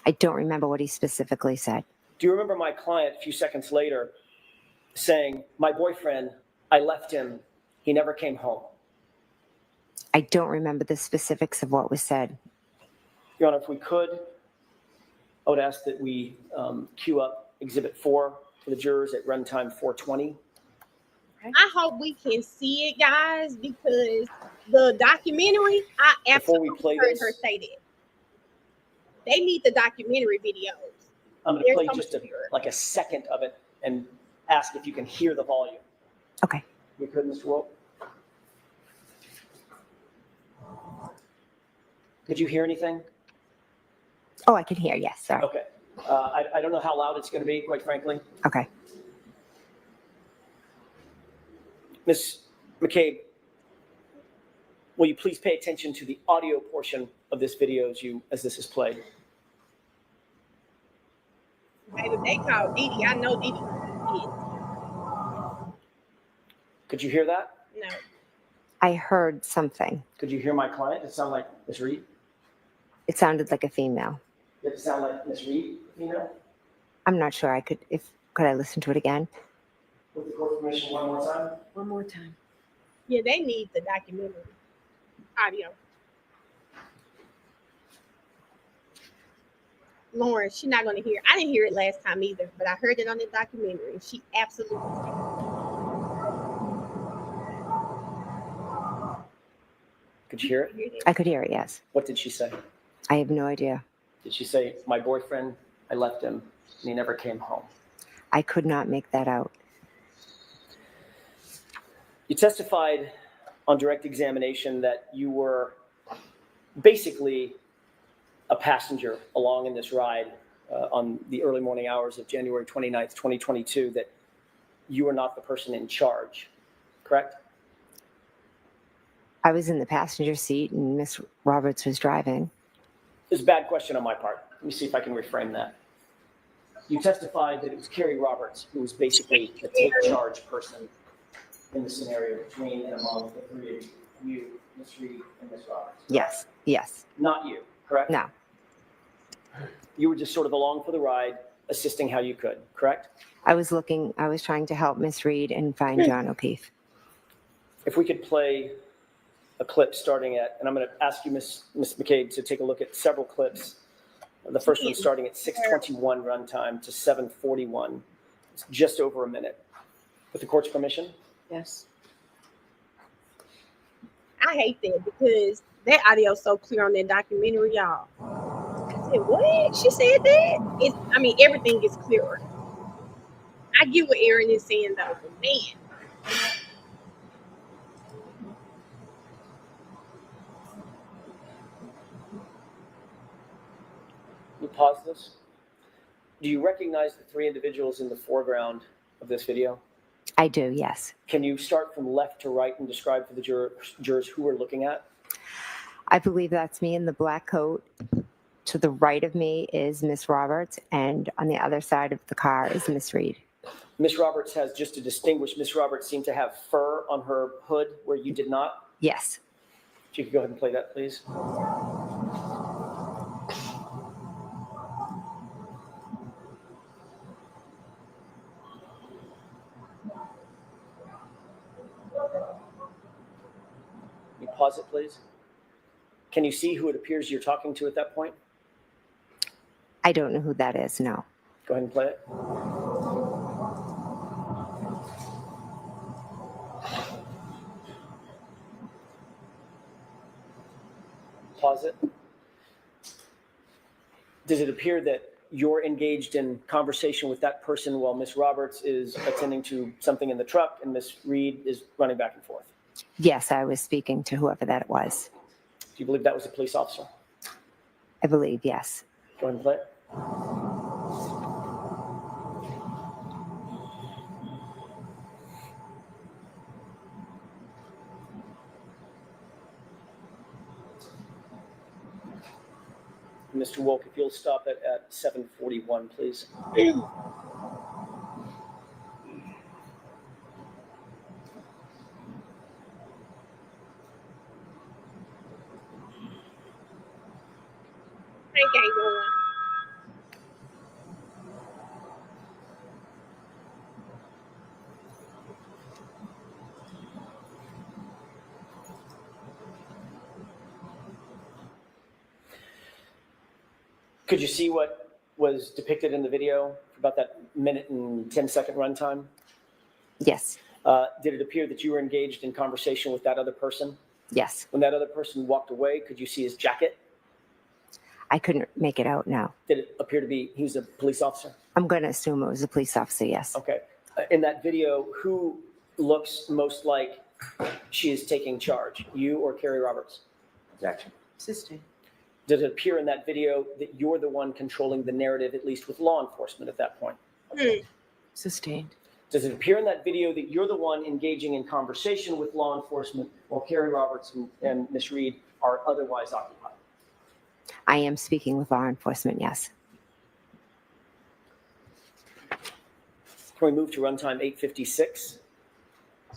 I don't remember what he specifically said. Do you remember my client a few seconds later saying, my boyfriend, I left him, he never came home? I don't remember the specifics of what was said. Your Honor, if we could, I would ask that we queue up Exhibit 4 for the jurors at runtime 4:20. I hope we can see it, guys, because the documentary, I Before we absolutely play heard this, her say that. They need the documentary videos. I'm going to There's play so just much here. like a second of it and ask if you can hear the volume. Okay. We could, Mr. Wolf? Could you hear anything? Oh, I can hear. Yes. Sorry. Okay. I don't know how loud it's going to be, quite frankly. Okay. Ms. McCabe, will you please pay attention to the audio portion of this video as this is played? Baby, they call Didi. I know Didi. Could you hear that? No. I heard something. Could you hear my client? Does it sound like Ms. Reed? It sounded like a female. Does it sound like Ms. Reed, female? I'm not sure. Could I listen to it again? With the court permission, one more time. One more time. Yeah, they need the documentary audio. Lauren, she's not going to hear. I didn't hear it last time either, but I heard it on the documentary. And she absolutely. Could you hear it? I could hear it, yes. What did she say? I have no idea. Did she say, my boyfriend, I left him, and he never came home? I could not make that out. You testified on direct examination that you were basically a passenger along in this ride on the early morning hours of January 29th, 2022, that you were not the person in charge, correct? I was in the passenger seat and Miss Roberts was driving. It's a bad question on my part. Let me see if I can reframe that. You testified that it was Carrie Roberts who was basically the take charge person in the scenario between and among the three of you, Ms. Reed and Ms. Roberts. Yes. Yes. Not you, correct? No. You were just sort of along for the ride, assisting how you could, correct? I was trying to help Miss Reed and find John O'Keefe. If we could play a clip starting at, and I'm going to ask you, Ms. McCabe, to take a look at several clips. The first one starting at 6:21 runtime to 7:41. It's just over a minute. With the court's permission? Yes. I hate that because that audio is so clear on that documentary, y'all. I said, what? She said that? Everything is clearer. I get what Aaron is saying, though, but man. Can you pause this? Do you recognize the three individuals in the foreground of this video? I do, yes. Can you start from left to right and describe for the jurors who we're looking at? I believe that's me in the black coat. To the right of me is Miss Roberts, and on the other side of the car is Miss Reed. Miss Roberts has, just to distinguish, Miss Roberts seemed to have fur on her hood where you did not. Yes. If you could go ahead and play that, please. Can you pause it, please? Can you see who it appears you're talking to at that point? I don't know who that is, no. Go Go ahead and play it. Pause it. Does it appear that you're engaged in conversation with that person while Miss Roberts is attending to something in the truck and Miss Reed is running back and forth? Yes, I was speaking to whoever that was. Do you believe that was a police officer? I believe, yes. Go ahead and play it. Mr. Wolk, if you'll stop it at 7:41, please. Frank ain't going. Could you see what was depicted in the video for about that minute and 10-second runtime? Yes. Did it appear that you were engaged in conversation with that other person? Yes. When that other person walked away, could you see his jacket? I couldn't make it out, no. Did it appear to be he was a police officer? I'm going to assume it was a police officer, yes. Okay. In that video, who looks most like she is taking charge, you or Carrie Roberts? Objection. Sustained. Does it appear in that video that you're the one controlling the narrative, at least with law enforcement at that point? Sustained. Does it appear in that video that you're the one engaging in conversation with law enforcement while Carrie Roberts and Ms. Reed are otherwise occupied? I am speaking with law enforcement, yes. Can we move to runtime 8:56?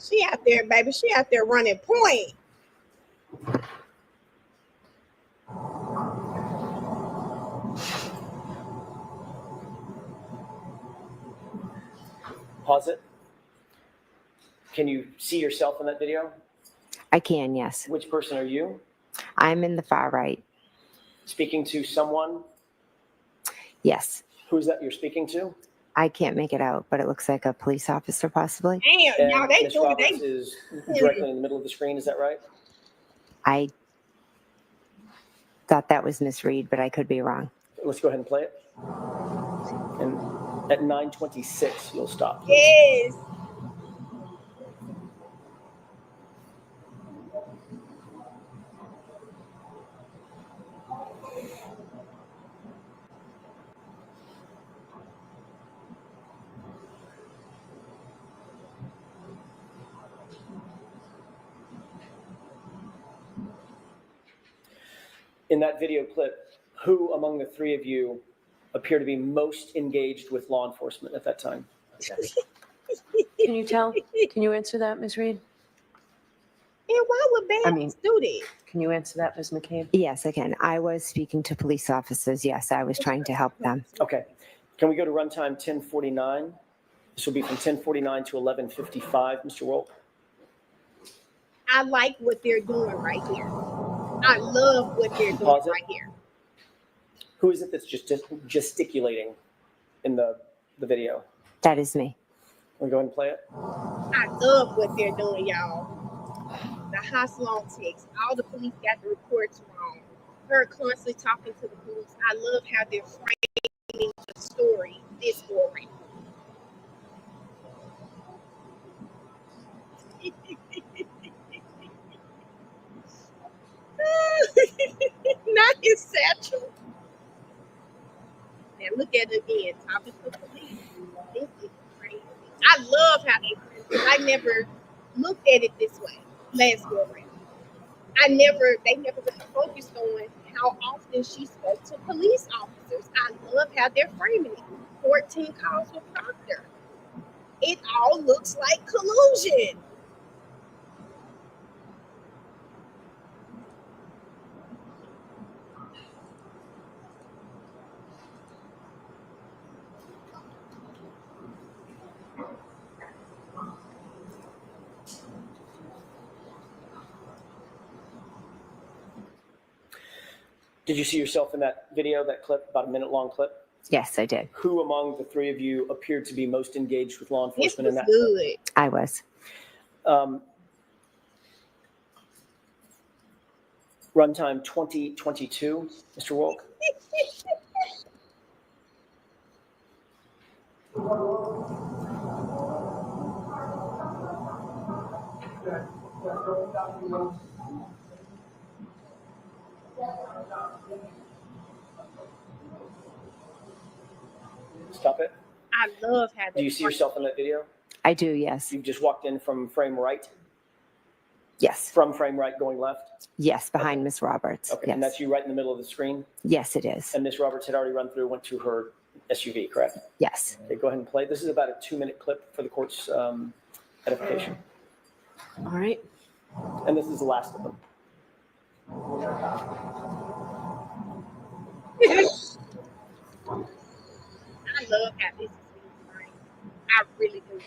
She out there, baby. She out there running point. Pause it. Can you see yourself in that video? I can, yes. Which person are you? I'm in the far right. Speaking to someone? Yes. Who's that you're speaking to? I can't make it out, but it looks like a police officer possibly. Damn, y'all, And they Ms. doing Roberts they. is directly in the middle of the screen, is that right? I thought that was Miss Reed, but I could be wrong. Let's go ahead and play it. And at 9:26, you'll stop. Yes. In that video clip, who among the three of you appear to be most engaged with law enforcement at that time? Can you tell? Can you answer that, Ms. Reed? And why would bandits do that? Can you answer that, Ms. McCabe? Yes, I can. I was speaking to police officers. Yes, I was trying to help them. Okay. Can we go to runtime 10:49? This will be from 10:49 to 11:55, Mr. Wolk. I like what they're doing right here. I love what they're doing Pause it. right here. Who is it that's just gesticulating in the video? That is me. Can we go ahead and play it? I love what they're doing, y'all. The hospital text, all the police got the reports wrong. Her constantly talking to the police. I love how they're framing the story this story. Not his satchel. Now look at it again, talking to the police. This is crazy. I love how I never looked at it this way last go around. They never really focused on how often she spoke to police officers. I love how they're framing it. 14 calls with Proctor. It all looks like collusion. Did you see yourself in that video, that clip, about a minute long clip? Yes, I did. Who among the three of you appeared to be most engaged with law This enforcement in was that? good. I was. Runtime 2022, Mr. Wolk. Stop it. I love how Do you see yourself in that video? I do, yes. You just walked in from frame right? Yes. From frame right going left? Yes, behind Miss Roberts. Okay, Yes. and that's you right in the middle of the screen? Yes, it is. And Miss Roberts had already run through, went to her SUV, correct? Yes. Okay, go ahead and play. This is about a 2-minute clip for the court's edification. All right. And this is the last of them. I love how this is being framed. I really do.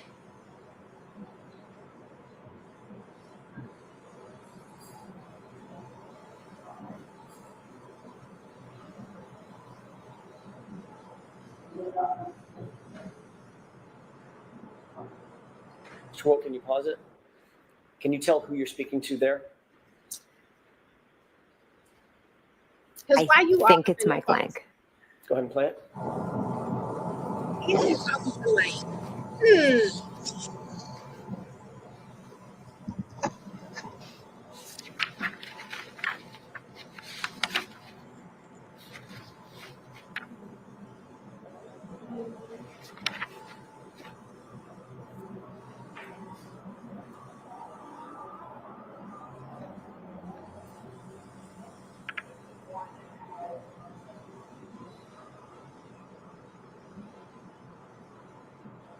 Mr. Wolk, can you pause it? Can you tell who you're speaking to there? Because why you I think all it's in the Mike post? Lang. Go ahead and play it. Is you talking to Lang?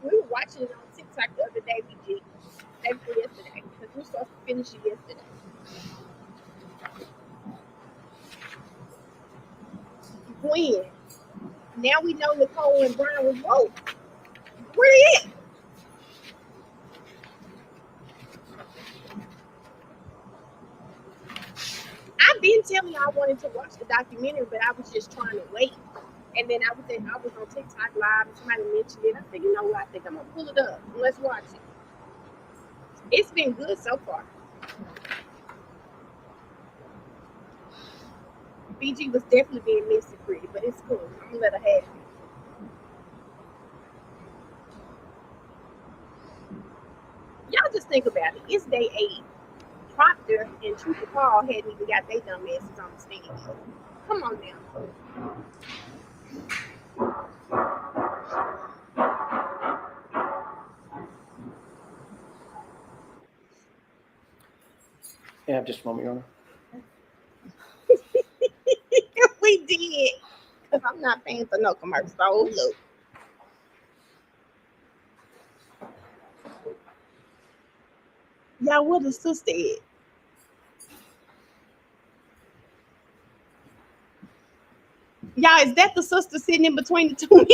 We were watching it on TikTok the other day, BG. Day before yesterday. Because we were supposed to finish it yesterday. When? Now we know Nicole and Brian was woke. Where they at? I've been telling you I wanted to watch the documentary, but I was just trying to wait. And then I was on TikTok live and somebody mentioned it. I said, you know what? I think I'm gonna pull it up and let's watch it. It's been good so far. BG was definitely being messy pretty, but it's cool. I'm gonna let her have it. Y'all just think about it. It's day 8. Proctor and Trooper Paul hadn't even got their dumb asses on the stand yet. Come on now. Yeah, just a moment, Your Honor. We did. Because I'm not paying for no commercial. So look. Y'all, what the sister is? Y'all, is that the sister sitting in between the two men?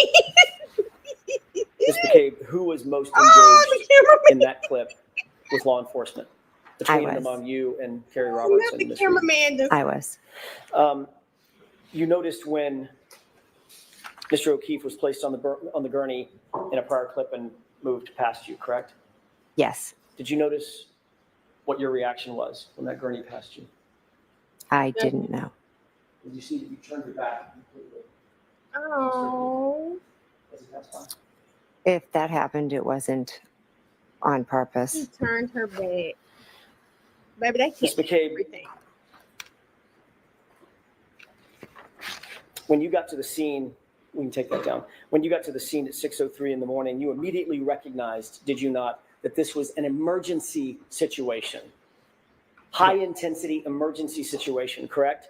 Ms. McCabe, who was most engaged the cameraman. in that clip with law enforcement? Between and was. among you and Carrie Roberts Not and the Ms. Reed. cameraman. I was. You noticed when Mr. O'Keefe was placed on the gurney in a prior clip and moved past you, correct? Yes. Did you notice what your reaction was when that gurney passed you? I didn't know. Did you see that you turned your back completely Oh. as it passed by? If that happened, it wasn't on She purpose. turned her back. Baby, they Ms. can't McCabe, everything. when you got to the scene, we can take that down. When you got to the scene at 6:03 in the morning, you immediately recognized, did you not, that this was an emergency situation? High intensity emergency situation, correct?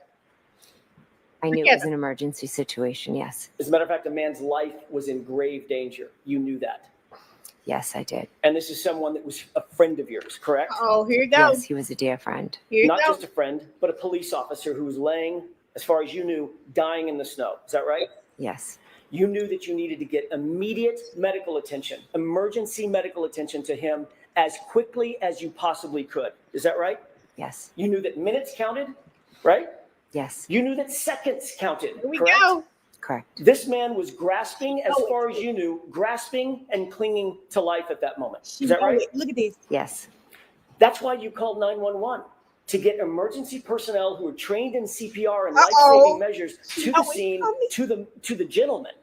I knew it was an emergency situation, yes. As a matter of fact, a man's life was in grave danger. You knew that. Yes, I did. And this is someone that was a friend of yours, correct? Oh, here you go. Yes, he was a dear friend. Here you Not go. just a friend, but a police officer who was laying, as far as you knew, dying in the snow. Is that right? Yes. You knew that you needed to get immediate medical attention, emergency medical attention to him as quickly as you possibly could. Is that right? Yes. You knew that minutes counted, right? Yes. You knew that seconds counted, Here we correct? go. Correct. This man was grasping, as far as you knew, grasping and clinging to life at that moment. Is that right? Look at this. Yes. That's why you called 911, to get emergency personnel who are trained in CPR and Uh-oh. life-saving measures to the Oh, it's scene, coming. to the gentleman,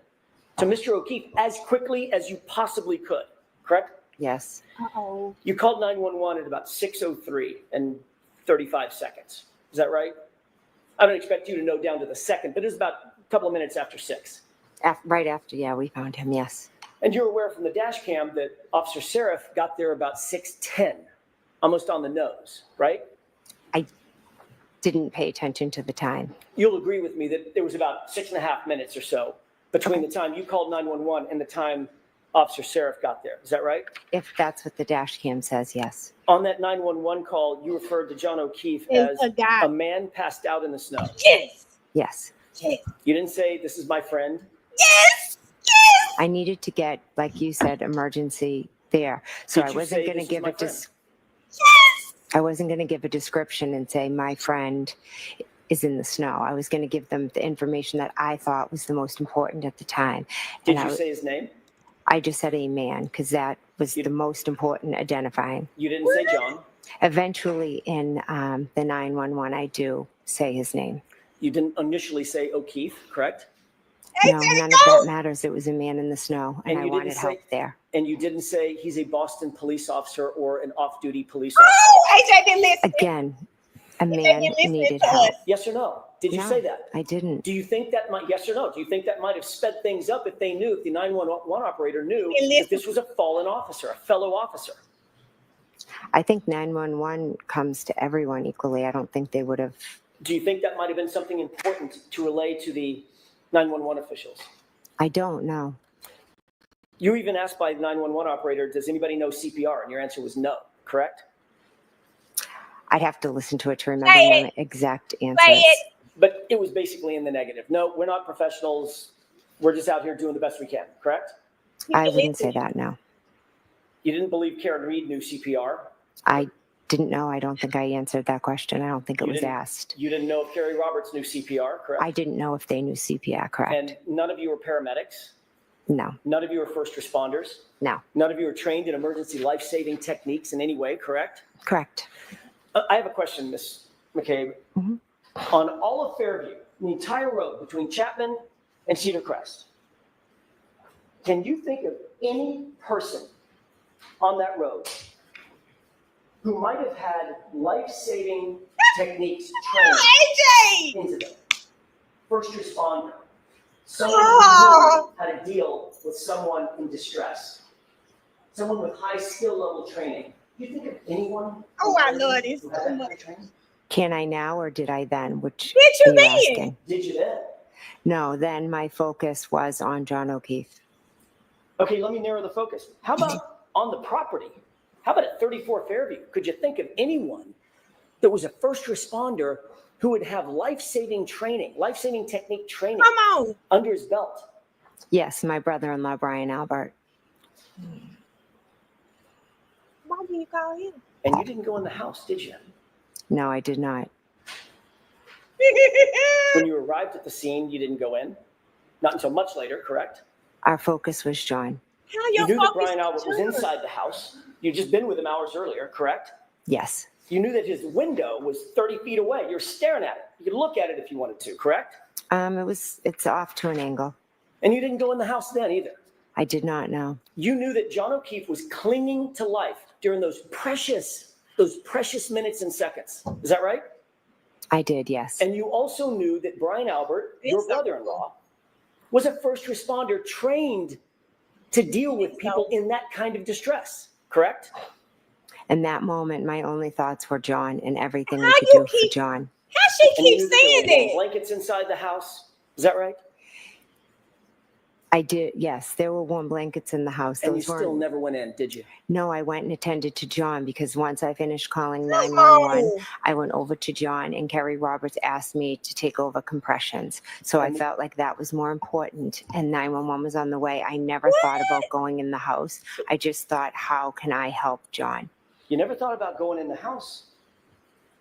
to Mr. O'Keefe, as quickly as you possibly could, correct? Yes. Uh-oh. You called 911 at about 6:03 and 35 seconds. Is that right? I don't expect you to know down to the second, but it was about a couple of minutes after 6. Right after, yeah, we found him. Yes. And you're aware from the dash cam that Officer Seraph got there about 6:10, almost on the nose, right? I didn't pay attention to the time. You'll agree with me that there was about 6.5 minutes or so between the time you called 911 and the time Officer Seraph got there. Is that right? If that's what the dash cam says, yes. On that 911 call, you referred to John O'Keefe It's as a guy. a man passed out in the snow. Yes. Yes. Yes. You didn't say, "This is my friend." Yes. Yes. I needed to get, like you said, emergency there. So Did I you wasn't say, going to "This is give my a friend"? I wasn't going to give a description and say my friend is in the snow. I was going to give them the information that I thought was the most important at the time. Did And you say his name? I just said a man because that was You- the most important identifying. You didn't say John. Eventually in the 911, I do say his name. You didn't initially say O'Keefe, correct? No, none of that matters. It was a man in the snow, and And I you didn't wanted say- help there. And you didn't say he's a Boston police officer or an off-duty police officer. Oh, AJ didn't listen. Again, a AJ man didn't listen needed to help. us. Yes or no? Did you No, say that? I didn't. Do you think that might, yes or no? Do you think that might have sped things up if they knew, if the 911 operator knew Hey, that listen. this was a fallen officer, a fellow officer? I think 911 comes to everyone equally. I don't think they would have. Do you think that might have been something important to relay to the 911 officials? I don't know. You were even asked by the 911 operator, "Does anybody know CPR?" And your answer was no, correct? I'd have to listen to it to remember Say my exact Say answers. it. But it was basically in the negative. No, we're not professionals. We're just out here doing the best we can, correct? I wouldn't say that, no. You didn't believe Karen Reed knew CPR? I didn't know. I don't think I answered that question. I don't think it You was didn't- asked. You didn't know if Carrie Roberts knew CPR, correct? I didn't know if they knew CPR, correct? And none of you were paramedics? No, None of you were first responders? no, None of you were trained in emergency life-saving techniques in any way, correct? correct. I have a question, Ms. McCabe. Mhm. On all of Fairview, the entire road between Chapman and Cedar Crest, can you think of any person on that road who might have had life-saving techniques trained AJ. into them? First responder, someone Oh. who knew how to deal with someone in distress, someone with high skill level training. Do you think of anyone? Oh, I love this who had so that much. kind of training? Can I now or did I then? Which Did you are then? asking? Did you then? No, then my focus was on John O'Keefe. Okay, let me narrow the focus. How about on the property? How about at 34 Fairview? Could you think of anyone that was a first responder who would have life-saving training, life-saving technique training Come on. under his belt? Yes, my brother-in-law, Brian Albert. Why did you call him? And you didn't go in the house, did you? No, I did not. When you arrived at the scene, you didn't go in? Not until much later, correct? Our focus was John. How You your knew that focus Brian Albert was turned? inside the house. You'd just been with him hours earlier, correct? Yes, You knew that his window was 30 feet away. You're staring at it. You could look at it if you wanted to, correct? it's off to an angle. And you didn't go in the house then either. I did not know. You knew that John O'Keefe was clinging to life during those precious minutes and seconds. Is that right? I did, yes. And you also knew that Brian Albert, your It's so brother-in-law, was a first responder trained to deal with people in that kind of distress, correct? In that moment, my only thoughts were John and everything we How could you do for keep- John. How she And you keeps knew that there saying were that? blankets inside the house. Is that right? I did, yes. There were warm blankets in the house. And you Those still weren't. never went in, did you? No, I went and attended to John because once I finished calling Come 911, on. I went over to John and Kerry Roberts asked me to take over compressions. So I And- felt like that was more important and 911 was on the way. I never thought about going in the house. I just thought, how can I help John? You never thought about going in the house,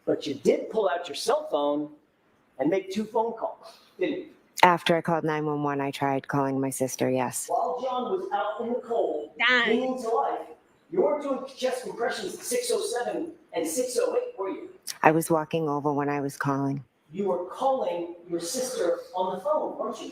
but you did pull out your cell phone and make 2 phone calls, didn't you? After I called 911, I tried calling my sister, yes. While John was out in the cold, Dying. clinging to life, you weren't doing chest compressions at 6:07 and 6:08, were you? I was walking over when I was calling. You were calling your sister on the phone, weren't you?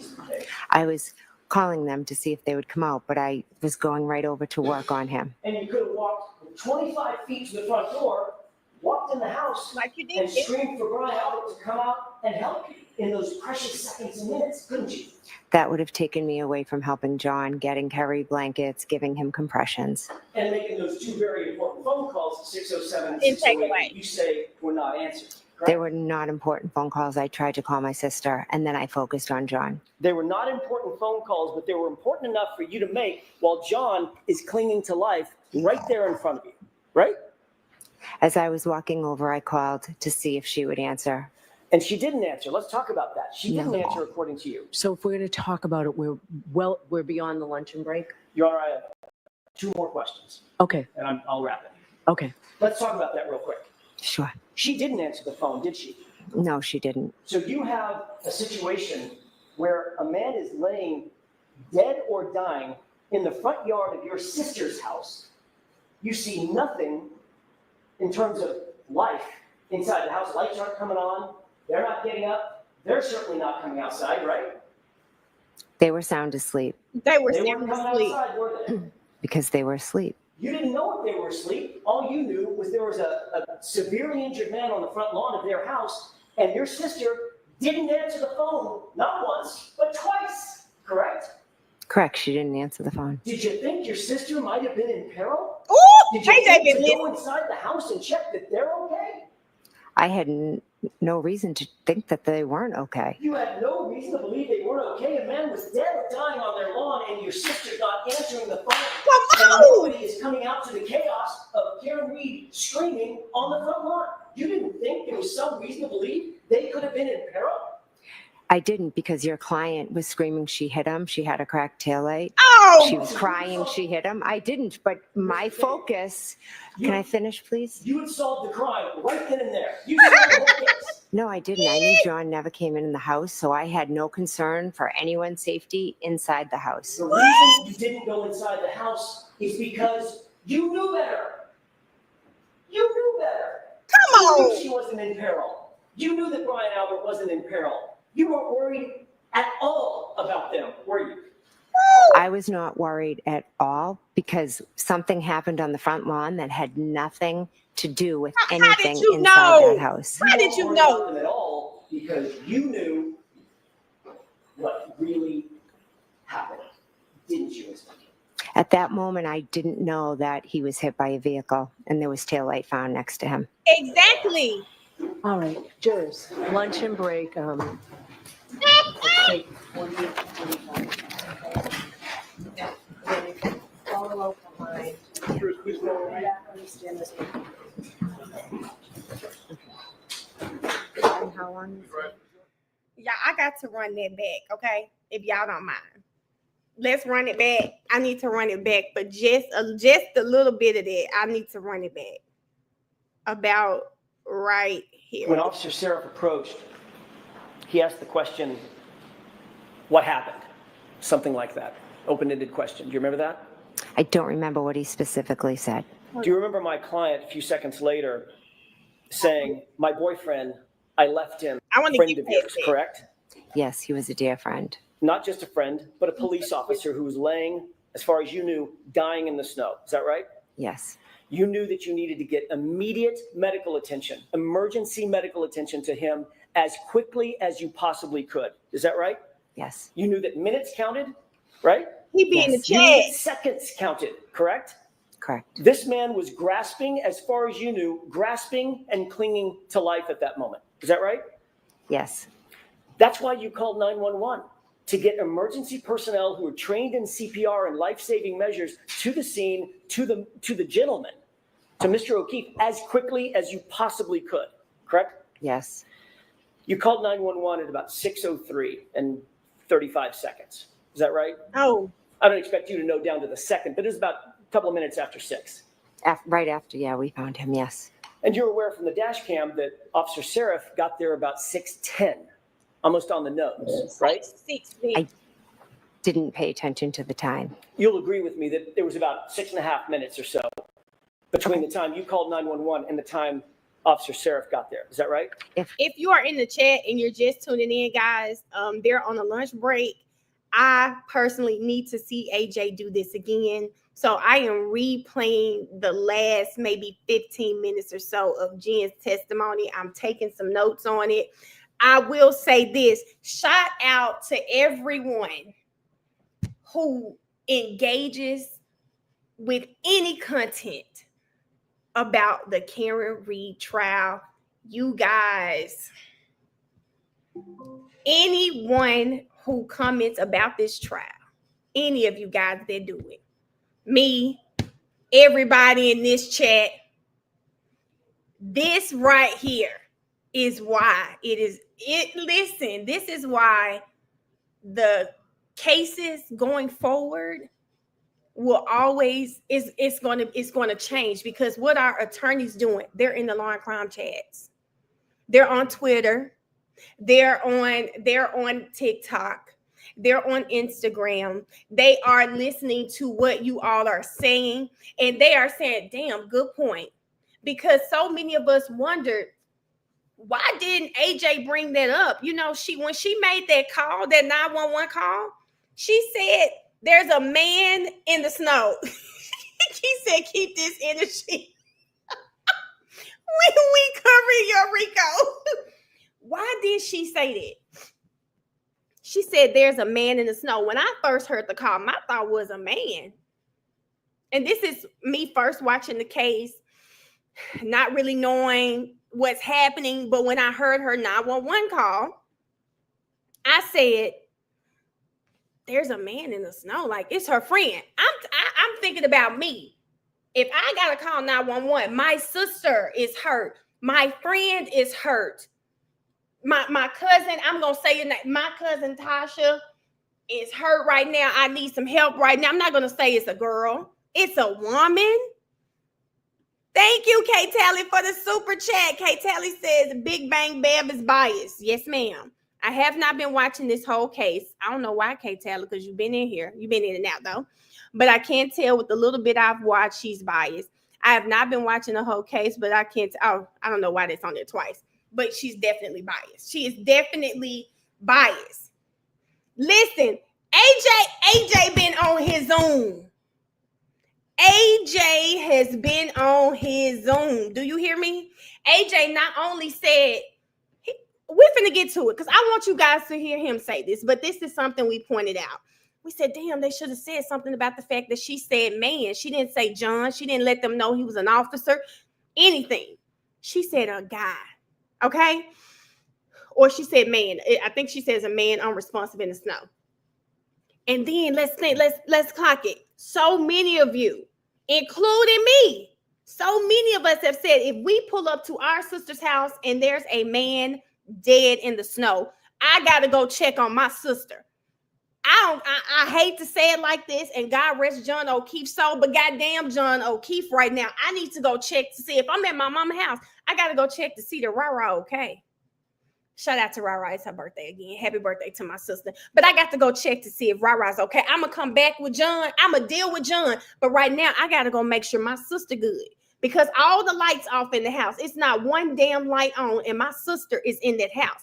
I was calling them to see if they would come out, but I was going right over to work on him. And you could have walked 25 feet to the front door, walked in the house, Like you and did. screamed for Brian Albert to come out and help you in those precious seconds and minutes, couldn't you? That would have taken me away from helping John, getting Kerry blankets, giving him compressions. And making those two very important phone calls at 6:07 and Didn't take 6:08, away. you say were not answered. They were not important phone calls. I tried to call my sister, and then I focused on John. They were not important phone calls, but they were important enough for you to make while John is clinging to life right there in front of you, right? As I was walking over, I called to see if she would answer. And she didn't answer. Let's talk about that. She didn't No. answer according to you. So if we're going to talk about it, we're beyond the luncheon break. Your Honor, I have 2 more questions, Okay. and I'll wrap it. Okay. Let's talk about that real quick. Sure. She didn't answer the phone, did she? No, she didn't. So you have a situation where a man is laying dead or dying in the front yard of your sister's house. You see nothing in terms of life inside the house. Lights aren't coming on. They're not getting up. They're certainly not coming outside, right? They were sound asleep They were They sound weren't coming asleep. outside, were they? because they were asleep. You didn't know if they were asleep. All you knew was there was a severely injured man on the front lawn of their house, and your sister didn't answer the phone, not once, but twice, correct? Correct, she didn't answer the phone. Did you think your sister might have been in peril? Ooh, Did you KJ think been to listening. go inside the house and check that they're okay? I had no reason to think that they weren't okay. You had no reason to believe they weren't okay. A man was dead or dying on their lawn, and your sister's not answering the phone. Come And on. nobody is coming out to the chaos of Karen Reed screaming on the front lawn. You didn't think there was some reason to believe they could have been in peril? I didn't, because your client was screaming she hit him. She had a cracked taillight. Oh, She was crying she hit him. I didn't, but my focus, can I finish, please? You had solved the crime right then and there. You solved the whole case. No, I didn't. I knew John never came in the house, so I had no concern for anyone's safety inside the house. The reason you didn't go inside the house is because you knew better. You knew better. come You on. knew she wasn't in peril. You knew that Brian Albert wasn't in peril. You weren't worried at all about them, were you? I was not worried at all because something happened on the front lawn that had nothing to do with How did anything you inside know? that house. How did you weren't worried know? about them at all because you knew what really happened, didn't you, Ms. McKee? At that moment, I didn't know that he was hit by a vehicle and there was taillight found next to him. Exactly. All right, jurors, luncheon break. Let's take 48, 45. Then if you follow up behind, you go right after we stand this. And how long? Yeah, I got to run that back, okay? If y'all don't mind. Let's run it back. I need to run it back, but just a little bit of that. I need to run it back. About right here. When Officer Seraph approached, he asked the question, what happened? Something like that. Open-ended question. Do you remember that? I don't remember what he specifically said. Do you remember my client a few seconds later saying, my boyfriend, I left him, I want to friend get of yours, past that. correct? Yes, he was a dear friend. Not just a friend, but a police officer who was laying, as far as you knew, dying in the snow. Is that right? Yes. You knew that you needed to get immediate medical attention, emergency medical attention to him as quickly as you possibly could. Is that right? Yes. You knew that minutes counted, right? He be in the Yes. You knew that chat. seconds counted, correct? Correct. This man was grasping, as far as you knew, grasping and clinging to life at that moment. Is that right? Yes. That's why you called 911, to get emergency personnel who are trained in CPR and life-saving measures to the scene, to the gentleman, to Mr. O'Keefe, as quickly as you possibly could, correct? Yes. You called 911 at about 6:03 and 35 seconds. Is that right? Oh, I don't expect you to know down to the second, but it was about a couple of minutes after 6. Right after, yeah, we found him. Yes. And you're aware from the dash cam that Officer Seraph got there about 6:10 almost on the nose, right? 6 minutes. Didn't pay attention to the time. You'll agree with me that there was about 6.5 minutes or so between the time you called 911 and the time Officer Seraph got there. Is that right? If you are in the chat and you're just tuning in, guys, they're on a lunch break. I personally need to see AJ do this again. So I am replaying the last maybe 15 minutes or so of Jen's testimony. I'm taking some notes on it. I will say this, shout out to everyone who engages with any content about the Karen Reed trial. You guys, anyone who comments about this trial, any of you guys that do it, me, everybody in this chat, this right here is why listen, this is why the cases going forward will always it's going to change, because what our attorneys doing, they're in the law and crime chats, they're on Twitter, they're on TikTok, they're on Instagram, they are listening to what you all are saying, and they are saying, damn, good point. Because so many of us wondered, why didn't AJ bring that up? You know, when she made that call, that 911 call, she said, there's a man in the snow. He said, keep this energy. we covering your Rico. Why did she say that? She said, there's a man in the snow. When I first heard the call, my thought was a man. And this is me first watching the case, not really knowing what's happening. But when I heard her 911 call, I said, there's a man in the snow. Like, it's her friend. I'm thinking about me. If I got to call 911, my sister is hurt. My friend is hurt. My cousin, I'm going to say your name. My cousin Tasha is hurt right now. I need some help right now. I'm not going to say it's a girl. It's a woman. Thank you, Kay Tally, for the super chat. Kay Tally says Big Bang Bev is biased. Yes, ma'am. I have not been watching this whole case. I don't know why, Kay Tally, because you've been in here. You've been in and out, though. But I can't tell with the little bit I've watched, she's biased. I have not been watching the whole case, but I can't. I don't know why that's on there twice. But she's definitely biased. She is definitely biased. Listen, AJ been on his own. AJ has been on his own. Do you hear me? AJ not only said, we're finna get to it because I want you guys to hear him say this, but this is something we pointed out. We said, damn, they should have said something about the fact that she said man. She didn't say John. She didn't let them know he was an officer, anything. She said a guy, okay? Or she said man. I think she says a man unresponsive in the snow. And then let's clock it. So many of you, including me, so many of us have said, if we pull up to our sister's house and there's a man dead in the snow, I got to go check on my sister. I hate to say it like this, and God rest John O'Keefe's soul, but goddamn John O'Keefe right now, I need to go check to see if I'm at my mama's house. I got to go check to see that Rara okay. Shout out to Rara. It's her birthday again. Happy birthday to my sister. But I got to go check to see if Rara's okay. I'm going to come back with John. I'm going to deal with John. But right now, I got to go make sure my sister good. Because all the lights off in the house. It's not one damn light on, and my sister is in that house.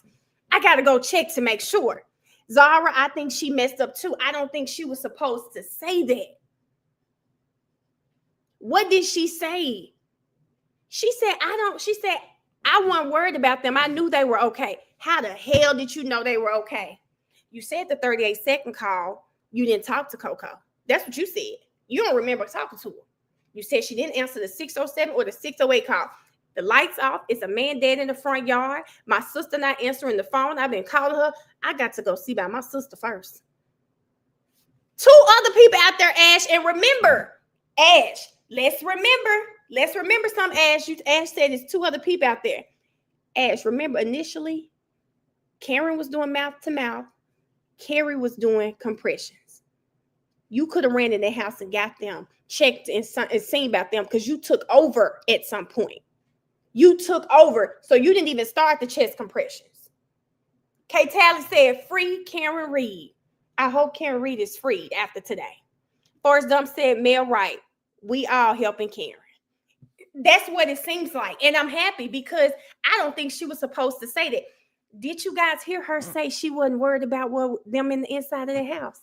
I got to go check to make sure. Zara, I think she messed up too. I don't think she was supposed to say that. What did she say? She said, I wasn't worried about them. I knew they were okay. How the hell did you know they were okay? You said the 38-second call, you didn't talk to Coco. That's what you said. You don't remember talking to her. You said she didn't answer the 607 or the 608 call. The lights off. It's a man dead in the front yard. My sister not answering the phone. I've been calling her. I got to go see about my sister first. 2 other people out there, Ash. And remember, Ash, let's remember some, Ash. Ash said there's 2 other people out there. Ash, remember initially, Karen was doing mouth to mouth. Carrie was doing compressions. You could have ran in their house and got them, checked and seen about them because you took over at some point. You took over, so you didn't even start the chest compressions. Kay Tally said, free Karen Reed. I hope Karen Reed is freed after today. Forrest Dump said, Mel Wright. We all helping Karen. That's what it seems like. And I'm happy because I don't think she was supposed to say that. Did you guys hear her say she wasn't worried about what them in the inside of the house?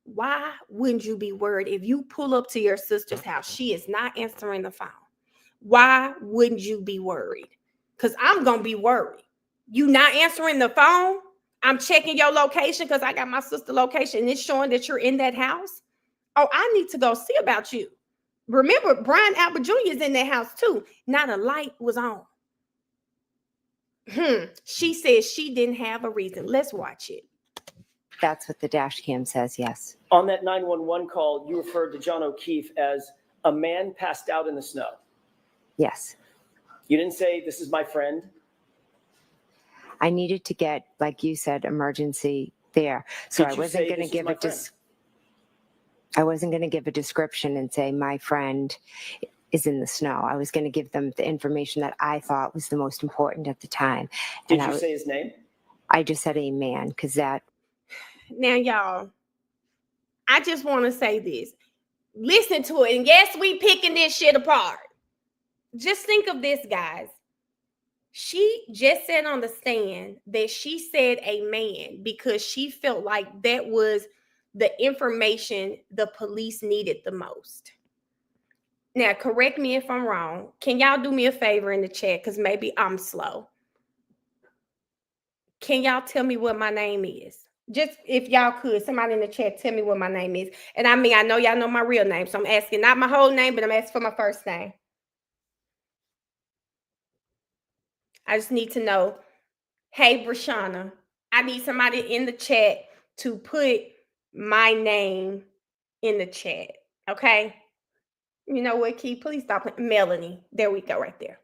Why wouldn't you be worried if you pull up to your sister's house? She is not answering the phone. Why wouldn't you be worried? Because I'm going to be worried. You not answering the phone? I'm checking your location because I got my sister location and it's showing that you're in that house. Oh, I need to go see about you. Remember, Brian Albert Jr. is in that house too. Not a light was on. She said she didn't have a reason. Let's watch it. That's what the dash cam says, yes. On that 911 call, you referred to John O'Keefe as a man passed out in the snow. Yes. You didn't say, this is my friend? I needed to get, like you said, emergency there. So I wasn't going to give I wasn't going to give a description and say my friend is in the snow. I was going to give them the information that I thought was the most important at the time. Did you say his name? I just said a man because that. Now, y'all, I just want to say this. Listen to it. And yes, we picking this shit apart. Just think of this, guys. She just said on the stand that she said a man because she felt like that was the information the police needed the most. Now, correct me if I'm wrong. Can y'all do me a favor in the chat? Because maybe I'm slow. Can y'all tell me what my name is? Just if y'all could, somebody in the chat, tell me what my name is. And I mean, I know y'all know my real name, so I'm asking not my whole name, but I'm asking for my first name. I just need to know, hey, Brashana, I need somebody in the chat to put my name in the chat, okay? You know what, Keith? Please stop. Melanie. There we go right there.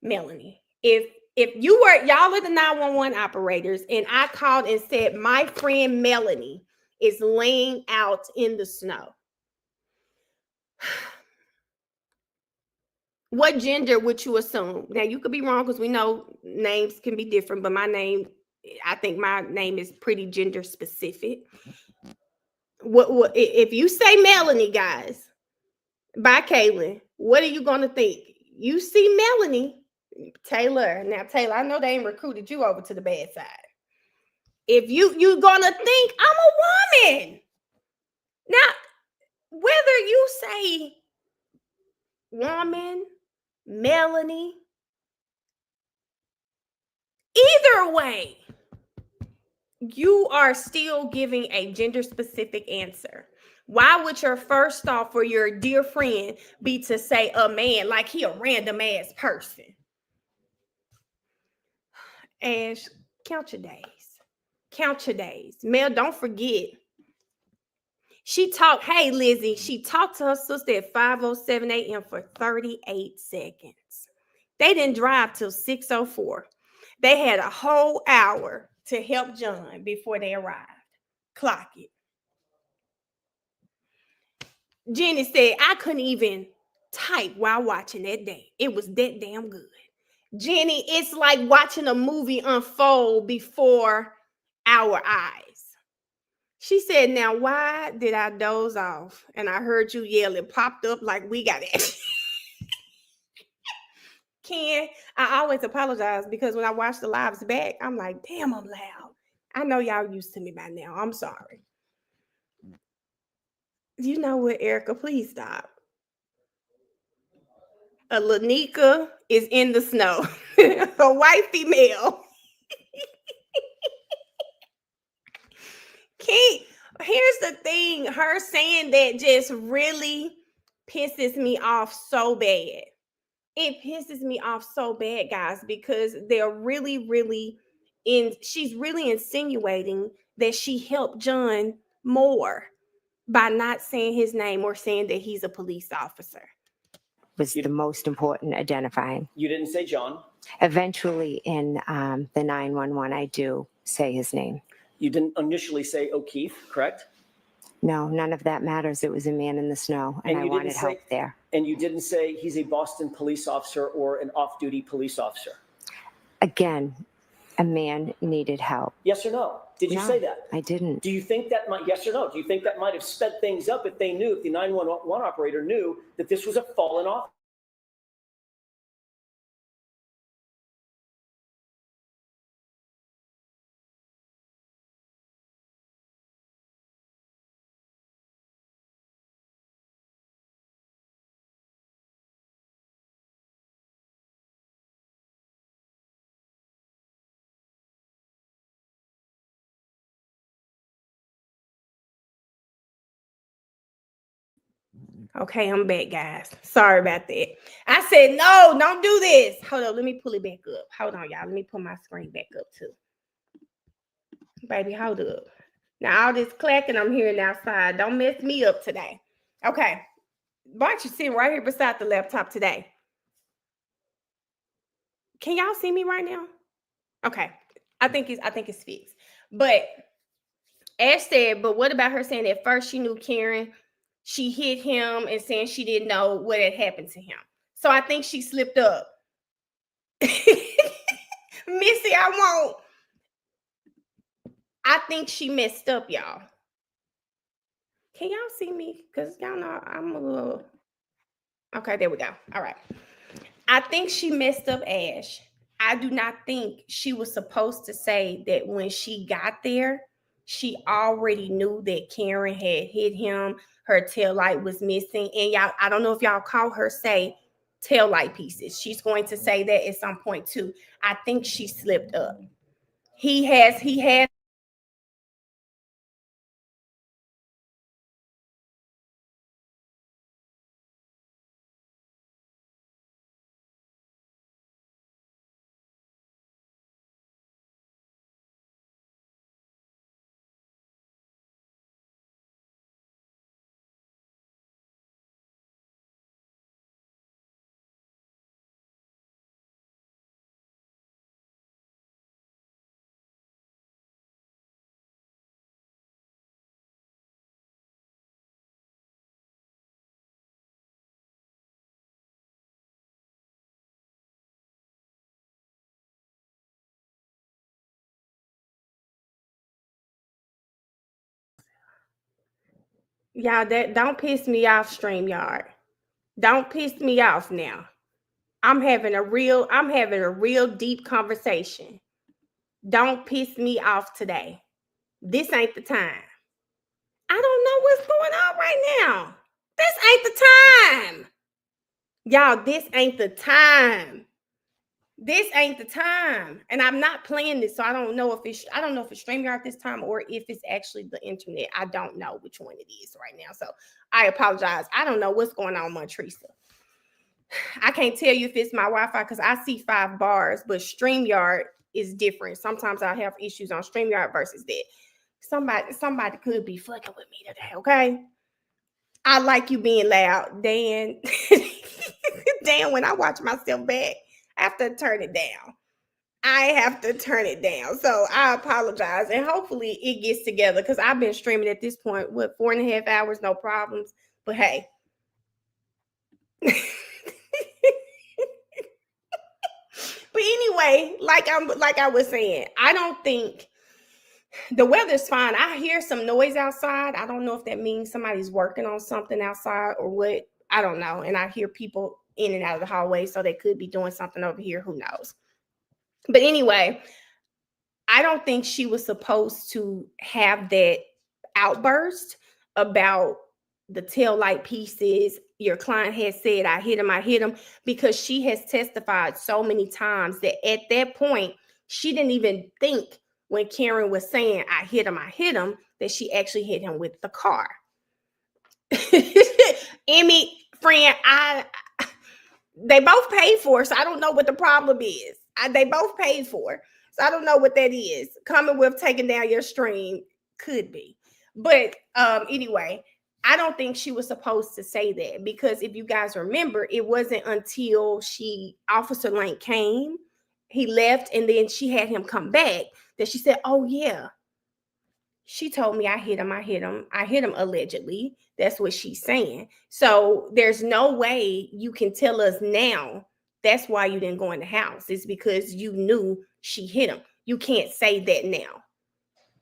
Melanie. If you were, y'all are the 911 operators, and I called and said, my friend Melanie is laying out in the snow. What gender would you assume? Now, you could be wrong because we know names can be different, but my name, I think my name is pretty gender specific. What if you say Melanie, guys, by Kaylin, what are you going to think? You see Melanie, Taylor. Now, Taylor, I know they ain't recruited you over to the bad side. If you're going to think I'm a woman. Now, whether you say woman, Melanie, either way, you are still giving a gender specific answer. Why would your first thought for your dear friend be to say a man like he a random ass person? Ash, count your days. Count your days. Mel, don't forget. She talked, hey, Lizzie, she talked to her sister at 5:07 a.m. for 38 seconds. They didn't drive till 6:04. They had a whole hour to help John before they arrived. Clock it. Jenny said, I couldn't even type while watching that day. It was that damn good. Jenny, it's like watching a movie unfold before our eyes. She said, now, why did I doze off? And I heard you yell, it popped up like we got it. Ken, I always apologize because when I watch the lives back, I'm like, damn, I'm loud. I know y'all used to me by now. I'm sorry. You know what, Erica? Please stop. A Lanika is in the snow. A white female. Kate, here's the thing. Her saying that just really pisses me off so bad. It pisses me off so bad, guys, because they're really she's really insinuating that she helped John more by not saying his name or saying that he's a police officer. Was the most important identifying. You didn't say John. Eventually in the 911, I do say his name. You didn't initially say O'Keefe, correct? No, none of that matters. It was a man in the snow, and I wanted help there. And you didn't say he's a Boston police officer or an off-duty police officer? Again, a man needed help. Yes or no? Did you No, say that? I didn't. Do you think that might, yes or no? Do you think that might have sped things up if they knew, if the 911 operator knew that this was a fallen officer? Okay, I'm back, guys. Sorry about that. I said, no, don't do this. Hold on, let me pull it back up. Hold on, y'all. Let me pull my screen back up too. Baby, hold up. Now, all this clacking I'm hearing outside, don't mess me up today. Okay. Why don't you sit right here beside the laptop today? Can y'all see me right now? Okay. I think it's fixed. But Ash said, but what about her saying at first she knew Karen, she hit him and saying she didn't know what had happened to him. So I think she slipped up. Missy, I think she messed up, y'all. Can y'all see me? Because y'all know I'm a little. Okay, there we go. All right. I think she messed up, Ash. I do not think she was supposed to say that when she got there, she already knew that Karen had hit him. Her tail light was missing. And y'all, I don't know if y'all caught her say tail light pieces. She's going to say that at some point too. I think she slipped up. He had y'all, that don't piss me off, StreamYard. Don't piss me off now. I'm having a real deep conversation. Don't piss me off today. This ain't the time. I don't know what's going on right now. This ain't the time. Y'all, this ain't the time. This ain't the time. And I'm not playing this, so I don't know if it's StreamYard this time or if it's actually the internet. I don't know which one it is right now. So I apologize. I don't know what's going on, Montresa. I can't tell you if it's my Wi-Fi because I see 5 bars, but StreamYard is different. Sometimes I have issues on StreamYard versus that. Somebody could be fucking with me today, okay? I like you being loud, Dan. Dan, when I watch myself back, I have to turn it down. So I apologize. And hopefully it gets together because I've been streaming at this point, 4.5 hours, no problems. But hey. But anyway, like I was saying, I don't think the weather's fine. I hear some noise outside. I don't know if that means somebody's working on something outside or what. I don't know. And I hear people in and out of the hallway, so they could be doing something over here. Who knows? But anyway, I don't think she was supposed to have that outburst about the tail light pieces. Your client has said, I hit him, because she has testified so many times that at that point, she didn't even think when Karen was saying, I hit him, that she actually hit him with the car. Emmy, friend, they both paid for it, so I don't know what the problem is. They both paid for it, so I don't know what that is. Commonwealth taking down your stream could be. But anyway, I don't think she was supposed to say that because if you guys remember, it wasn't until Officer Lane came, he left, and then she had him come back that she said, oh yeah, she told me I hit him allegedly. That's what she's saying. So there's no way you can tell us now that's why you didn't go in the house. It's because you knew she hit him. You can't say that now.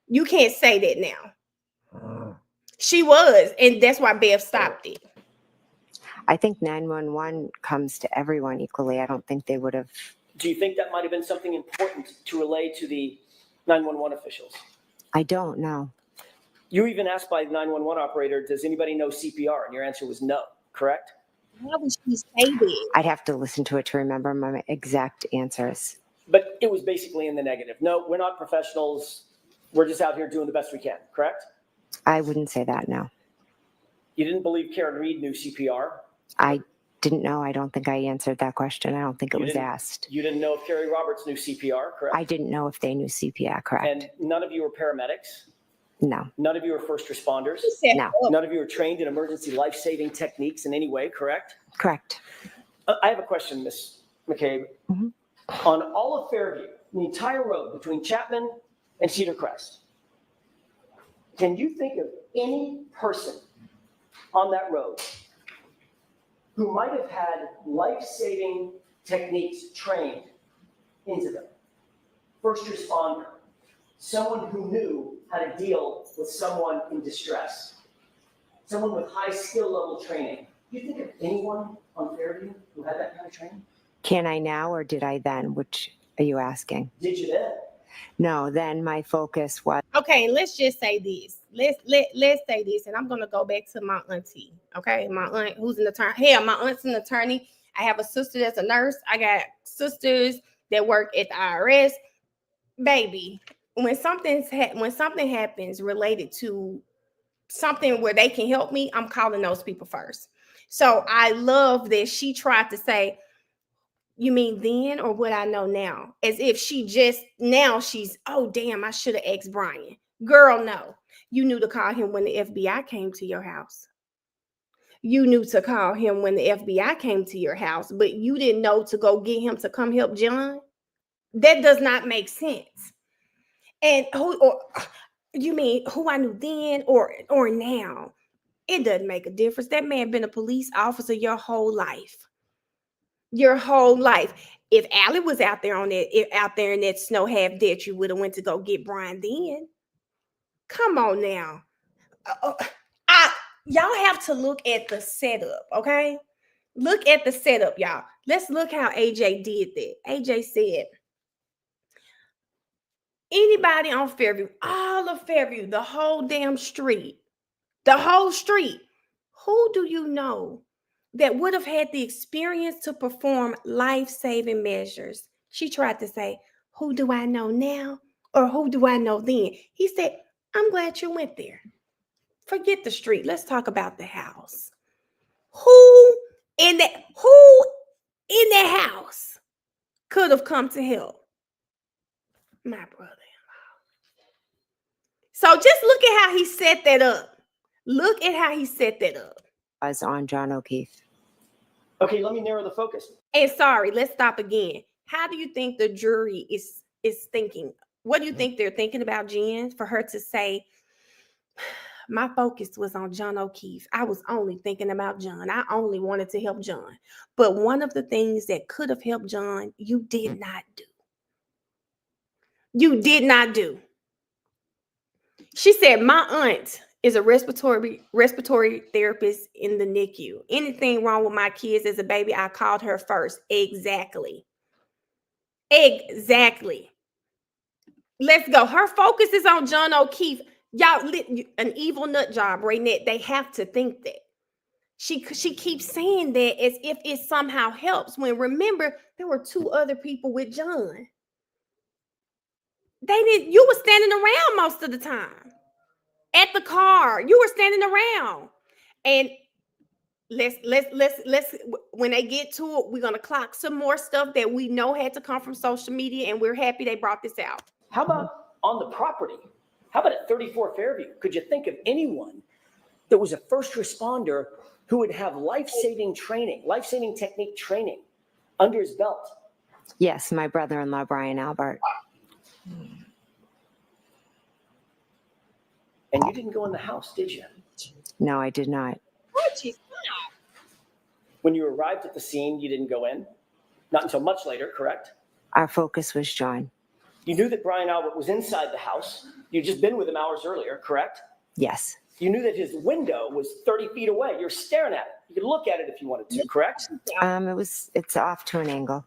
You can't say that now. She was, and that's why Bev stopped it. I think 911 comes to everyone equally. I don't think they would have. Do you think that might have been something important to relay to the 911 officials? I don't know. You were even asked by the 911 operator, does anybody know CPR? And your answer was no, correct? Why would she say that? I'd have to listen to it to remember my exact answers. But it was basically in the negative. No, we're not professionals. We're just out here doing the best we can, correct? I wouldn't say that, no. You didn't believe Karen Reed knew CPR? I didn't know. I don't think I answered that question. I don't think it You was didn't- asked. You didn't know if Carrie Roberts knew CPR, correct? I didn't know if they knew CPR, correct? And none of you were paramedics? No, None of you were first responders? She said, No. "Oh, None of you were trained in emergency life-saving techniques in any way, correct? correct. I have a question, Ms. McCabe. Mhm. On all of Fairview, the entire road between Chapman and Cedar Crest, can you think of any person on that road who might have had life-saving techniques trained into them? First responder, someone who knew how to deal with someone in distress, someone with high skill level training. Do you think of anyone on Fairview who had that kind of training? Can I now or did I then? Which are you asking? Did you then? No, then my focus was okay, let's just say this. Let's say this, and I'm gonna go back to my auntie. Okay, my aunt who's an attorney. Hell, my aunt's an attorney. I have a sister that's a nurse. I got sisters that work at the IRS. Baby, when something happens related to something where they can help me, I'm calling those people first. So I love that she tried to say, you mean then or what I know now? As if she just now she's, oh damn, I should have asked Brian. Girl, no. You knew to call him when the FBI came to your house. You knew to call him when the FBI came to your house, but you didn't know to go get him to come help John. That does not make sense. And who or you mean who I knew then or now? It doesn't make a difference. That man been a police officer your whole life. Your whole life. If Allie was out there in that snow half dead, you would have went to go get Brian then. Come on now. Y'all have to look at the setup, okay? Look at the setup, y'all. Let's look how AJ did that. AJ said, anybody on Fairview, all of Fairview, the whole damn street, who do you know that would have had the experience to perform life-saving measures? She tried to say, who do I know now or who do I know then? He said, I'm glad you went there. Forget the street. Let's talk about the house. Who in that house could have come to help? My brother-in-law. So just look at how he set that up. Look at how he set that up. was on John O'Keefe. Okay, let me narrow the focus. And sorry, let's stop again. How do you think the jury is thinking? What do you think they're thinking about Jen for her to say, my focus was on John O'Keefe. I was only thinking about John. I only wanted to help John. But one of the things that could have helped John, you did not do. You did not do. She said, my aunt is a respiratory therapist in the NICU. Anything wrong with my kids as a baby, I called her first. Exactly. Let's go. Her focus is on John O'Keefe. Y'all, an evil nut job, Raynette. They have to think that. She keeps saying that as if it somehow helps. When remember, there were two other people with John. You were standing around most of the time. At the car, you were standing around. And let's when they get to it, we're gonna clock some more stuff that we know had to come from social media, and we're happy they brought this out. How about on the property? How about at 34 Fairview? Could you think of anyone that was a first responder who would have life-saving technique training under his belt? Yes, my brother-in-law, Brian Albert. And you didn't go in the house, did you? No, I did not. When you arrived at the scene, you didn't go in? Not until much later, correct? Our focus was John. You knew that Brian Albert was inside the house. You'd just been with him hours earlier, correct? Yes. You knew that his window was 30 feet away. You're staring at it. You could look at it if you wanted to, correct? It's off to an angle.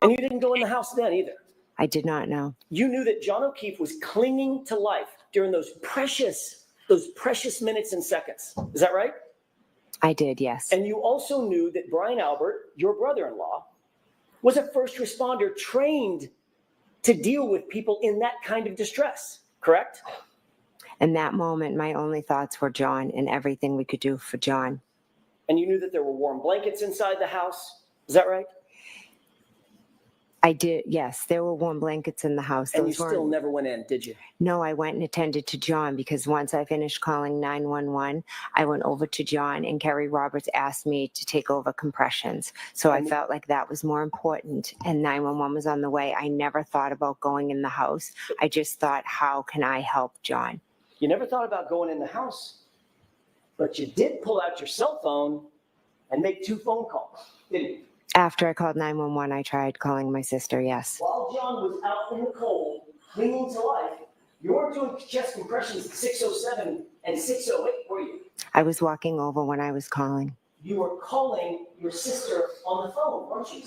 And you didn't go in the house then either. I did not know. You knew that John O'Keefe was clinging to life during those precious minutes and seconds. Is that right? I did, yes. And you also knew that Brian Albert, your brother-in-law, was a first responder trained to deal with people in that kind of distress, correct? In that moment, my only thoughts were John and everything we could do for John. And you knew that there were warm blankets inside the house. Is that right? I did, yes. There were warm blankets in the house. And you Those still weren't- never went in, did you? No, I went and attended to John because once I finished calling 911, I went over to John and Kerry Roberts asked me to take over compressions. So I felt like that was more important and 911 was on the way. I never thought about going in the house. I just thought, how can I help John? You never thought about going in the house, but you did pull out your cell phone and make 2 phone calls, didn't you? After I called 911, I tried calling my sister, yes. While John was out in the cold, clinging to life, you weren't doing chest compressions at 6:07 and 6:08, were you? I was walking over when I was calling. You were calling your sister on the phone, weren't you?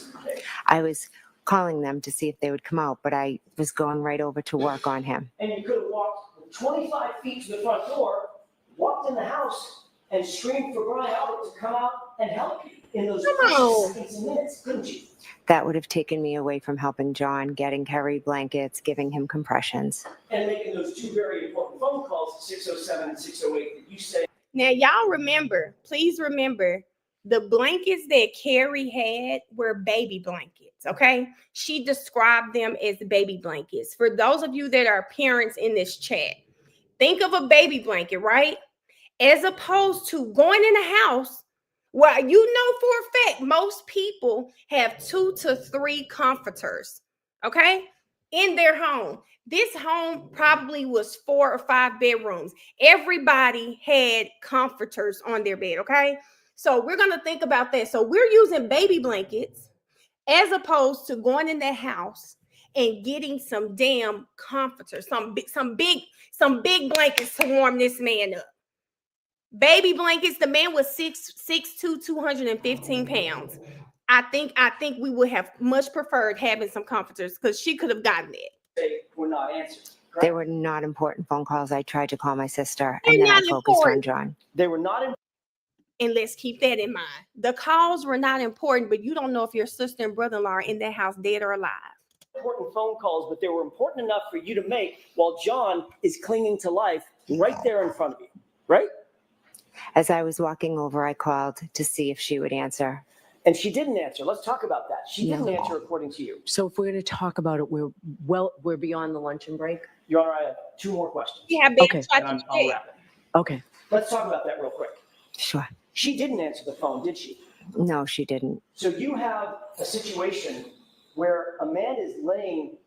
I was calling them to see if they would come out, but I was going right over to work on him. And you could have walked 25 feet to the front door, walked in the house, and screamed for Brian Albert to come out and help you in those precious seconds and minutes, couldn't you? That would have taken me away from helping John, getting Kerry blankets, giving him compressions. And making those 2 very important phone calls at 6:07 and 6:08 that you said. Now, y'all remember, please remember, the blankets that Carrie had were baby blankets, okay? She described them as baby blankets. For those of you that are parents in this chat, think of a baby blanket, right? As opposed to going in a house where you know for a fact most people have 2 to 3 comforters, okay, in their home. This home probably was 4 or 5 bedrooms. Everybody had comforters on their bed, okay? So we're going to think about that. So we're using baby blankets as opposed to going in the house and getting some damn comforters, some big blankets to warm this man up. Baby blankets. The man was 6'2", 215 pounds. I think we would have much preferred having some comforters because she could have gotten it. They were not answered. Correct? They were not important phone calls. I tried to call my sister and then I focused on John. They were not important. And let's keep that in mind. The calls were not important, but you don't know if your sister and brother-in-law are in that house dead or alive. Important phone calls, but they were important enough for you to make while John is clinging to life right there in front of you, right? As I was walking over, I called to see if she would answer. And she didn't answer. Let's talk about that. She didn't No. answer according to you. So if we're going to talk about it, we're beyond the luncheon break. Your Honor, I have 2 more questions. Yeah, Okay. And I'll wrap it. Okay. Let's talk about that real quick. Sure. She didn't answer the phone, did she? No, she didn't. So you have a situation where a man is laying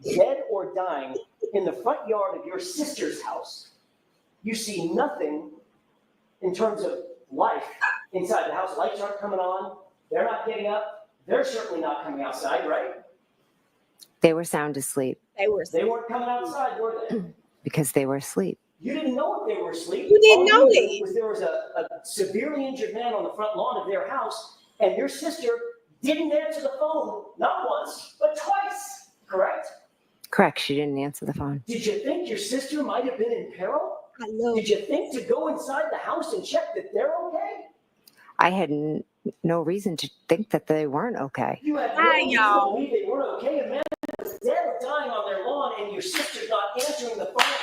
dead or dying in the front yard of your sister's house. You see nothing in terms of life inside the house. Lights aren't coming on. They're not getting up. They're certainly not coming outside, right? They were sound asleep They weren't coming outside, were they? because they were asleep. You didn't know if they were asleep. You didn't All know you that. knew was there was a severely injured man on the front lawn of their house, and your sister didn't answer the phone, not once, but twice, correct? Correct. She didn't answer the phone. Did you think your sister might have been in peril? Did you think to go inside the house and check that they're okay? I had no reason to think that they weren't okay. You had no Hi, reason to y'all. believe they weren't okay. A man was dead or dying on their lawn, and your sister's not answering the phone,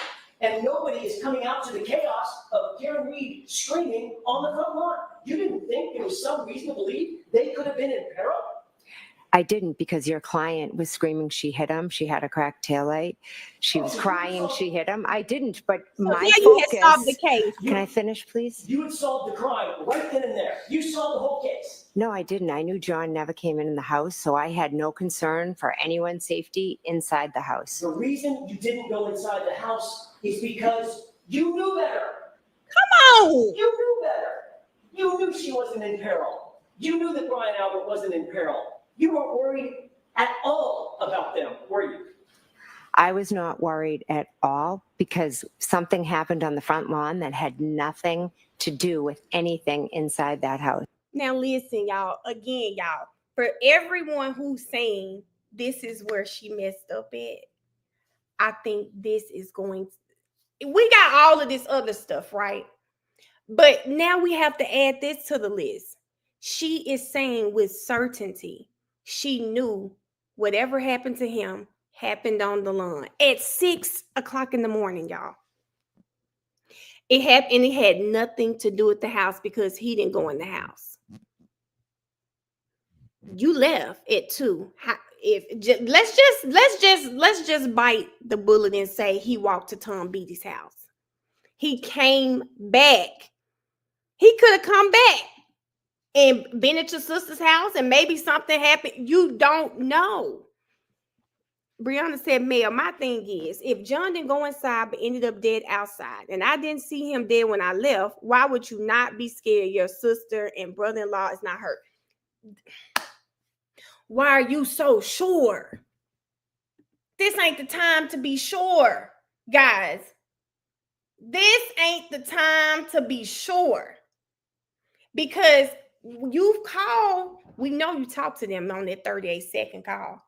and nobody is coming out to the chaos of Karen Reed screaming on the front lawn. You didn't think there was some reason to believe they could have been in peril? I didn't because your client was screaming she hit him. She had a cracked taillight. She was crying she hit him. I didn't, but my yeah, you had solved the focus. case. Can I finish, please? You had solved the crime right then and there. You solved the whole case. No, I didn't. I knew John never came in the house, so I had no concern for anyone's safety inside the house. The reason you didn't go inside the house is because you knew better. Oh, You knew better. You knew she wasn't in peril. You knew that Brian Albert wasn't in peril. You weren't worried at all about them, were you? I was not worried at all because something happened on the front lawn that had nothing to do with anything inside that house. Now listen, y'all, again, y'all, for everyone who's saying this is where she messed up at, I think this is going to, we got all of this other stuff, right? But now we have to add this to the list. She is saying with certainty, she knew whatever happened to him happened on the lawn at 6 o'clock in the morning, y'all. It had nothing to do with the house because he didn't go in the house. You left at 2. Let's just bite the bullet and say he walked to Tom Beatty's house. He came back. He could have come back and been at your sister's house and maybe something happened. You don't know. Brianna said, Mel, my thing is, if John didn't go inside but ended up dead outside, and I didn't see him dead when I left, why would you not be scared your sister and brother-in-law is not hurt? Why are you so sure? This ain't the time to be sure, guys. This ain't the time to be sure. Because you've called, we know you talked to them on that 38-second call.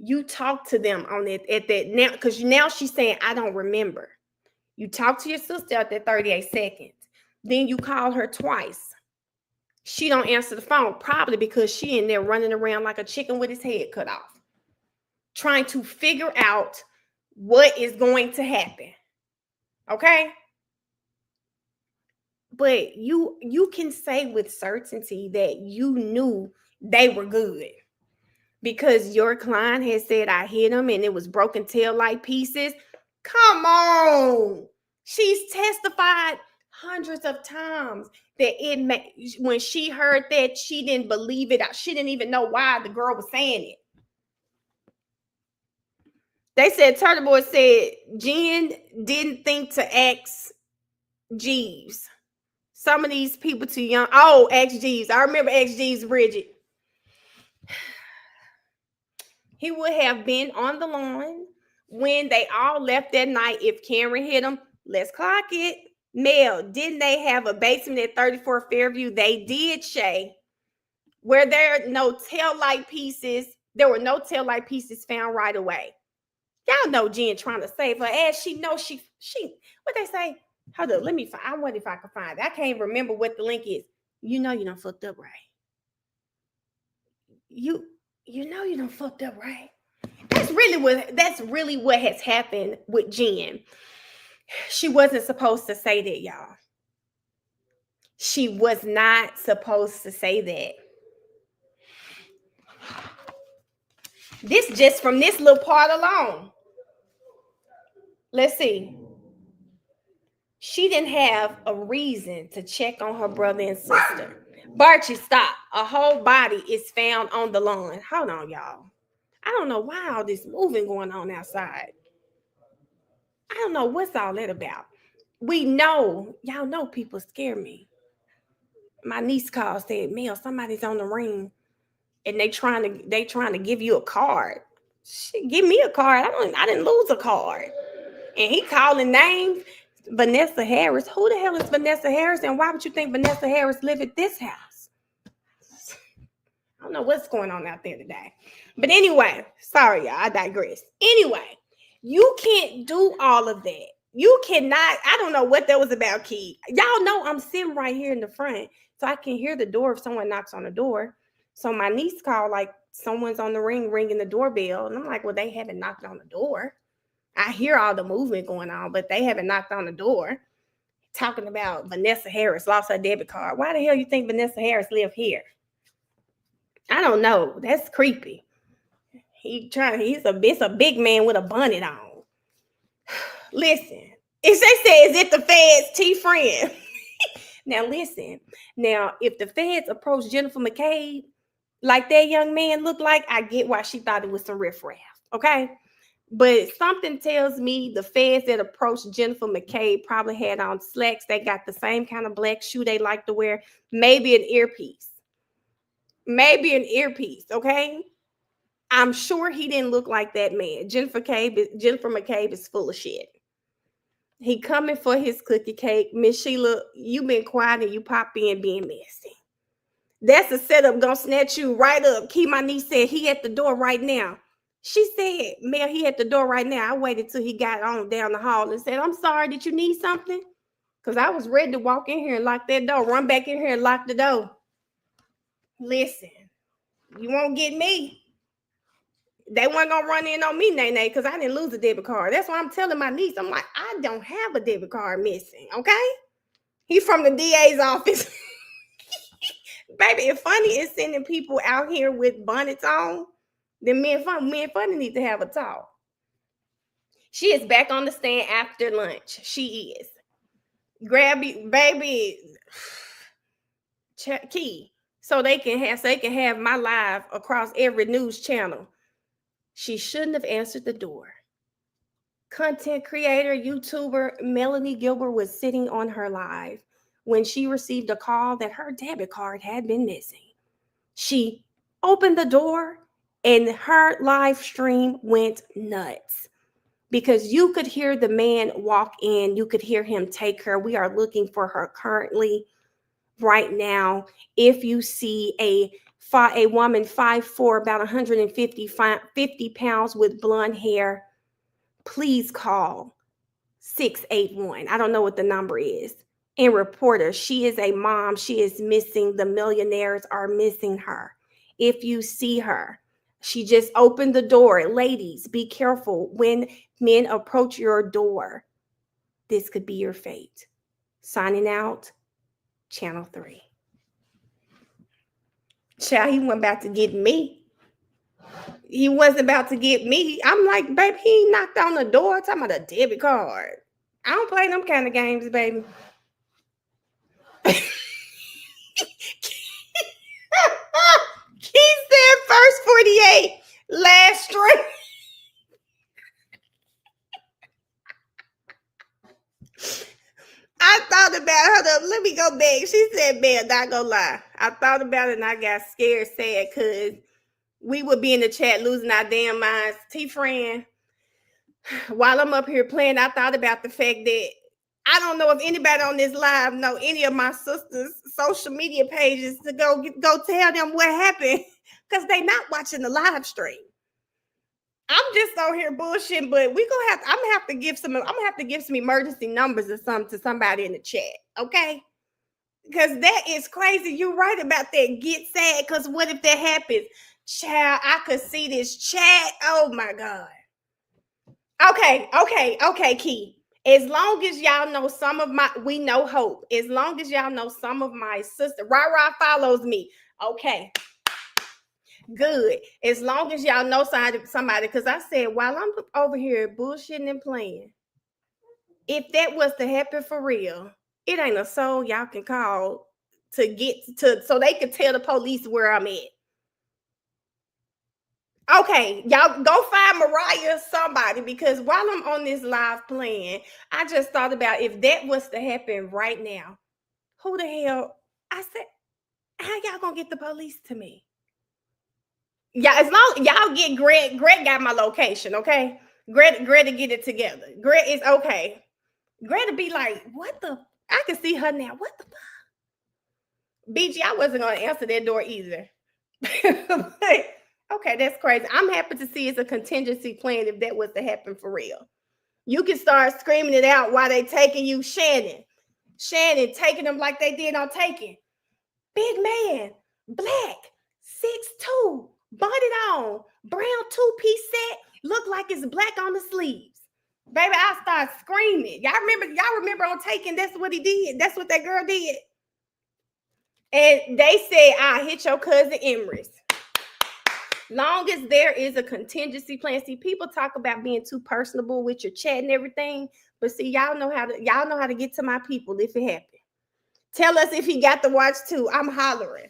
You talked to them on it at that now, because now she's saying, I don't remember. You talked to your sister at that 38 seconds. Then you called her twice. She don't answer the phone, probably because she in there running around like a chicken with his head cut off, trying to figure out what is going to happen. Okay? But you can say with certainty that you knew they were good. Because your client has said, I hit him and it was broken tail light pieces. Come on. She's testified hundreds of times that when she heard that, she didn't believe it. She didn't even know why the girl was saying it. They said, Turtle Boy said, Jen didn't think to ask Jeeves. Some of these people too young. Oh, ask Jeeves. I remember ask Jeeves, Bridget. He would have been on the lawn when they all left that night. If Cameron hit him, let's clock it. Mel, didn't they have a basement at 34 Fairview? They did, Shay. Where there no tail light pieces, there were no tail light pieces found right away. Y'all know Jen trying to save her ass. She knows she what they say? Hold up, let me find. I wonder if I can find it. I can't remember what the link is. You know you done fucked up, right? You know you done fucked up, right? That's really what has happened with Jen. She wasn't supposed to say that, y'all. She was not supposed to say that. This just from this little part alone. Let's see. She didn't have a reason to check on her brother and sister. Barchi, stop. A whole body is found on the lawn. Hold on, y'all. I don't know why all this moving going on outside. I don't know what's all that about. We know, y'all know people scare me. My niece called, said, Mel, somebody's on the ring and they trying to give you a card. Give me a card. I didn't lose a card. And he calling names. Vanessa Harris. Who the hell is Vanessa Harris? And why would you think Vanessa Harris live at this house? I don't know what's going on out there today. But anyway, sorry, y'all. I digress. Anyway, you can't do all of that. You cannot. I don't know what that was about, Key. Y'all know I'm sitting right here in the front, so I can hear the door if someone knocks on the door. So my niece called, like, someone's on the ring ringing the doorbell. And I'm like, well, they haven't knocked on the door. I hear all the movement going on, but they haven't knocked on the door. Talking about Vanessa Harris lost her debit card. Why the hell you think Vanessa Harris live here? I don't know. That's creepy. It's a big man with a bonnet on. Listen, if they say, is it the feds, T-Friend? Now listen. Now, if the feds approach Jennifer McCabe like that young man looked like, I get why she thought it was some riffraff. Okay. But something tells me the feds that approached Jennifer McCabe probably had on slacks. They got the same kind of black shoe they like to wear. Maybe an earpiece. Okay? I'm sure he didn't look like that man. Jennifer McCabe is full of shit. He coming for his cookie cake. Miss Sheila, you been quiet and you pop in being messy. That's a setup gonna snatch you right up. Key, my niece said he at the door right now. She said, Mel, he at the door right now. I waited till he got on down the hall and said, I'm sorry, did you need something? Because I was ready to walk in here and lock that door, run back in here and lock the door. Listen, you won't get me. They weren't gonna run in on me, Nene, because I didn't lose a debit card. That's why I'm telling my niece. I'm like, I don't have a debit card missing, okay? He from the DA's office. Baby, if Funny is sending people out here with bonnets on, then me and Funny need to have a talk. She is back on the stand after lunch. She is. Grab you, baby. Key. So they can have my live across every news channel. She shouldn't have answered the door. Content creator, YouTuber Melanie Gilbert was sitting on her live when she received a call that her debit card had been missing. She opened the door and her live stream went nuts because you could hear the man walk in. You could hear him take her. We are looking for her currently right now. If you see a woman 5'4", about 150 pounds with blonde hair, please call 681. I don't know what the number is. And report her. She is a mom. She is missing. The millionaires are missing her. If you see her, she just opened the door. Ladies, be careful when men approach your door. This could be your fate. Signing out, Channel 3. Child, he wasn't about to get me. He wasn't about to get me. I'm like, baby, he knocked on the door talking about a debit card. I don't play them kind of games, baby. He said first 48, last string. I thought about her. Let me go back. She said, man, not gonna lie. I thought about it and I got scared, sad, because we would be in the chat losing our damn minds. T-Friend, while I'm up here playing, I thought about the fact that I don't know if anybody on this live know any of my sisters' social media pages to go tell them what happened because they not watching the live stream. I'm just on here bullshitting, but I'm gonna have to give some emergency numbers or something to somebody in the chat, okay? Because that is crazy. You're right about that. Get sad, because what if that happens? Child, I could see this chat. Oh my God. Okay, Key. As long as y'all know we know Hope. As long as y'all know some of my sister, Ra follows me. Okay. Good. As long as y'all know somebody, because I said, while I'm over here bullshitting and playing, if that was to happen for real, it ain't a soul y'all can call to get to so they can tell the police where I'm at. Okay, y'all go find Mariah somebody, because while I'm on this live playing, I just thought about if that was to happen right now, who the hell? I said, how y'all gonna get the police to me? Yeah, as long y'all get Greg got my location, okay? Greg to get it together. Greg is okay. Greg to be like, what the? I can see her now. What the fuck? BG, I wasn't gonna answer that door either. But, okay, that's crazy. I'm happy to see it's a contingency plan if that was to happen for real. You can start screaming it out while they taking you, Shannon, taking them like they did on Taken. Big man, black, 6'2", bunted on, brown 2-piece set, look like it's black on the sleeves. Baby, I start screaming. Y'all remember on Taken, that's what he did. That's what that girl did. And they said, I hit your cousin Emrys. Long as there is a contingency plan. See, people talk about being too personable with your chat and everything, but see, y'all know how to get to my people if it happens. Tell us if he got the watch too. I'm hollering.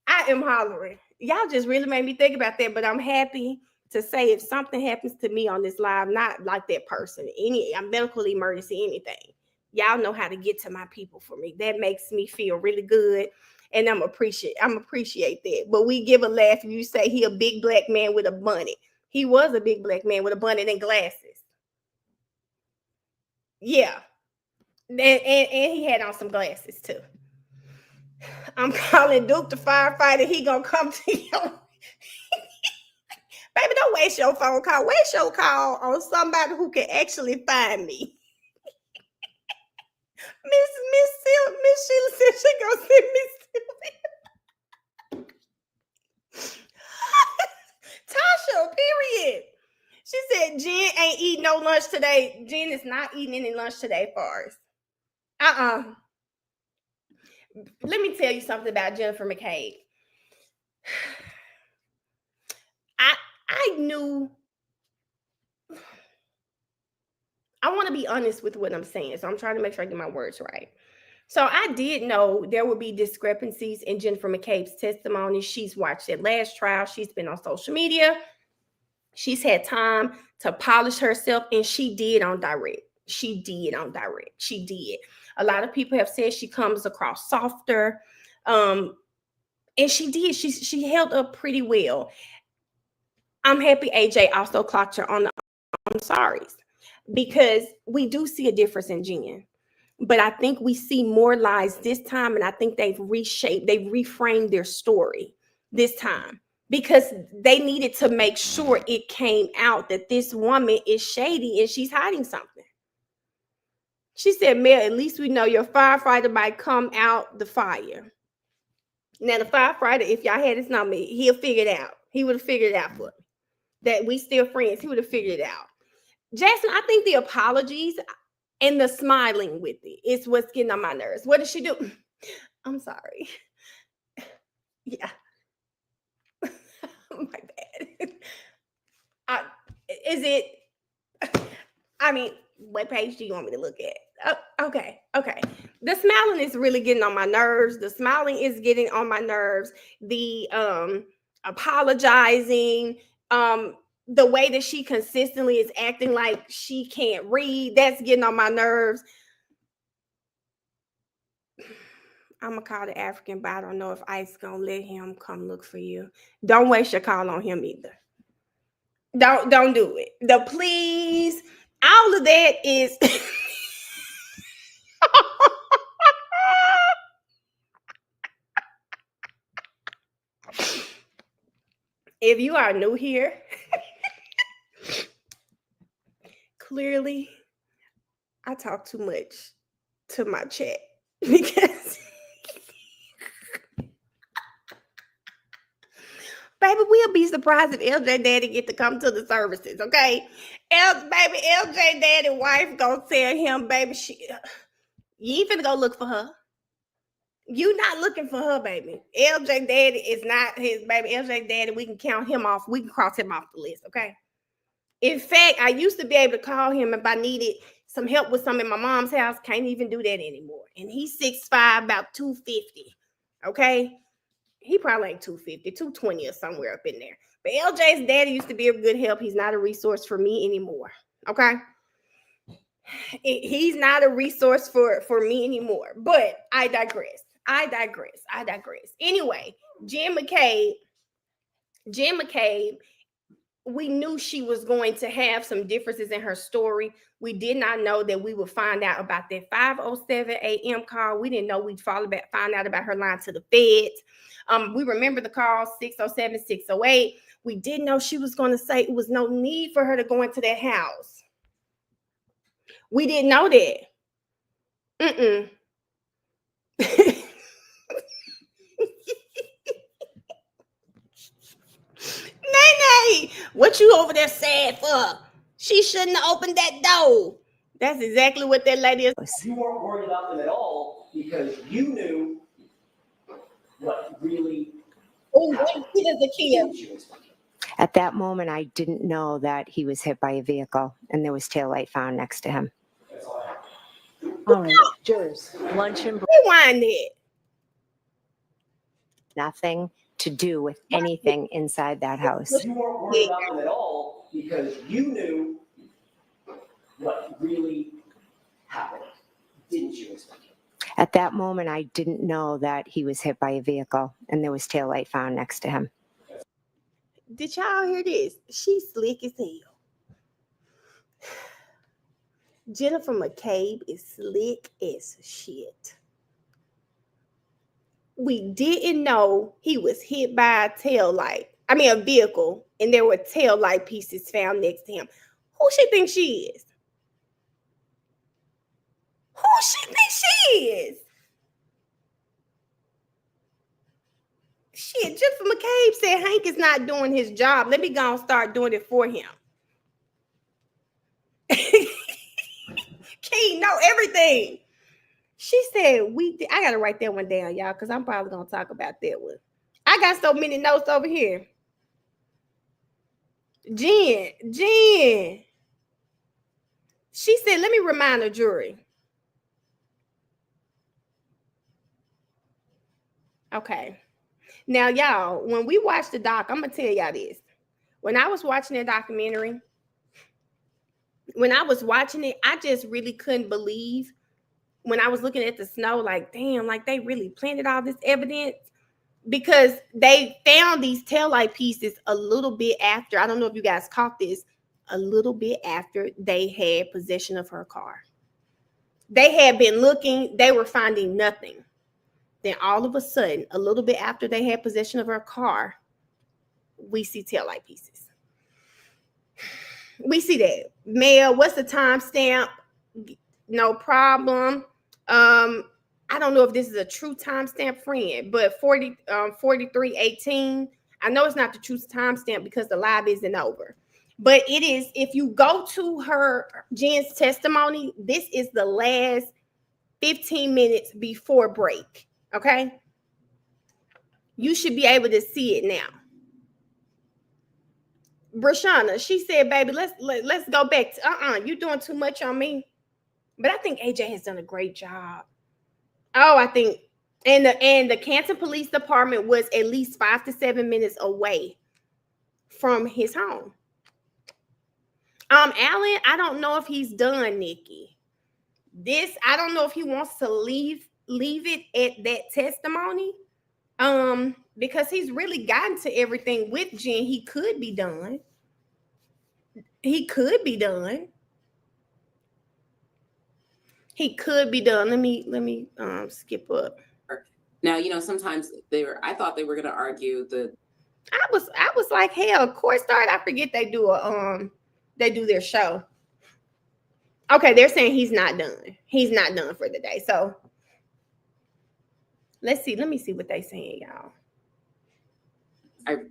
I am hollering. Y'all just really made me think about that, but I'm happy to say if something happens to me on this live, not like that person, any medical emergency, anything, Y'all know how to get to my people for me. That makes me feel really good. And I'm appreciate that. But we give a laugh if you say he a big black man with a bunny. He was a big black man with a bunny and glasses. Yeah. And he had on some glasses too. I'm calling Duke the firefighter. He gonna come to you. Baby, don't waste your phone call. Waste your call on somebody who can actually find me. Miss Sheila said she gonna send me Tasha, period. She said Jen ain't eating no lunch today. Jen is not eating any lunch today for us. Let me tell you something about Jennifer McCabe. I knew. I want to be honest with what I'm saying, so I'm trying to make sure I get my words right. So I did know there would be discrepancies in Jennifer McCabe's testimony. She's watched that last trial. She's been on social media. She's had time to polish herself, and she did on direct. She did. A lot of people have said she comes across softer, and she did. She held up pretty well. I'm happy AJ also clocked her on the I'm sorry's, because we do see a difference in Jen. But I think we see more lies this time, and I think they've reframed their story this time, because they needed to make sure it came out that this woman is shady and she's hiding something. She said, Mel, at least we know your firefighter might come out the fire. Now, the firefighter, if y'all had his number, he'll figure it out. He would have figured it out for me. That we still friends, he would have figured it out. Jackson, I think the apologies and the smiling with it is what's getting on my nerves. What did she do? I'm sorry. Yeah. My bad. What page do you want me to look at? Okay. The smiling is really getting on my nerves. The smiling is getting on my nerves. The apologizing, the way that she consistently is acting like she can't read, that's getting on my nerves. I'm gonna call the African, but I don't know if ICE gonna let him come look for you. Don't waste your call on him either. Don't do it. The please, all of that is if you are new here, clearly I talk too much to my chat because baby, we'll be surprised if LJ Daddy get to come to the services, okay? Baby, LJ Daddy wife gonna tell him, baby, you ain't finna go look for her. You not looking for her, baby. LJ Daddy is not his baby. LJ Daddy, we can count him off. We can cross him off the list, okay? In fact, I used to be able to call him if I needed some help with something in my mom's house. Can't even do that anymore. And he's 6'5", about 250, okay? He probably ain't 250, 220 or somewhere up in there. But LJ's daddy used to be a good help. He's not a resource for me anymore, okay? He's not a resource for me anymore. But I digress. Anyway, Jen McCabe, we knew she was going to have some differences in her story. We did not know that we would find out about that 5:07 a.m. call. We didn't know we'd find out about her lying to the feds. We remember the call 6:07, 6:08. We didn't know she was going to say it was no need for her to go into that house. We didn't know that. Nay, what you over there sad for? She shouldn't have opened that door. That's exactly what that lady is. You weren't worried about them at all because you knew what really happened. He is a kid. At that moment, I didn't know that he was hit by a vehicle and there was taillight found next to him. All right, jurors, lunch and break. Rewind it. Nothing to do with anything inside that house. You weren't worried about them at all because you knew what really happened. did you expect? At that moment, I didn't know that he was hit by a vehicle and there was taillight found next to him. Did y'all hear this? She's slick as hell. Jennifer McCabe is slick as shit. We didn't know he was hit by a vehicle, and there were tail light pieces found next to him. Who she thinks she is? Who she thinks she is? Shit, Jennifer McCabe said Hank is not doing his job. Let me go and start doing it for him. Key know everything. She said I gotta write that one down, y'all, because I'm probably gonna talk about that one. I got so many notes over here. Jen. She said, let me remind the jury. Okay. Now, y'all, when we watch the doc, I'm gonna tell y'all this. When I was watching that documentary, I just really couldn't believe when I was looking at the snow, like, damn, like they really planted all this evidence, because they found these taillight pieces a little bit after. I don't know if you guys caught this, a little bit after they had possession of her car. They had been looking, they were finding nothing. Then all of a sudden, a little bit after they had possession of her car, we see taillight pieces. We see that. Mel, what's the timestamp? No problem. I don't know if this is a true timestamp, friend, but 4318. I know it's not the true timestamp because the live isn't over. But it is, if you go to Jen's testimony, this is the last 15 minutes before break. Okay? You should be able to see it now. Brashana, she said, baby, let's go back to you're doing too much on me. But I think AJ has done a great job. Oh, I think and the Canton Police Department was at least 5 to 7 minutes away from his home. Alan, I don't know if he's done, Nikki. I don't know if he wants to leave it at that testimony. Because he's really gotten to everything with Jen. He could be done. He could be done. Let me skip up. Now, sometimes I thought they were going to argue I was like, hell, court started. I forget they do their show. Okay, they're saying he's not done. He's not done for the day. So let's see. Let me see what they saying, y'all. I'm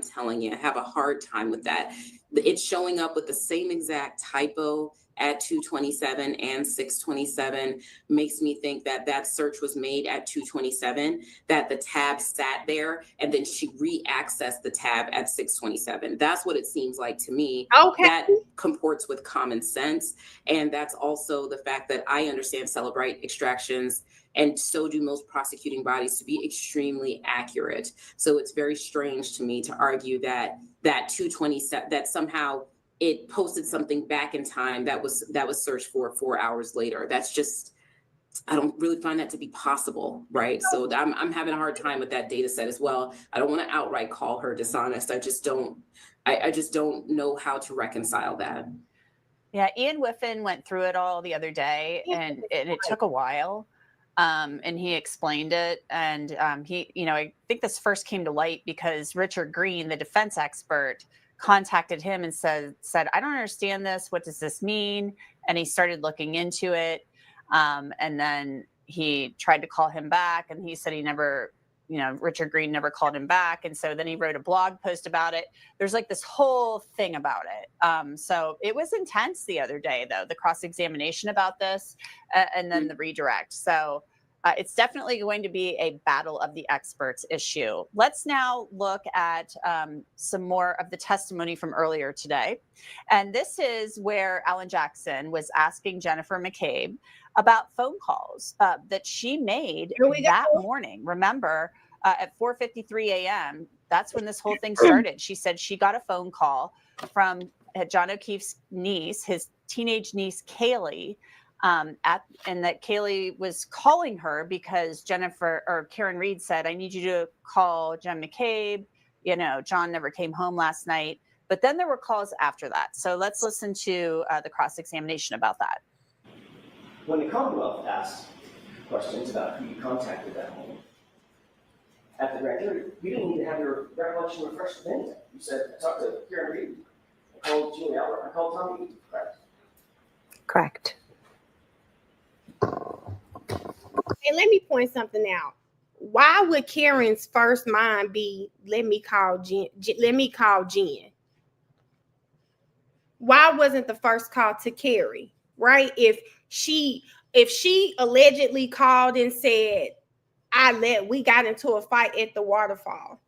telling you, I have a hard time with that. It's showing up with the same exact typo at 227 and 627 makes me think that search was made at 227, that the tab sat there and then she re-accessed the tab at 627. That's what it seems like to me. Okay. That comports with common sense. And that's also the fact that I understand Celebrite extractions, and so do most prosecuting bodies, to be extremely accurate. So it's very strange to me to argue that 227, that somehow it posted something back in time that was searched for 4 hours later. That's just, I don't really find that to be possible, right? So I'm having a hard time with that data set as well. I don't want to outright call her dishonest. I just don't know how to reconcile that. Yeah, Ian Whiffen went through it all the other day, and it took a while. And he explained it. And I think this first came to light because Richard Green, the defense expert, contacted him and said, I don't understand this. What does this mean? And he started looking into it. And then he tried to call him back, and he said he never, Richard Green never called him back. And so then he wrote a blog post about it. There's like this whole thing about it. So it was intense the other day, though, the cross-examination about this and then the redirect. So it's definitely going to be a battle of the experts issue. Let's now look at some more of the testimony from earlier today. And this is where Alan Jackson was asking Jennifer McCabe about phone calls that she made that morning. Remember, at 4:53 a.m., that's when this whole thing started. She said she got a phone call from John O'Keefe's niece, his teenage niece, Kaylee, and that Kaylee was calling her because Karen Reed said, I need you to call Jen McCabe. John never came home last night. But then there were calls after that. So let's listen to the cross-examination about that. When the Commonwealth asked questions about who you contacted that morning at the grand jury, you didn't need to have your recollection refreshed with anything. You said, I talked to Karen Reed, I called Julie Albert, I called Tom Eaton, correct? Correct. And let me point something out. Why would Karen's first mind be, let me call Jen? Why wasn't the first call to Carrie, right? If she allegedly called and said, we got into a fight at the waterfall,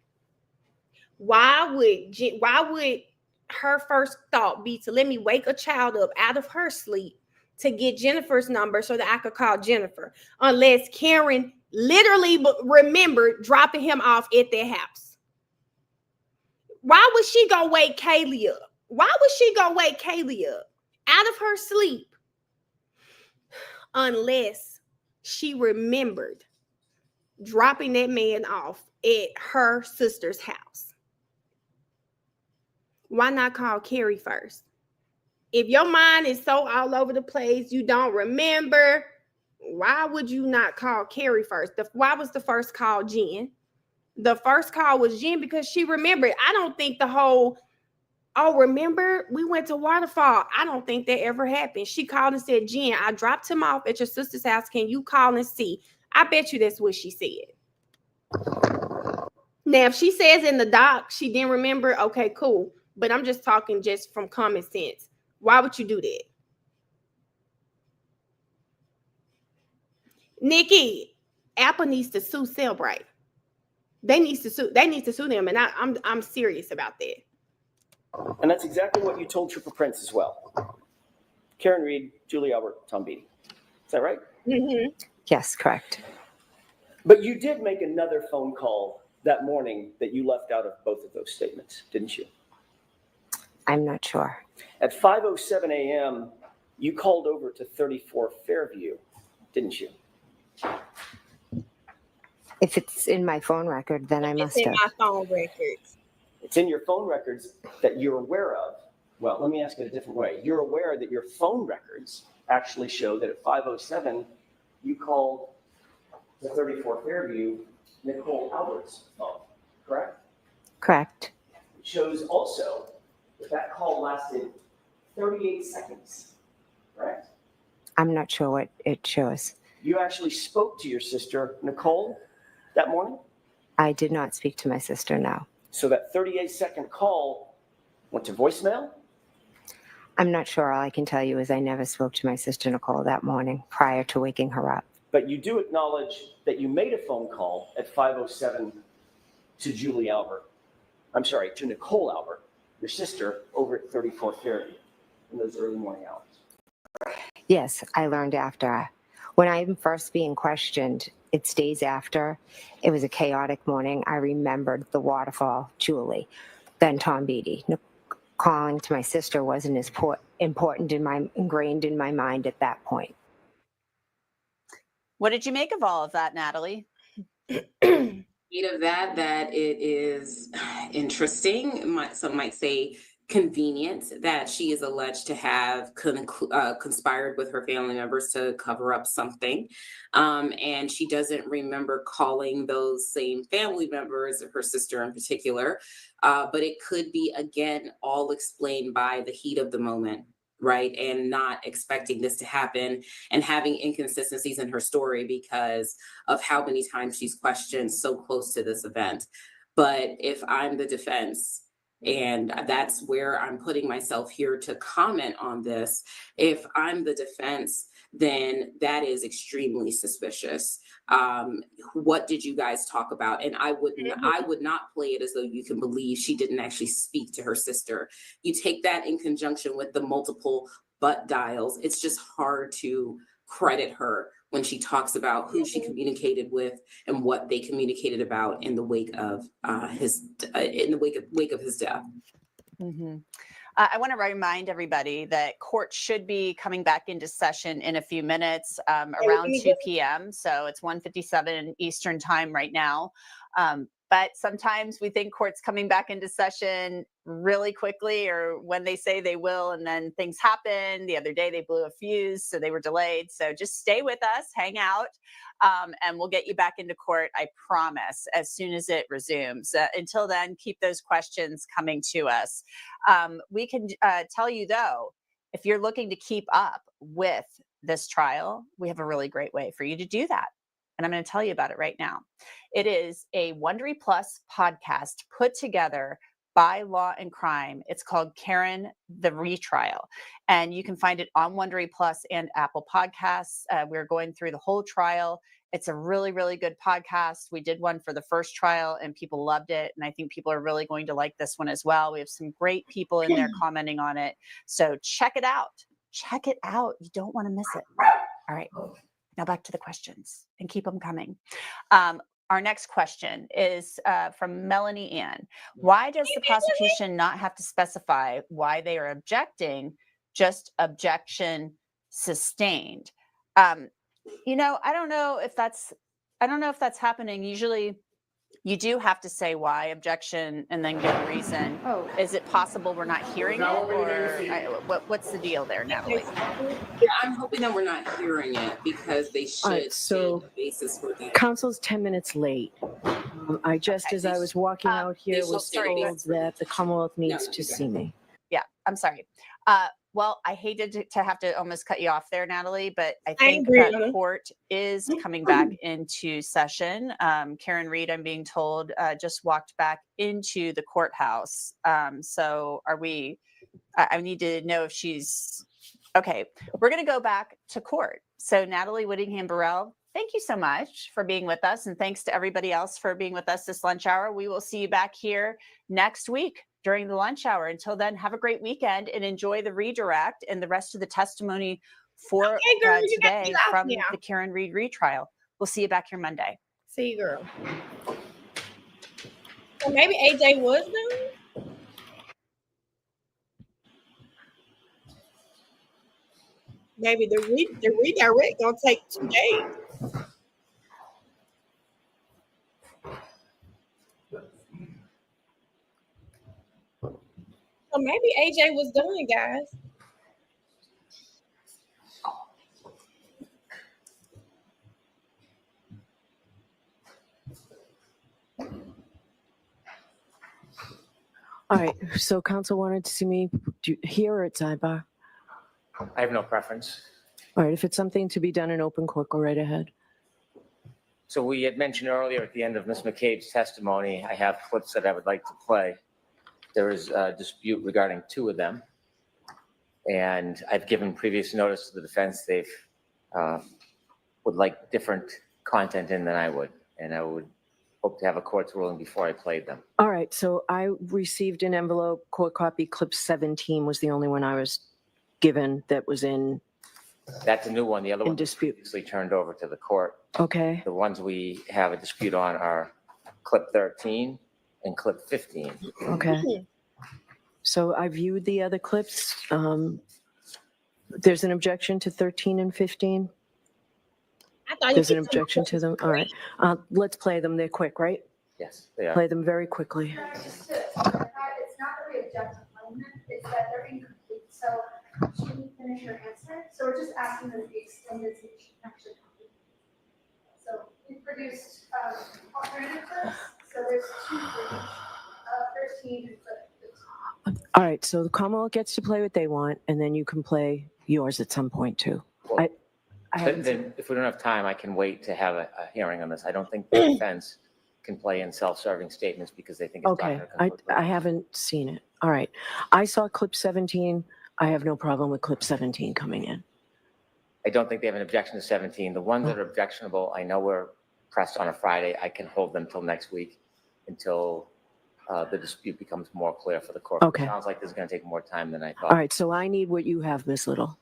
why would her first thought be to let me wake a child up out of her sleep to get Jennifer's number so that I could call Jennifer, unless Karen literally remembered dropping him off at their house? Why would she go wake Kaylee up? Why would she go wake Kaylee up out of her sleep unless she remembered dropping that man off at her sister's house? Why not call Carrie first? If your mind is so all over the place, you don't remember, why would you not call Carrie first? Why was the first call Jen? The first call was Jen because she remembered. I don't think the whole, remember, we went to Waterfall. I don't think that ever happened. She called and said, Jen, I dropped him off at your sister's house. Can you call and see? I bet you that's what she said. Now, if she says in the doc she didn't remember, okay, cool. But I'm just talking just from common sense. Why would you do that? Nikki, Apple needs to sue Cellbrite. They need to sue them, and I'm serious about that. And that's exactly what you told Triple Prince as well. Karen Reed, Julie Albert, Tom Beatty. Is that right? Mm-hmm. Yes, correct. But you did make another phone call that morning that you left out of both of those statements, didn't you? I'm not sure. At 5:07 a.m., you called over to 34 Fairview, didn't you? If it's in my phone record, then I must have. It's in my phone records. It's in your phone records that you're aware of. Well, let me ask it a different way. You're aware that your phone records actually show that at 5:07, you called to 34 Fairview, Nicole Albert's phone, correct? Correct. It shows also that call lasted 38 seconds, correct? I'm not sure what it shows. You actually spoke to your sister, Nicole, that morning? I did not speak to my sister, no. So that 38-second call went to voicemail? I'm not sure. All I can tell you is I never spoke to my sister, Nicole, that morning prior to waking her up. But you do acknowledge that you made a phone call at 5:07 to Julie Albert. I'm sorry, to Nicole Albert, your sister, over at 34 Fairview in those early morning hours. Yes, I learned after. When I'm first being questioned, it's days after. It was a chaotic morning. I remembered the waterfall, Julie, then Tom Beatty. Calling to my sister wasn't as important ingrained in my mind at that point. What did you make of all of that, Natalie? Of that it is interesting. Some might say convenient that she is alleged to have conspired with her family members to cover up something. And she doesn't remember calling those same family members, her sister in particular. But it could be, again, all explained by the heat of the moment, right? And not expecting this to happen and having inconsistencies in her story because of how many times she's questioned so close to this event. But if I'm the defense, and that's where I'm putting myself here to comment on this, if I'm the defense, then that is extremely suspicious. What did you guys talk about? And I would not play it as though you can believe she didn't actually speak to her sister. You take that in conjunction with the multiple butt dials. It's just hard to credit her when she talks about who she communicated with and what they communicated about in the wake of his death. Mm-hmm. I want to remind everybody that court should be coming back into session in a few minutes, around 2 p.m. So it's 1:57 Eastern time right now. But sometimes we think court's coming back into session really quickly, or when they say they will, and then things happen. The other day they blew a fuse, so they were delayed. So just stay with us, hang out, and we'll get you back into court, I promise, as soon as it resumes. Until then, keep those questions coming to us. We can tell you, though, if you're looking to keep up with this trial, we have a really great way for you to do that. And I'm going to tell you about it right now. It is a Wondery Plus podcast put together by Law and Crime. It's called Karen, the Retrial. And you can find it on Wondery Plus and Apple Podcasts. We're going through the whole trial. It's a really, really good podcast. We did one for the first trial and people loved it. And I think people are really going to like this one as well. We have some great people in there commenting on it. So check it out. Check it out. You don't want to miss it. All right. Now back to the questions, and keep them coming. Our next question is from Melanie Ann. Why does the prosecution not have to specify why they are objecting, just objection sustained? You know, I don't know if that's happening. Usually you do have to say why objection and then give a reason. Oh, is it possible we're not hearing it, or what's the deal there, Natalie? Yeah, I'm hoping that we're not hearing it because they should so state a basis for that. Council's 10 minutes late. As I was walking out here, was told that the Commonwealth needs to see me. Yeah, I'm sorry. Well, I hated to have to almost cut you off there, Natalie, but I think that court is coming back into session. Karen Reed, I'm being told, just walked back into the courthouse. So are we, I need to know if she's, okay, we're going to go back to court. So Natalie Whittingham-Burrell, thank you so much for being with us. And thanks to everybody else for being with us this lunch hour. We will see you back here next week during the lunch hour. Until then, have a great weekend and enjoy the redirect and the rest of the testimony for today from the Karen Reed retrial. We'll see you back here Monday. See you, girl. So maybe AJ was done. Maybe the redirect gonna take 2 days. So maybe AJ was done, guys. All right, so council wanted to see me here or at Sidebar? I have no preference. All right, if it's something to be done in open court, go right ahead. So we had mentioned earlier at the end of Ms. McCabe's testimony, I have clips that I would like to play. There is a dispute regarding 2 of them. And I've given previous notice to the defense. They've would like different content in than I would. And I would hope to have a court's ruling before I played them. All right, so I received an envelope, court copy, clip 17 was the only one I was given that was in That's a new one. The other one was dispute. previously turned over to the court. Okay. The ones we have a dispute on are clip 13 and clip 15. Okay. So I viewed the other clips. There's an objection to 13 and 15. There's an objection to them. All right. Let's play them. They're quick, right? Yes, they are. Play them very quickly. Just to clarify, it's not that we object to playing them, it's that they're incomplete. So she didn't finish her answer. So we're just asking them to be extended so she can actually complete. So we produced alternative clips. So there's 2 clips, 13 and clip 15. All right. So the Commonwealth gets to play what they want, and then you can play yours at some point too. Well, I haven't then if we don't have time, I can wait to have a hearing on this. I don't think the defense can play in self-serving statements because they think it's Okay, I haven't seen it. All right. I saw clip 17. I have no problem with clip 17 coming in. I don't think they have an objection to 17. The ones that are objectionable, I know we're pressed on a Friday. I can hold them till next week until the dispute becomes more clear for the court. Okay. It sounds like this is going to take more time than I thought. All right. So I need what you have, Ms. Little.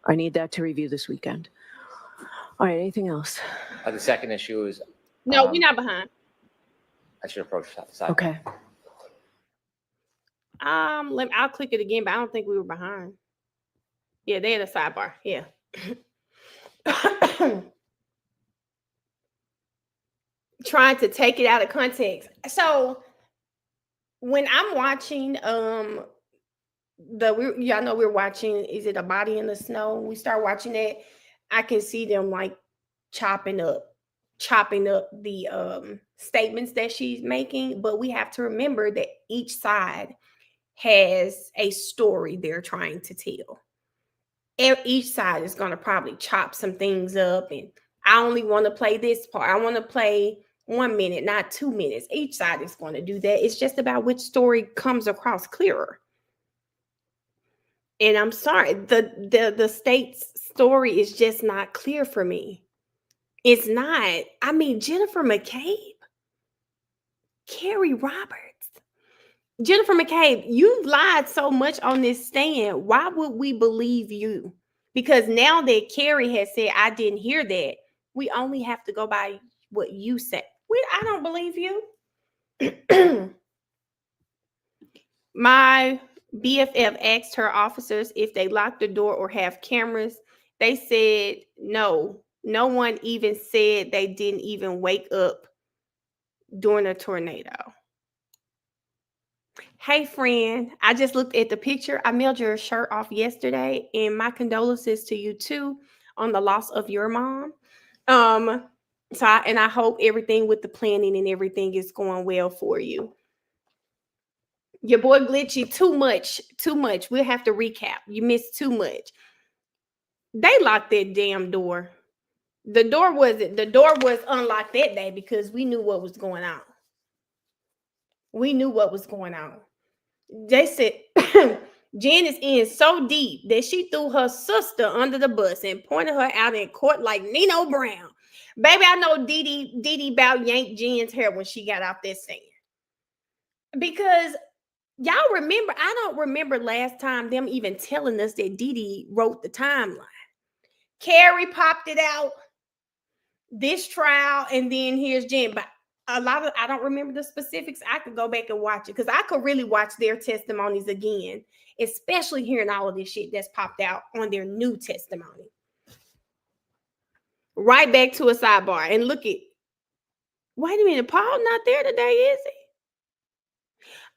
I need that to review this weekend. All right. Anything else? The second issue is. No, we're not behind. I should approach the side. Okay. I'll click it again, but I don't think we were behind. Yeah, they had a sidebar. Yeah. Trying to take it out of context. So when I'm watching y'all know we're watching, is it A Body in the Snow? We start watching it. I can see them like chopping up the statements that she's making, but we have to remember that each side has a story they're trying to tell. Each side is going to probably chop some things up, and I only want to play this part. I want to play 1 minute, not 2 minutes. Each side is going to do that. It's just about which story comes across clearer. And I'm sorry, the state's story is just not clear for me. It's not. I mean, Jennifer McCabe, Carrie Roberts. Jennifer McCabe, you've lied so much on this stand. Why would we believe you? Because now that Carrie has said, I didn't hear that, we only have to go by what you said. I don't believe you. My BFF asked her officers if they locked the door or have cameras. They said no. No one even said they didn't even wake up during a tornado. Hey, friend, I just looked at the picture. I mailed your shirt off yesterday, and my condolences to you too on the loss of your mom. I hope everything with the planning and everything is going well for you. Your boy Glitchy, too much. We'll have to recap. You missed too much. They locked that damn door. The door was unlocked that day because we knew what was going on. They said Jen is in so deep that she threw her sister under the bus and pointed her out in court like Nino Brown. Baby, I know Dee about yanked Jen's hair when she got off that stand. Because y'all remember, I don't remember last time them even telling us that Dee wrote the timeline. Carrie popped it out, this trial, and then here's Jen. But I don't remember the specifics. I could go back and watch it because I could really watch their testimonies again, especially hearing all of this shit that's popped out on their new testimony. Right back to a sidebar and look at, wait a minute, Paul not there today, is he?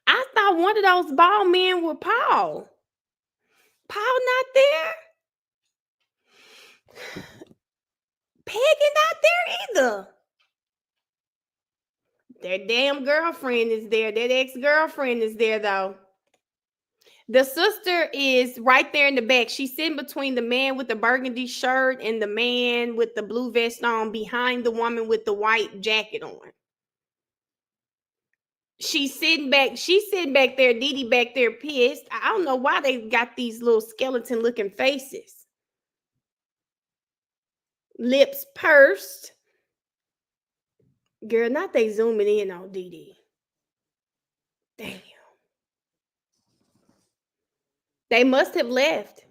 I thought one of those bald men were Paul. Paul not there. Peggy not there either. Their damn girlfriend is there. That ex-girlfriend is there, though. The sister is right there in the back. She's sitting between the man with the burgundy shirt and the man with the blue vest on behind the woman with the white jacket on. She's sitting back there, Dee back there pissed. I don't know why they got these little skeleton looking faces. Lips pursed. Girl, not they zooming in on Dee. Damn. They must have left.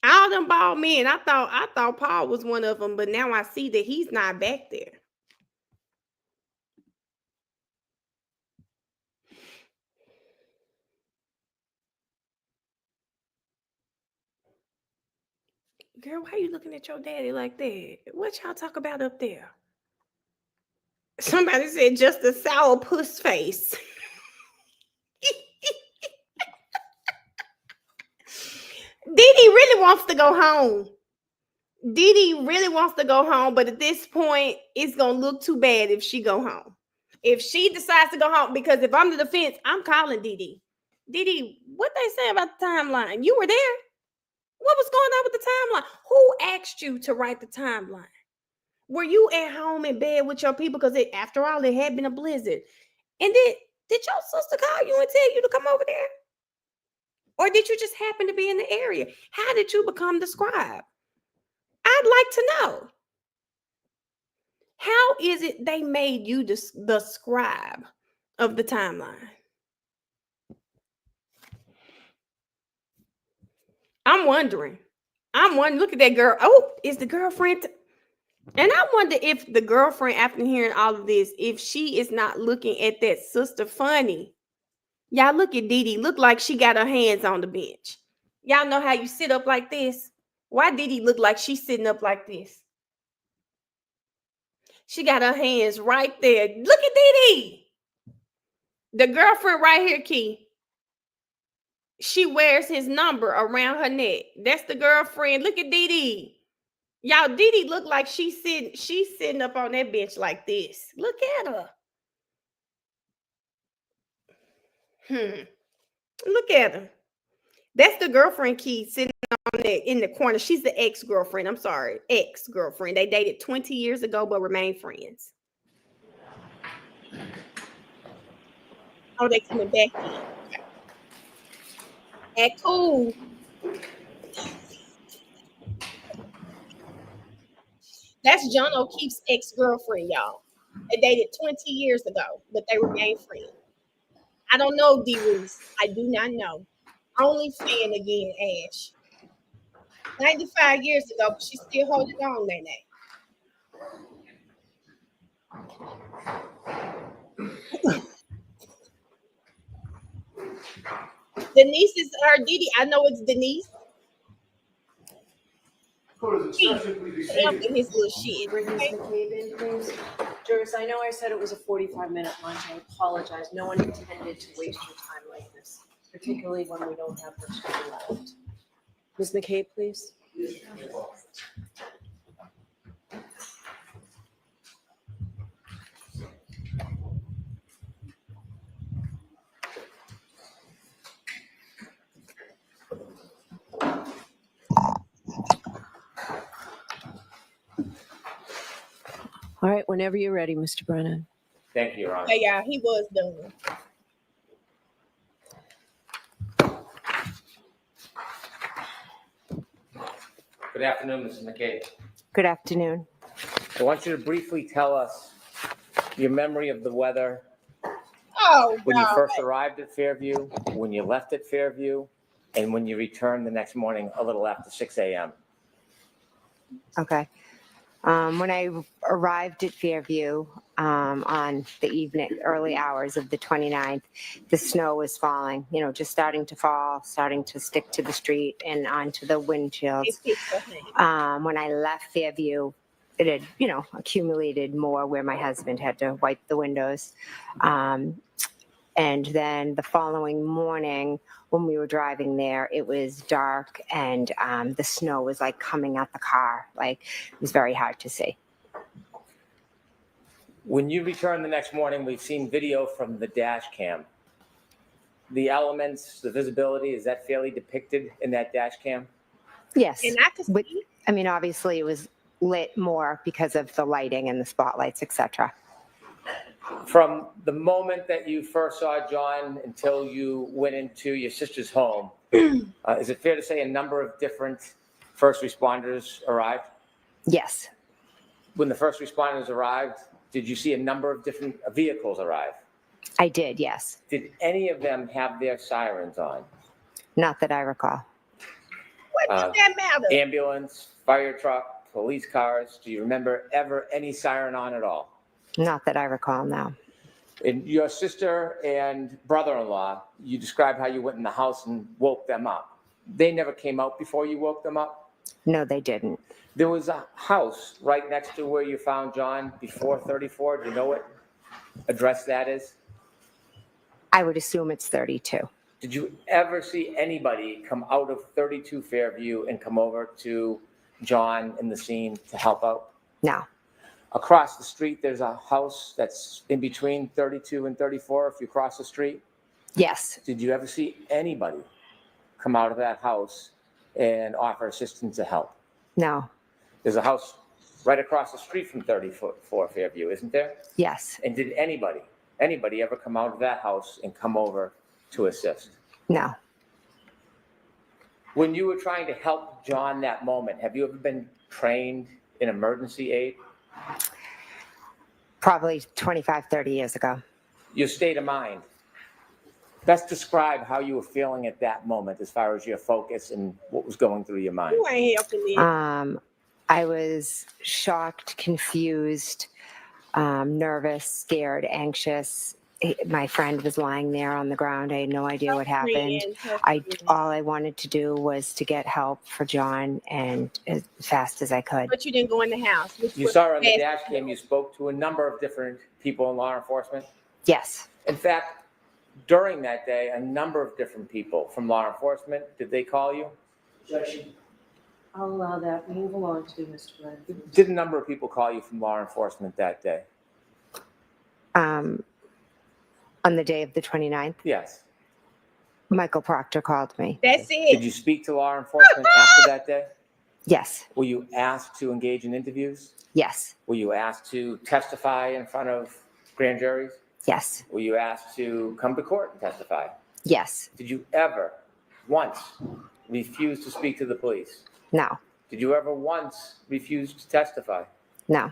All them bald men. I thought Paul was one of them, but now I see that he's not back there. Girl, why are you looking at your daddy like that? What y'all talk about up there? Somebody said just a sour puss face. Dee really wants to go home. Dee really wants to go home, but at this point, it's gonna look too bad if she go home. If she decides to go home, because if I'm the defense, I'm calling Dee. Dee, what they say about the timeline? You were there. What was going on with the timeline? Who asked you to write the timeline? Were you at home in bed with your people? Because after all, it had been a blizzard. And did your sister call you and tell you to come over there? Or did you just happen to be in the area? How did you become the scribe? I'd like to know. How is it they made you the scribe of the timeline? I'm wondering. Look at that girl. Oh, is the girlfriend? And I wonder if the girlfriend, after hearing all of this, if she is not looking at that sister funny. Y'all look at Dee Dee. Look like she got her hands on the bench. Y'all know how you sit up like this? Why Dee Dee look like she's sitting up like this? She got her hands right there. Look at Dee Dee. The girlfriend right here, Key. She wears his number around her neck. That's the girlfriend. Look at Dee Dee. Y'all, Dee Dee look like she's sitting up on that bench like this. Look at her. Look at her. That's the girlfriend, Key, sitting on that in the corner. She's the ex-girlfriend. I'm sorry, ex-girlfriend. They dated 20 years ago, but remain friends. Oh, they coming back in. Act cool. That's John O'Keefe's ex-girlfriend, y'all. They dated 20 years ago, but they remain friends. I don't know, D. Reese. I do not know. Only fan again, Ash. 95 years ago, but she's still holding on, Nene. Denise is her Didi. I know it's Denise. Him and his little shit. Bring Ms. McCabe in, please. Juris, I know I said it was a 45-minute lunch. I apologize. No one intended to waste your time like this, particularly when we don't have much time left. Ms. McCabe, please. All right, whenever you're ready, Mr. Brennan. Thank you, Your Honor. Yeah, he was done. Good afternoon, Mrs. McCabe. Good afternoon. I want you to briefly tell us your memory of the weather Oh, when you God. first arrived at Fairview, when you left at Fairview, and when you returned the next morning a little after 6 a.m. Okay. When I arrived at Fairview on the early hours of the 29th, the snow was falling, just starting to fall, starting to stick to the street and onto the windshields. When I left Fairview, it had, accumulated more where my husband had to wipe the windows. And then the following morning, when we were driving there, it was dark and the snow was like coming at the car. Like it was very hard to see. When you returned the next morning, we've seen video from the dash cam. The elements, the visibility, is that fairly depicted in that dash cam? Yes. And I could see. Obviously it was lit more because of the lighting and the spotlights, etc. From the moment that you first saw John until you went into your sister's home, is it fair to say a number of different first responders arrived? Yes. When the first responders arrived, did you see a number of different vehicles arrive? I did, yes. Did any of them have their sirens on? Not that I recall. What does that matter? Ambulance, fire truck, police cars. Do you remember ever any siren on at all? Not that I recall, no. And your sister and brother-in-law, you described how you went in the house and woke them up. They never came out before you woke them up? No, they didn't. There was a house right next to where you found John before 34. Do you know what address that is? I would assume it's 32. Did you ever see anybody come out of 32 Fairview and come over to John in the scene to help out? No. Across the street, there's a house that's in between 32 and 34 if you cross the street? Yes. Did you ever see anybody come out of that house and offer assistance to help? No. There's a house right across the street from 34 Fairview, isn't there? Yes. And did anybody ever come out of that house and come over to assist? No. When you were trying to help John that moment, have you ever been trained in emergency aid? Probably 25, 30 years ago. Your state of mind. Best describe how you were feeling at that moment as far as your focus and what was going through your mind. You ain't helping me. I was shocked, confused, nervous, scared, anxious. My friend was lying there on the ground. I had no idea what happened. All I wanted to do was to get help for John, and as fast as I could. But you didn't go in the house. You saw her on the dash cam. You spoke to a number of different people in law enforcement. Yes. In fact, during that day, a number of different people from law enforcement, did they call you? Objection. I'll allow that. Move along to Mr. Glenn. Did a number of people call you from law enforcement that day? On the day of the 29th, Yes. Michael Proctor called me. That's Did it. you speak to law enforcement after that day? Yes. Were you asked to engage in interviews? Yes. Were you asked to testify in front of grand juries? Yes. Were you asked to come to court and testify? Yes. Did you ever once refuse to speak to the police? No. Did you ever once refuse to testify? No.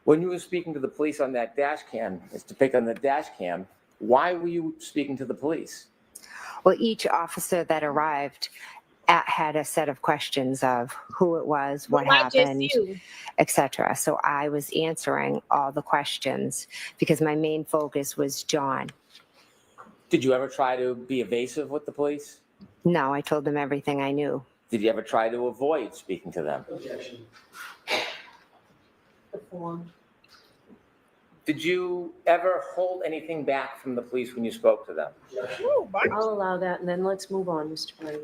When you were speaking to the police on that dash cam, it's depicted on the dash cam, why were you speaking to the police? Well, each officer that arrived had a set of questions of who it was, what happened, etc. So I was answering all the questions because my main focus was John. Did you ever try to be evasive with the police? No, I told them everything I knew. Did you ever try to avoid speaking to them? Objection. The form. Did you ever hold anything back from the police when you spoke to them? Objection. I'll allow that, and then let's move on, Mr. Glenn.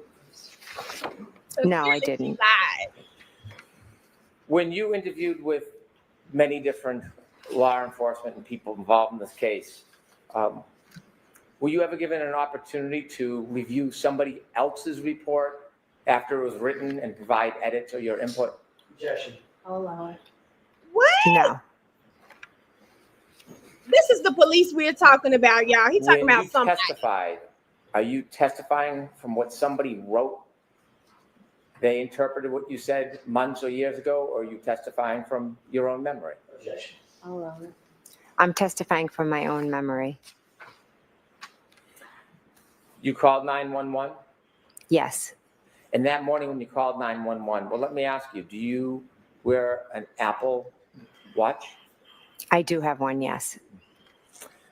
No, I didn't. When you interviewed with many different law enforcement and people involved in this case, were you ever given an opportunity to review somebody else's report after it was written and provide edits or your input? Objection. I'll allow it. What? No. This is the police we're talking about, y'all. He talking When about you something. testified, are you testifying from what somebody wrote? They interpreted what you said months or years ago, or are you testifying from your own memory? Objection. I'll allow it. I'm testifying from my own memory. You called 911? Yes. And that morning when you called 911, well, let me ask you, do you wear an Apple Watch? I do have one, yes.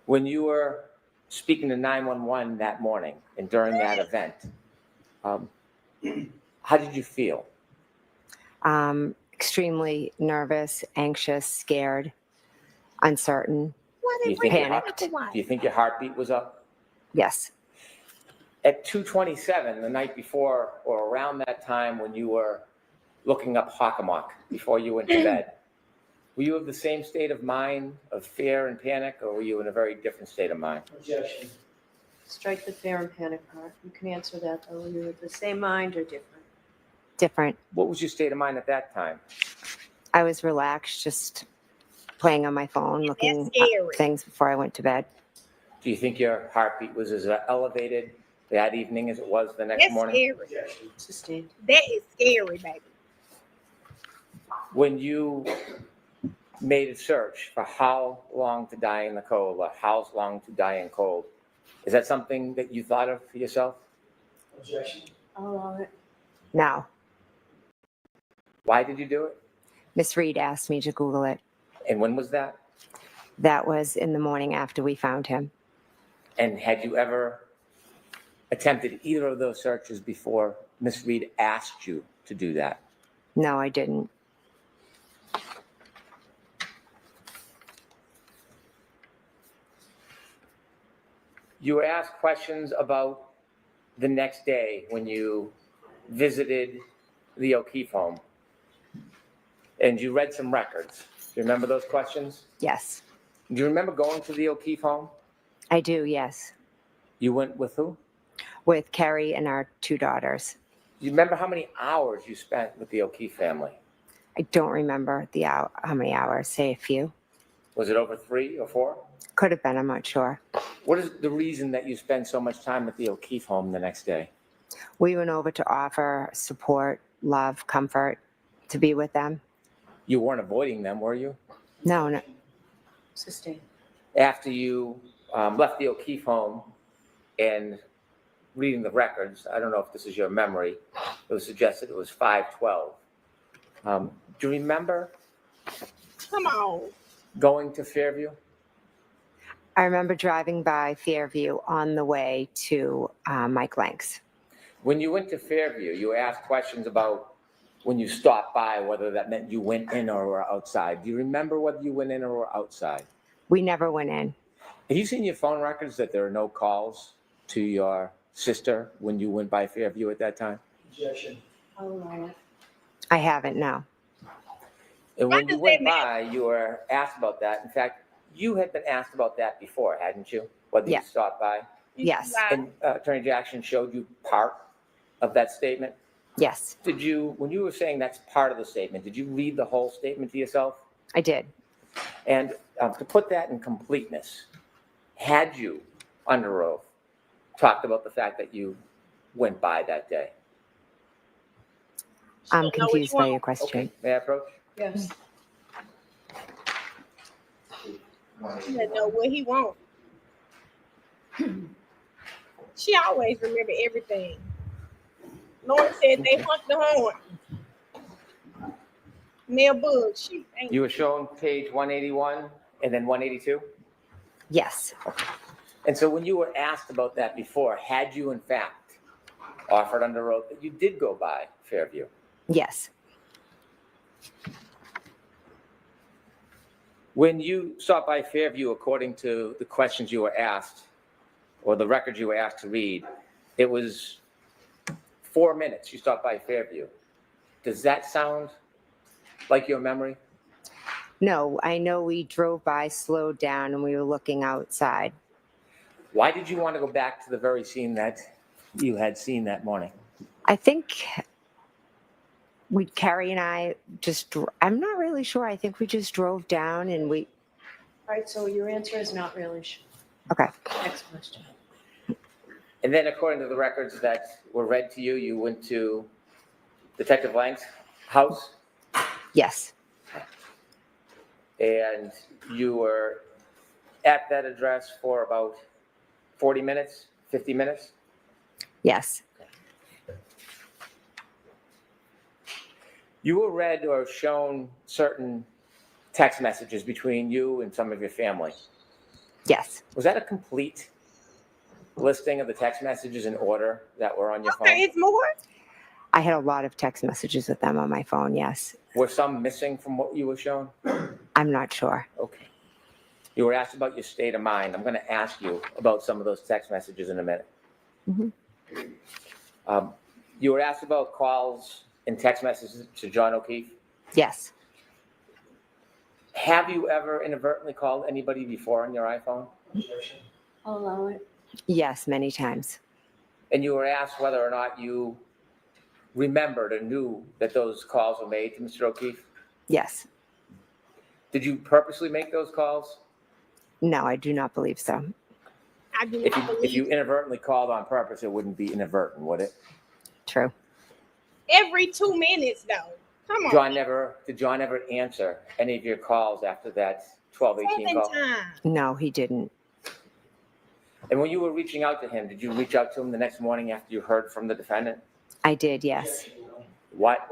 When you were speaking to 911 that morning and during that event, how did you feel? Extremely nervous, anxious, scared, uncertain, Do you think your panicked. do you think your heartbeat was up? Yes. At 2:27, the night before or around that time when you were looking up Hockomock before you went to bed, were you of the same state of mind of fear and panic, or were you in a very different state of mind? Objection. Strike the fear and panic part. You can answer that, though. Are you of the same mind or different? Different. What was your state of mind at that time? I was relaxed, just playing on my phone, looking That's scary. up things before I went to bed. Do you think your heartbeat was as elevated that evening as it was the next That's morning? scary. Objection. Sustained. That is scary, baby. When you made a search for how long to die in the cold or how long to die in cold, is that something that you thought of for yourself? Objection. I'll allow it. No. Why did you do it? Miss Reed asked me to Google it. And when was that? That was in the morning after we found him. And had you ever attempted either of those searches before Miss Reed asked you to do that? No, I didn't. You were asked questions about the next day when you visited the O'Keefe home. And you read some records. Do you remember those questions? Yes. Do you remember going to the O'Keefe home? I do, yes. You went with who? With Carrie and our 2 daughters. Do you remember how many hours you spent with the O'Keefe family? I don't remember how many hours, say a few. Was it over 3 or 4? Could have been, I'm not sure. What is the reason that you spend so much time at the O'Keefe home the next day? We went over to offer support, love, comfort, to be with them. You weren't avoiding them, were you? No. Sustained. After you left the O'Keefe home and reading the records, I don't know if this is your memory, it was suggested it was 5:12. Do you remember Come on. going to Fairview? I remember driving by Fairview on the way to Mike Lank's. When you went to Fairview, you asked questions about when you stopped by, whether that meant you went in or were outside. Do you remember whether you went in or were outside? We never went in. Have you seen your phone records that there are no calls to your sister when you went by Fairview at that time? Objection. I'll allow it. I haven't, no. And Why when you does went that matter? by, you were asked about that. In fact, you had been asked about that before, hadn't you? Whether Yeah. you stopped by. Yes. And Attorney Jackson showed you part of that statement. Yes, Did you, when you were saying that's part of the statement, did you read the whole statement to yourself? I did. And to put that in completeness, had you, under oath, talked about the fact that you went by that day? I'm confused by your question. Okay, may I approach? Yes. She doesn't know what he wants. She always remember everything. Lauren said they hunt the horn. Mel Bug, she ain't. You were shown page 181 and then 182? Yes. And so when you were asked about that before, had you in fact offered under oath that you did go by Fairview? Yes. When you stopped by Fairview, according to the questions you were asked, or the records you were asked to read, it was 4 minutes you stopped by Fairview. Does that sound like your memory? No, I know we drove by, slowed down, and we were looking outside. Why did you want to go back to the very scene that you had seen that morning? I think Carrie and I I'm not really sure. I think we just drove down and we. All right, so your answer is not really sure. Okay. Next question. And then according to the records that were read to you, you went to Detective Lang's house Yes. and you were at that address for about 40 minutes, 50 minutes? Yes. You were read or shown certain text messages between you and some of your family. Yes. Was that a complete listing of the text messages in order that were on your phone? Okay, it's more. I had a lot of text messages with them on my phone. Yes. Were some missing from what you were shown? I'm not sure. Okay. You were asked about your state of mind. I'm going to ask you about some of those text messages in a minute. Mm-hmm. You were asked about calls and text messages to John O'Keefe. Yes. Have you ever inadvertently called anybody before on your iPhone? I'll allow it. Yes, many times. And you were asked whether or not you remembered or knew that those calls were made to Mr. O'Keefe? Yes. Did you purposely make those calls? No, I do not believe so. I do If not believe you inadvertently called on purpose, it wouldn't be inadvertent, would it? True. every 2 minutes though. Come on. Did John ever answer any of your calls after that 12-18 7 call? times. No, he didn't. And when you were reaching out to him, did you reach out to him the next morning after you heard from the defendant? I did, yes. What?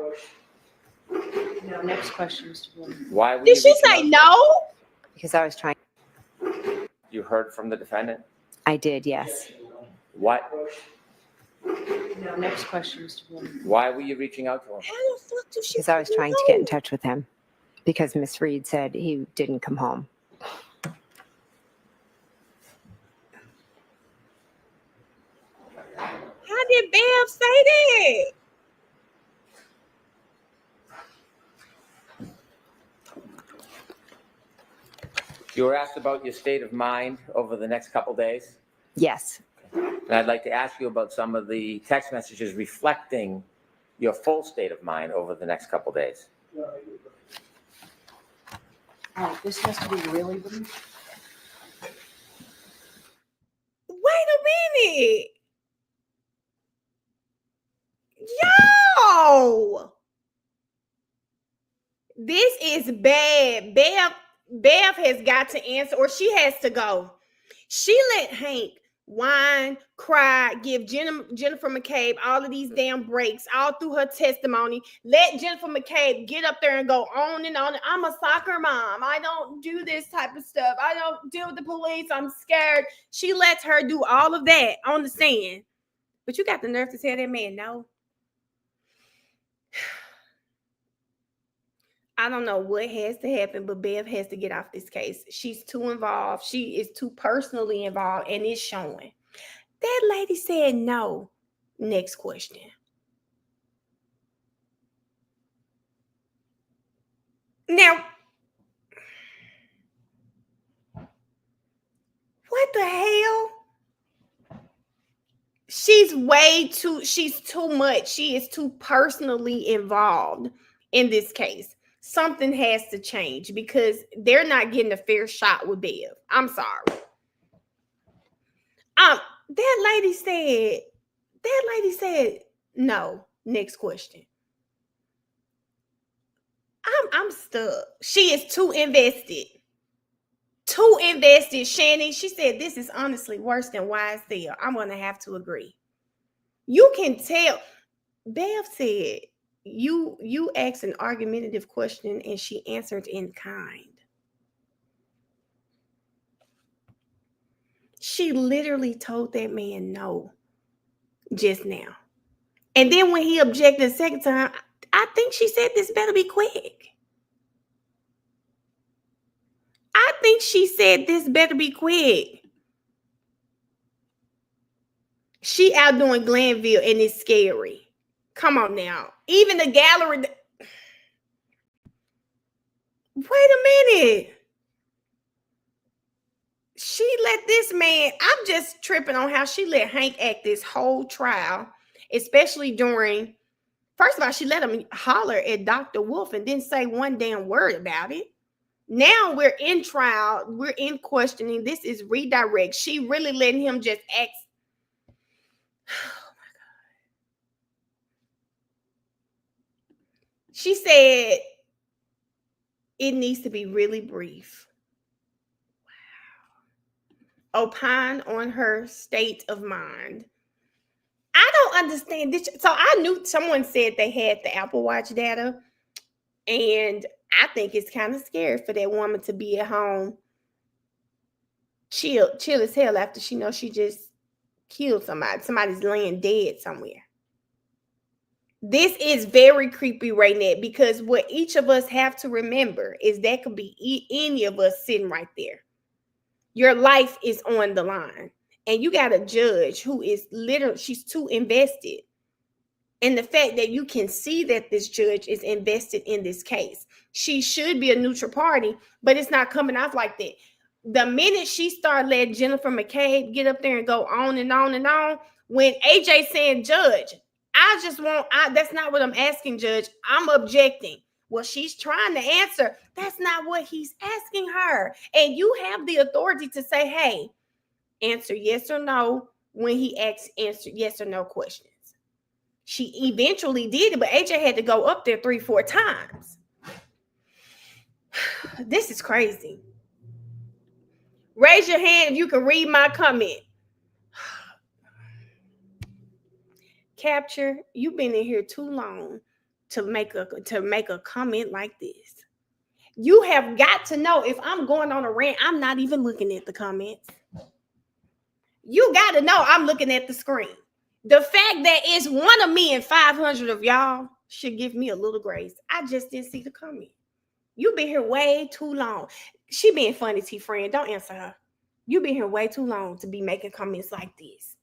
No, next question, Mr. Bloom. Why were Did you she reaching say out? no? Because I was trying. You heard from the defendant? I did, yes. What? No, next question, Mr. Bloom. Why were you reaching out to him? How the fuck did she Because I was say trying to no? get in touch with him. Because Miss Reed said he didn't come home. How did Bev say that? You were asked about your state of mind over the next couple days. Yes. And I'd like to ask you about some of the text messages reflecting your full state of mind over the next couple days. All right, this has to be really brief. Wait a minute. Yo! This is bad. Bev has got to answer, or she has to go. She let Hank whine, cry, give Jennifer McCabe all of these damn breaks all through her testimony. Let Jennifer McCabe get up there and go on and on. I'm a soccer mom. I don't do this type of stuff. I don't deal with the police. I'm scared. She lets her do all of that on the stand. But you got the nerve to tell that man no. I don't know what has to happen, but Bev has to get off this case. She's too involved. She is too personally involved, and it's showing. That lady said no. Next question. Now, what the hell? She's too much. She is too personally involved in this case. Something has to change because they're not getting a fair shot with Bev. I'm sorry. That lady said no. Next question. I'm stuck. She is too invested. Too invested, Shannon. She said this is honestly worse than YSL. I'm gonna have to agree. You can tell. Bev said you asked an argumentative question and she answered in kind. She literally told that man no just now. And then when he objected the second time, I think she said this better be quick. I think she said this better be quick. She outdoing Glanville and it's scary. Come on now. Even the gallery. Wait a minute. She let this man, I'm just tripping on how she let Hank act this whole trial, especially during, first of all, she let him holler at Dr. Wolf and didn't say one damn word about it. Now we're in trial, we're in questioning. This is redirect. She really letting him just act. Oh my God. She said it needs to be really brief. Wow. Opine on her state of mind. I don't understand this. So I knew someone said they had the Apple Watch data, and I think it's kind of scary for that woman to be at home, chill as hell after she knows she just killed somebody. Somebody's laying dead somewhere. This is very creepy, Raynette, because what each of us have to remember is that could be any of us sitting right there. Your life is on the line. And you got a judge who is literally, she's too invested. And the fact that you can see that this judge is invested in this case. She should be a neutral party, but it's not coming off like that. The minute she started letting Jennifer McCabe get up there and go on and on and on, when AJ saying, Judge, that's not what I'm asking, Judge. I'm objecting. Well, she's trying to answer. That's not what he's asking her. And you have the authority to say, hey, answer yes or no when he asks answer yes or no questions. She eventually did it, but AJ had to go up there 3-4 times. This is crazy. Raise your hand if you can read my comment. Capture, you've been in here too long to make a comment like this. You have got to know if I'm going on a rant, I'm not even looking at the comments. You got to know I'm looking at the screen. The fact that it's 1 of me and 500 of y'all should give me a little grace. I just didn't see the comment. You've been here way too long. She being funny, T-Friend. Don't answer her. You've been here way too long to be making comments like this.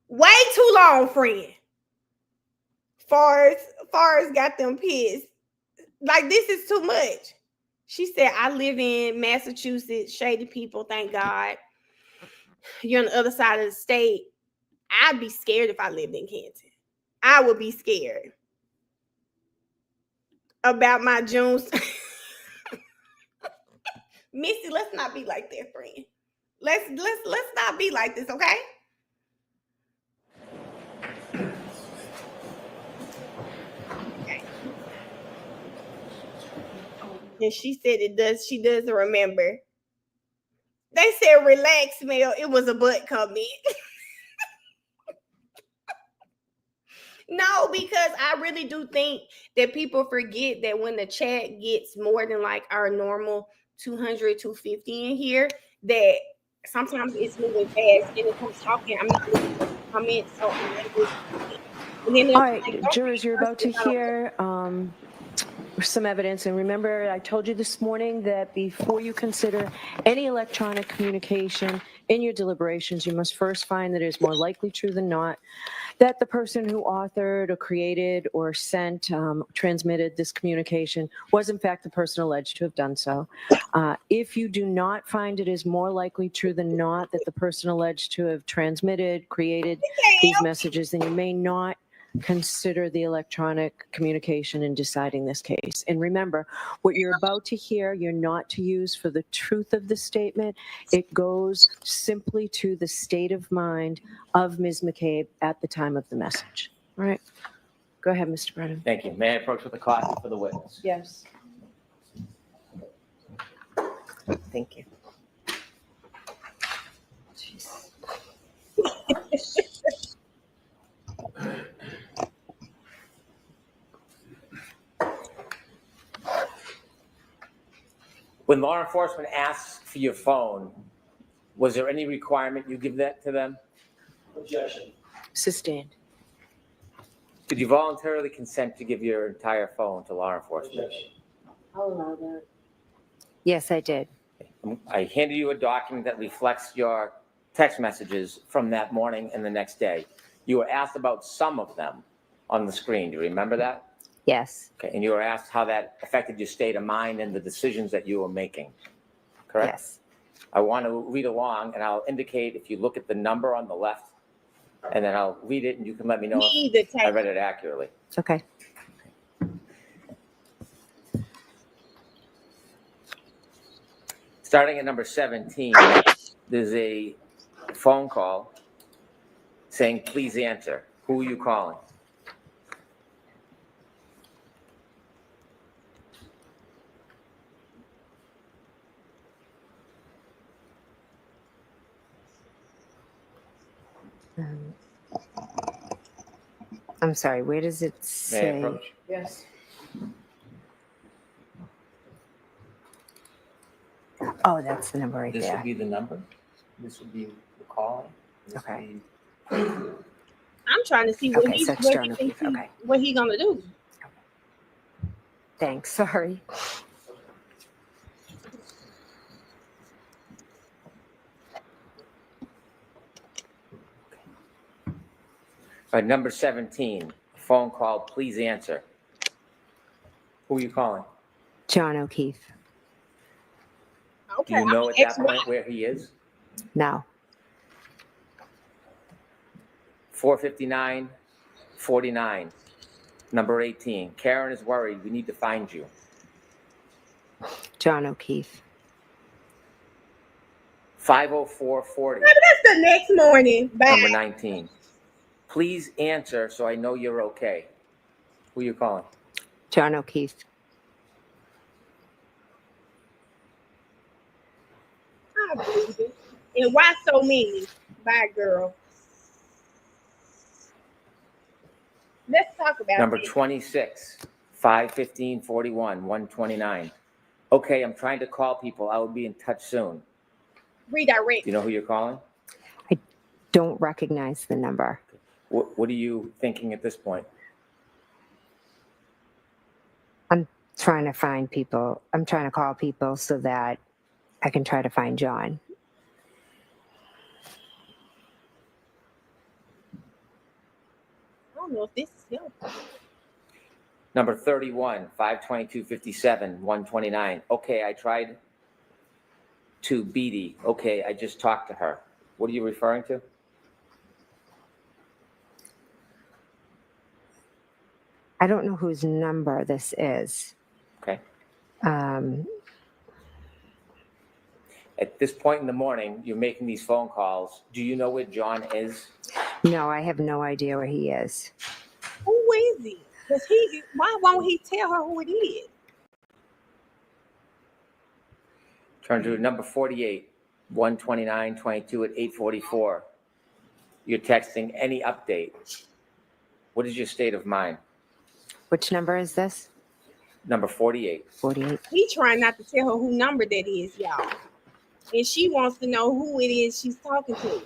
Way too long, friend. Far as got them pissed. Like, this is too much. She said, I live in Massachusetts. Shady people, thank God. You're on the other side of the state. I'd be scared if I lived in Canton. I would be scared about my Junes. Missy, let's not be like that, friend. Let's not be like this, okay? And she said she doesn't remember. They said relax, Mel. It was a butt comment. No, because I really do think that people forget that when the chat gets more than like our normal 200, 250 in here, that sometimes it's moving fast. And if I'm talking, I'm not looking at the comments, so I'm able to see. And then All it's right, like, don't jurors, be you're about to cursing out. hear some evidence. And remember, I told you this morning that before you consider any electronic communication in your deliberations, you must first find that it is more likely true than not that the person who authored or created or sent, transmitted this communication was in fact the person alleged to have done so. If you do not find it is more likely true than not that the person alleged to have transmitted, created these messages, then you may not consider the electronic communication in deciding this case. And remember, what you're about to hear, you're not to use for the truth of the statement. It goes simply to the state of mind of Ms. McCabe at the time of the message. All right. Go ahead, Mr. Brennan. Thank you. May I approach with a copy for the witness? Yes. Thank you. When law enforcement asks for your phone, was there any requirement you give that to them? Objection. Sustained. Did you voluntarily consent to give your entire phone to law enforcement? Objection. I'll allow that. Yes, I did. I handed you a document that reflects your text messages from that morning and the next day. You were asked about some of them on the screen. Do you remember that? Yes. Okay, and you were asked how that affected your state of mind and the decisions that you were making, correct? Yes. I want to read along, and I'll indicate if you look at the number on the left, and then I'll read it, and you can let me know if I read it accurately. Okay. Starting at number 17, there's a phone call saying, please answer. Who are you calling? I'm sorry, where does it May I say? approach? Yes. Oh, that's the number right This would there. be the number. This would be the calling. This would Okay. be- I'm trying to see what Okay, so it's what John he O'Keefe. thinks Okay. what he gonna do. Thanks, sorry. All right, number 17, phone call, please answer. Who are you calling? John O'Keefe. Okay, Do you know at that ex-wife. point where he is? No. 459-49, number 18. Karen is worried. We need to find you. John O'Keefe. 504-40, Maybe that's the next morning. number Bye. 19. Please answer so I know you're okay. Who are you calling? John O'Keefe. I believe it. And why so many? Bye, girl. Let's talk about Number this. 26, 515-41, 129. Okay, I'm trying to call people. I will be in touch soon. Redirect. Do you know who you're calling? Don't recognize the number. What are you thinking at this point? I'm trying to find people. I'm trying to call people so that I can try to find John. I don't know if this is helpful. Number 31, 522-57, 129. Okay, I tried to Beatty. Okay, I just talked to her. What are you referring to? I don't know whose number this is. Okay. Um, At this point in the morning, you're making these phone calls. Do you know where John is? no, I have no idea where he is. Who is he? Because why won't he tell her who it is? Turn to number 48. 129:22 at 8:44. You're texting any update. What is your state of mind? Which number is this? Number 48. 48. He trying not to tell her who number that is, y'all. And she wants to know who it is she's talking to.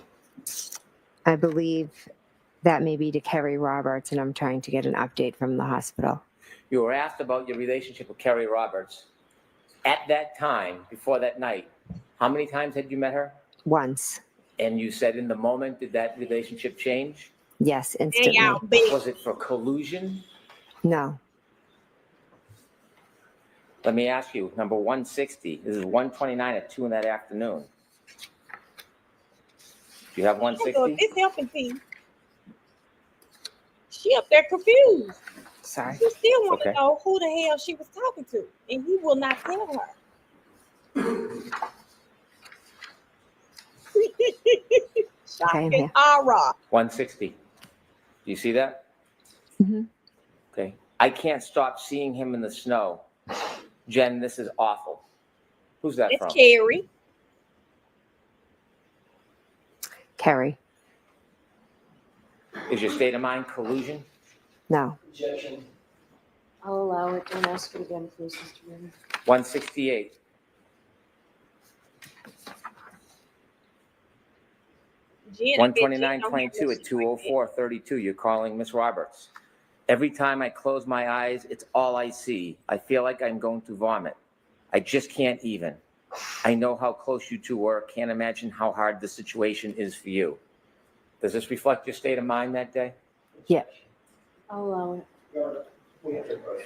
I believe that may be to Kerry Roberts, and I'm trying to get an update from the hospital. You were asked about your relationship with Kerry Roberts. At that time, before that night, how many times had you met her? Once. And you said in the moment, did that relationship change? Yes, And instantly. y'all big. Was it for collusion? No. Let me ask you, number 160, this is 129 at 2 in that afternoon. Do you have 160? It's helping T. She up there confused. Sorry. She still want to Okay. know who the hell she was talking to, and he will not tell her. Shock Okay, I'm and here. awe. 160. Do you see that? Mm-hmm. Okay. I can't stop seeing him in the snow. Jen, this is awful. Who's that It's from? Carrie. Kerry. Is your state of mind collusion? No. Objection. I'll allow it. Don't ask it again, please, Mr. Chairman. 168. Jen, I bet Jen 129:22 at 2:04:32. You're calling Miss Roberts. Every time I close my eyes, it's all I see. I feel like I'm going to vomit. I just can't even. I know how close you two were. Can't imagine how hard the situation is for you. Does this reflect your state of mind that day? Yeah. I'll allow it. We have to approach.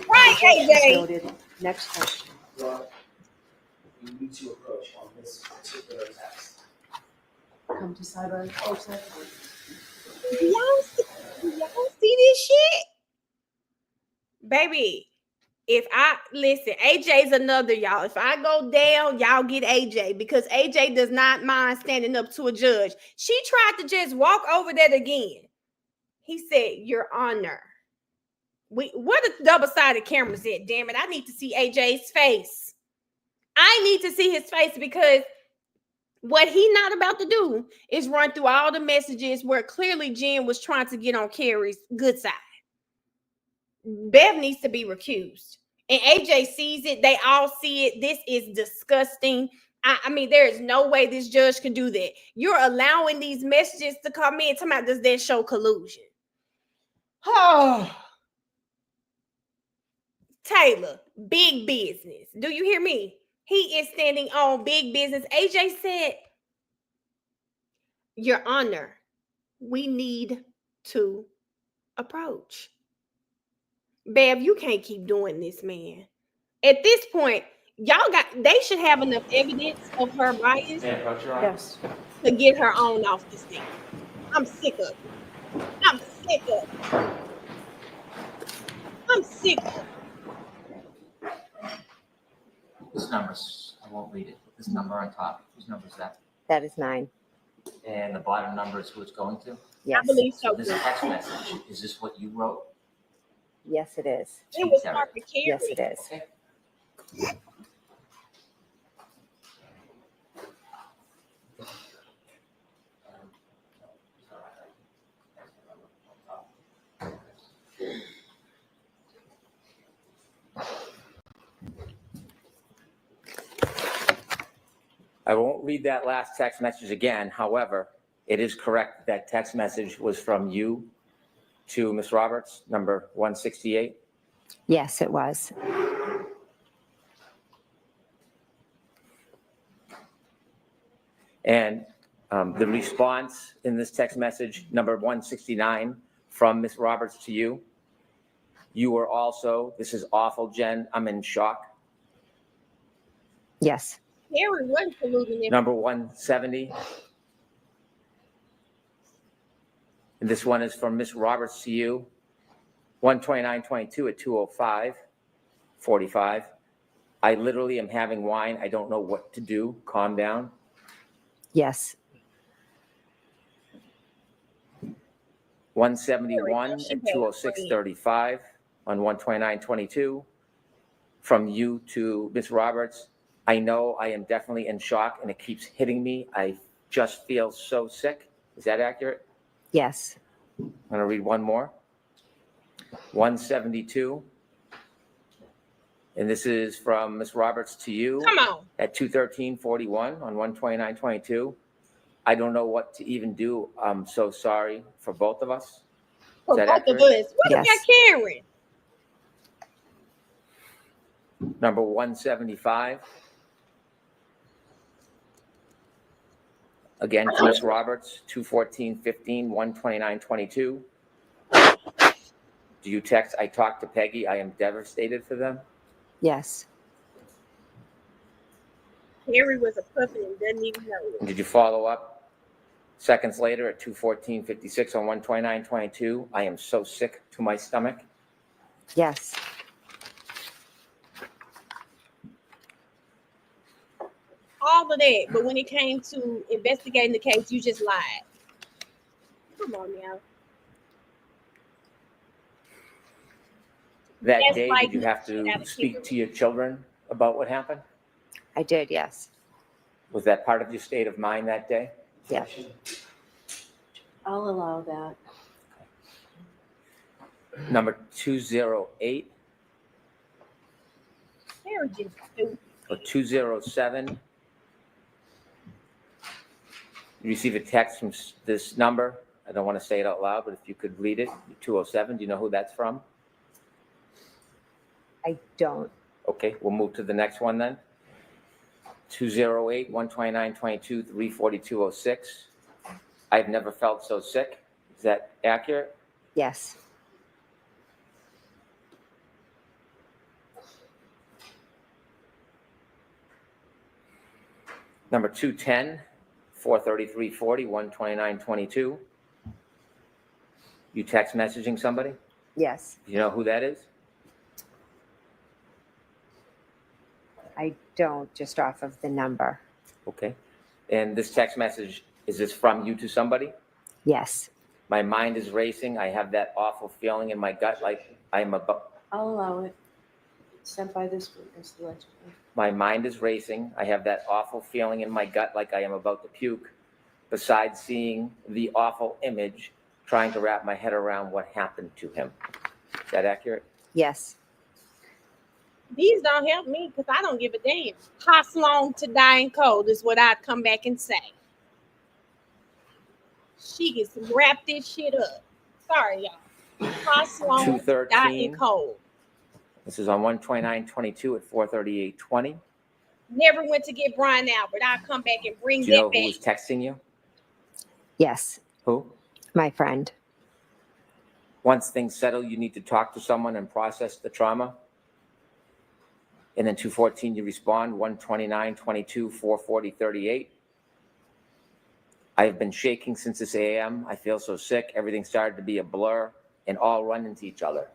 Right, Objections AJ. noted. Next question. You need to approach on this particular text. Come to Sidebar. Oh, Sidebar. Do y'all see this shit? Baby, if I listen, AJ's another y'all. If I go down, y'all get AJ because AJ does not mind standing up to a judge. She tried to just walk over that again. He said, Your Honor. Where the double-sided cameras at? Damn it. I need to see AJ's face. I need to see his face because what he not about to do is run through all the messages where clearly Jen was trying to get on Carrie's good side. Bev needs to be recused. And AJ sees it. They all see it. This is disgusting. I mean, there is no way this judge can do that. You're allowing these messages to come in. Talking about, does that show collusion? Oh, Taylor, big business. Do you hear me? He is standing on big business. AJ said, Your Honor, we need to approach. Bev, you can't keep doing this, man. At this point, they should have enough evidence of her bias Yes. to get her on off the stand. I'm sick of it. I'm sick of it. I'm sick of it. This number's, I won't read it. This number on top, whose number is that? That is 9. And the bottom number is who it's going to? Yes. I believe so. So this text message, is this what you wrote? Yes, it is. It was marked for Carrie. Yes, it is. Okay. I won't read that last text message again. However, it is correct that text message was from you to Ms. Roberts, number 168. Yes, it was. And the response in this text message, number 169, from Ms. Roberts to you, you were also, this is awful, Jen, I'm in shock. Yes. Carrie wasn't colluding. Number 170. And this one is from Ms. Roberts to you, 129:22 at 2:05:45. I literally am having wine. I don't know what to do. Calm down. Yes. 171 at 2:06:35 on 129:22 from you to Ms. Roberts. I know I am definitely in shock and it keeps hitting me. I just feel so sick. Is that accurate? Yes. I'm going to read one more. 172. And this is from Ms. Roberts to you. Come on. At 2:13:41 on 129:22. I don't know what to even do. I'm so sorry for both of us. For that both of accurate? us. What Yes. about Karen? Number 175. Again, to Ms. Roberts, 2:14:15, 129:22. Do you text, I talked to Peggy, I am devastated for them? Yes. Harry was a puppet and doesn't even know it. And did you follow up seconds later at 2:14:56 on 129:22? I am so sick to my stomach. Yes. All of that, but when it came to investigating the case, you just lied. Come on now. That That's day, like did you have shit out to of speak Kimberly. to your children about what happened? I did. Yes. Was that part of your state of mind that day? Yes. I'll allow that. Number 208 Harry just stupid. or 207. You receive a text from this number. I don't want to say it out loud, but if you could read it, 207. Do you know who that's from? I don't. Okay, we'll move to the next one then. 208, 129:22, 342:06. I've never felt so sick. Is that accurate? Yes. Number 210, 433:40, 129:22. You text messaging somebody? Yes. Do you know who that is? I don't, just off of the number. Okay. And this text message, is this from you to somebody? Yes. My mind is racing. I have that awful feeling in my gut like I'm about. I'll allow it. Sent by this witness, allegedly. My mind is racing. I have that awful feeling in my gut like I am about to puke. Besides seeing the awful image, trying to wrap my head around what happened to him. Is that accurate? Yes. These don't help me because I don't give a damn. Cost long to dying cold is what I'd come back and say. She gets to wrap this shit up. Sorry, y'all. Cost long to dying 213. cold. This is on 129:22 at 438:20. Never went to get Brian Albert. I'll come back and bring Do you know that who back. was texting you? Yes. Who? My friend. Once things settle, you need to talk to someone and process the trauma. And then 214, you respond, 129:22, 440:38. I have been shaking since this AM. I feel so sick. Everything started to be a blur and all run into each other.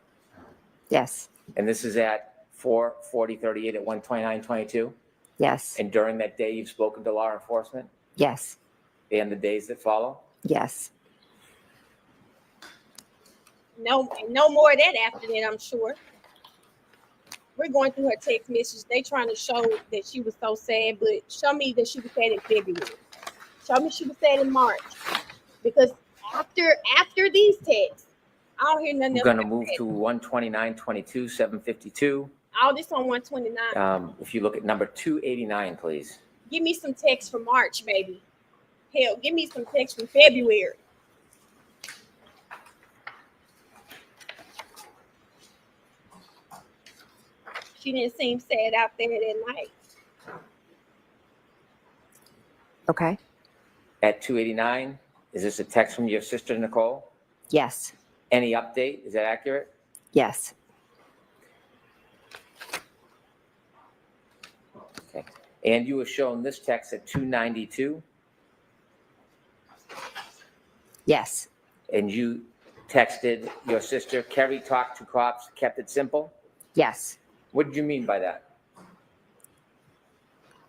Yes. And this is at 440:38 at 129:22. Yes. And during that day, you've spoken to law enforcement Yes. and the days that follow. Yes. No more of that after that, I'm sure. We're going through her text message. They trying to show that she was so sad, but show me that she was sad in February. Show me she was sad in March. Because after these texts, I don't hear nothing I'm else. going to move to 129:22, 752. All this on 129. If you look at number 289, please. Give me some text from March, baby. Hell, give me some text from February. She didn't seem sad out there that night. Okay. At 289, is this a text from your sister, Nicole? Yes. Any update? Is that accurate? Yes. Okay. And you were shown this text at 292, Yes. and you texted your sister, Kerry talked to cops, kept it simple. Yes. What did you mean by that?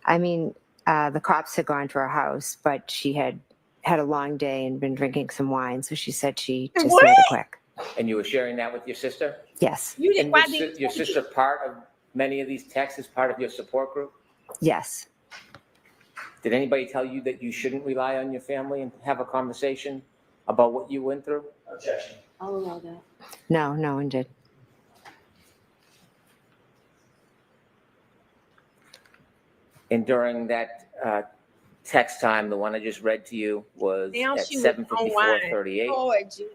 I mean, the cops had gone to her house, but she had had a long day and been drinking some wine. So she said she just made it quick. And you were sharing that with your sister? Yes. You didn't. And Why was did your sister part of many of these texts as part of your support group? Yes. Did anybody tell you that you shouldn't rely on your family and have a conversation about what you went through? Objection. I'll allow that. No, no one did. And during that text time, the one I just read to you was Now at she was on wine. 7:54:38. Lord Jesus.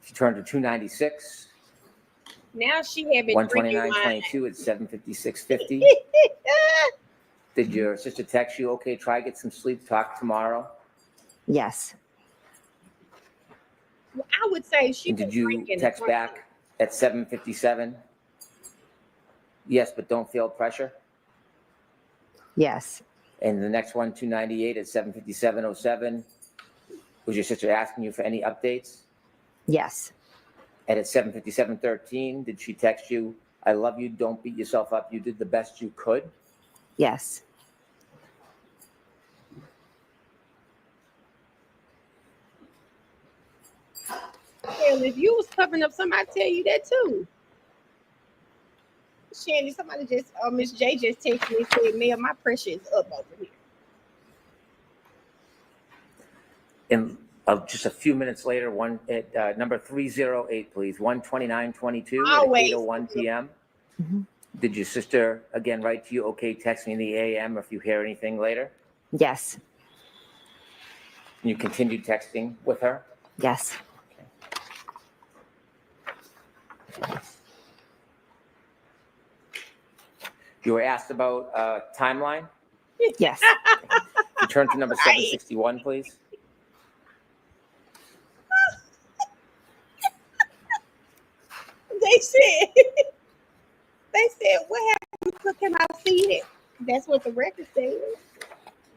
She turned to 296. Now she had been drinking wine. 129:22 at 7:56:50. Did your sister text you, okay, try get some sleep, talk tomorrow? Yes. Well, I would say she And was did you drinking. text back at 7:57? Yes, but don't feel pressure. Yes. And the next one, 298 at 7:57:07. Was your sister asking you for any updates? Yes. And at 7:57:13, did she text you, I love you, don't beat yourself up, you did the best you could? Yes. Hell, if you was covering up, somebody tell you that too. Shandy, somebody just, Miss J just texted me and said, Mel, my pressure is up over here. And just a few minutes later, one at number 308, please, 129:22 at Always. 8:01 p.m. Mhm. Did your sister again write to you, okay, text me in the AM if you hear anything later? Yes. And you continued texting with her? Yes. You were asked about timeline? Yes. You turn to number 761, please. They said, what happened? So can I see it? That's what the record says.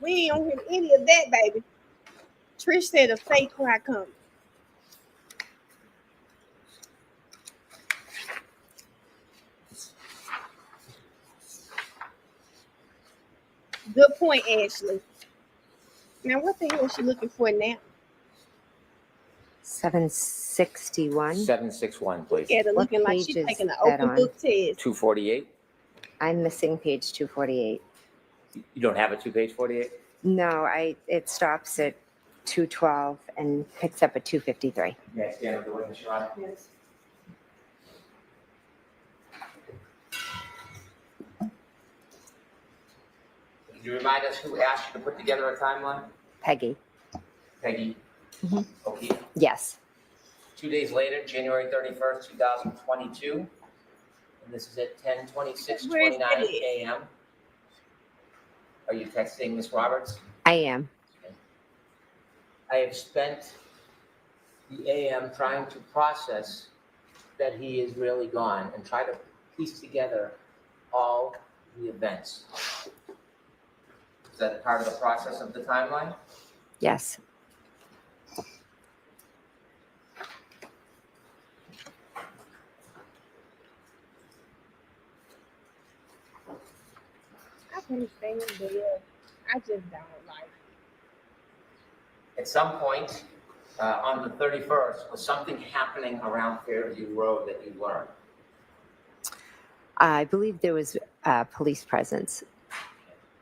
We ain't hear any of that, baby. Trish said a fake cry coming. Good point, Ashley. Now, what the hell is she looking for now? 761. 761, please. Look at her What looking like page she's is taking an that open on? book test. 248. I'm missing page 248. You don't have a 2-page 48? No, it stops at 212 and picks up at 253. May I stand with the witness, Your Honor? Yes. Can you remind us who asked you to put together a timeline? Peggy. Peggy. Mhm. Okay. Yes. 2 days later, January 31st, 2022. And this is at 10:26:29 a.m. Are you texting Ms. Roberts? I am. I have spent the AM trying to process that he is really gone and try to piece together all the events. Is that part of the process of the timeline? Yes. I can understand, but I just don't like it. At some point on the 31st, was something happening around Fairview Road that you learned? I believe there was police presence.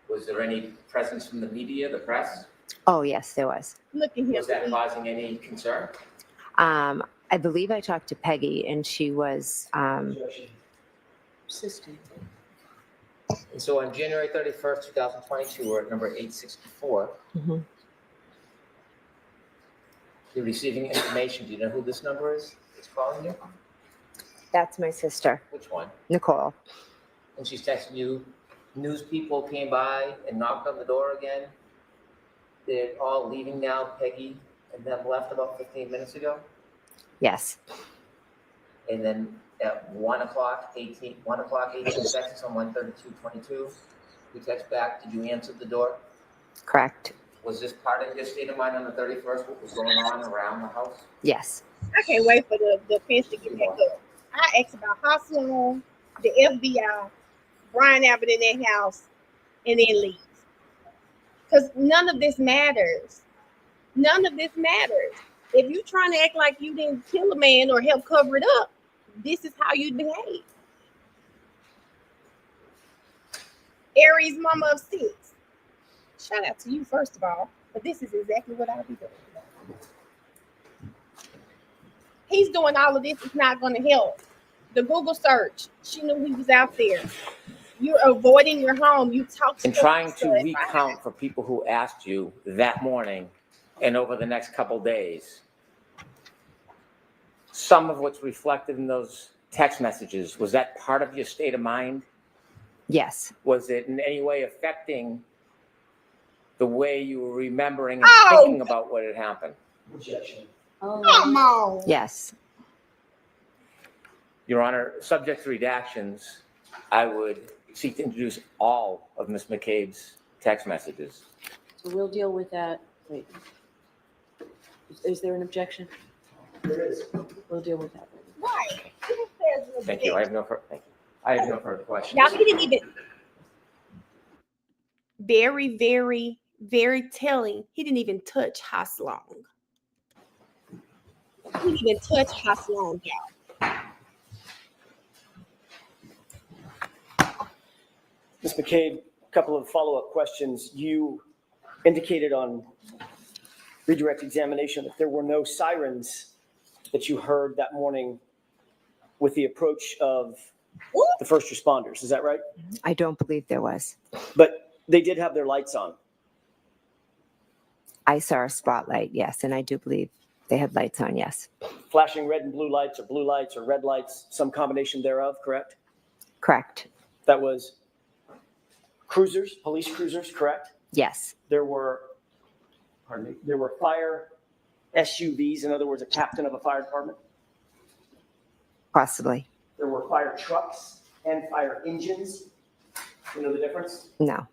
Was there any presence from the media, the press? Oh, yes, there was. Look at him. Was that causing any concern? I believe I talked to Peggy and she was, Assistant. And so on January 31st, 2022, we're at number 864. Mhm. You're receiving information. Do you know who this number is? It's calling you? That's my sister, Which one? Nicole. And she's texting you, news people came by and knocked on the door again. They're all leaving now, Peggy and them left about 15 minutes ago. Yes. And then at 1 o'clock, 18 seconds on 1:32:22, we text back, did you answer the door? Correct. Was this part of your state of mind on the 31st, what was going on around the house? Yes. I can't wait for the fence to get back up. I asked about Hustler, the FBI, Brian Abbott in that house, and then leaves. Because none of this matters. None of this matters. If you're trying to act like you didn't kill a man or help cover it up, this is how you behave. Aries mama of 6. Shout out to you, first of all. But this is exactly what I'll be doing. He's doing all of this. It's not going to help. The Google search. She knew he was out there. You're avoiding your home. You talk And trying to recount for people who asked you that morning and over the next couple days, some of what's reflected in those text messages, was that part of your state of mind? Yes. Was it in any way affecting the way you were remembering and thinking about what had happened? Objection. Come on. Yes. Your Honor, subject to redactions, I would seek to introduce all of Ms. McCabe's text messages. So we'll deal with that. Wait. Is there an objection? There is. We'll deal with that. Right. Thank you. I have no further questions. Y'all, he didn't even. Very, very, very telling. He didn't even touch Haslong. He didn't even touch Haslong, y'all. Ms. McCabe, a couple of follow-up questions. You indicated on redirect examination that there were no sirens that you heard that morning with the approach of the first responders. Is that right? I don't believe there was. But they did have their lights on. I saw a spotlight, yes, and I do believe they had lights on, yes. Flashing red and blue lights or red lights, some combination thereof, correct? Correct. That was cruisers, police cruisers, correct? Yes. There were fire SUVs, in other words, a captain of a fire department. Possibly. There were fire trucks and fire engines. You know the difference? No.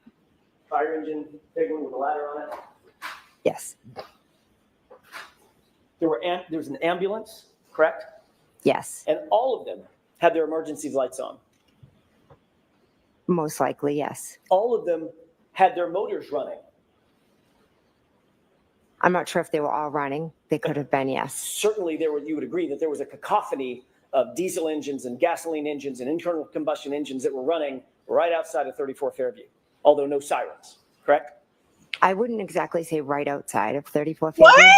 Fire engine, big one with a ladder on it. Yes. There was an ambulance, correct? Yes. And all of them had their emergency lights on. Most likely, yes. All of them had their motors running. I'm not sure if they were all running. They could have been, yes. Certainly, you would agree that there was a cacophony of diesel engines and gasoline engines and internal combustion engines that were running right outside of 34 Fairview, although no sirens, correct? I wouldn't exactly say right outside of 34 Fairview. What?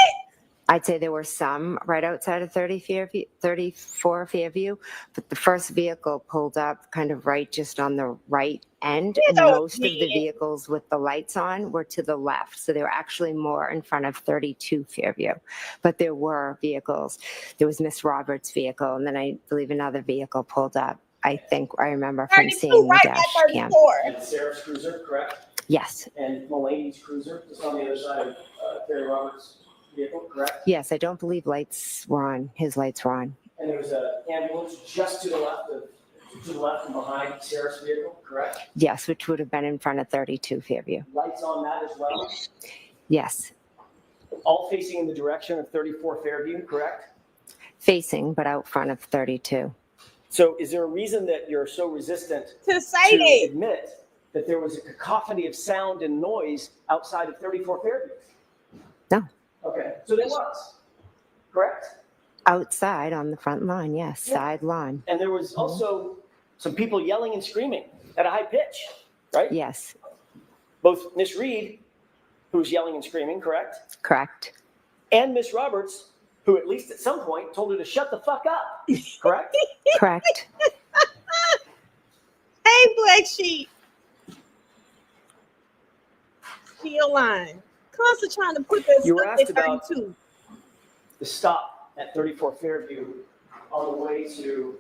I'd say there were some right outside of 34 Fairview, but the first vehicle pulled up kind of right just on the right end, and most of the vehicles with the lights on were to the left, so they were actually more in front of 32 Fairview. But there were vehicles. There was Miss Roberts' vehicle, and then I believe another vehicle pulled up. I think I remember from seeing the dash cam. And Sarah's cruiser, correct? Yes. And Mulaney's cruiser, just on the other side of Terry Roberts' vehicle, correct? Yes, I don't believe lights were on. His lights were on. And there was an ambulance just to the left and behind Sarah's vehicle, correct? Yes, which would have been in front of 32 Fairview. Lights on that as well? Yes. All facing in the direction of 34 Fairview, correct? Facing, but out front of 32. So is there a reason that you're so resistant to admit that there was a cacophony of sound and noise outside of 34 Fairview? No. Okay, so there was, correct? Outside on the front lawn, yes, Yeah. side lawn. And there was also some people yelling and screaming at a high pitch, right? Yes. Both Miss Reed, who was yelling and screaming, correct? Correct. And Miss Roberts, who at least at some point told her to shut the fuck up, correct? Correct. Hey, Black Sheep. Still lying. Constantly trying to put this You were stuff asked at about 32. the stop at 34 Fairview on the way to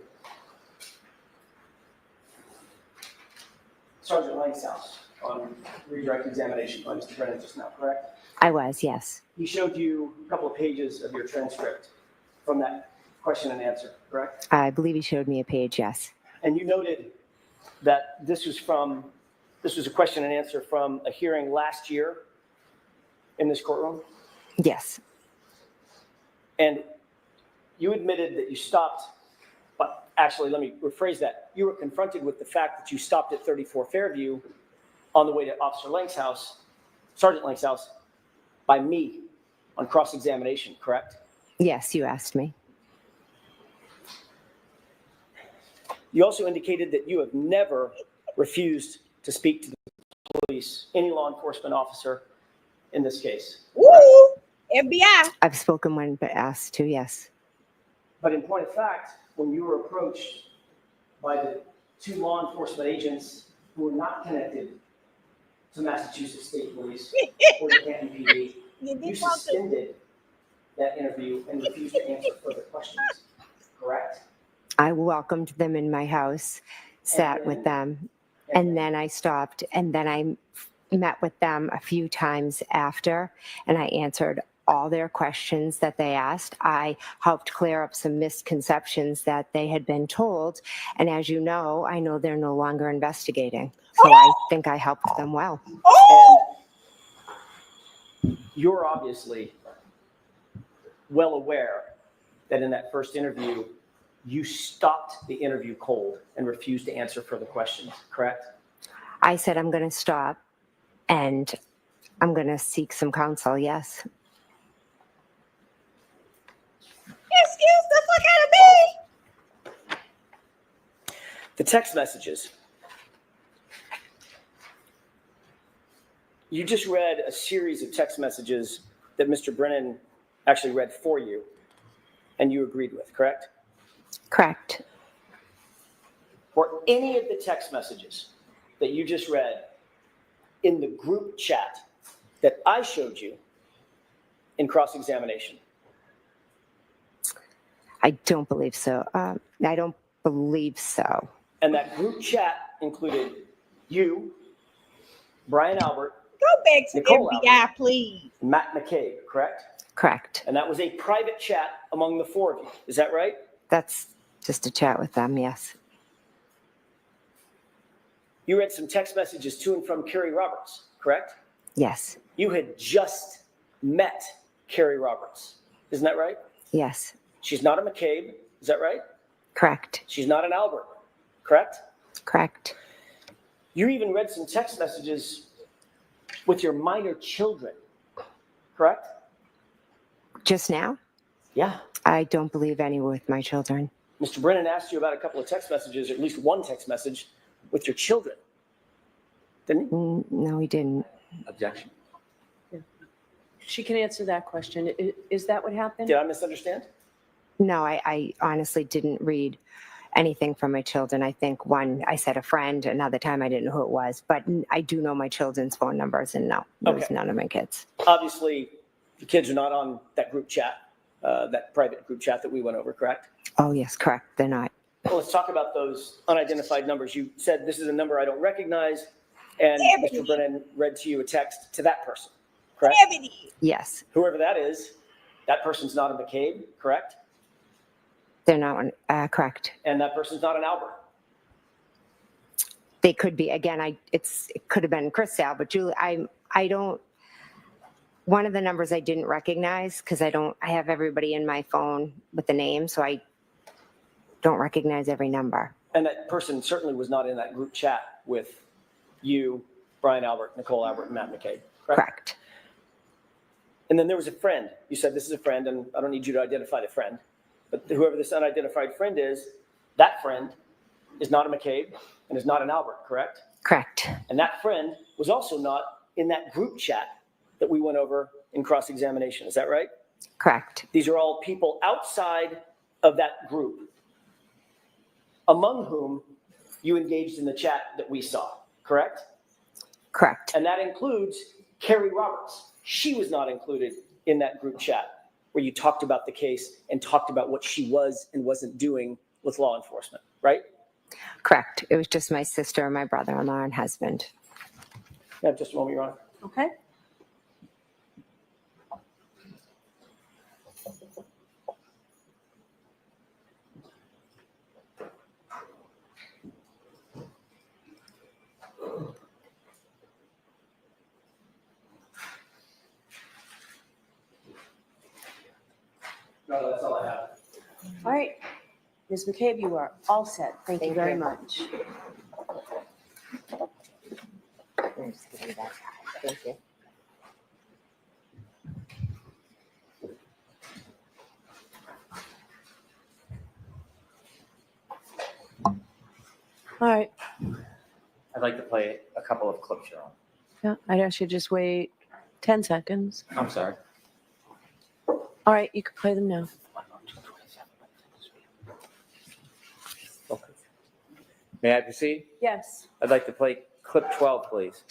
Sergeant Lang's house on redirect examination by Mr. Brennan just now, correct? I was, yes. He showed you a couple of pages of your transcript from that question and answer, correct? I believe he showed me a page, yes. And you noted that this was a question and answer from a hearing last year in this courtroom? Yes. And you admitted that you stopped, but actually, let me rephrase that. You were confronted with the fact that you stopped at 34 Fairview on the way to Officer Lang's house, Sergeant Lang's house, by me on cross-examination, correct? Yes, you asked me. You also indicated that you have never refused to speak to the police, any law enforcement officer in this case. Woo! FBI. I've spoken when but asked to, yes. But in point of fact, when you were approached by the 2 law enforcement agents who were not connected to Massachusetts State Police or the Canton PD, you suspended that interview and refused to answer further questions, correct? I welcomed them in my house, sat with them, and then I stopped, and then I met with them a few times after, and I answered all their questions that they asked. I helped clear up some misconceptions that they had been told, and as you know, I know they're no longer investigating, so I think I helped them well. And you're obviously well aware that in that first interview, you stopped the interview cold and refused to answer further questions, correct? I said I'm going to stop and I'm going to seek some counsel, yes. Excuse the fuck out of me. The text messages. You just read a series of text messages that Mr. Brennan actually read for you and you agreed with, correct? Correct. Were any of the text messages that you just read in the group chat that I showed you in cross-examination? I don't believe so. I don't believe so. And that group chat included you, Brian Albert, Go back to Nicole FBI, Albert, please. Matt McCabe, correct? Correct. And that was a private chat among the 4 of you. Is that right? That's just a chat with them, yes. You read some text messages to and from Carrie Roberts, correct? Yes. You had just met Carrie Roberts. Isn't that right? Yes. She's not a McCabe. Is that right? Correct. She's not an Albert, correct? Correct. You even read some text messages with your minor children, correct? Just now? Yeah. I don't believe any with my children. Mr. Brennan asked you about a couple of text messages, or at least one text message with your children. Didn't he? No, he didn't. Objection. She can answer that question. Is that what happened? Did I misunderstand? No, I honestly didn't read anything from my children. I think one, I said a friend, another time I didn't know who it was, but I do know my children's phone numbers, and no, it was none of my kids. Obviously, the kids are not on that group chat, that private group chat that we went over, correct? Oh, yes, correct. They're not. Well, let's talk about those unidentified numbers. You said this is a number I don't recognize, and Mr. Brennan read to you a text to that person, correct? Yes. Whoever that is, that person's not a McCabe, correct? They're not correct. And that person's not an Albert. They could be. Again, it could have been Chris Sal, but Julie, I don't. One of the numbers I didn't recognize because I have everybody in my phone with the name, so I don't recognize every number. And that person certainly was not in that group chat with you, Brian Albert, Nicole Albert, and Matt McCabe, correct? Correct. And then there was a friend. You said this is a friend, and I don't need you to identify the friend. But whoever this unidentified friend is, that friend is not a McCabe and is not an Albert, correct? Correct. And that friend was also not in that group chat that we went over in cross-examination. Is that right? Correct. These are all people outside of that group, among whom you engaged in the chat that we saw, correct? Correct. And that includes Carrie Roberts. She was not included in that group chat where you talked about the case and talked about what she was and wasn't doing with law enforcement, right? Correct. It was just my sister, my brother-in-law, and husband. Yeah, just a moment, Your Honor. Okay. No, that's all I have. All right. Ms. McCabe, you are all set. Thank you very much. Thank you. All right. I I'd like to play a couple of clips, Your Honor. Yeah, I'd ask you to just wait 10 seconds. I'm sorry. All right, you can play them now. Okay. May I proceed? Yes. I'd like to play clip 12, please.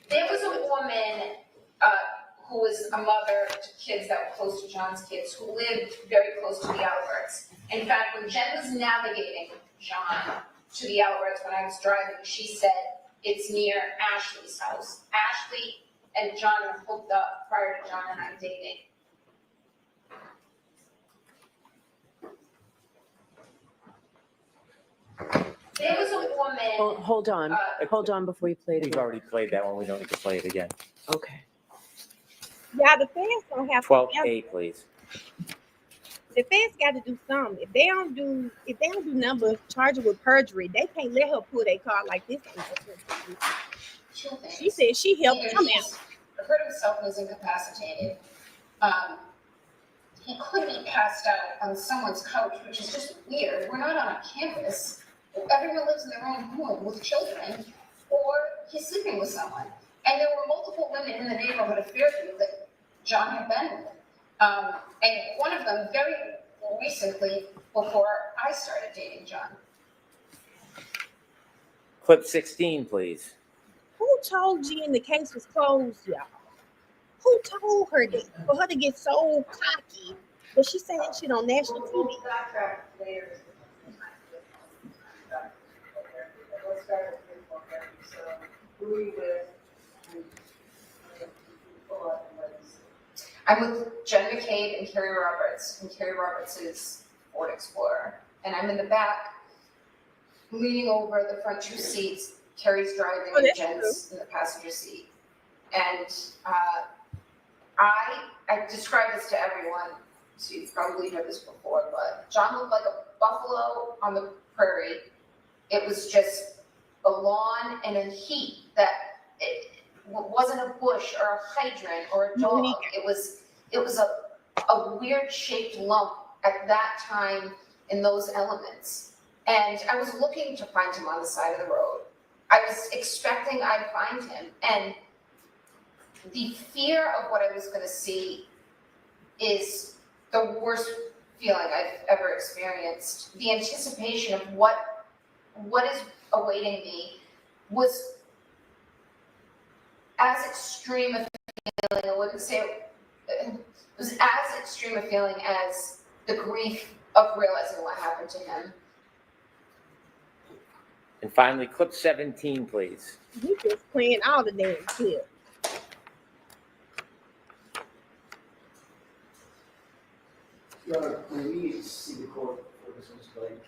There was a woman who was a mother to kids that were close to John's kids, who lived very close to the outworks. In fact, when Jen was navigating John to the outworks when I was driving, she said it's near Ashley's house. Ashley and John were hooked up prior to John and I dating. There was a woman. Hold on before you play it We've again. already played that one. We don't need to play it again. Okay. Yeah, the feds don't have 12A, please. The feds got to do something. If they don't do nothing but charge her with perjury, they can't let her pull a car like this. She said she helped him out. Hurt himself and was incapacitated. He could be passed out on someone's couch, which is just weird. We're not on a campus. Everyone lives in their own home with children, or he's sleeping with someone. And there were multiple women in the neighborhood of Fairview that John had been with. And one of them very recently, before I started dating John. Clip 16, please. Who told Jen the case was closed, y'all? Who told her that? For her to get so cocky, but she said that shit on national TV. I'm with Jen McCabe and Carrie Roberts, and Carrie Roberts is Ford Explorer. And I'm in the back, leaning over the front two seats. Carrie's driving and Jen's in the passenger seat. And I described this to everyone, so you've probably heard this before, but John looked like a buffalo on the prairie. It was just a lawn and a heat that it wasn't a bush or a hydrant or a dog. It was a weird shaped lump at that time in those elements. And I was looking to find him on the side of the road. I was expecting I'd find him. And the fear of what I was going to see is the worst feeling I've ever experienced. The anticipation of what is awaiting me was as extreme a feeling, I wouldn't say it was as extreme a feeling as the grief of realizing what happened to him. And finally, clip 17, please. You just playing all the damn shit. We need to see the court for this one's played.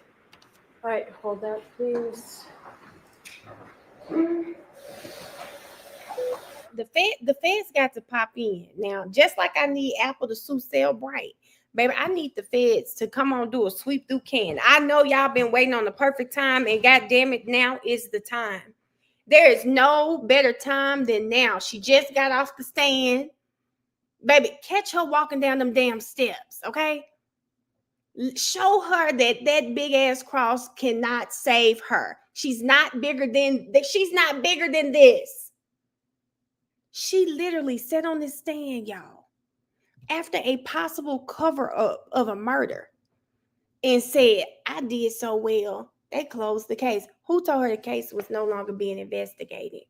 All right, hold that, please. The feds got to pop in now. Just like I need Apple to sell bright, baby, I need the feds to come on, do a sweep through Canton. I know y'all been waiting on the perfect time, and goddamn it, now is the time. There is no better time than now. She just got off the stand, baby. Catch her walking down them damn steps, okay? Show her that big ass cross cannot save her. She's not bigger than this. She literally sat on this stand, y'all, after a possible cover up of a murder and said, I did so well, they closed the case. Who told her the case was no longer being investigated?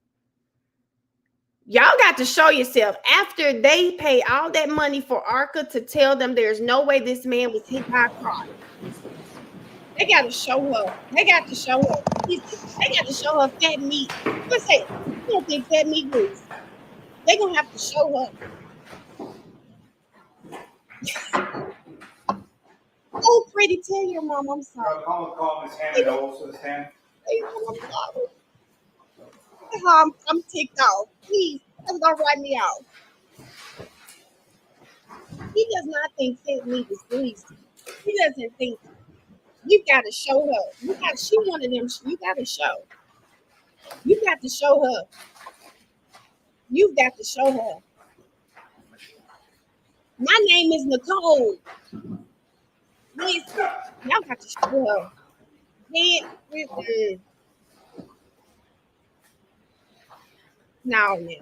Y'all got to show yourself. After they pay all that money for ARCA to tell them there's no way this man was hit by a car, they got to show her. They got to show her. They got to show her fat meat. Let's say, you don't think fat meat moves. They're going to have to show her. Oh, pretty, tell your mom I'm sorry. Call Miss Hannah also this time. Hey, Mom, I'm sorry. I'm ticked off. Please, that's gonna write me out. He does not think fat meat is greasy. He doesn't think. You gotta show her. She one of them. You gotta show. You got to show her. You've got to show her. My name is Nicole. Listen, y'all got to show her. Mm-mm. No, man.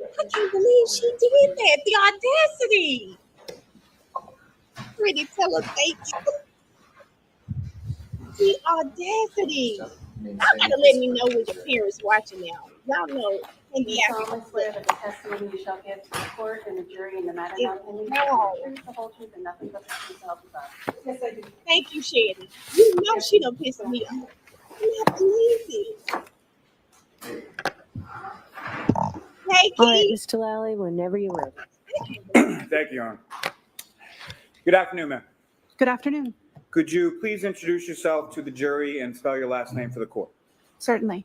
I can't believe she did that. The audacity. Pretty, tell her thank you. The audacity. Y'all gotta let me know when your parents watching now. Y'all know. And You solemnly swear that the testimony you shall give to the court and the jury in the matter now pending shall be the truth, the whole truth, and nothing but the truth, so help you God. yes, I do. Thank you, Shannon. You know she done pissed me off. I cannot believe it. Hey, All right, Keith. Mr. Lally, whenever you're ready. Thank you, Your Honor. Good afternoon, ma'am. Good afternoon. Could you please introduce yourself to the jury and spell your last name for the court? Certainly.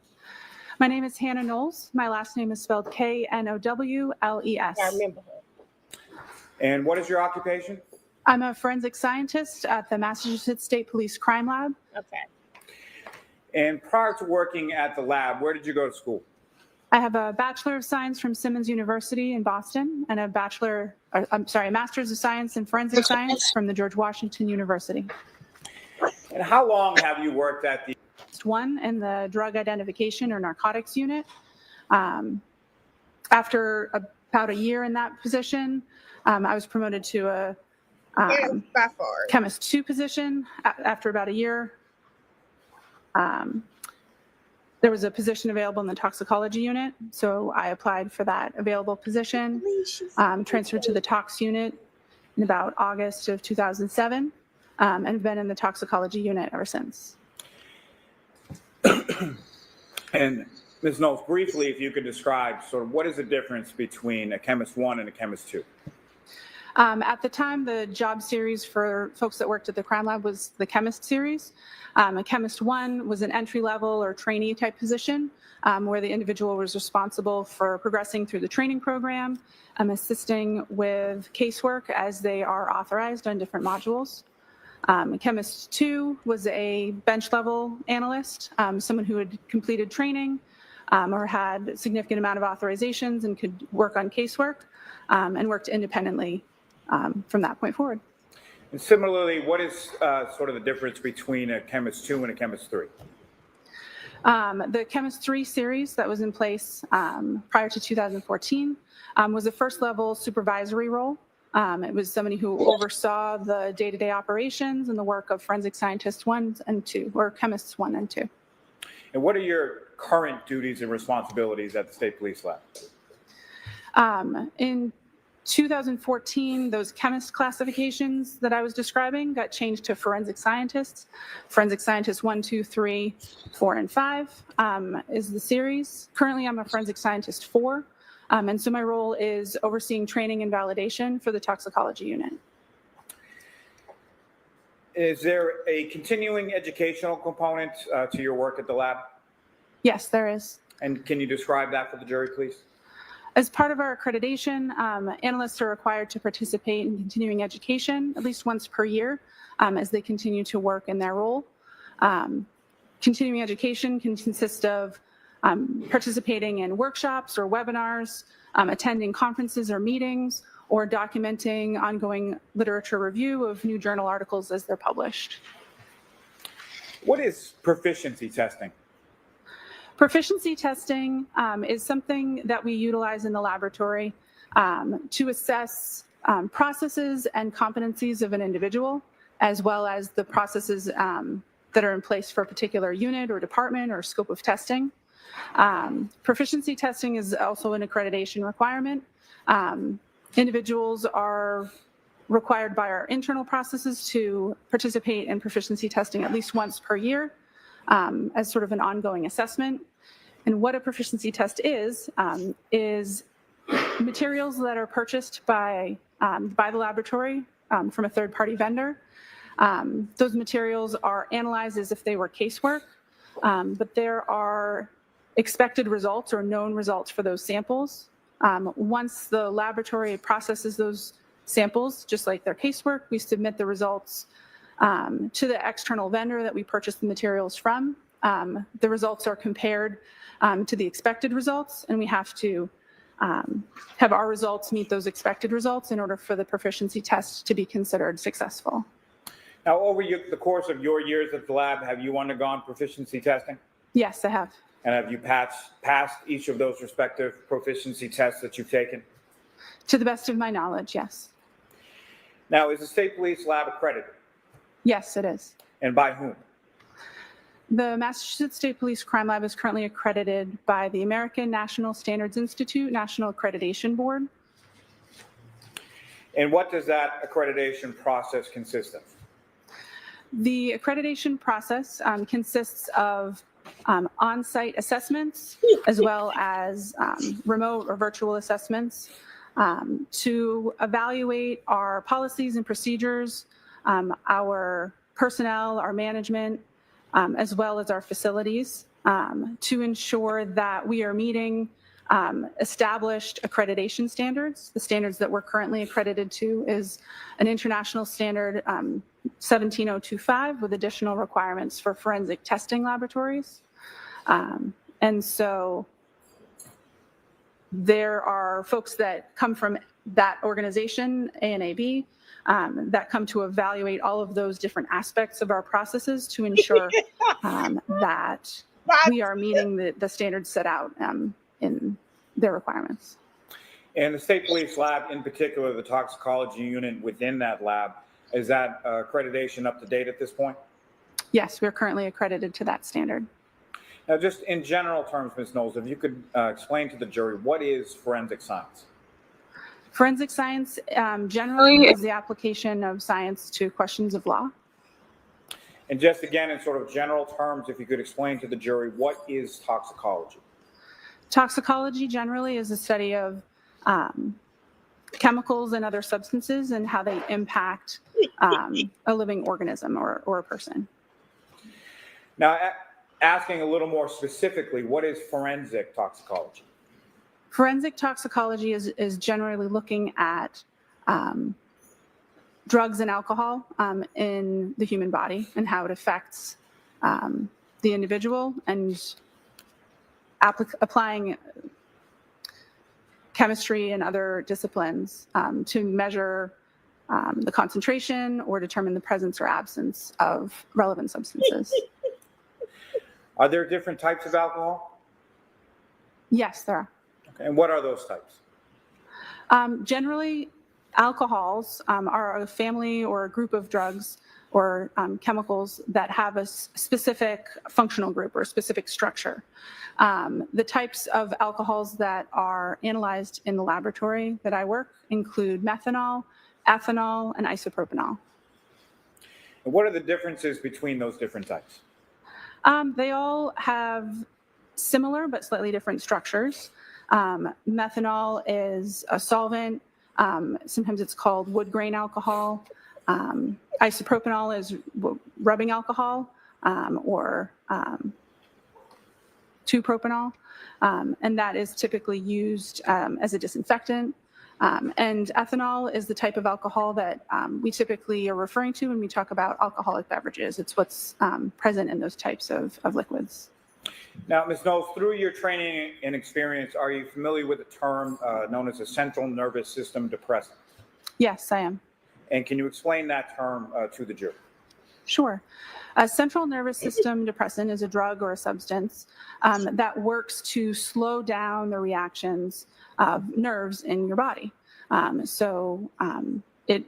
My name is Hannah Knowles. My last name is spelled Knowles. I remember her. And what is your occupation? I'm a forensic scientist at the Massachusetts State Police Crime Lab. Okay. And prior to working at the lab, where did you go to school? I have a Bachelor of Science from Simmons University in Boston and a Master's of Science in Forensic Science from the George Washington University. And how long have you worked at the... One in the drug identification or narcotics unit. After about a year in that position, I was promoted to a Chemist 2 position. After about a year, there was a position available in the toxicology unit, so I applied for that available position, transferred to the tox unit in about August of 2007, and have been in the toxicology unit ever since. And Ms. Knowles, briefly, if you could describe sort of what is the difference between a Chemist 1 and a Chemist 2? At the time, the job series for folks that worked at the crime lab was the Chemist series. A Chemist 1 was an entry-level or trainee type position where the individual was responsible for progressing through the training program, assisting with casework as they are authorized on different modules. Chemist 2 was a bench-level analyst, someone who had completed training or had a significant amount of authorizations and could work on casework and worked independently from that point forward. And similarly, what is sort of the difference between a Chemist 2 and a Chemist 3? The Chemist 3 series that was in place prior to 2014 was a first-level supervisory role. It was somebody who oversaw the day-to-day operations and the work of forensic scientists 1 and 2, or chemists 1 and 2. And what are your current duties and responsibilities at the State Police Lab? In 2014, those chemist classifications that I was describing got changed to forensic scientists. Forensic scientists 1, 2, 3, 4, and 5 is the series. Currently, I'm a forensic scientist 4. And so my role is overseeing training and validation for the toxicology unit. Is there a continuing educational component to your work at the lab? Yes, there is. And can you describe that for the jury, please? As part of our accreditation, analysts are required to participate in continuing education at least once per year as they continue to work in their role. Continuing education can consist of participating in workshops or webinars, attending conferences or meetings, or documenting ongoing literature review of new journal articles as they're published. What is proficiency testing? Proficiency testing is something that we utilize in the laboratory to assess processes and competencies of an individual, as well as the processes that are in place for a particular unit or department or scope of testing. Proficiency testing is also an accreditation requirement. Individuals are required by our internal processes to participate in proficiency testing at least once per year as sort of an ongoing assessment. And what a proficiency test is materials that are purchased by the laboratory from a third-party vendor. Those materials are analyzed as if they were casework, but there are expected results or known results for those samples. Once the laboratory processes those samples, just like their casework, we submit the results to the external vendor that we purchased the materials from. The results are compared to the expected results, and we have to have our results meet those expected results in order for the proficiency test to be considered successful. Now, over the course of your years at the lab, have you undergone proficiency testing? Yes, I have. And have you passed each of those respective proficiency tests that you've taken? To the best of my knowledge, yes. Now, is the State Police Lab accredited? Yes, it is. And by whom? The Massachusetts State Police Crime Lab is currently accredited by the American National Standards Institute National Accreditation Board. And what does that accreditation process consist of? The accreditation process consists of on-site assessments as well as remote or virtual assessments to evaluate our policies and procedures, our personnel, our management, as well as our facilities to ensure that we are meeting established accreditation standards. The standards that we're currently accredited to is an international standard 17025 with additional requirements for forensic testing laboratories. And so there are folks that come from that organization, ANAB, that come to evaluate all of those different aspects of our processes to ensure that we are meeting the standards set out in their requirements. And the State Police Lab, in particular, the toxicology unit within that lab, is that accreditation up to date at this point? Yes, we're currently accredited to that standard. Now, just in general terms, Ms. Knowles, if you could explain to the jury, what is forensic science? Forensic science generally is the application of science to questions of law. And just again, in sort of general terms, if you could explain to the jury, what is toxicology? Toxicology generally is a study of chemicals and other substances and how they impact a living organism or a person. Now, asking a little more specifically, what is forensic toxicology? Forensic toxicology is generally looking at drugs and alcohol in the human body and how it affects the individual and applying chemistry and other disciplines to measure the concentration or determine the presence or absence of relevant substances. Are there different types of alcohol? Yes, there are. Okay. And what are those types? Generally, alcohols are a family or a group of drugs or chemicals that have a specific functional group or a specific structure. The types of alcohols that are analyzed in the laboratory that I work include methanol, ethanol, and isopropanol. And what are the differences between those different types? They all have similar but slightly different structures. Methanol is a solvent. Sometimes it's called wood grain alcohol. Isopropanol is rubbing alcohol or 2-propanol, and that is typically used as a disinfectant. And ethanol is the type of alcohol that we typically are referring to when we talk about alcoholic beverages. It's what's present in those types of liquids. Now, Ms. Knowles, through your training and experience, are you familiar with the term known as a central nervous system depressant? Yes, I am. And can you explain that term to the jury? Sure. A central nervous system depressant is a drug or a substance that works to slow down the reactions of nerves in your body. It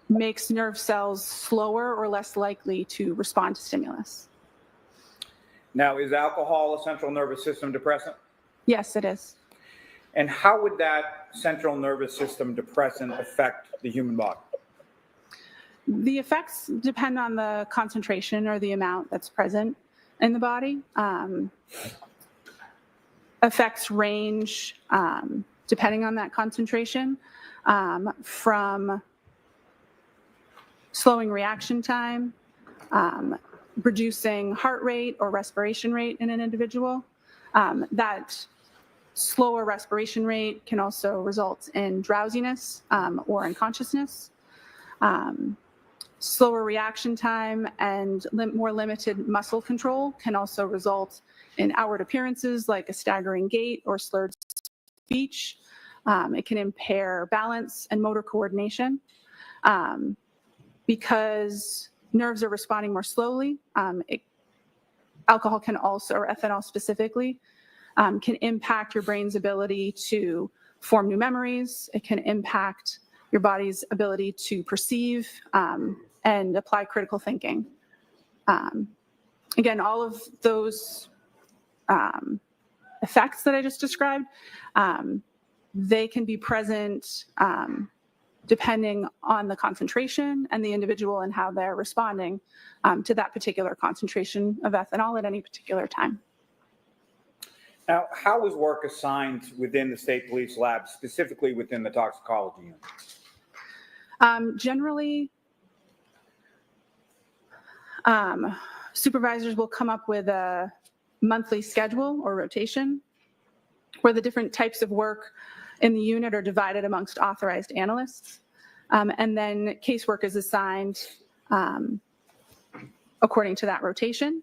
makes nerve cells slower or less likely to respond to stimulus. Now, is alcohol a central nervous system depressant? Yes, it is. And how would that central nervous system depressant affect the human body? The effects depend on the concentration or the amount that's present in the body. Effects range, depending on that concentration, from slowing reaction time, reducing heart rate or respiration rate in an individual. That slower respiration rate can also result in drowsiness or unconsciousness. Slower reaction time and more limited muscle control can also result in outward appearances like a staggering gait or slurred speech. It can impair balance and motor coordination. Because nerves are responding more slowly, alcohol can also, or ethanol specifically, can impact your brain's ability to form new memories. It can impact your body's ability to perceive and apply critical thinking. Again, all of those effects that I just described, they can be present depending on the concentration and the individual and how they're responding to that particular concentration of ethanol at any particular time. Now, how was work assigned within the state police lab, specifically within the toxicology unit? Generally, supervisors will come up with a monthly schedule or rotation where the different types of work in the unit are divided amongst authorized analysts. And then casework is assigned according to that rotation.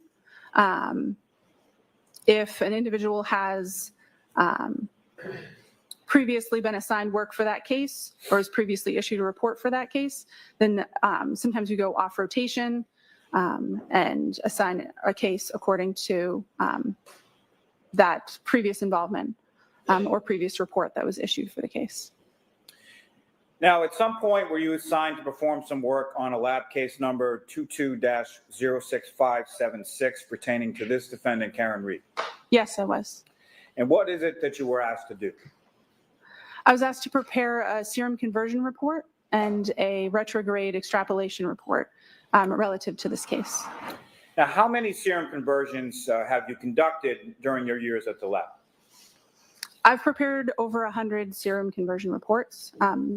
If an individual has previously been assigned work for that case or has previously issued a report for that case, then sometimes we go off rotation and assign a case according to that previous involvement or previous report that was issued for the case. Now, at some point, were you assigned to perform some work on a lab case number 22-06576 pertaining to this defendant, Karen Reed? Yes, I was. And what is it that you were asked to do? I was asked to prepare a serum conversion report and a retrograde extrapolation report relative to this case. Now, how many serum conversions have you conducted during your years at the lab? I've prepared over 100 serum conversion reports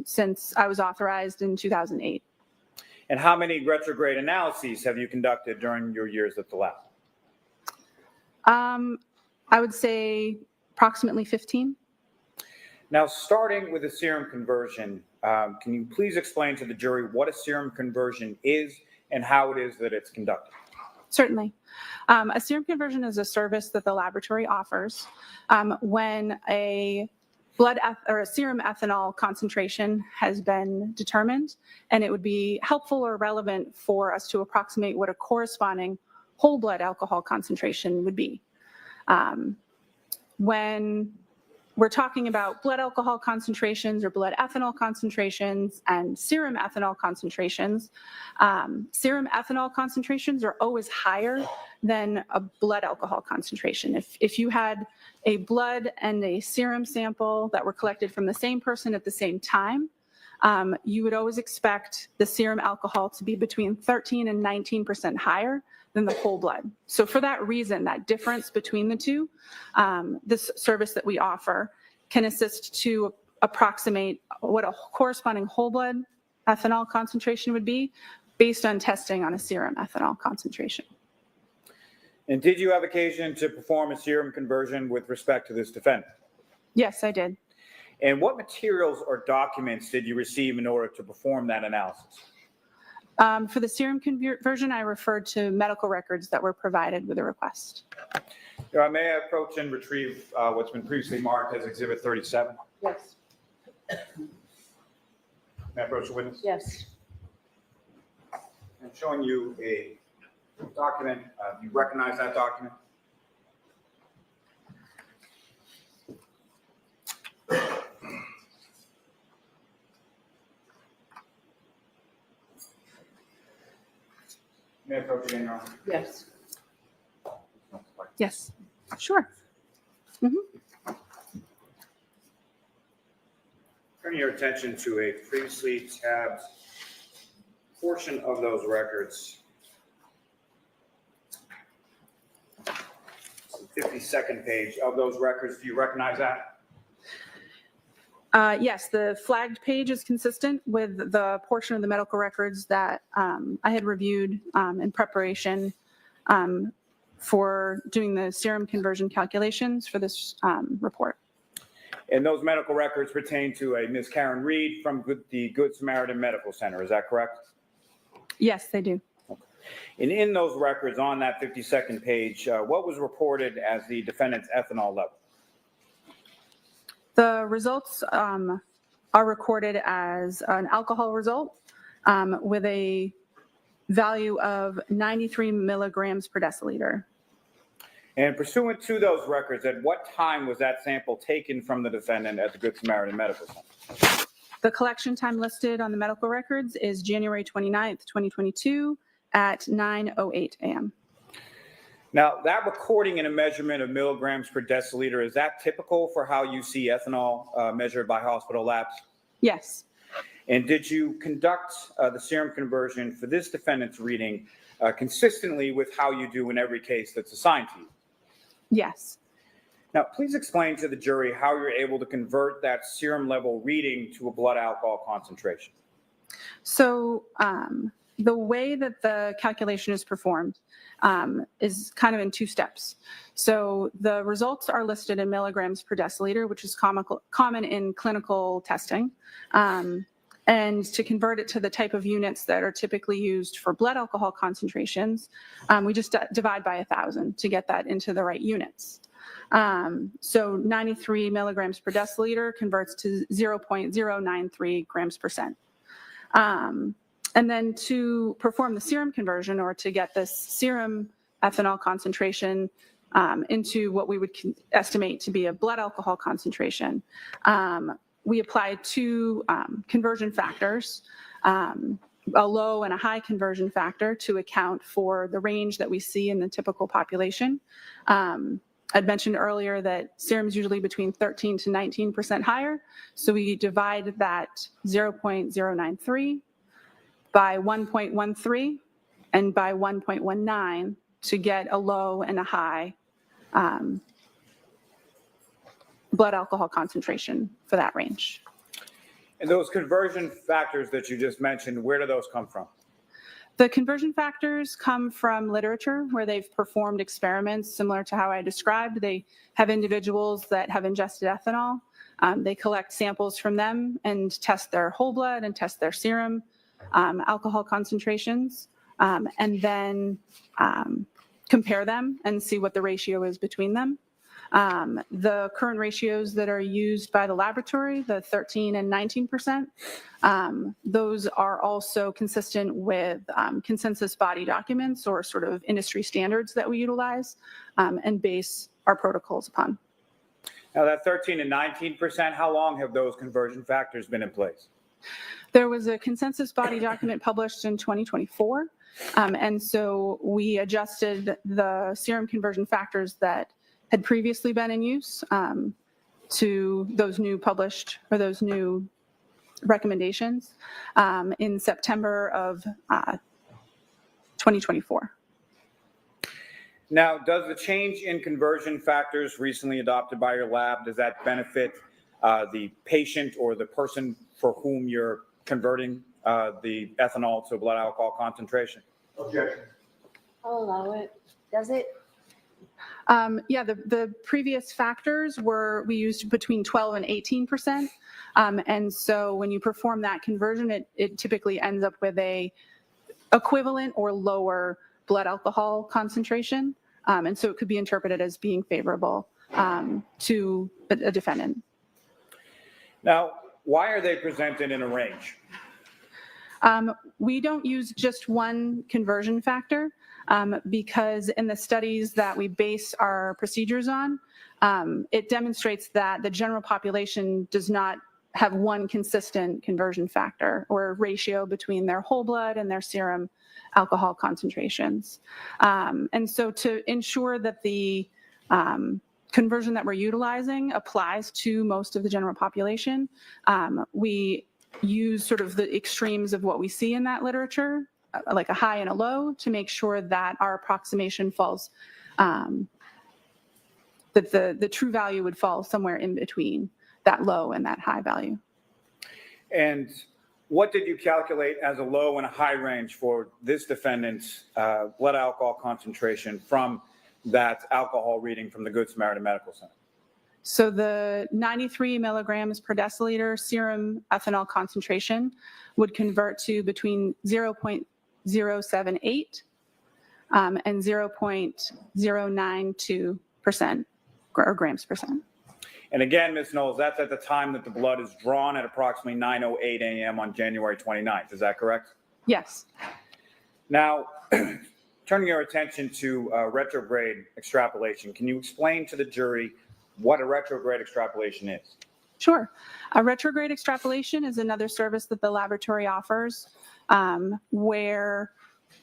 since I was authorized in 2008. And how many retrograde analyses have you conducted during your years at the lab? I would say approximately 15. Now, starting with a serum conversion, can you please explain to the jury what a serum conversion is and how it is that it's conducted? Certainly. A serum conversion is a service that the laboratory offers when a serum ethanol concentration has been determined, and it would be helpful or relevant for us to approximate what a corresponding whole blood alcohol concentration would be. When we're talking about blood alcohol concentrations or blood ethanol concentrations and serum ethanol concentrations. Serum ethanol concentrations are always higher than a blood alcohol concentration. If you had a blood and a serum sample that were collected from the same person at the same time, you would always expect the serum alcohol to be between 13 and 19% higher than the whole blood. So for that reason, that difference between the two, this service that we offer can assist to approximate what a corresponding whole blood ethanol concentration would be based on testing on a serum ethanol concentration. And did you have occasion to perform a serum conversion with respect to this defendant? Yes, I did. And what materials or documents did you receive in order to perform that analysis? For the serum conversion, I referred to medical records that were provided with a request. May I approach and retrieve what's been previously marked as Exhibit 37? Yes. May I approach the witness? Yes. I'm showing you a document. Do you recognize that document? May I approach again, Your Honor? Yes. Yes, sure. Turning your attention to a previously tabbed portion of those records. The 52nd page of those records. Do you recognize that? Yes, the flagged page is consistent with the portion of the medical records that I had reviewed in preparation for doing the serum conversion calculations for this report. And those medical records pertain to a Ms. Karen Reed from the Good Samaritan Medical Center. Is that correct? Yes, they do. And in those records on that 52nd page, what was reported as the defendant's ethanol level? The results are recorded as an alcohol result with a value of 93 milligrams per deciliter. And pursuant to those records, at what time was that sample taken from the defendant at the Good Samaritan Medical Center? The collection time listed on the medical records is January 29th, 2022 at 9:08 a.m. Now, that recording and a measurement of milligrams per deciliter, is that typical for how you see ethanol measured by hospital labs? Yes. And did you conduct the serum conversion for this defendant's reading consistently with how you do in every case that's assigned to you? Yes. Now, please explain to the jury how you're able to convert that serum level reading to a blood alcohol concentration. So the way that the calculation is performed is kind of in two steps. So the results are listed in milligrams per deciliter, which is common in clinical testing. And to convert it to the type of units that are typically used for blood alcohol concentrations, we just divide by 1,000 to get that into the right units. So 93 milligrams per deciliter converts to 0.093 grams per cent. And then to perform the serum conversion, or to get this serum ethanol concentration into what we would estimate to be a blood alcohol concentration, we apply two conversion factors, a low and a high conversion factor, to account for the range that we see in the typical population. I'd mentioned earlier that serum is usually between 13 to 19% higher, so we divide that 0.093 by 1.13 and by 1.19 to get a low and a high blood alcohol concentration for that range. And those conversion factors that you just mentioned, where do those come from? The conversion factors come from literature where they've performed experiments similar to how I described. They have individuals that have ingested ethanol. They collect samples from them and test their whole blood and test their serum alcohol concentrations, and then compare them and see what the ratio is between them. The current ratios that are used by the laboratory, the 13 and 19%, those are also consistent with consensus body documents, or sort of industry standards that we utilize and base our protocols upon. Now, that 13 and 19%, how long have those conversion factors been in place? There was a consensus body document published in 2024, and so we adjusted the serum conversion factors that had previously been in use to those new published, or those new recommendations in September of 2024. Now, does the change in conversion factors recently adopted by your lab, does that benefit the patient or the person for whom you're converting the ethanol to blood alcohol concentration? Objection. I'll allow it. Does it? Yeah, the previous factors we used between 12 and 18%. And so when you perform that conversion, it typically ends up with a equivalent or lower blood alcohol concentration. And so it could be interpreted as being favorable to a defendant. Now, why are they presented in a range? We don't use just one conversion factor because in the studies that we base our procedures on, it demonstrates that the general population does not have one consistent conversion factor or ratio between their whole blood and their serum alcohol concentrations. And so to ensure that the conversion that we're utilizing applies to most of the general population, we use sort of the extremes of what we see in that literature, like a high and a low, to make sure that our approximation falls, that the true value would fall somewhere in between that low and that high value. And what did you calculate as a low and a high range for this defendant's blood alcohol concentration from that alcohol reading from the Good Samaritan Medical Center? So the 93 milligrams per deciliter serum ethanol concentration would convert to between 0.093 0.078 and 0.092% or grams percent. And again, Ms. Knowles, that's at the time that the blood is drawn at approximately 9:08 a.m. on January 29th. Is that correct? Yes. Now, turning your attention to retrograde extrapolation, can you explain to the jury what a retrograde extrapolation is? Sure. A retrograde extrapolation is another service that the laboratory offers where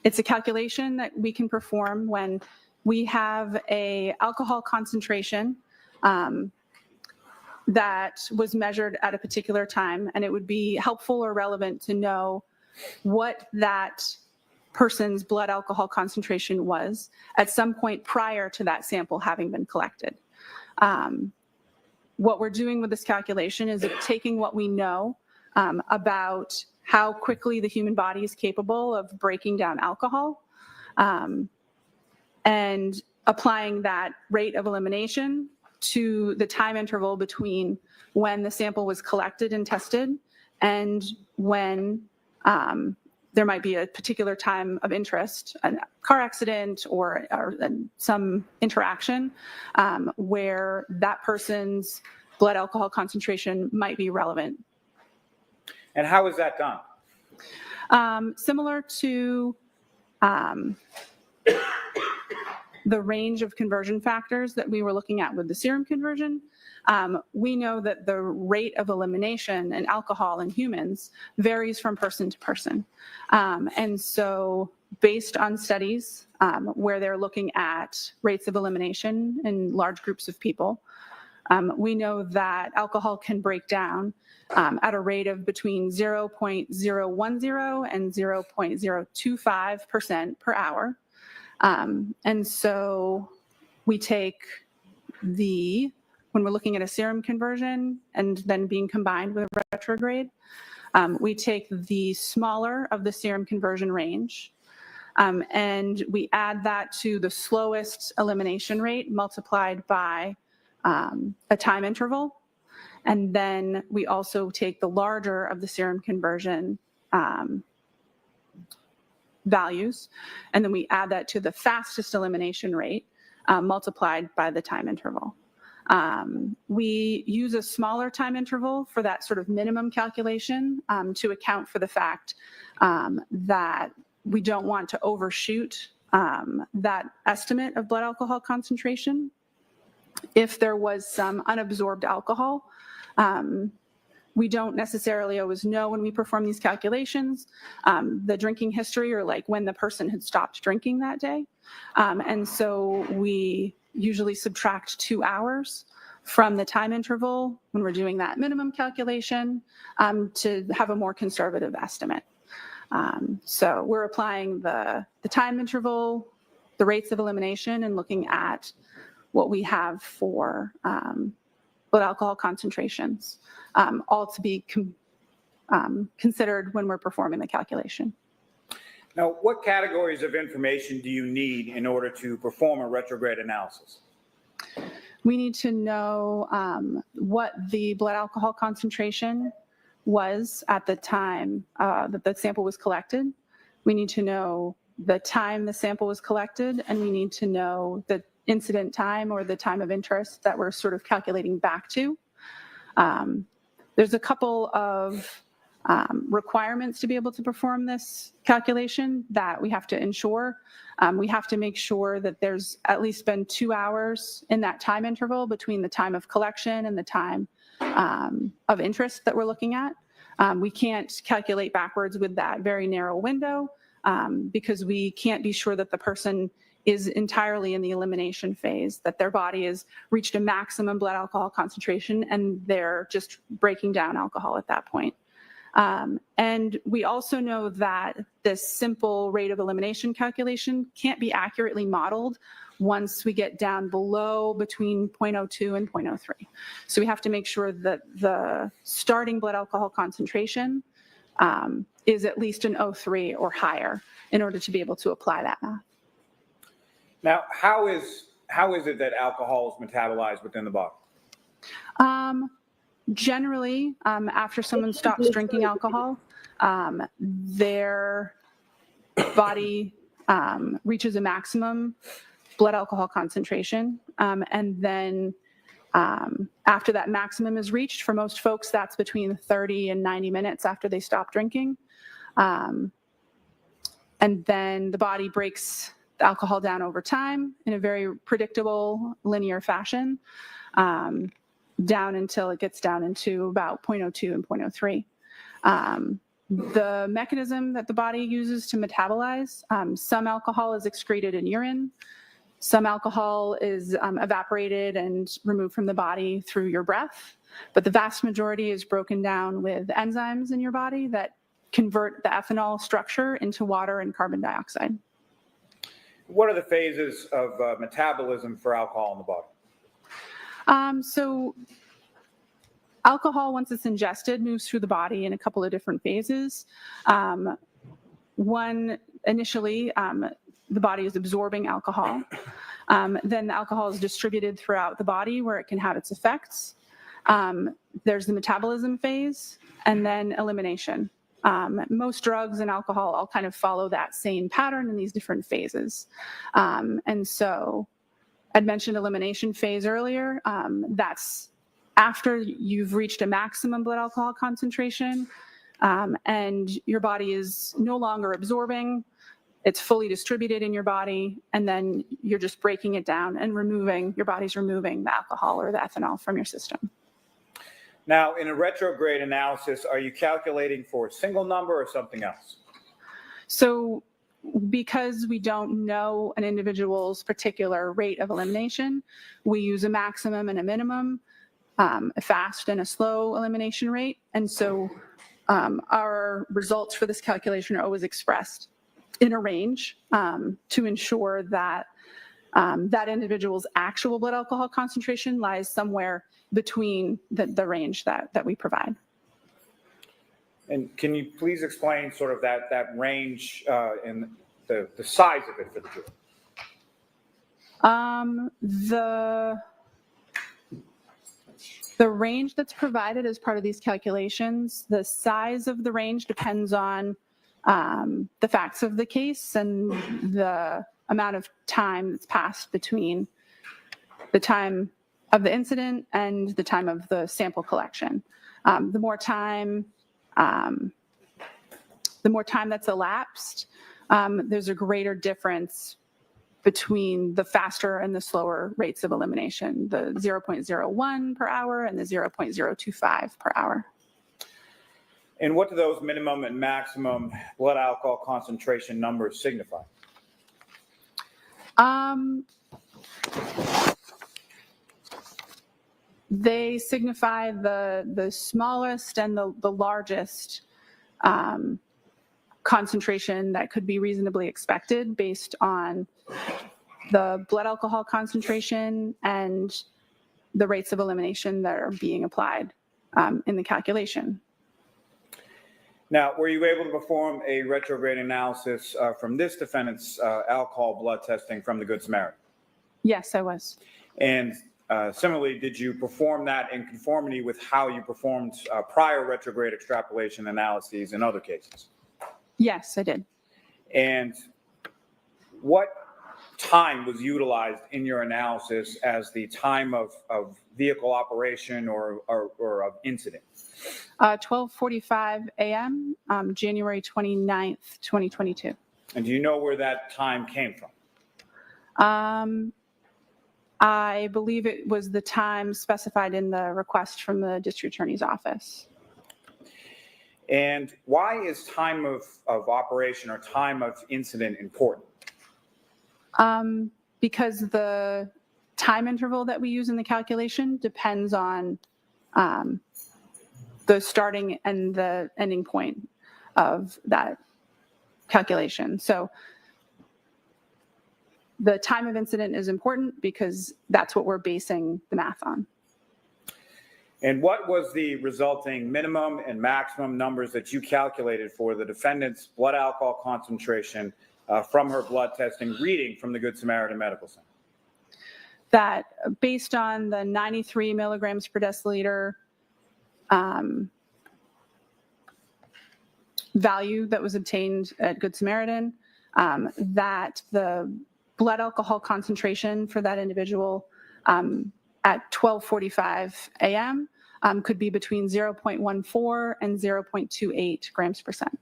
it's a calculation that we can perform when we have a alcohol concentration that was measured at a particular time, and it would be helpful or relevant to know what that person's blood alcohol concentration was at some point prior to that sample having been collected. What we're doing with this calculation is taking what we know about how quickly the human body is capable of breaking down alcohol and applying that rate of elimination to the time interval between when the sample was collected and tested and when there might be a particular time of interest, a car accident or some interaction where that person's blood alcohol concentration might be relevant. And how is that done? Similar to the range of conversion factors that we were looking at with the serum conversion, we know that the rate of elimination in alcohol in humans varies from person to person. And so based on studies where they're looking at rates of elimination in large groups of people, we know that alcohol can break down at a rate of between 0.010 and 0.025% per hour. And so we take when we're looking at a serum conversion and then being combined with retrograde, we take the smaller of the serum conversion range and we add that to the slowest elimination rate multiplied by a time interval. And then we also take the larger of the serum conversion values, and then we add that to the fastest elimination rate multiplied by the time interval. We use a smaller time interval for that sort of minimum calculation to account for the fact that we don't want to overshoot that estimate of blood alcohol concentration. If there was some unabsorbed alcohol, we don't necessarily always know when we perform these calculations, the drinking history or like when the person had stopped drinking that day. And so we usually subtract 2 hours from the time interval when we're doing that minimum calculation to have a more conservative estimate. So we're applying the time interval, the rates of elimination, and looking at what we have for blood alcohol concentrations, all to be considered when we're performing the calculation. Now, what categories of information do you need in order to perform a retrograde analysis? We need to know what the blood alcohol concentration was at the time that the sample was collected. We need to know the time the sample was collected, and we need to know the incident time or the time of interest that we're sort of calculating back to. There's a couple of requirements to be able to perform this calculation that we have to ensure. We have to make sure that there's at least been 2 hours in that time interval between the time of collection and the time of interest that we're looking at. We can't calculate backwards with that very narrow window because we can't be sure that the person is entirely in the elimination phase, that their body has reached a maximum blood alcohol concentration and they're just breaking down alcohol at that point. And we also know that this simple rate of elimination calculation can't be accurately modeled once we get down below between 0.02 and 0.03. So we have to make sure that the starting blood alcohol concentration is at least an 0.03 or higher in order to be able to apply that math. Now, how is it that alcohol is metabolized within the body? Generally, after someone stops drinking alcohol, their body reaches a maximum blood alcohol concentration. And then after that maximum is reached, for most folks, that's between 30 and 90 minutes after they stop drinking. And then the body breaks the alcohol down over time in a very predictable linear fashion, down until it gets down into about 0.02 and 0.03. The mechanism that the body uses to metabolize, some alcohol is excreted in urine, some alcohol is evaporated and removed from the body through your breath, but the vast majority is broken down with enzymes in your body that convert the ethanol structure into water and carbon dioxide. What are the phases of metabolism for alcohol in the body? So alcohol, once it's ingested, moves through the body in a couple of different phases. One, initially, the body is absorbing alcohol. Then the alcohol is distributed throughout the body where it can have its effects. There's the metabolism phase, and then elimination. Most drugs and alcohol all kind of follow that same pattern in these different phases. And so I'd mentioned elimination phase earlier. That's after you've reached a maximum blood alcohol concentration, and your body is no longer absorbing, it's fully distributed in your body, and then you're just breaking it down and your body's removing the alcohol or the ethanol from your system. Now, in a retrograde analysis, are you calculating for a single number or something else? So because we don't know an individual's particular rate of elimination, we use a maximum and a minimum, a fast and a slow elimination rate. And so our results for this calculation are always expressed in a range to ensure that that individual's actual blood alcohol concentration lies somewhere between the range that we provide. And can you please explain sort of that range and the size of it for the jury? The range that's provided as part of these calculations, the size of the range depends on the facts of the case and the amount of time that's passed between the time of the incident and the time of the sample collection. The more time that's elapsed, there's a greater difference between the faster and the slower rates of elimination, the 0.01 per hour and the 0.025 per hour. And what do those minimum and maximum blood alcohol concentration numbers signify? They signify the smallest and the largest concentration that could be reasonably expected based on the blood alcohol concentration and the rates of elimination that are being applied in the calculation. Now, were you able to perform a retrograde analysis from this defendant's alcohol blood testing from the Good Samaritan? Yes, I was. And similarly, did you perform that in conformity with how you performed prior retrograde extrapolation analyses in other cases? Yes, I did. And what time was utilized in your analysis as the time of vehicle operation or of incident? 12:45 a.m., January 29th, 2022. And do you know where that time came from? I believe it was the time specified in the request from the district attorney's office. And why is time of operation or time of incident important? Because the time interval that we use in the calculation depends on the starting and the ending point of that calculation. So the time of incident is important because that's what we're basing the math on. And what was the resulting minimum and maximum numbers that you calculated for the defendant's blood alcohol concentration from her blood testing reading from the Good Samaritan Medical Center? That based on the 93 milligrams per deciliter value that was obtained at Good Samaritan, that the blood alcohol concentration for that individual at 12:45 a.m. Could be between 0.14 and 0.28 grams per cent.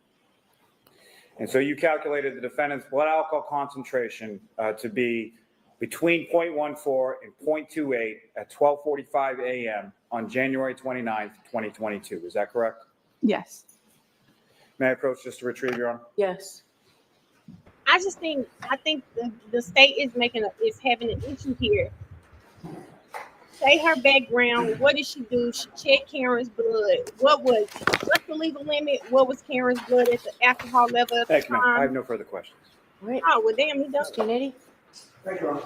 And so you calculated the defendant's blood alcohol concentration to be between 0.14 and 0.28 at 12:45 a.m. on January 29th, 2022. Is that correct? Yes. May I approach just to retrieve your arm? Yes. I think the state is having an issue here. Say her background, what did she do? She checked Karen's blood. What's the legal limit? What was Karen's blood at the alcohol level at the Thank you, ma'am. I time? have no further questions. Right. Oh, well, damn, he does. Mr. Thank you,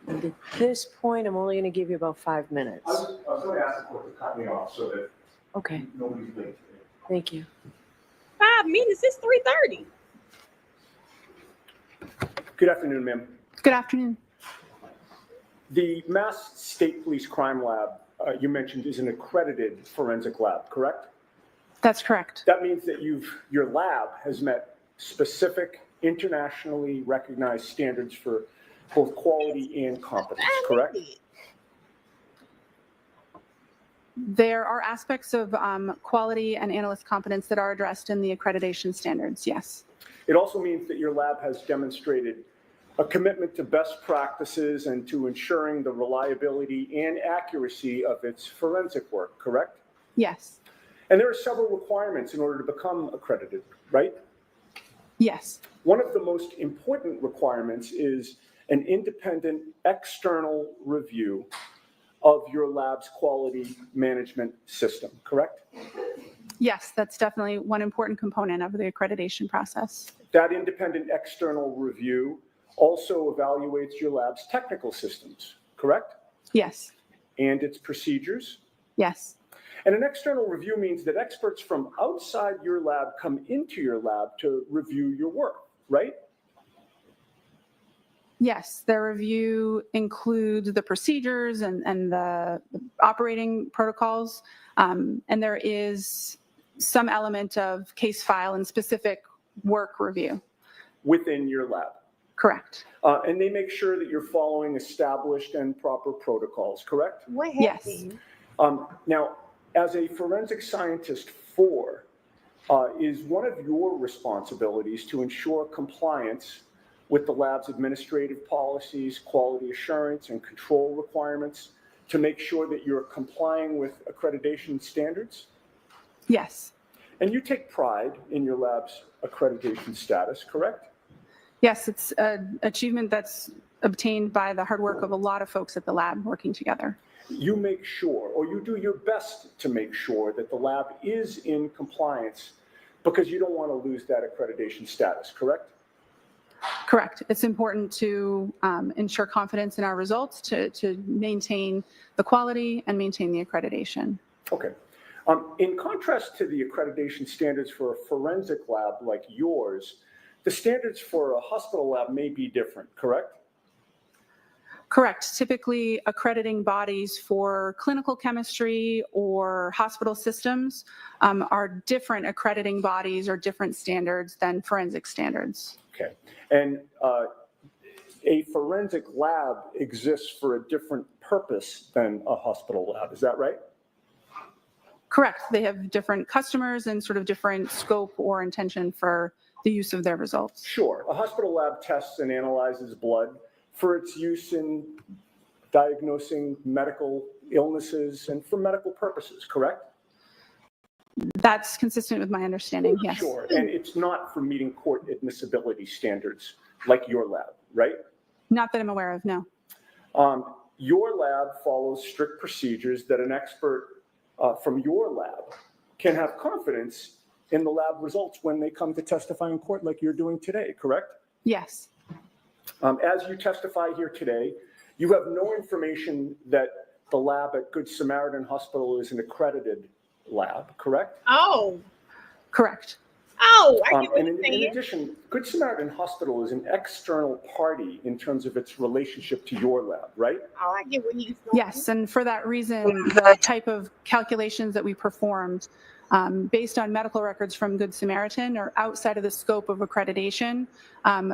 And at this point, I'm only going to give you about 5 minutes. I was going to ask the court to cut me off so that Okay. nobody's late. Thank you. 5 minutes, it's 3:30. Good afternoon, ma'am. Good afternoon. The Mass State Police Crime Lab you mentioned is an accredited forensic lab, correct? That's correct. That means that your lab has met specific internationally recognized standards for both quality and competence, correct? There are aspects of quality and analyst competence that are addressed in the accreditation standards, yes. It also means that your lab has demonstrated a commitment to best practices and to ensuring the reliability and accuracy of its forensic work, correct? Yes. And there are several requirements in order to become accredited, right? Yes. One of the most important requirements is an independent external review of your lab's quality management system, correct? Yes, that's definitely one important component of the accreditation process. That independent external review also evaluates your lab's technical systems, correct? Yes. And its procedures. Yes. And an external review means that experts from outside your lab come into your lab to review your work, right? Yes, their review includes the procedures and the operating protocols, and there is some element of case file and specific work review. Within your lab. Correct. And they make sure that you're following established and proper protocols, correct? What happened? Yes. Now, as a forensic scientist 4, is one of your responsibilities to ensure compliance with the lab's administrative policies, quality assurance, and control requirements to make sure that you're complying with accreditation standards? Yes. And you take pride in your lab's accreditation status, correct? Yes, it's an achievement that's obtained by the hard work of a lot of folks at the lab working together. You make sure, or you do your best to make sure that the lab is in compliance because you don't want to lose that accreditation status, correct? Correct. It's important to ensure confidence in our results, to maintain the quality and maintain the accreditation. Okay. In contrast to the accreditation standards for a forensic lab like yours, the standards for a hospital lab may be different, correct? Correct. Typically, accrediting bodies for clinical chemistry or hospital systems are different accrediting bodies or different standards than forensic standards. Okay. And a forensic lab exists for a different purpose than a hospital lab. Is that right? Correct. They have different customers and sort of different scope or intention for the use of their results. Sure. A hospital lab tests and analyzes blood for its use in diagnosing medical illnesses and for medical purposes, correct? That's consistent with my understanding, yes. Sure. And it's not for meeting court admissibility standards like your lab, right? Not that I'm aware of, no. Your lab follows strict procedures that an expert from your lab can have confidence in the lab results when they come to testify in court like you're doing today, correct? Yes. As you testify here today, you have no information that the lab at Good Samaritan Hospital is an accredited lab, correct? Oh. Correct. Oh, I get what And you're saying. in addition, Good Samaritan Hospital is an external party in terms of its relationship to your lab, right? Oh, I get what he's saying. Yes, and for that reason, the type of calculations that we performed based on medical records from Good Samaritan are outside of the scope of accreditation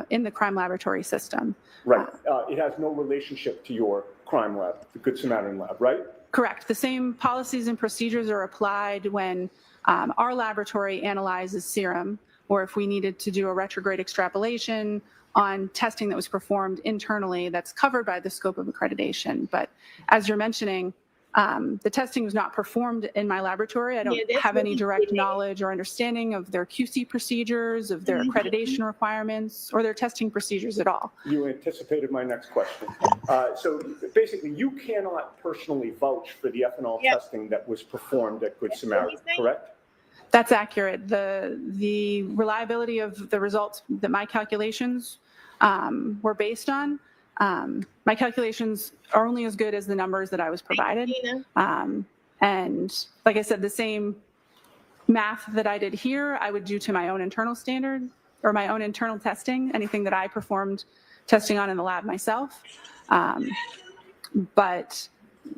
in the crime laboratory system. Right. It has no relationship to your crime lab, the Good Samaritan lab, right? Correct. The same policies and procedures are applied when our laboratory analyzes serum, or if we needed to do a retrograde extrapolation on testing that was performed internally that's covered by the scope of accreditation. But as you're mentioning, the testing was not performed in my laboratory. I don't have any direct knowledge or understanding of their QC procedures, of their accreditation requirements, or their testing procedures at all. You anticipated my next question. So basically, you cannot personally vouch for the ethanol testing that was performed at Good Samaritan, correct? That's accurate. The reliability of the results that my calculations were based on, my calculations are only as good as the numbers that I was provided. And like I said, the same math that I did here, I would do to my own internal standard or my own internal testing, anything that I performed testing on in the lab myself. But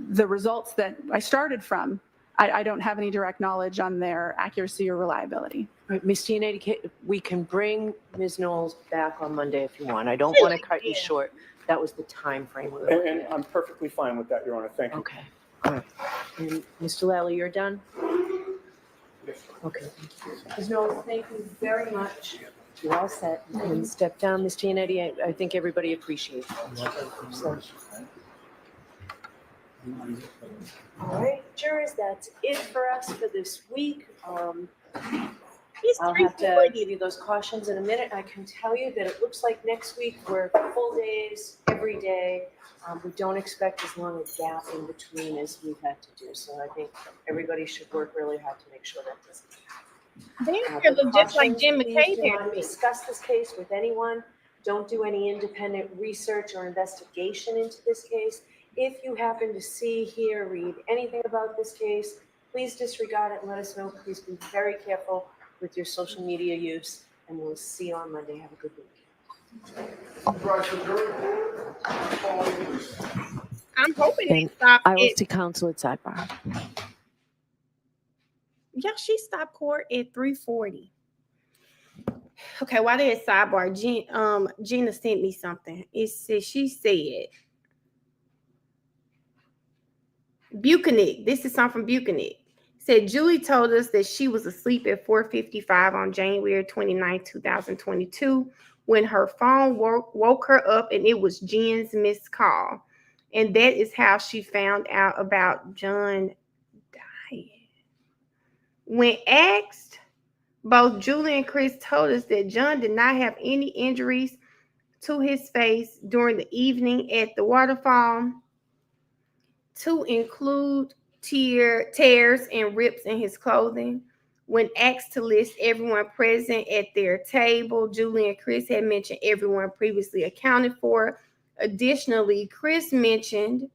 the results that I started from, I don't have any direct knowledge on their accuracy or reliability. All right, Ms. Giannetti, we can bring Ms. Knowles back on Monday if you want. I don't want to cut you short. That was the time frame we were looking And at. I'm perfectly fine with that, Your Honor. Thank you. Okay. All right. And Mr. Lally, you're done? Okay. Ms. Knowles, thank you very much. You're all set. You can step down. Ms. Giannetti, I think everybody appreciates it. So. All right, jurors, that's it for us for this week. I'll have to give you those cautions in a minute. I can tell you that it looks like next week we're full days every day. We don't expect as long a gap in between as we've had to do. So I think everybody should work really hard to make sure that doesn't happen. They look just like Jim Please McCabe do here. not discuss this case with anyone. Don't do any independent research or investigation into this case. If you happen to see, hear, read anything about this case, please disregard it and let us know. Please be very careful with your social media use, and we'll see you on Monday. Have a good week. I'm hoping they And stop I will it. see counsel at Sidebar. Yeah, she stopped court at 3:40. Okay, while they're at Sidebar, Gina sent me something. It says she said Buchanan. This is something from Buchanan. Said Julie told us that she was asleep at 4:55 on January 29, 2022, when her phone woke her up and it was Jen's missed call. And that is how she found out about John dying. When asked, both Julie and Chris told us that John did not have any injuries to his face during the evening at the waterfall, to include tears and rips in his clothing. When asked to list everyone present at their table, Julie and Chris had mentioned everyone previously accounted for. Additionally, Chris mentioned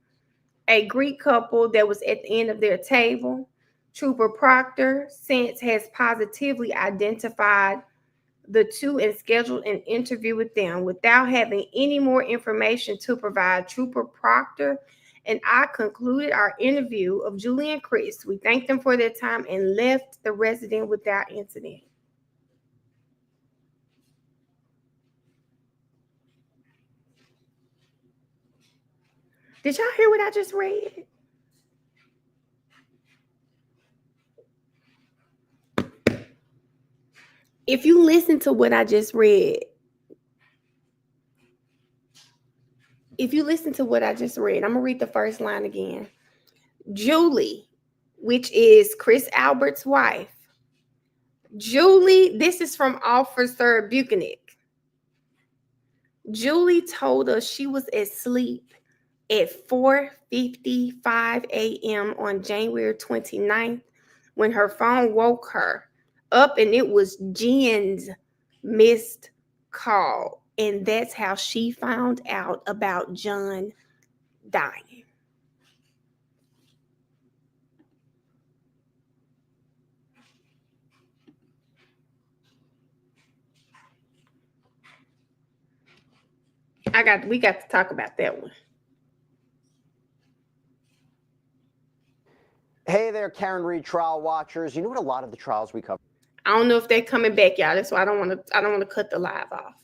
a Greek couple that was at the end of their table. Trooper Proctor since has positively identified the two and scheduled an interview with them. Without having any more information to provide, Trooper Proctor and I concluded our interview of Julie and Chris. We thanked them for their time and left the resident without incident. Did y'all hear what I just read? If you listen to what I just read, I'm going to read the first line again. Julie, which is Chris Albert's wife. Julie, this is from Officer Buchanan. Julie told us she was asleep at 4:55 a.m. on January 29th when her phone woke her up and it was Jen's missed call. And that's how she found out about John dying. We got to talk about that one. Hey there. there, Karen Reed trial watchers. You know what a lot of the trials we cover. I don't know if they're coming back, y'all. That's why I don't want to cut the live off.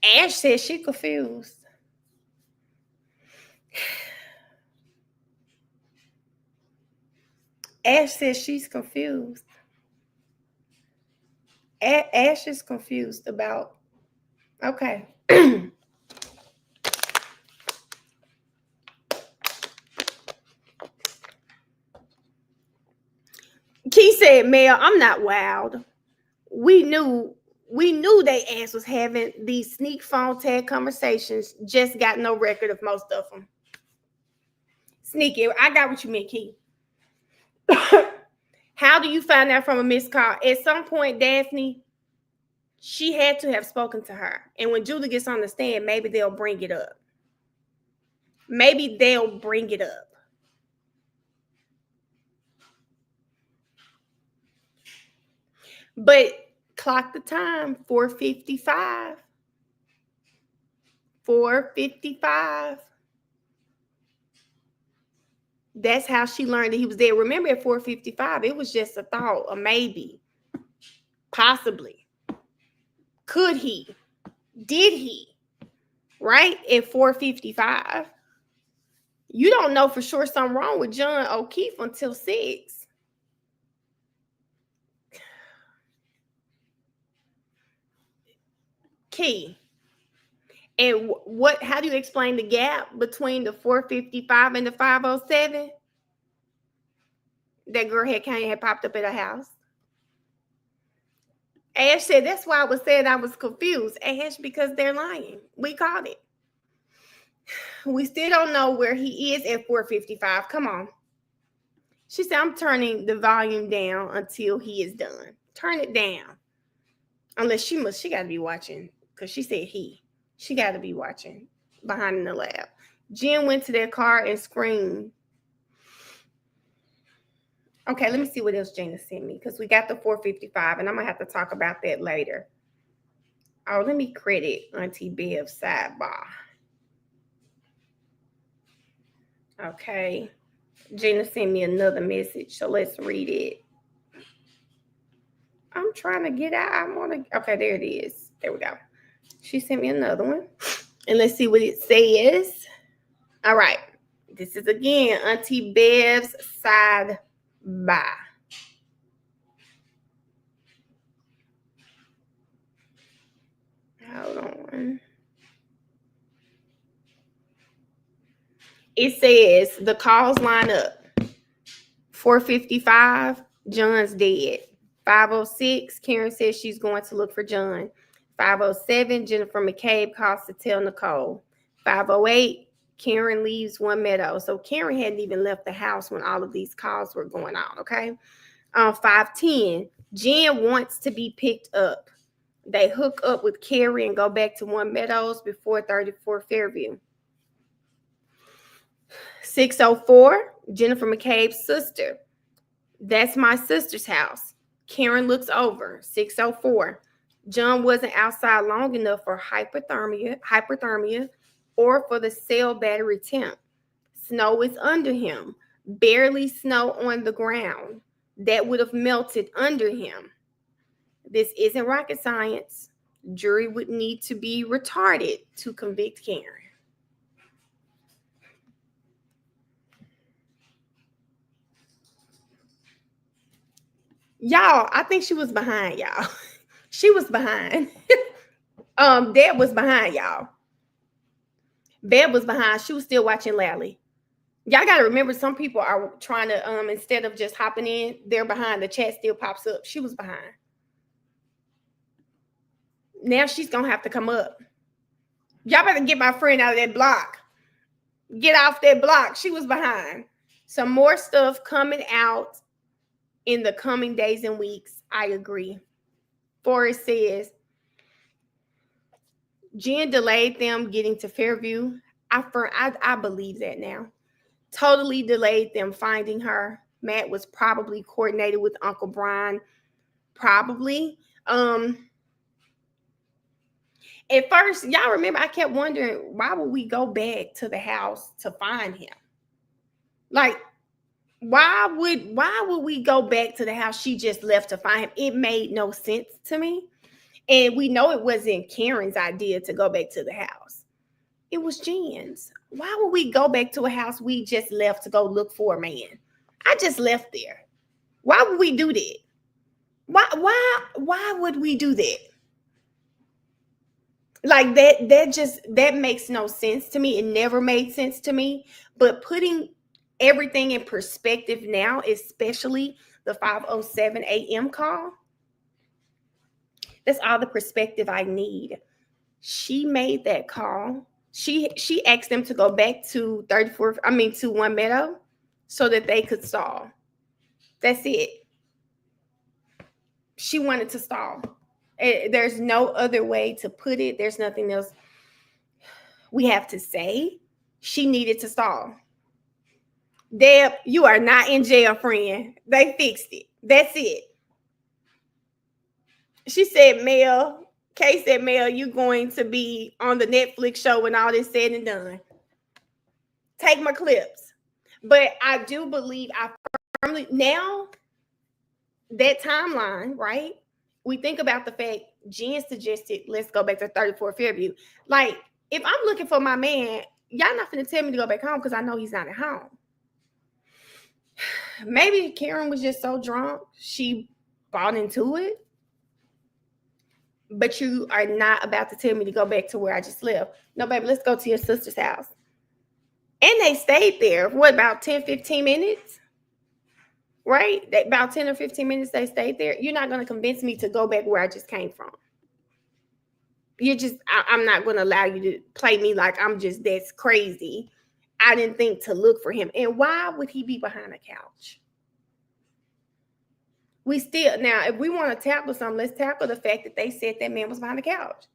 Ash said she confused. Ash says she's confused. Ash is confused about. Okay. Key said, Mel, I'm not wild. We knew they ass was having these sneak phone tag conversations, just got no record of most of them. Sneaky. I got what you meant, Key. How do you find out from a missed call? At some point, Daphne, she had to have spoken to her. And when Julie gets on the stand, maybe they'll bring it up. Maybe they'll bring it up. But clock the time, 4:55. 4:55. That's how she learned that he was there. Remember, at 4:55, it was just a thought, a maybe, possibly. Could he? Did he? Right? At 4:55. You don't know for sure something wrong with John O'Keefe until 6. Key. And how do you explain the gap between the 4:55 and the 5:07? That girl had popped up at her house. Ash said, that's why I was saying I was confused. Ash, because they're lying. We caught it. We still don't know where he is at 4:55. Come on. She said, I'm turning the volume down until he is done. Turn it down. Unless she got to be watching, because she said he. She got to be watching behind in the lab. Jen went to their car and screamed. Okay, let me see what else Gina sent me, because we got the 4:55, and I'm going to have to talk about that later. Oh, let me credit Auntie Bev's sidebar. Okay. Gina sent me another message, so let's read it. I'm trying to get out. Okay, there it is. There we go. She sent me another one. And let's see what it says. All right. This is again Auntie Bev's sidebar. Hold on. It says the calls line up. 4:55, John's dead. 5:06, Karen says she's going to look for John. 5:07, Jennifer McCabe calls to tell Nicole. 5:08, Karen leaves One Meadow. So Karen hadn't even left the house when all of these calls were going on, okay? 5:10, Jen wants to be picked up. They hook up with Carrie and go back to One Meadows before 34 Fairview. 6:04, Jennifer McCabe's sister. That's my sister's house. Karen looks over. 6:04. John wasn't outside long enough for hypothermia, or for the cell battery temp. Snow is under him. Barely snow on the ground. That would have melted under him. This isn't rocket science. Jury would need to be retarded to convict Karen. Y'all, I think she was behind, y'all. She was behind. Deb was behind, y'all. Deb was behind. She was still watching Lally. Y'all got to remember, some people are trying to, instead of just hopping in, they're behind. The chat still pops up. She was behind. Now she's going to have to come up. Y'all better get my friend out of that block. Get off that block. She was behind. Some more stuff coming out in the coming days and weeks. I agree. Forrest says, Jen delayed them getting to Fairview. I believe that now. Totally delayed them finding her. Matt was probably coordinated with Uncle Brian. Probably. At first, y'all remember, I kept wondering, why would we go back to the house to find him? Like, why would we go back to the house she just left to find him? It made no sense to me. And we know it wasn't Karen's idea to go back to the house. It was Jen's. Why would we go back to a house we just left to go look for a man? I just left there. Why would we do that? Why would we do that? Like that makes no sense to me. It never made sense to me. But putting everything in perspective now, especially the 5:07 a.m. call, that's all the perspective I need. She made that call. She asked them to go back to to One Meadow so that they could stall. That's it. She wanted to stall. There's no other way to put it. There's nothing else we have to say. She needed to stall. Deb, you are not in jail, friend. They fixed it. That's it. She said, Mel, Kay said, Mel, you going to be on the Netflix show when all this said and done. Take my clips. But I do believe, I firmly, now that timeline, right? We think about the fact Jen suggested, let's go back to 34 Fairview. Like, if I'm looking for my man, y'all not going to tell me to go back home because I know he's not at home. Maybe Karen was just so drunk, she bought into it. But you are not about to tell me to go back to where I just lived. No, baby, let's go to your sister's house. And they stayed there, what, about 10, 15 minutes? Right? About 10 or 15 minutes they stayed there. You're not going to convince me to go back where I just came from. I'm not going to allow you to play me like I'm just that's crazy. I didn't think to look for him. And why would he be behind a couch? Now, if we want to tackle something, let's tackle the fact that they said that man was behind the couch.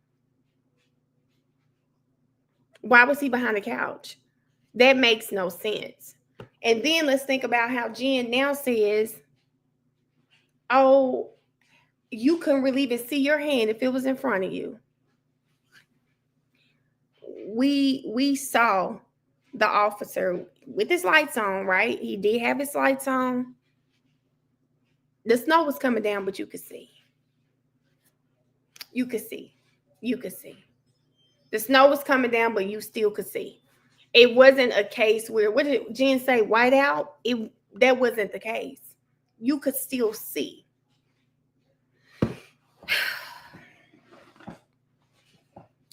Why was he behind the couch? That makes no sense. And then let's think about how Jen now says, oh, you couldn't really even see your hand if it was in front of you. We saw the officer with his lights on, right? He did have his lights on. The snow was coming down, but you could see. You could see. You could see. The snow was coming down, but you still could see. It wasn't a case where, what did Jen say, white out? That wasn't the case. You could still see.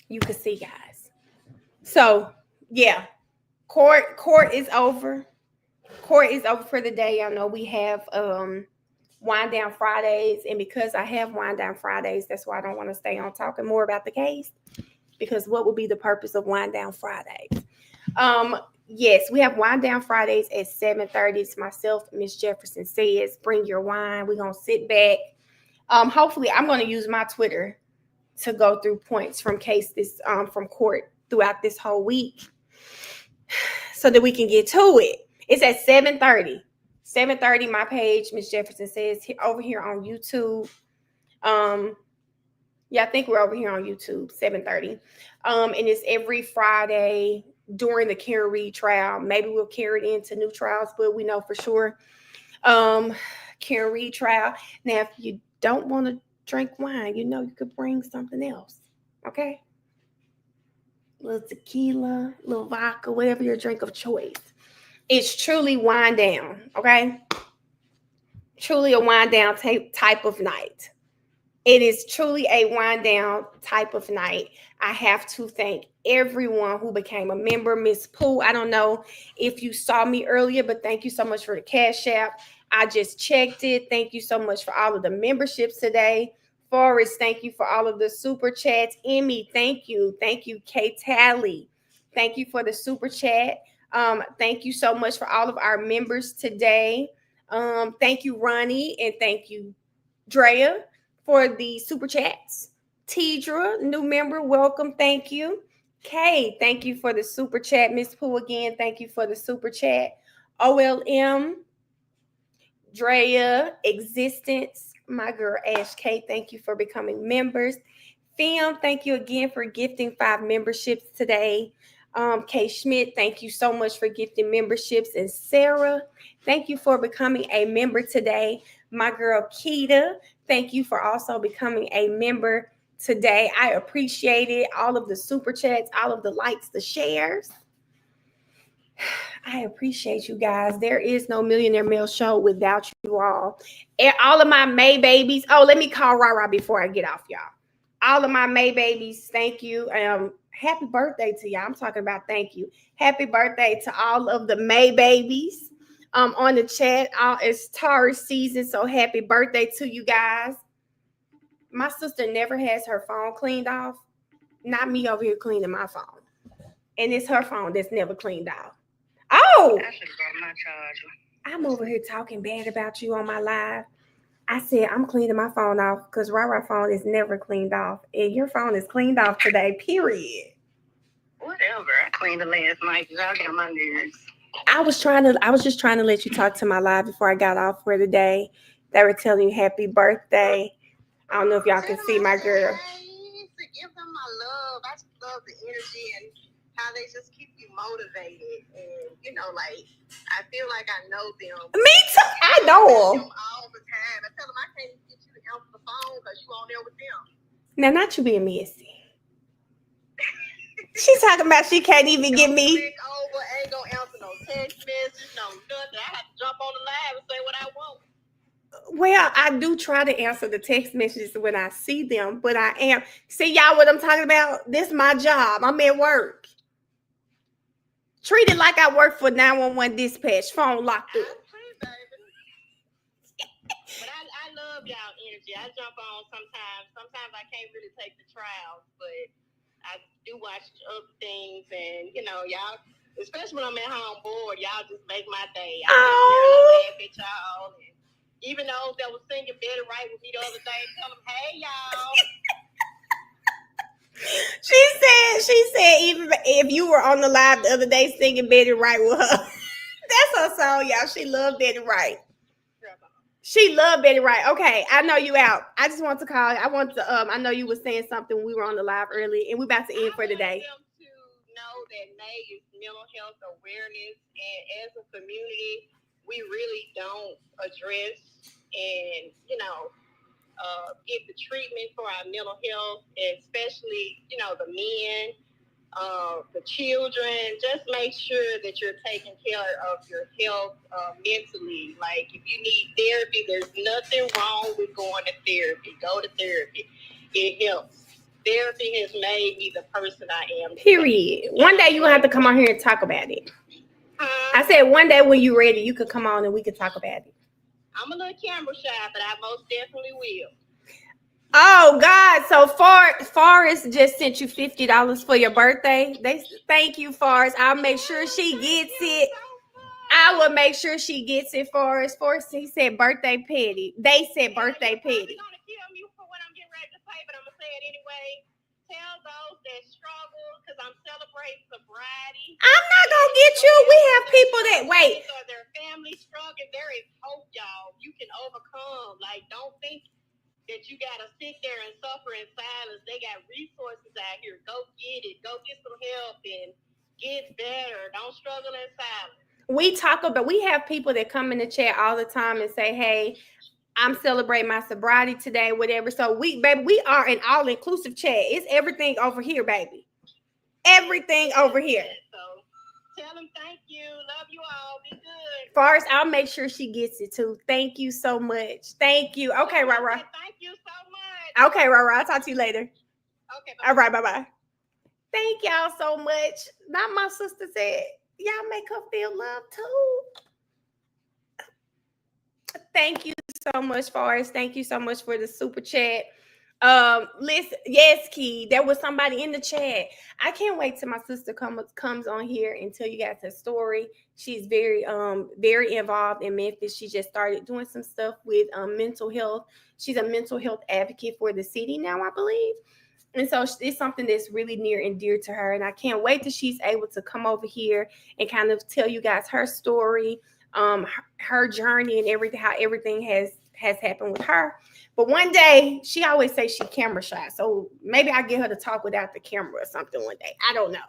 You could see, guys. So, yeah. Court is over. Court is over for the day. I know we have Wind Down Fridays, and because I have Wind Down Fridays, that's why I don't want to stay on talking more about the case, because what would be the purpose of Wind Down Fridays? Yes, we have Wind Down Fridays at 7:30. It's myself, Miss Jefferson Says, bring your wine. We're going to sit back. Hopefully, I'm going to use my Twitter to go through points from from court throughout this whole week so that we can get to it. It's at 7:30. 7:30, my page, Miss Jefferson Says, over here on YouTube. Yeah, I think we're over here on YouTube, 7:30. And it's every Friday during the Karen Reed trial. Maybe we'll carry it into new trials, but we know for sure. Karen Reed trial. Now, if you don't want to drink wine, you know you could bring something else. Okay? A little tequila, a little vodka, whatever your drink of choice. It's truly wind down, okay? Truly a wind down type of night. It is truly a wind down type of night. I have to thank everyone who became a member. Miss Pooh, I don't know if you saw me earlier, but thank you so much for the Cash App. I just checked it. Thank you so much for all of the memberships today. Forrest, thank you for all of the super chats. Emmy, thank you. Thank you, Kay Talley. Thank you for the super chat. Thank you so much for all of our members today. Thank you, Ronnie, and thank you, Drea, for the super chats. Tidra, new member, welcome. Thank you. Kay, thank you for the super chat. Miss Pooh again, thank you for the super chat. OLM, Drea, Existence, my girl Ash K, thank you for becoming members. Film, thank you again for gifting 5 memberships today. Kay Schmidt, thank you so much for gifting memberships. And Sarah, thank you for becoming a member today. My girl Keita, thank you for also becoming a member today. I appreciate it. All of the super chats, all of the likes, the shares. I appreciate you guys. There is no Millionaire Mail Show without you all. And all of my May babies. Oh, let me call Rara before I get off, y'all. All of my May babies, thank you. Happy birthday to y'all. I'm talking about thank you. Happy birthday to all of the May babies. On the chat, it's Taurus season, so happy birthday to you guys. My sister never has her phone cleaned off. Not me over here cleaning my phone. And it's her phone that's never cleaned off. Oh, I should have brought my charger. I'm over here talking bad about you on my live. I said I'm cleaning my phone off because Rara's phone is never cleaned off. And your phone is cleaned off today, period. Whatever. I cleaned it last night because y'all get on my nerves. I was just trying to let you talk to my live before I got off for the day. They were telling you happy birthday. I don't know if y'all can see my girl. Give them my love. I just love the energy and how they just keep you motivated. And, you know, like, I feel like I know them. Me too. I know them. All the time. I tell them I can't even get you to answer the phone because you on there with them. Now, not you being messy. She's talking about she can't even get me. Over, ain't gonna answer no text message, no nothing. I have to jump on the live and say what I want. Well, I do try to answer the text messages when I see them, but I am. See, y'all, what I'm talking about? This is my job. I'm at work. Treat it like I work for 911 dispatch. Phone locked up. But I love y'all energy. I jump on sometimes. Sometimes I can't really take the trials, but I do watch other things, and you know, y'all, especially when I'm at home bored, y'all just make my day. I laugh at y'all. And even those that was singing Better Right with me the other day, tell them, hey y'all. She said, even if you were on the live the other day singing Betty Right with her, that's her song, y'all. She loved Betty Right. She loved Betty Right. Okay, I know you out. I just want to call. I know you were saying something when we were on the live early, and we're about to end for the day. I want them to know that May is mental health awareness, and as a community, we really don't address and, you know, get the treatment for our mental health, especially, you know, the men, the children. Just make sure that you're taking care of your health mentally. Like, if you need therapy, there's nothing wrong with going to therapy. Go to therapy. It helps. Therapy has made me the person I am today. Period. One day you will have to come on here and talk about it. I said one day when you're ready, you could come on and we could talk about it. I'm a little camera shy, but I most definitely will. Oh God! So Forrest just sent you $50 for your birthday. Thank you, Forrest. I'll make sure she gets it. I will make sure she gets it, Forrest. Forrest, he said birthday petty. They said birthday petty. You're gonna kill me for what I'm getting ready to say, but I'm gonna say it anyway. Tell those that struggle, because I'm celebrating sobriety. I'm not gonna get you. We have people that wait. Or their family struggling. There is hope, y'all. You can overcome. Like, don't think that you gotta sit there and suffer in silence. They got resources out here. Go get it. Go get some help and get better. Don't struggle in silence. We have people that come in the chat all the time and say, hey, I'm celebrating my sobriety today, whatever. So we are an all-inclusive chat. It's everything over here, baby. Everything over here. So tell them thank you. Love you all. Be good. Forrest, I'll make sure she gets it too. Thank you so much. Thank you. Okay, Rara. Thank you so much. Okay, Rara. I'll talk to you later. Okay. All right, bye-bye. Thank y'all so much. Now my sister said, y'all make her feel love too. Thank you so much, Forrest. Thank you so much for the super chat. Listen, yes, Key, there was somebody in the chat. I can't wait till my sister comes on here and tell you guys her story. She's very involved in Memphis. She just started doing some stuff with mental health. She's a mental health advocate for the city now, I believe. And so it's something that's really near and dear to her. And I can't wait till she's able to come over here and kind of tell you guys her story, her journey and everything, how everything has has happened with her. But one day, she always says she camera shy. So maybe I get her to talk without the camera or something one day. I don't know.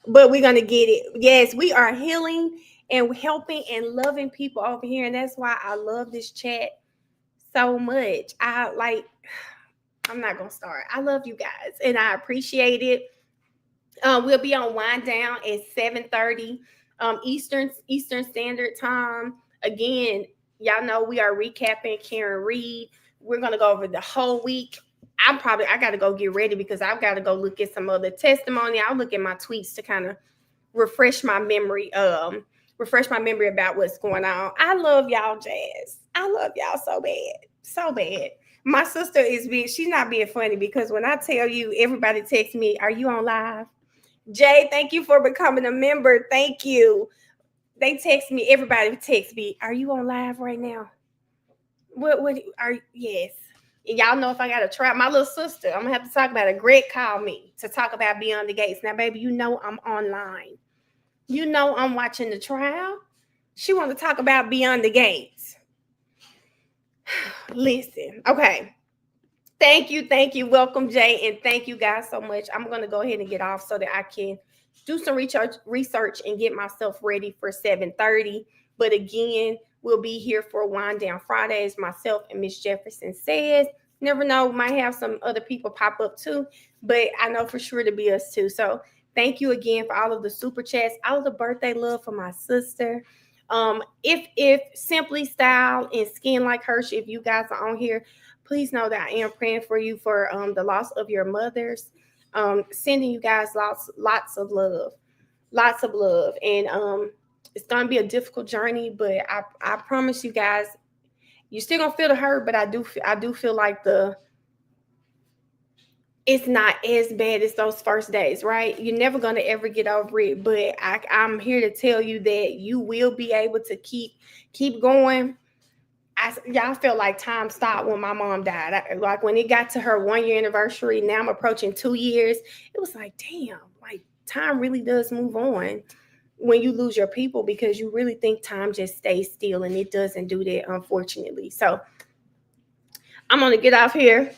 But we're going to get it. Yes, we are healing and helping and loving people over here. And that's why I love this chat so much. I'm not going to start. I love you guys and I appreciate it. We'll be on Wind Down at 7:30 Eastern Standard Time. Again, y'all know we are recapping Karen Reed. We're gonna go over the whole week. I got to go get ready because I've got to go look at some other testimony. I'll look at my tweets to kind of refresh my memory. Refresh my memory about what's going on. I love y'all, Jazz. I love y'all so bad. My sister she's not being funny because when I tell you, everybody texts me, "Are you on live?" Jay, thank you for becoming a member. Thank you. They text me. Everybody texts me. "Are you on live right now?" Yes. And y'all know if I got to try my little sister, I'm gonna have to talk about it. Greg called me to talk about Beyond the Gates. Now, baby, you know I'm online. You know I'm watching the trial. She want to talk about Beyond the Gates. Listen, okay. Thank you. Welcome, Jay, and thank you guys so much. I'm going to go ahead and get off so that I can do some research and get myself ready for 7:30. But again, we'll be here for Wind Down Fridays. Myself and Miss Jefferson says. Never know, we might have some other people pop up too, but I know for sure to be us too. So thank you again for all of the super chats, all of the birthday love for my sister. If Simply Style and Skin Like Hershey, if you guys are on here, please know that I am praying for you for the loss of your mothers. Sending you guys lots of love, and it's gonna be a difficult journey, but I promise you guys, you're still gonna feel the hurt, but I do feel like it's not as bad as those first days, right? You're never gonna ever get over it, but I'm here to tell you that you will be able to keep going. Y'all felt like time stopped when my mom died. Like when it got to her 1 year anniversary, now I'm approaching 2 years. It was like, damn, like time really does move on when you lose your people, because you really think time just stays still, and it doesn't do that, unfortunately. So I'm gonna get off here.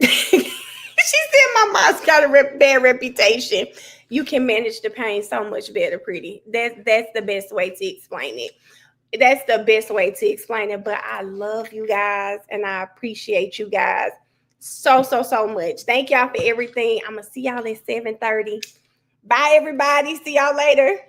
She said my mom's got a bad reputation. You can manage the pain so much better, pretty. That's the best way to explain it. That's the best way to explain it. But I love you guys and I appreciate you guys so much. Thank y'all for everything. I'm gonna see y'all at 7:30. Bye, everybody. See y'all later.